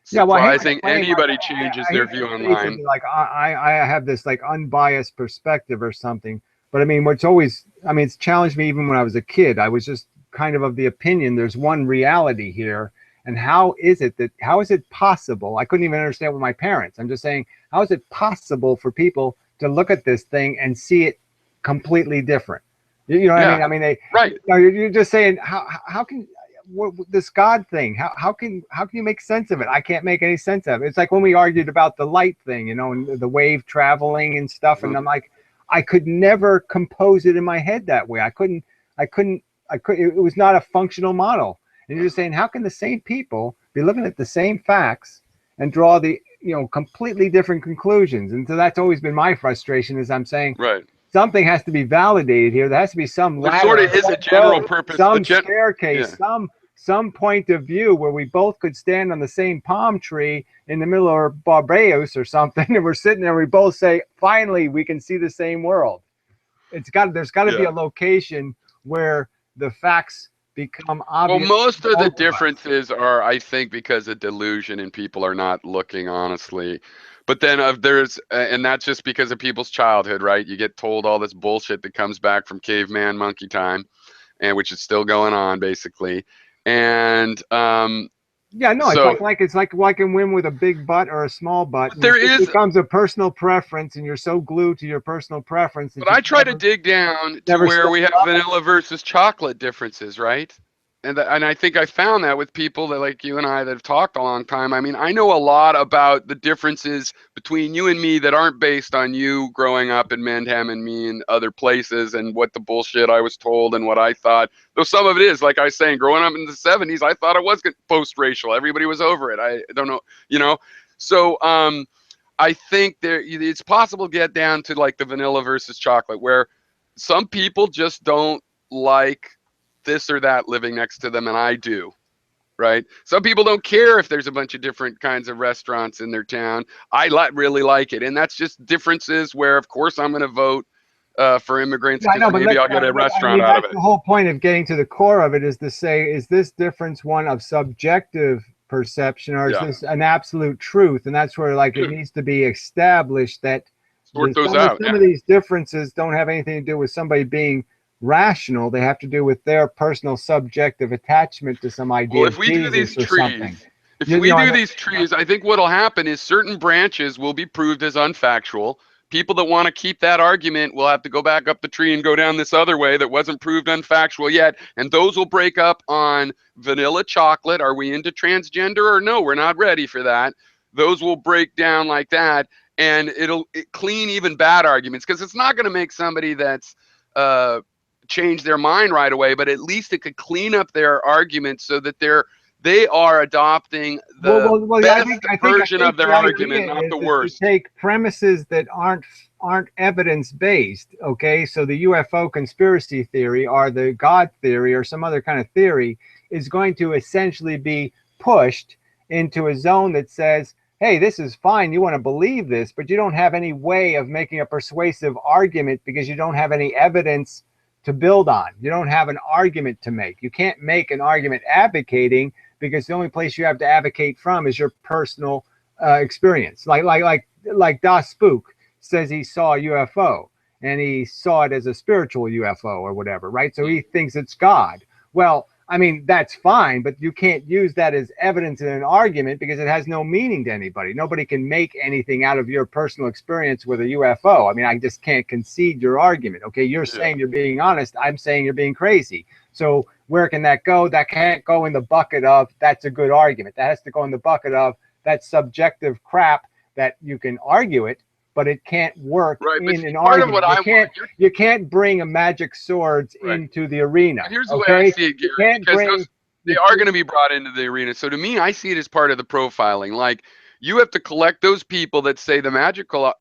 surprising anybody changes their view online. Like I have this like unbiased perspective or something. But I mean, it's challenged me even when I was a kid. I was just kind of the opinion there's one reality here. And how is it possible? I couldn't even understand with my parents. I'm just saying, how is it possible for people to look at this thing and see it completely different? You know what I mean? I mean, right. You're just saying, how can this God thing? How can you make sense of it? I can't make any sense of it. It's like when we argued about the light thing, and the wave traveling and stuff. Mm-hmm. And I'm like, I could never compose it in my head that way. I couldn't. It was not a functional model. And you're just saying, how can the same people be looking at the same facts and draw the, completely different conclusions? And so that's always been my frustration is I'm saying, right, something has to be validated here. There has to be some ladder, sort of is a general purpose, some staircase, some point of view where we both could stand on the same palm tree in the middle of Barbados or something. And we're sitting there, we both say, finally, we can see the same world. There's got to be a location where the facts become obvious. Well, most of the differences are, I think, because of delusion and people are not looking honestly. But then and that's just because of people's childhood, right? You get told all this bullshit that comes back from caveman monkey time, and which is still going on basically. And it's like in women with a big butt or a small butt. It becomes a personal preference, and you're so glued to your personal preference. But I try to dig down to where we have vanilla versus chocolate differences, right? And I think I found that with people that like you and I that have talked a long time. I mean, I know a lot about the differences between you and me that aren't based on you growing up in Mendham and me in other places and what the bullshit I was told and what I thought. Though some of it is, like I was saying, growing up in the 70s, I thought it was post-racial. Everybody was over it. I don't know, So I think it's possible to get down to like the vanilla versus chocolate, where some people just don't like this or that living next to them, and I do, right? Some people don't care if there's a bunch of different kinds of restaurants in their town. I really like it, and that's just differences where, of course, I'm going to vote for immigrants because maybe I'll get a restaurant out of it. The whole point of getting to the core of it is to say, is this difference one of subjective perception, or is this an absolute truth? And that's where it needs to be established that some of these differences don't have anything to do with somebody being rational. They have to do with their personal subjective attachment to some idea. Well, if we do these trees, I think what'll happen is certain branches will be proved as unfactual. People that want to keep that argument will have to go back up the tree and go down this other way that wasn't proved unfactual yet, and those will break up on vanilla chocolate. Are we into transgender or no? We're not ready for that. Those will break down like that, and it'll clean even bad arguments, because it's not going to make somebody that's change their mind right away, but at least it could clean up their argument so that they are adopting the best version of their argument, not the worst. Take premises that aren't evidence-based, okay? So the UFO conspiracy theory or the God theory or some other kind of theory is going to essentially be pushed into a zone that says, hey, this is fine, you want to believe this, but you don't have any way of making a persuasive argument because you don't have any evidence to build on. You don't have an argument to make. You can't make an argument advocating, because the only place you have to advocate from is your personal experience. Like like Das Spook says he saw a UFO and he saw it as a spiritual UFO or whatever, right? So he thinks it's God. Well, I mean, that's fine, but you can't use that as evidence in an argument because it has no meaning to anybody. Nobody can make anything out of your personal experience with a UFO. I mean, I just can't concede your argument. Okay, you're saying you're being honest. I'm saying you're being crazy. So where can that go? That can't go in the bucket of that's a good argument. That has to go in the bucket of that's subjective crap that you can argue it, but it can't work in an argument. You can't bring a magic swords into the arena. And here's the way I see it, Gary, because they are going to be brought into the arena. So to me, I see it as part of the profiling. Like, you have to collect those people that say the magical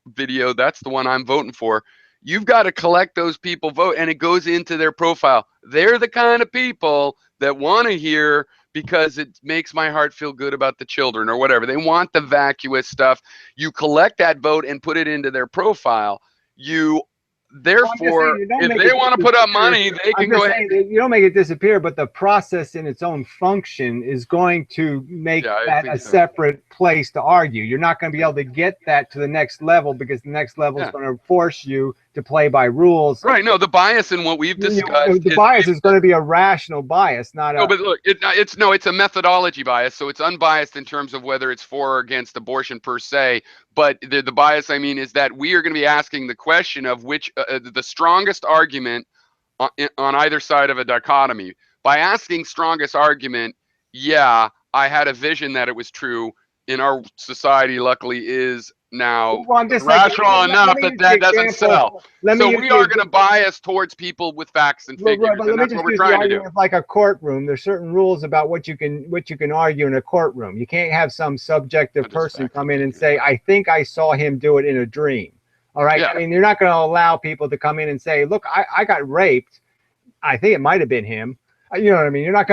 video, that's the one I'm voting for. You've got to collect those people vote, and it goes into their profile. They're the kind of people that want to hear because it makes my heart feel good about the children or whatever. They want the vacuous stuff. You collect that vote and put it into their profile. Therefore, if they want to put up money, they can go ahead. You don't make it disappear, but the process in its own function is going to make that a separate place to argue. You're not going to be able to get that to the next level because the next level is going to force you to play by rules. Right. No, the bias in what we've discussed. The bias is going to be a rational bias, not a. No, but look, it's a methodology bias. So it's unbiased in terms of whether it's for or against abortion per se. But the bias, I mean, is that we are going to be asking the question of which the strongest argument on either side of a dichotomy. By asking strongest argument, yeah, I had a vision that it was true. In our society, luckily, is now rational enough that doesn't sell. So we are going to bias towards people with facts and figures, and that's what we're trying to do. Like a courtroom, there's certain rules about what you can argue in a courtroom. You can't have some subjective person come in and say, "I think I saw him do it in a dream." All right. I mean, you're not going to allow people to come in and say, "Look, I got raped. I think it might have been him." You know what I mean? You're not.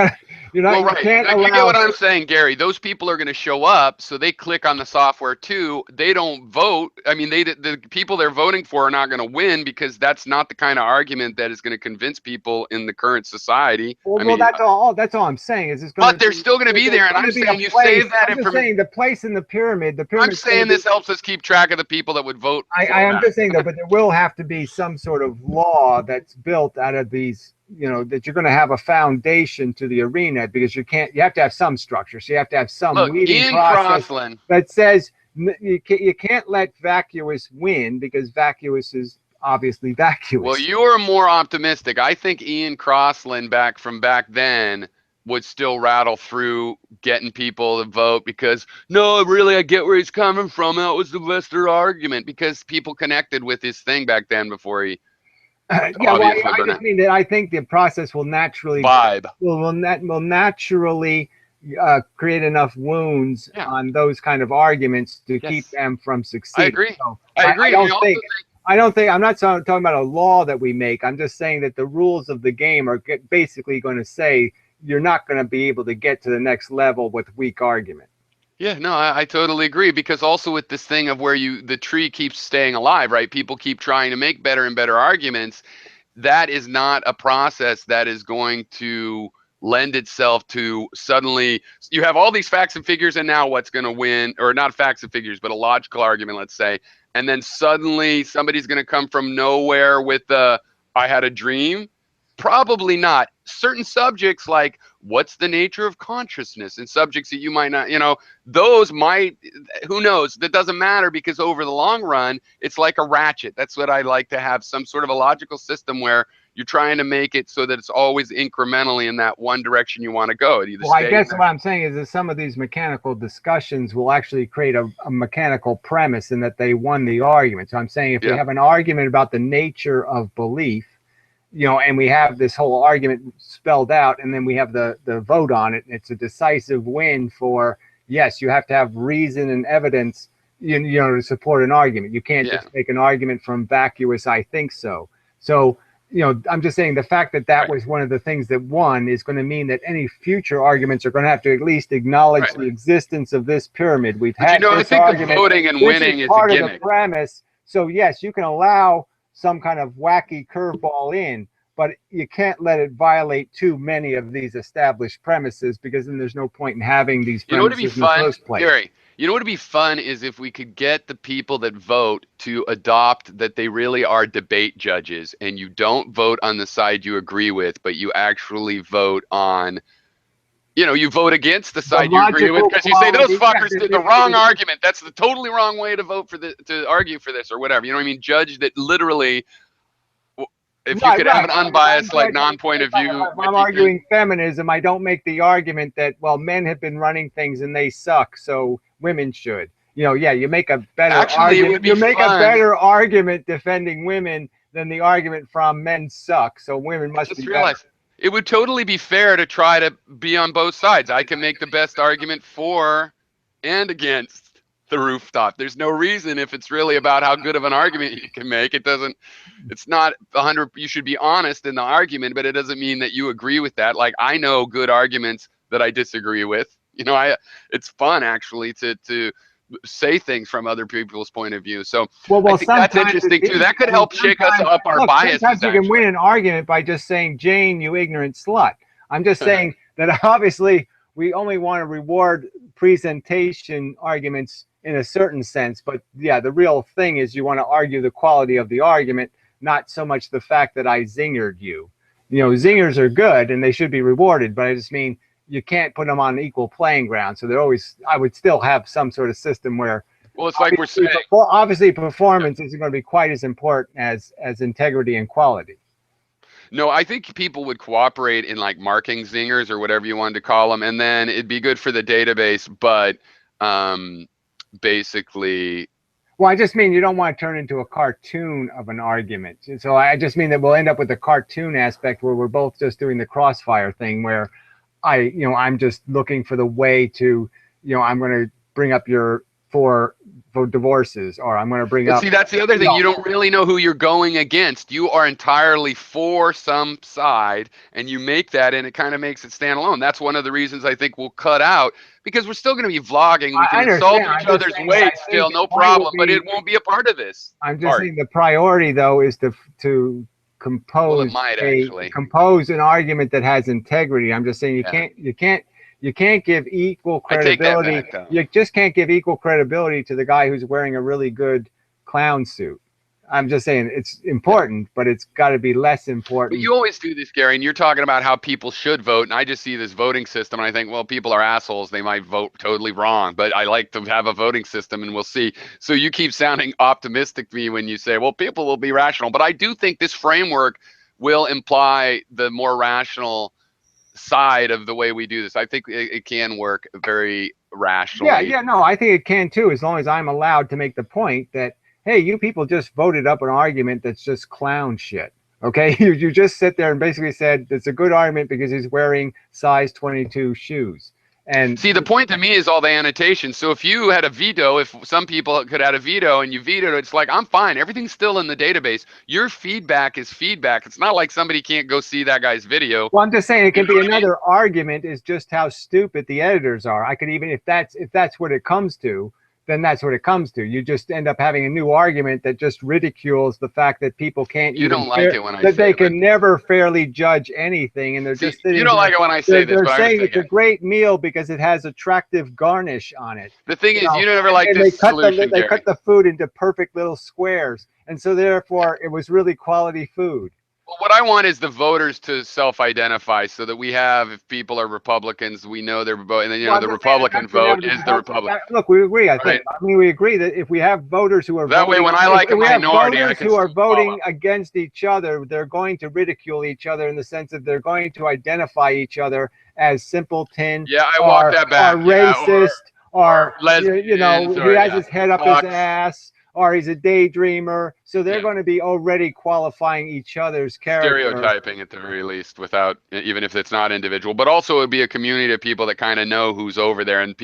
You can't allow. You get what I'm saying, Gary. Those people are going to show up, so they click on the software too. They don't vote. I mean, the people they're voting for are not going to win because that's not the kind of argument that is going to convince people in the current society. Well, that's all. That's all I'm saying is it's going. But they're still going to be there, and I'm saying you save that information. I'm saying the place in the pyramid. I'm saying this helps us keep track of the people that would vote. I am just saying that, but there will have to be some sort of law that's built out of these. You know, that you're going to have a foundation to the arena because you have to have some structure. So you have to have some weeding process that says you can't let vacuous win because vacuous is obviously vacuous. Well, you are more optimistic. I think Ian Crossland back then would still rattle through getting people to vote because no, really, I get where he's coming from. That was the best argument because people connected with his thing back then before he. I just mean that I think the process will naturally will naturally create enough wounds on those kind of arguments to keep them from succeeding. I agree. So I agree. I don't think I'm not talking about a law that we make. I'm just saying that the rules of the game are basically going to say you're not going to be able to get to the next level with weak argument. Yeah, no, I totally agree because also with this thing of where the tree keeps staying alive, right? People keep trying to make better and better arguments. That is not a process that is going to lend itself to suddenly you have all these facts and figures and now what's going to win, or not facts and figures, but a logical argument, let's say. And then suddenly somebody's going to come from nowhere with I had a dream. Probably not. Certain subjects like what's the nature of consciousness and subjects that you might not, those might, who knows? That doesn't matter because over the long run, it's like a ratchet. That's what I like to have, some sort of a logical system where you're trying to make it so that it's always incrementally in that one direction you want to go. Well, I guess what I'm saying is that some of these mechanical discussions will actually create a mechanical premise in that they won the argument. So I'm saying if we have an argument about the nature of belief, and we have this whole argument spelled out, and then we have the vote on it. It's a decisive win for, yes, you have to have reason and evidence, to support an argument. You can't just make an argument from vacuous, I think so. So, I'm just saying the fact that was one of the things that won is going to mean that any future arguments are going to have to at least acknowledge the existence of this pyramid. We've had this I think argument. The voting and winning is part a of gimmick. The premise. So, yes, you can allow some kind of wacky curveball in, but you can't let it violate too many of these established premises because then there's no point in having these premises in the first place. Gary, You know what would be fun is if we could get the people that vote to adopt that they really are debate judges, and you don't vote on the side you agree with, but you actually vote on, you vote against the The side you agree with logical because you say those quality, yeah, fuckers did the wrong argument. That's the totally wrong way to vote for to argue for this or whatever. You know what I mean? Judge that literally, if you right, could have right. an If I'm unbiased, like judging, non-point of view, if I'm arguing feminism, I don't make the argument that, well, men have been running things and they suck, so women should. Yeah, you make a better actually, it would argument. be You make a fun. better argument defending women than the argument from men suck, so women must be Just better. realize it would totally be fair to try to be on both sides. I can make the best argument for and against the rooftop. There's no reason, if it's really about how good of an argument you can make, it's not 100. You should be honest in the argument, but it doesn't mean that you agree with that. Like, I know good arguments that I disagree with. It's fun actually to say things from other people's point of view. So I think that's interesting too. That could help shake us up our biases. Sometimes you can win an argument by just saying, "Jane, you ignorant slut." I'm just saying that obviously we only want to reward presentation arguments in a certain sense, but yeah, the real thing is you want to argue the quality of the argument, not so much the fact that I zingered you. Zingers are good and they should be rewarded, but I just mean you can't put them on equal playing ground. So I would still have some sort of system where, well, it's like we're saying, obviously performance isn't going to be quite as important as integrity and quality. No, I think people would cooperate in like marking zingers or whatever you wanted to call them, and then it'd be good for the database, but basically. Well, I just mean you don't want to turn into a cartoon of an argument. So I just mean that we'll end up with the cartoon aspect where we're both just doing the crossfire thing where I'm just looking for the way to, I'm going to bring up your for divorces, or I'm going to bring up. See, that's the other thing. You don't really know who you're going against. You are entirely for some side, and you make that, and it kind of makes it stand alone. That's one of the reasons I think we'll cut out, because we're still going to be vlogging. We can insult each other's weight still, no problem, but it won't be a part of this. I'm just saying the priority, though, is to compose compose an argument that has integrity. I'm just saying you can't give equal credibility. You just can't give equal credibility to the guy who's wearing a really good clown suit. I'm just saying it's important, but it's got to be less important. But you always do this, Gary, and you're talking about how people should vote, and I just see this voting system, and I think, well, people are assholes. They might vote totally wrong, but I like to have a voting system, and we'll see. So you keep sounding optimistic to me when you say, well, people will be rational. But I do think this framework will imply the more rational side of the way we do this. I think it can work very rationally. Yeah, no, I think it can too, as long as I'm allowed to make the point that, hey, you people just voted up an argument that's just clown shit. Okay, you just sit there and basically said it's a good argument because he's wearing size 22 shoes. And see, the point to me is all the annotations. So if you had a veto, if some people could add a veto and you vetoed it, it's like, I'm fine. Everything's still in the database. Your feedback is feedback. It's not like somebody can't go see that guy's video. Well, I'm just saying it can be another argument is just how stupid the editors are. I could even, if that's what it comes to, then that's what it comes to. You just end up having a new argument that just ridicules the fact that people can't. You don't like it when I say that they can never fairly judge anything, and they're just sitting. You don't like it when I say this. They're saying it's a great meal because it has attractive garnish on it. The thing is, you never like this solution. They cut the food into perfect little squares, and so therefore it was really quality food. Well, what I want is the voters to self-identify so that we have, if people are Republicans, we know they're voting, and then the Republican vote is the Republican. Look, we agree. I think. I mean, we agree that if we have voters who are that way, when I like a minority, voters who are voting against each other, they're going to ridicule each other in the sense that they're going to identify each other as simpleton. Yeah, I walk that back. Or racist, or lesbians, he has his head up his ass. Or he's a daydreamer, so they're going to be already qualifying each other's character. Stereotyping at the very least, without, even if it's not individual, but also it would be a community of people that kind of know who's over there and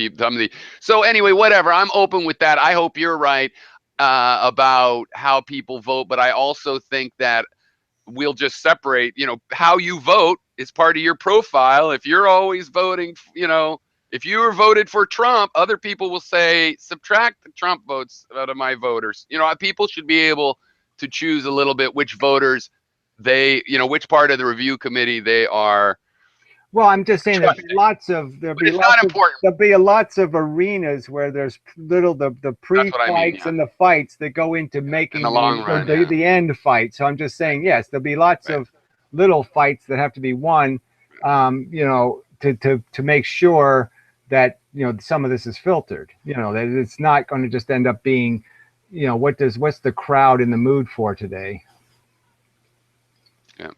so anyway, whatever, I'm open with that. I hope you're right about how people vote, but I also think that we'll just separate, how you vote is part of your profile. If you're always voting, if you were voted for Trump, other people will say, subtract the Trump votes out of my voters. People should be able to choose a little bit which voters which part of the review committee they are Well, I'm just saying Trust it. there'll But it's not important. be lots of arenas where there's the That's what I mean, pre-fights yeah. and the fights that go into making the long run, yeah. the end fight. So I'm just saying, yes, there'll be lots Right. of little fights that have to be won, you know, to make sure that, you know, some of this is filtered, you know, that it's not going to just end up being, you know, what's the crowd in the mood for today? Yeah.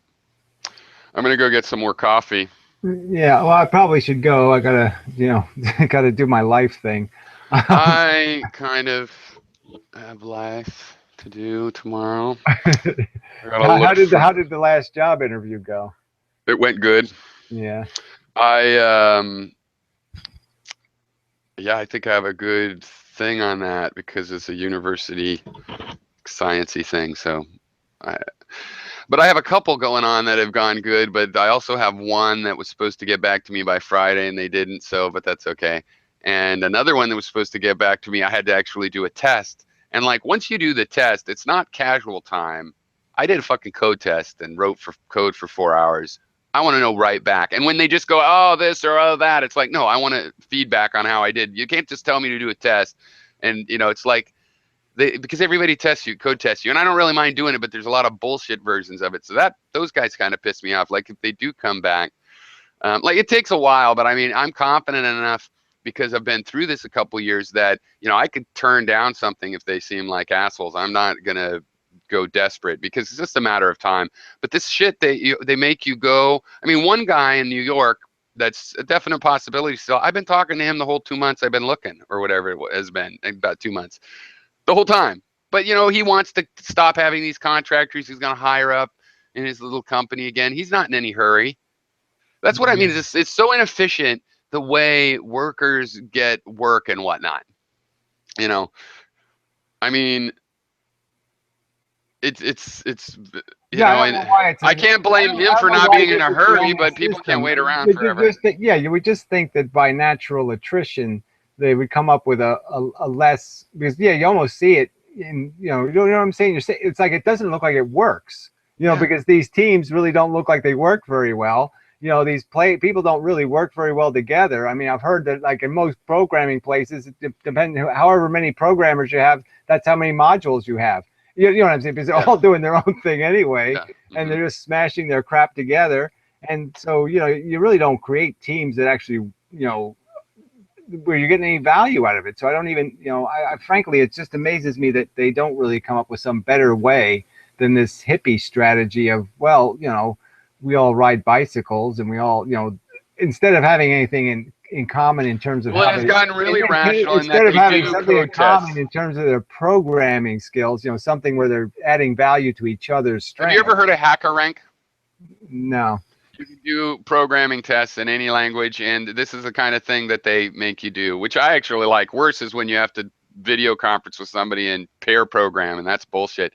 I'm gonna go get some more coffee. Yeah, well, I probably should go. I gotta, you know, gotta do my life thing. I kind of have life to do tomorrow. I gotta How look did for. how did the last job interview go? It went good. Yeah. Yeah, I think I have a good thing on that because it's a university sciencey thing. So, but I have a couple going on that have gone good. But I also have one that was supposed to get back to me by Friday and they didn't. So, but that's okay. And another one that was supposed to get back to me, I had to actually do a test. And like once you do the test, it's not casual time. I did a fucking code test and wrote for code for 4 hours. I want to know right back. And when they just go, oh, this or oh, that, it's like, no, I want to feedback on how I did. You can't just tell me to do a test. And, you know, it's like, because everybody tests you, code tests you. And I don't really mind doing it, but there's a lot of bullshit versions of it. So those guys kind of piss me off. Like if they do come back, like it takes a while, but I mean, I'm confident enough because I've been through this a couple years that, you know, I could turn down something if they seem like assholes. I'm not going to go desperate because it's just a matter of time. But this shit, they make you go. I mean, one guy in New York, that's a definite possibility still. I've been talking to him the whole 2 months I've been looking or whatever it has been, about 2 months, the whole time. But, you know, he wants to stop having these contractors. He's going to hire up in his little company again. He's not in any hurry. That's what I mean. It's so inefficient the way workers get work and whatnot. You know, I mean, it's you Yeah, know, I don't know why I can't blame him for not being in a hurry, but people can't wait around forever. You would just think that by natural attrition they would come up with a less, because you almost see it in, you know what I'm saying. You're saying it's like it doesn't look like it works, you know, because these teams really don't look like they work very well. You know, these people don't really work very well together. I mean, I've heard that like in most programming places, it depends however many programmers you have, that's how many modules you have. You know what I'm saying? Because they're all doing their own thing anyway, and they're just smashing their crap together. And so, you know, you really don't create teams that actually, you know, where you're getting any value out of it. So I don't even, you know, I frankly, it just amazes me that they don't really come up with some better way than this hippie strategy of, well, you know, we all ride bicycles and we all, you know, instead of having anything in common in terms of, well, it's gotten really rational instead of having something in common in terms of their programming skills, you know, something where they're adding value to each other's strengths. Have you ever heard of HackerRank? No. You can do programming tests in any language, and this is the kind of thing that they make you do, which I actually like. Worse is when you have to video conference with somebody and pair program, and that's bullshit.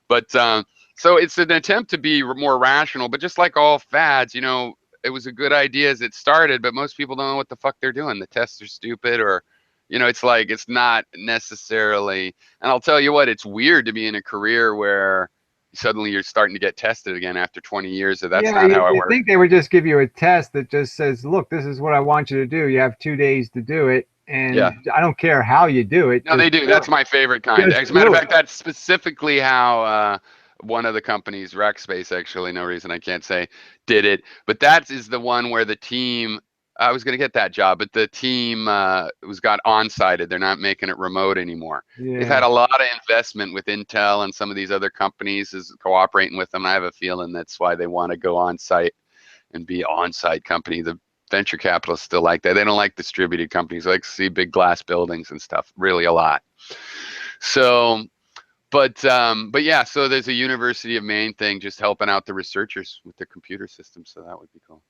But so it's an attempt to be more rational, but just like all fads, you know, it was a good idea as it started, but most people don't know what the fuck they're doing. The tests are stupid, or, you know, it's like it's not necessarily. And I'll tell you what, it's weird to be in a career where suddenly you're starting to get tested again after 20 years. So that's not how it works. I think they would just give you a test that just says, look, this is what I want you to do. You have 2 days to do it. And I don't care how you do it. No, they do. That's my favorite kind. As a matter of fact, that's specifically how one of the companies, Rackspace, actually, no reason I can't say, did it. But that is the one where the team, I was going to get that job, but the team got on-sited. They're not making it remote anymore. They've had a lot of investment with Intel and some of these other companies is cooperating with them. I have a feeling that's why they want to go on-site and be on-site company. The venture capitalists still like that. They don't like distributed companies. They like to see big glass buildings and stuff, really a lot. So, but yeah, so there's a University of Maine thing just helping out the researchers with their computer systems. So that would be cool.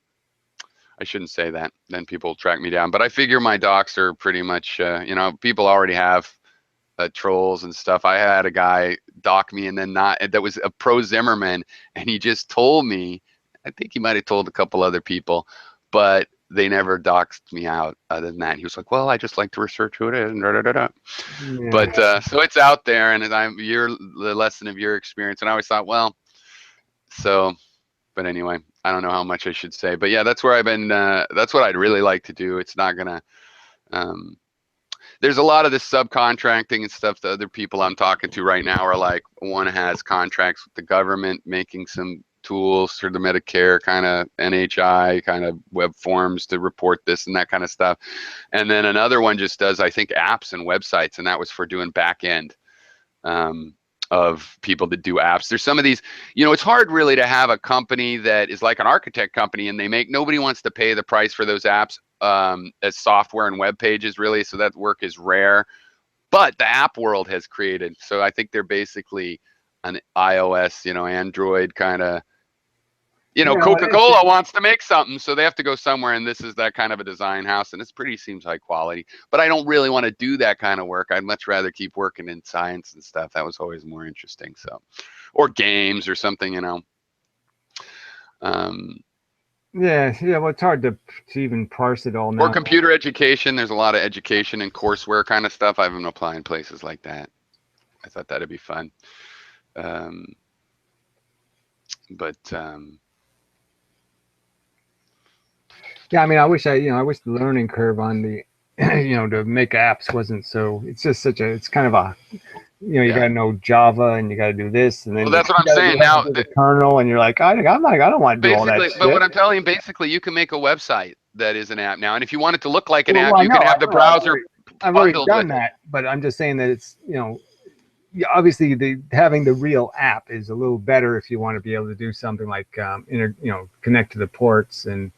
I shouldn't say that. Then people track me down. But I figure my docs are pretty much, you know, people already have trolls and stuff. I had a guy doc me and then that was a pro Zimmerman. And he just told me, I think he might have told a couple other people, but they never doxed me out other than that. He was like, well, I just like to research who it is. And da, da, da, da. Yeah. But so it's out there and the lesson of your experience. And I always thought, well, so, but anyway, I don't know how much I should say, but yeah, that's where I've been. That's what I'd really like to do. It's not gonna. There's a lot of this subcontracting and stuff. The other people I'm talking to right now are like, one has contracts with the government, making some tools for the Medicare kind of NHI kind of web forms to report this and that kind of stuff. And then another one just does, I think, apps and websites, and that was for doing back end. Of people that do apps. There's some of these, it's hard really to have a company that is like an architect company and nobody wants to pay the price for those apps as software and web pages really. So that work is rare, but the app world has created. So I think they're basically an iOS, Android kind of, Coca-Cola wants to make something, so they have to go somewhere, and this is that kind of a design house, and seems high quality. But I don't really want to do that kind of work. I'd much rather keep working in science and stuff. That was always more interesting. So, or games or something, Yeah. Well, it's hard to even parse it all now. Or computer education. There's a lot of education and courseware kind of stuff. I've been applying places like that. I thought that'd be fun. Yeah, I mean, I wish the learning curve on the, to make apps wasn't so. It's just it's kind of a, you got to know Java and you got to do this, and then well, that's what I'm saying now. The kernel, and you're like, I don't want to do all that shit. But what I'm telling you, basically, you can make a website that is an app now, and if you want it to look like an app, you can have the browser. I've already done that, but I'm just saying that it's, obviously having the real app is a little better if you want to be able to do something like connect to the ports and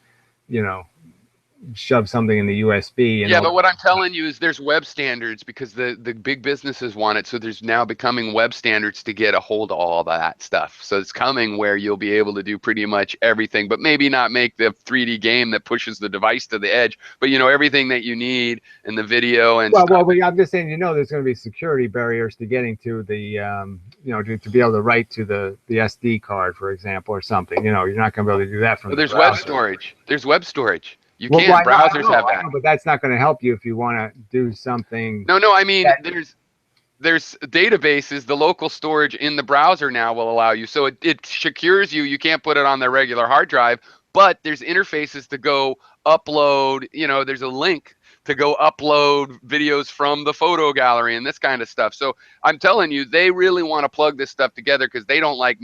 shove something in the USB. Yeah, but what I'm telling you is there's web standards because the big businesses want it. So there's now becoming web standards to get a hold of all that stuff. So it's coming where you'll be able to do pretty much everything, but maybe not make the 3D game that pushes the device to the edge, but everything that you need in the video and stuff. Well, I'm just saying, there's going to be security barriers to getting to the, to be able to write to the SD card, for example, or something. You're not going to be able to do that from. There's browser. web storage. There's web storage. You can't. Browsers have that. But that's not going to help you if you want to do something. No. I mean, there's databases. The local storage in the browser now will allow you. So it secures you. You can't put it on their regular hard drive. But there's interfaces to go upload. There's a link to go upload videos from the photo gallery and this kind of stuff. So I'm telling you, they really want to plug this stuff together because they don't like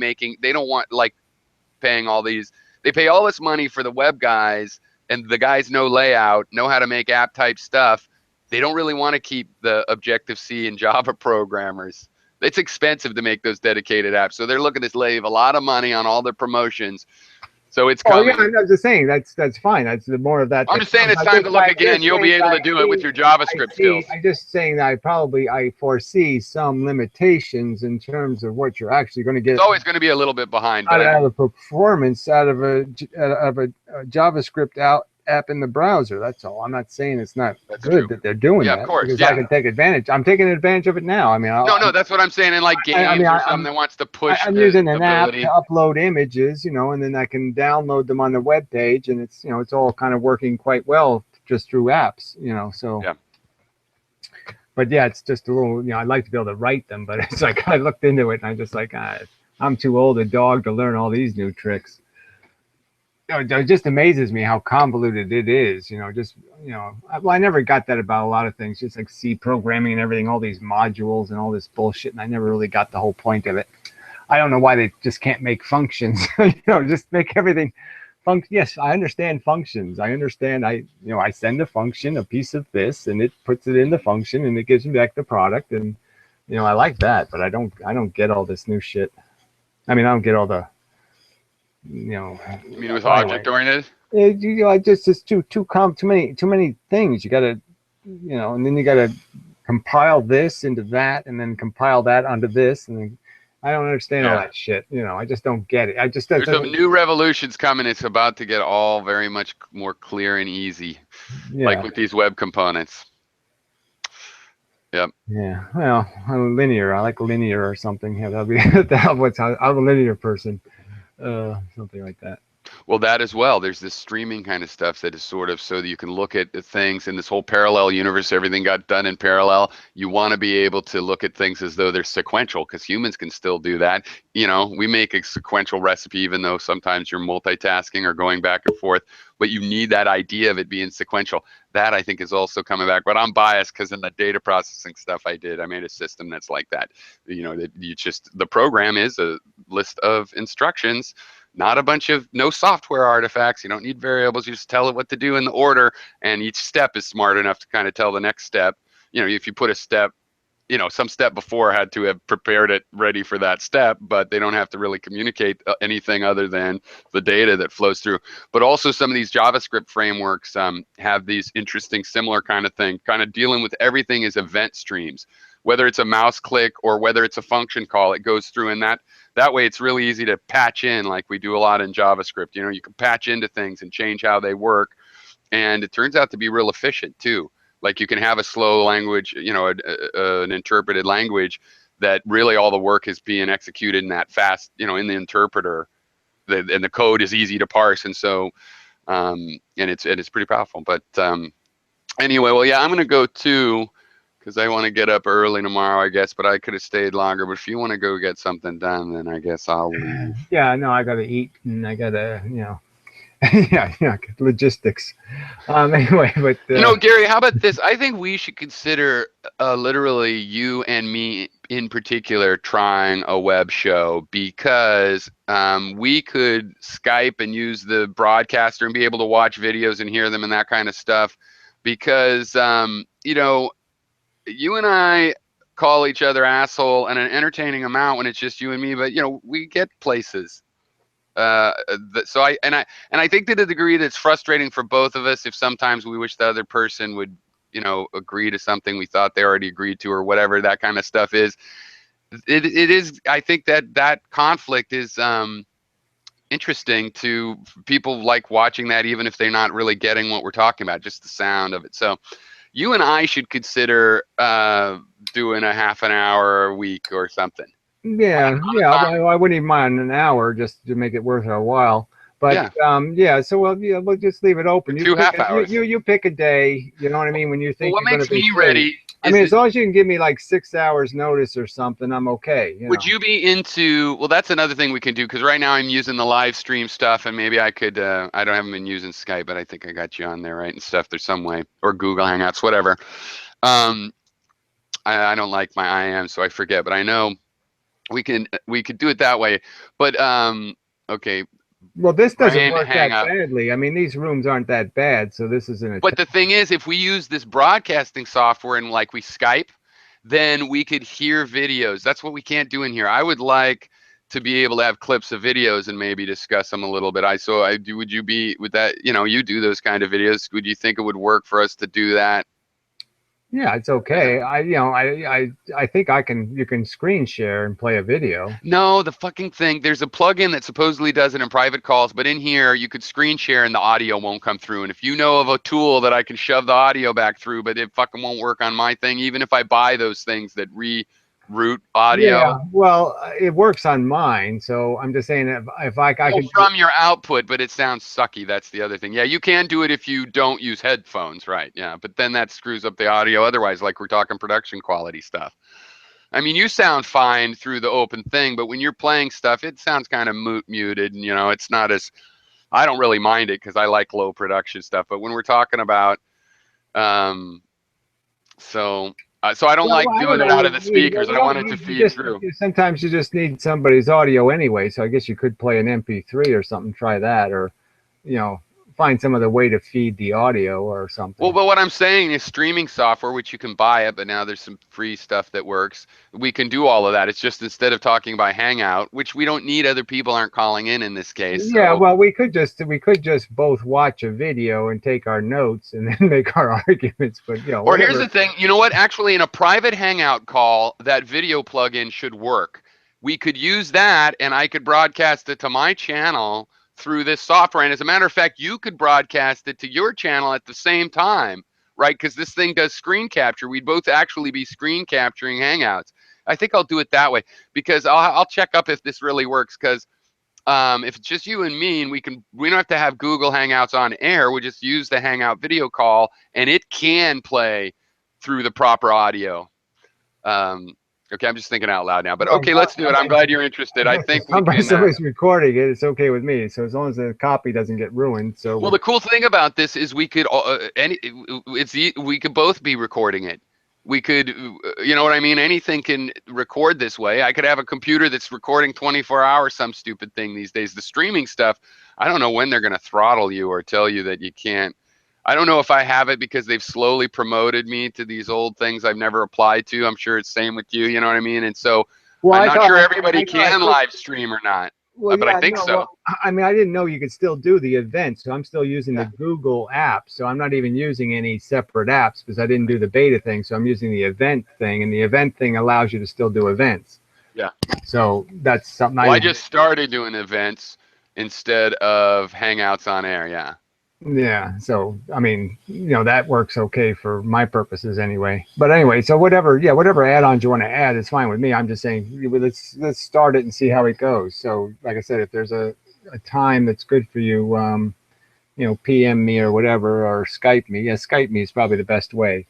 paying all these. They pay all this money for the web guys. And the guys know layout, know how to make app type stuff. They don't really want to keep the Objective-C and Java programmers. It's expensive to make those dedicated apps. So they're looking to save a lot of money on all their promotions. So it's coming. Oh, yeah, I'm just saying that's fine. That's the more of that. I'm just saying it's time to look again. You'll be able to do it with your JavaScript skills. I'm just saying that I foresee some limitations in terms of what you're actually going to get. It's always going to be a little bit behind. Out of the performance out of a JavaScript app in the browser. That's all. I'm not saying it's not good that they're doing that. Of course. Because I can take advantage. I'm taking advantage of it now. I mean, no, that's what I'm saying. In like games or something that wants to push. I'm using an app to upload images, and then I can download them on the web page, and it's it's all kind of working quite well just through apps, So. Yeah. But yeah, it's just a little. I'd like to be able to write them, but it's like I looked into it and I'm just like, I'm too old a dog to learn all these new tricks. It just amazes me how convoluted it is, well, I never got that about a lot of things, just like C programming and everything, all these modules and all this bullshit. And I never really got the whole point of it. I don't know why they just can't make functions, just make everything function. Yes, I understand functions. I understand. I send a function, a piece of this, and it puts it in the function and it gives me back the product. And, I like that, but I don't get all this new shit. I mean, I don't get all the, You mean with object oriented? It's too many things. You got to, and then you got to compile this into that, and then compile that onto this, and then I don't understand all that shit. I just don't get it. There's some new revolutions coming. It's about to get all very much more clear and easy, like with these web components. Yep. Yeah. Well, I'm linear. I like linear or something. Yeah, that'll be I'm a linear person. Something like that. Well, that as well. There's this streaming kind of stuff that is sort of so that you can look at the things in this whole parallel universe. Everything got done in parallel. You want to be able to look at things as though they're sequential, because humans can still do that. You know, we make a sequential recipe, even though sometimes you're multitasking or going back and forth, but you need that idea of it being sequential. That I think is also coming back, but I'm biased because in the data processing stuff I did, I made a system that's like that. You know, that you just, the program is a list of instructions, not a bunch of, no software artifacts. You don't need variables. You just tell it what to do in the order, and each step is smart enough to kind of tell the next step. You know, if you put a step, you know, some step before had to have prepared it ready for that step, but they don't have to really communicate anything other than the data that flows through. But also some of these JavaScript frameworks have these interesting similar kind of thing, kind of dealing with everything as event streams, whether it's a mouse click or whether it's a function call, it goes through, and that way it's really easy to patch in, like we do a lot in JavaScript. You know, you can patch into things and change how they work, and it turns out to be real efficient too. Like you can have a slow language, you know, an interpreted language that really all the work is being executed in that fast, you know, in the interpreter, and the code is easy to parse, and so and it's pretty powerful. But anyway, well, yeah, I'm gonna go too, because I want to get up early tomorrow, I guess. But I could have stayed longer. But if you want to go get something done, then I guess I'll leave. Yeah, no, I gotta eat, and I gotta, you know. yeah, logistics. Anyway, but You know, Gary, how about this? I think we should consider literally you and me in particular trying a web show, because we could Skype and use the broadcaster and be able to watch videos and hear them and that kind of stuff. Because you know, you and I call each other asshole and an entertaining amount when it's just you and me, but you know, we get places. So I think to the degree that's frustrating for both of us, if sometimes we wish the other person would, you know, agree to something we thought they already agreed to, or whatever that kind of stuff is. It is. I think that conflict is interesting to people, like watching that, even if they're not really getting what we're talking about, just the sound of it. So you and I should consider doing a half an hour a week or something. yeah, I wouldn't even mind an hour just to make it worth our while. But yeah, so we'll just leave it open. Two half hours. You pick a day. You know what I mean? When you think what you're makes be me free. ready? I mean, as long as you can give me like 6 hours notice or something, I'm okay. Would you be into? Well, that's another thing we can do, because right now I'm using the live stream stuff, and maybe I could. I haven't been using Skype, but I think I got you on there, right, and stuff. There's some way, or Google Hangouts, whatever. I don't like my IM, so I forget, but I know we could do it that way. But okay. Well, this doesn't work hang that up. badly. I mean, these rooms aren't that bad, so this isn't. But the thing is, if we use this broadcasting software and like we Skype, then we could hear videos. That's what we can't do in here. I would like to be able to have clips of videos and maybe discuss them a little bit. Would you be with that? You know, you do those kind of videos. Would you think it would work for us to do that? Yeah, it's okay. I think you can screen share and play a video. No, the fucking thing, there's a plugin that supposedly does it in private calls, but in here you could screen share and the audio won't come through. And if you know of a tool that I can shove the audio back through, but it fucking won't work on my thing, even if I buy those things that reroute audio. Yeah, well, it works on mine, so I'm just saying if I can from your output, but it sounds sucky. That's the other thing. Yeah, you can do it if you don't use headphones, right? Yeah, but then that screws up the audio otherwise, like we're talking production quality stuff. I mean, you sound fine through the open thing, but when you're playing stuff, it sounds kind of muted, and you know, it's not as, I don't really mind it because I like low production stuff, but when we're talking about so I don't like doing it out of the speakers. I want it to feed through. Sometimes you just need somebody's audio anyway, so I guess you could play an MP3 or something, try that, or, you know, find some other way to feed the audio or something. Well, but what I'm saying is streaming software, which you can buy it, but now there's some free stuff that works. We can do all of that. It's just instead of talking by Hangout, which we don't need, other people aren't calling in this case. Yeah, so. Well, we could just both watch a video and take our notes and then make our arguments. But you know, or here's the thing. You know what? Actually, in a private Hangout call, that video plugin should work. We could use that, and I could broadcast it to my channel through this software. And as a matter of fact, you could broadcast it to your channel at the same time, right? Because this thing does screen capture. We'd both actually be screen capturing Hangouts. I think I'll do it that way, because I'll check up if this really works, because if it's just you and me, and we don't have to have Google Hangouts on air. We just use the Hangout video call, and it can play through the proper audio. Okay, I'm just thinking out loud now, but okay, let's do it. I'm glad you're interested. I think we can. Somebody's recording it. It's okay with me. So as long as the copy doesn't get ruined. So well, the cool thing about this is we could we could both be recording it. We could, you know what I mean? Anything can record this way. I could have a computer that's recording 24 hours, some stupid thing these days. The streaming stuff, I don't know when they're going to throttle you or tell you that you can't. I don't know if I have it because they've slowly promoted me to these old things I've never applied to. I'm sure it's same with you, you know what I mean? And so I'm not sure everybody can live stream or not. Well, but yeah, I think so. Well, I mean, I didn't know you could still do the event, so I'm still using the Google app. So I'm not even using any separate apps because I didn't do the beta thing. So I'm using the event thing, and the event thing allows you to still do events. Yeah. So that's something. Well, I just started doing events instead of Hangouts on air. Yeah. Yeah. So I mean, you know, that works okay for my purposes anyway. But anyway, so whatever add-ons you want to add, it's fine with me. I'm just saying let's start it and see how it goes. So like I said, if there's a time that's good for you, you know, PM me or whatever, or Skype me. Yeah, Skype me is probably the best way.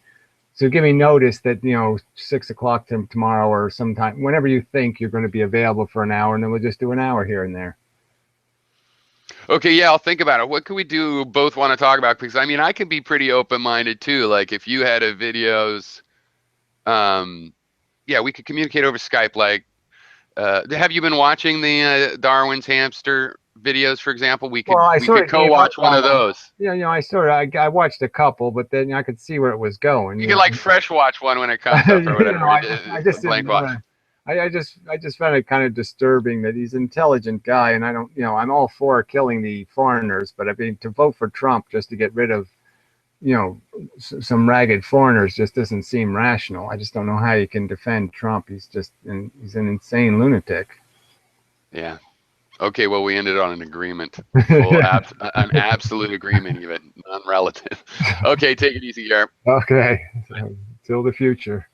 So give me notice that, you know, 6 o'clock tomorrow or sometime, whenever you think you're going to be available for an hour, and then we'll just do an hour here and there. Okay, yeah, I'll think about it. What can we do both want to talk about? Because, I mean, I can be pretty open-minded, too. Like, if you had a videos, yeah, we could communicate over Skype. Like, have you been watching the Darwin's Hamster videos, for example? We could co-watch one of those. Yeah, you know, I watched a couple, but then I could see where it was going. You could, like, fresh watch one when it comes up or whatever. You know, I just didn't watch. I just found it kind of disturbing that he's an intelligent guy, and I don't, you know, I'm all for killing the foreigners, but I mean, to vote for Trump just to get rid of, you know, some ragged foreigners just doesn't seem rational. I just don't know how you can defend Trump. He's an insane lunatic. Yeah. Okay, well, we ended on an agreement. An absolute agreement, even non-relative. Okay, take it easy, Garrett. Okay, till the future.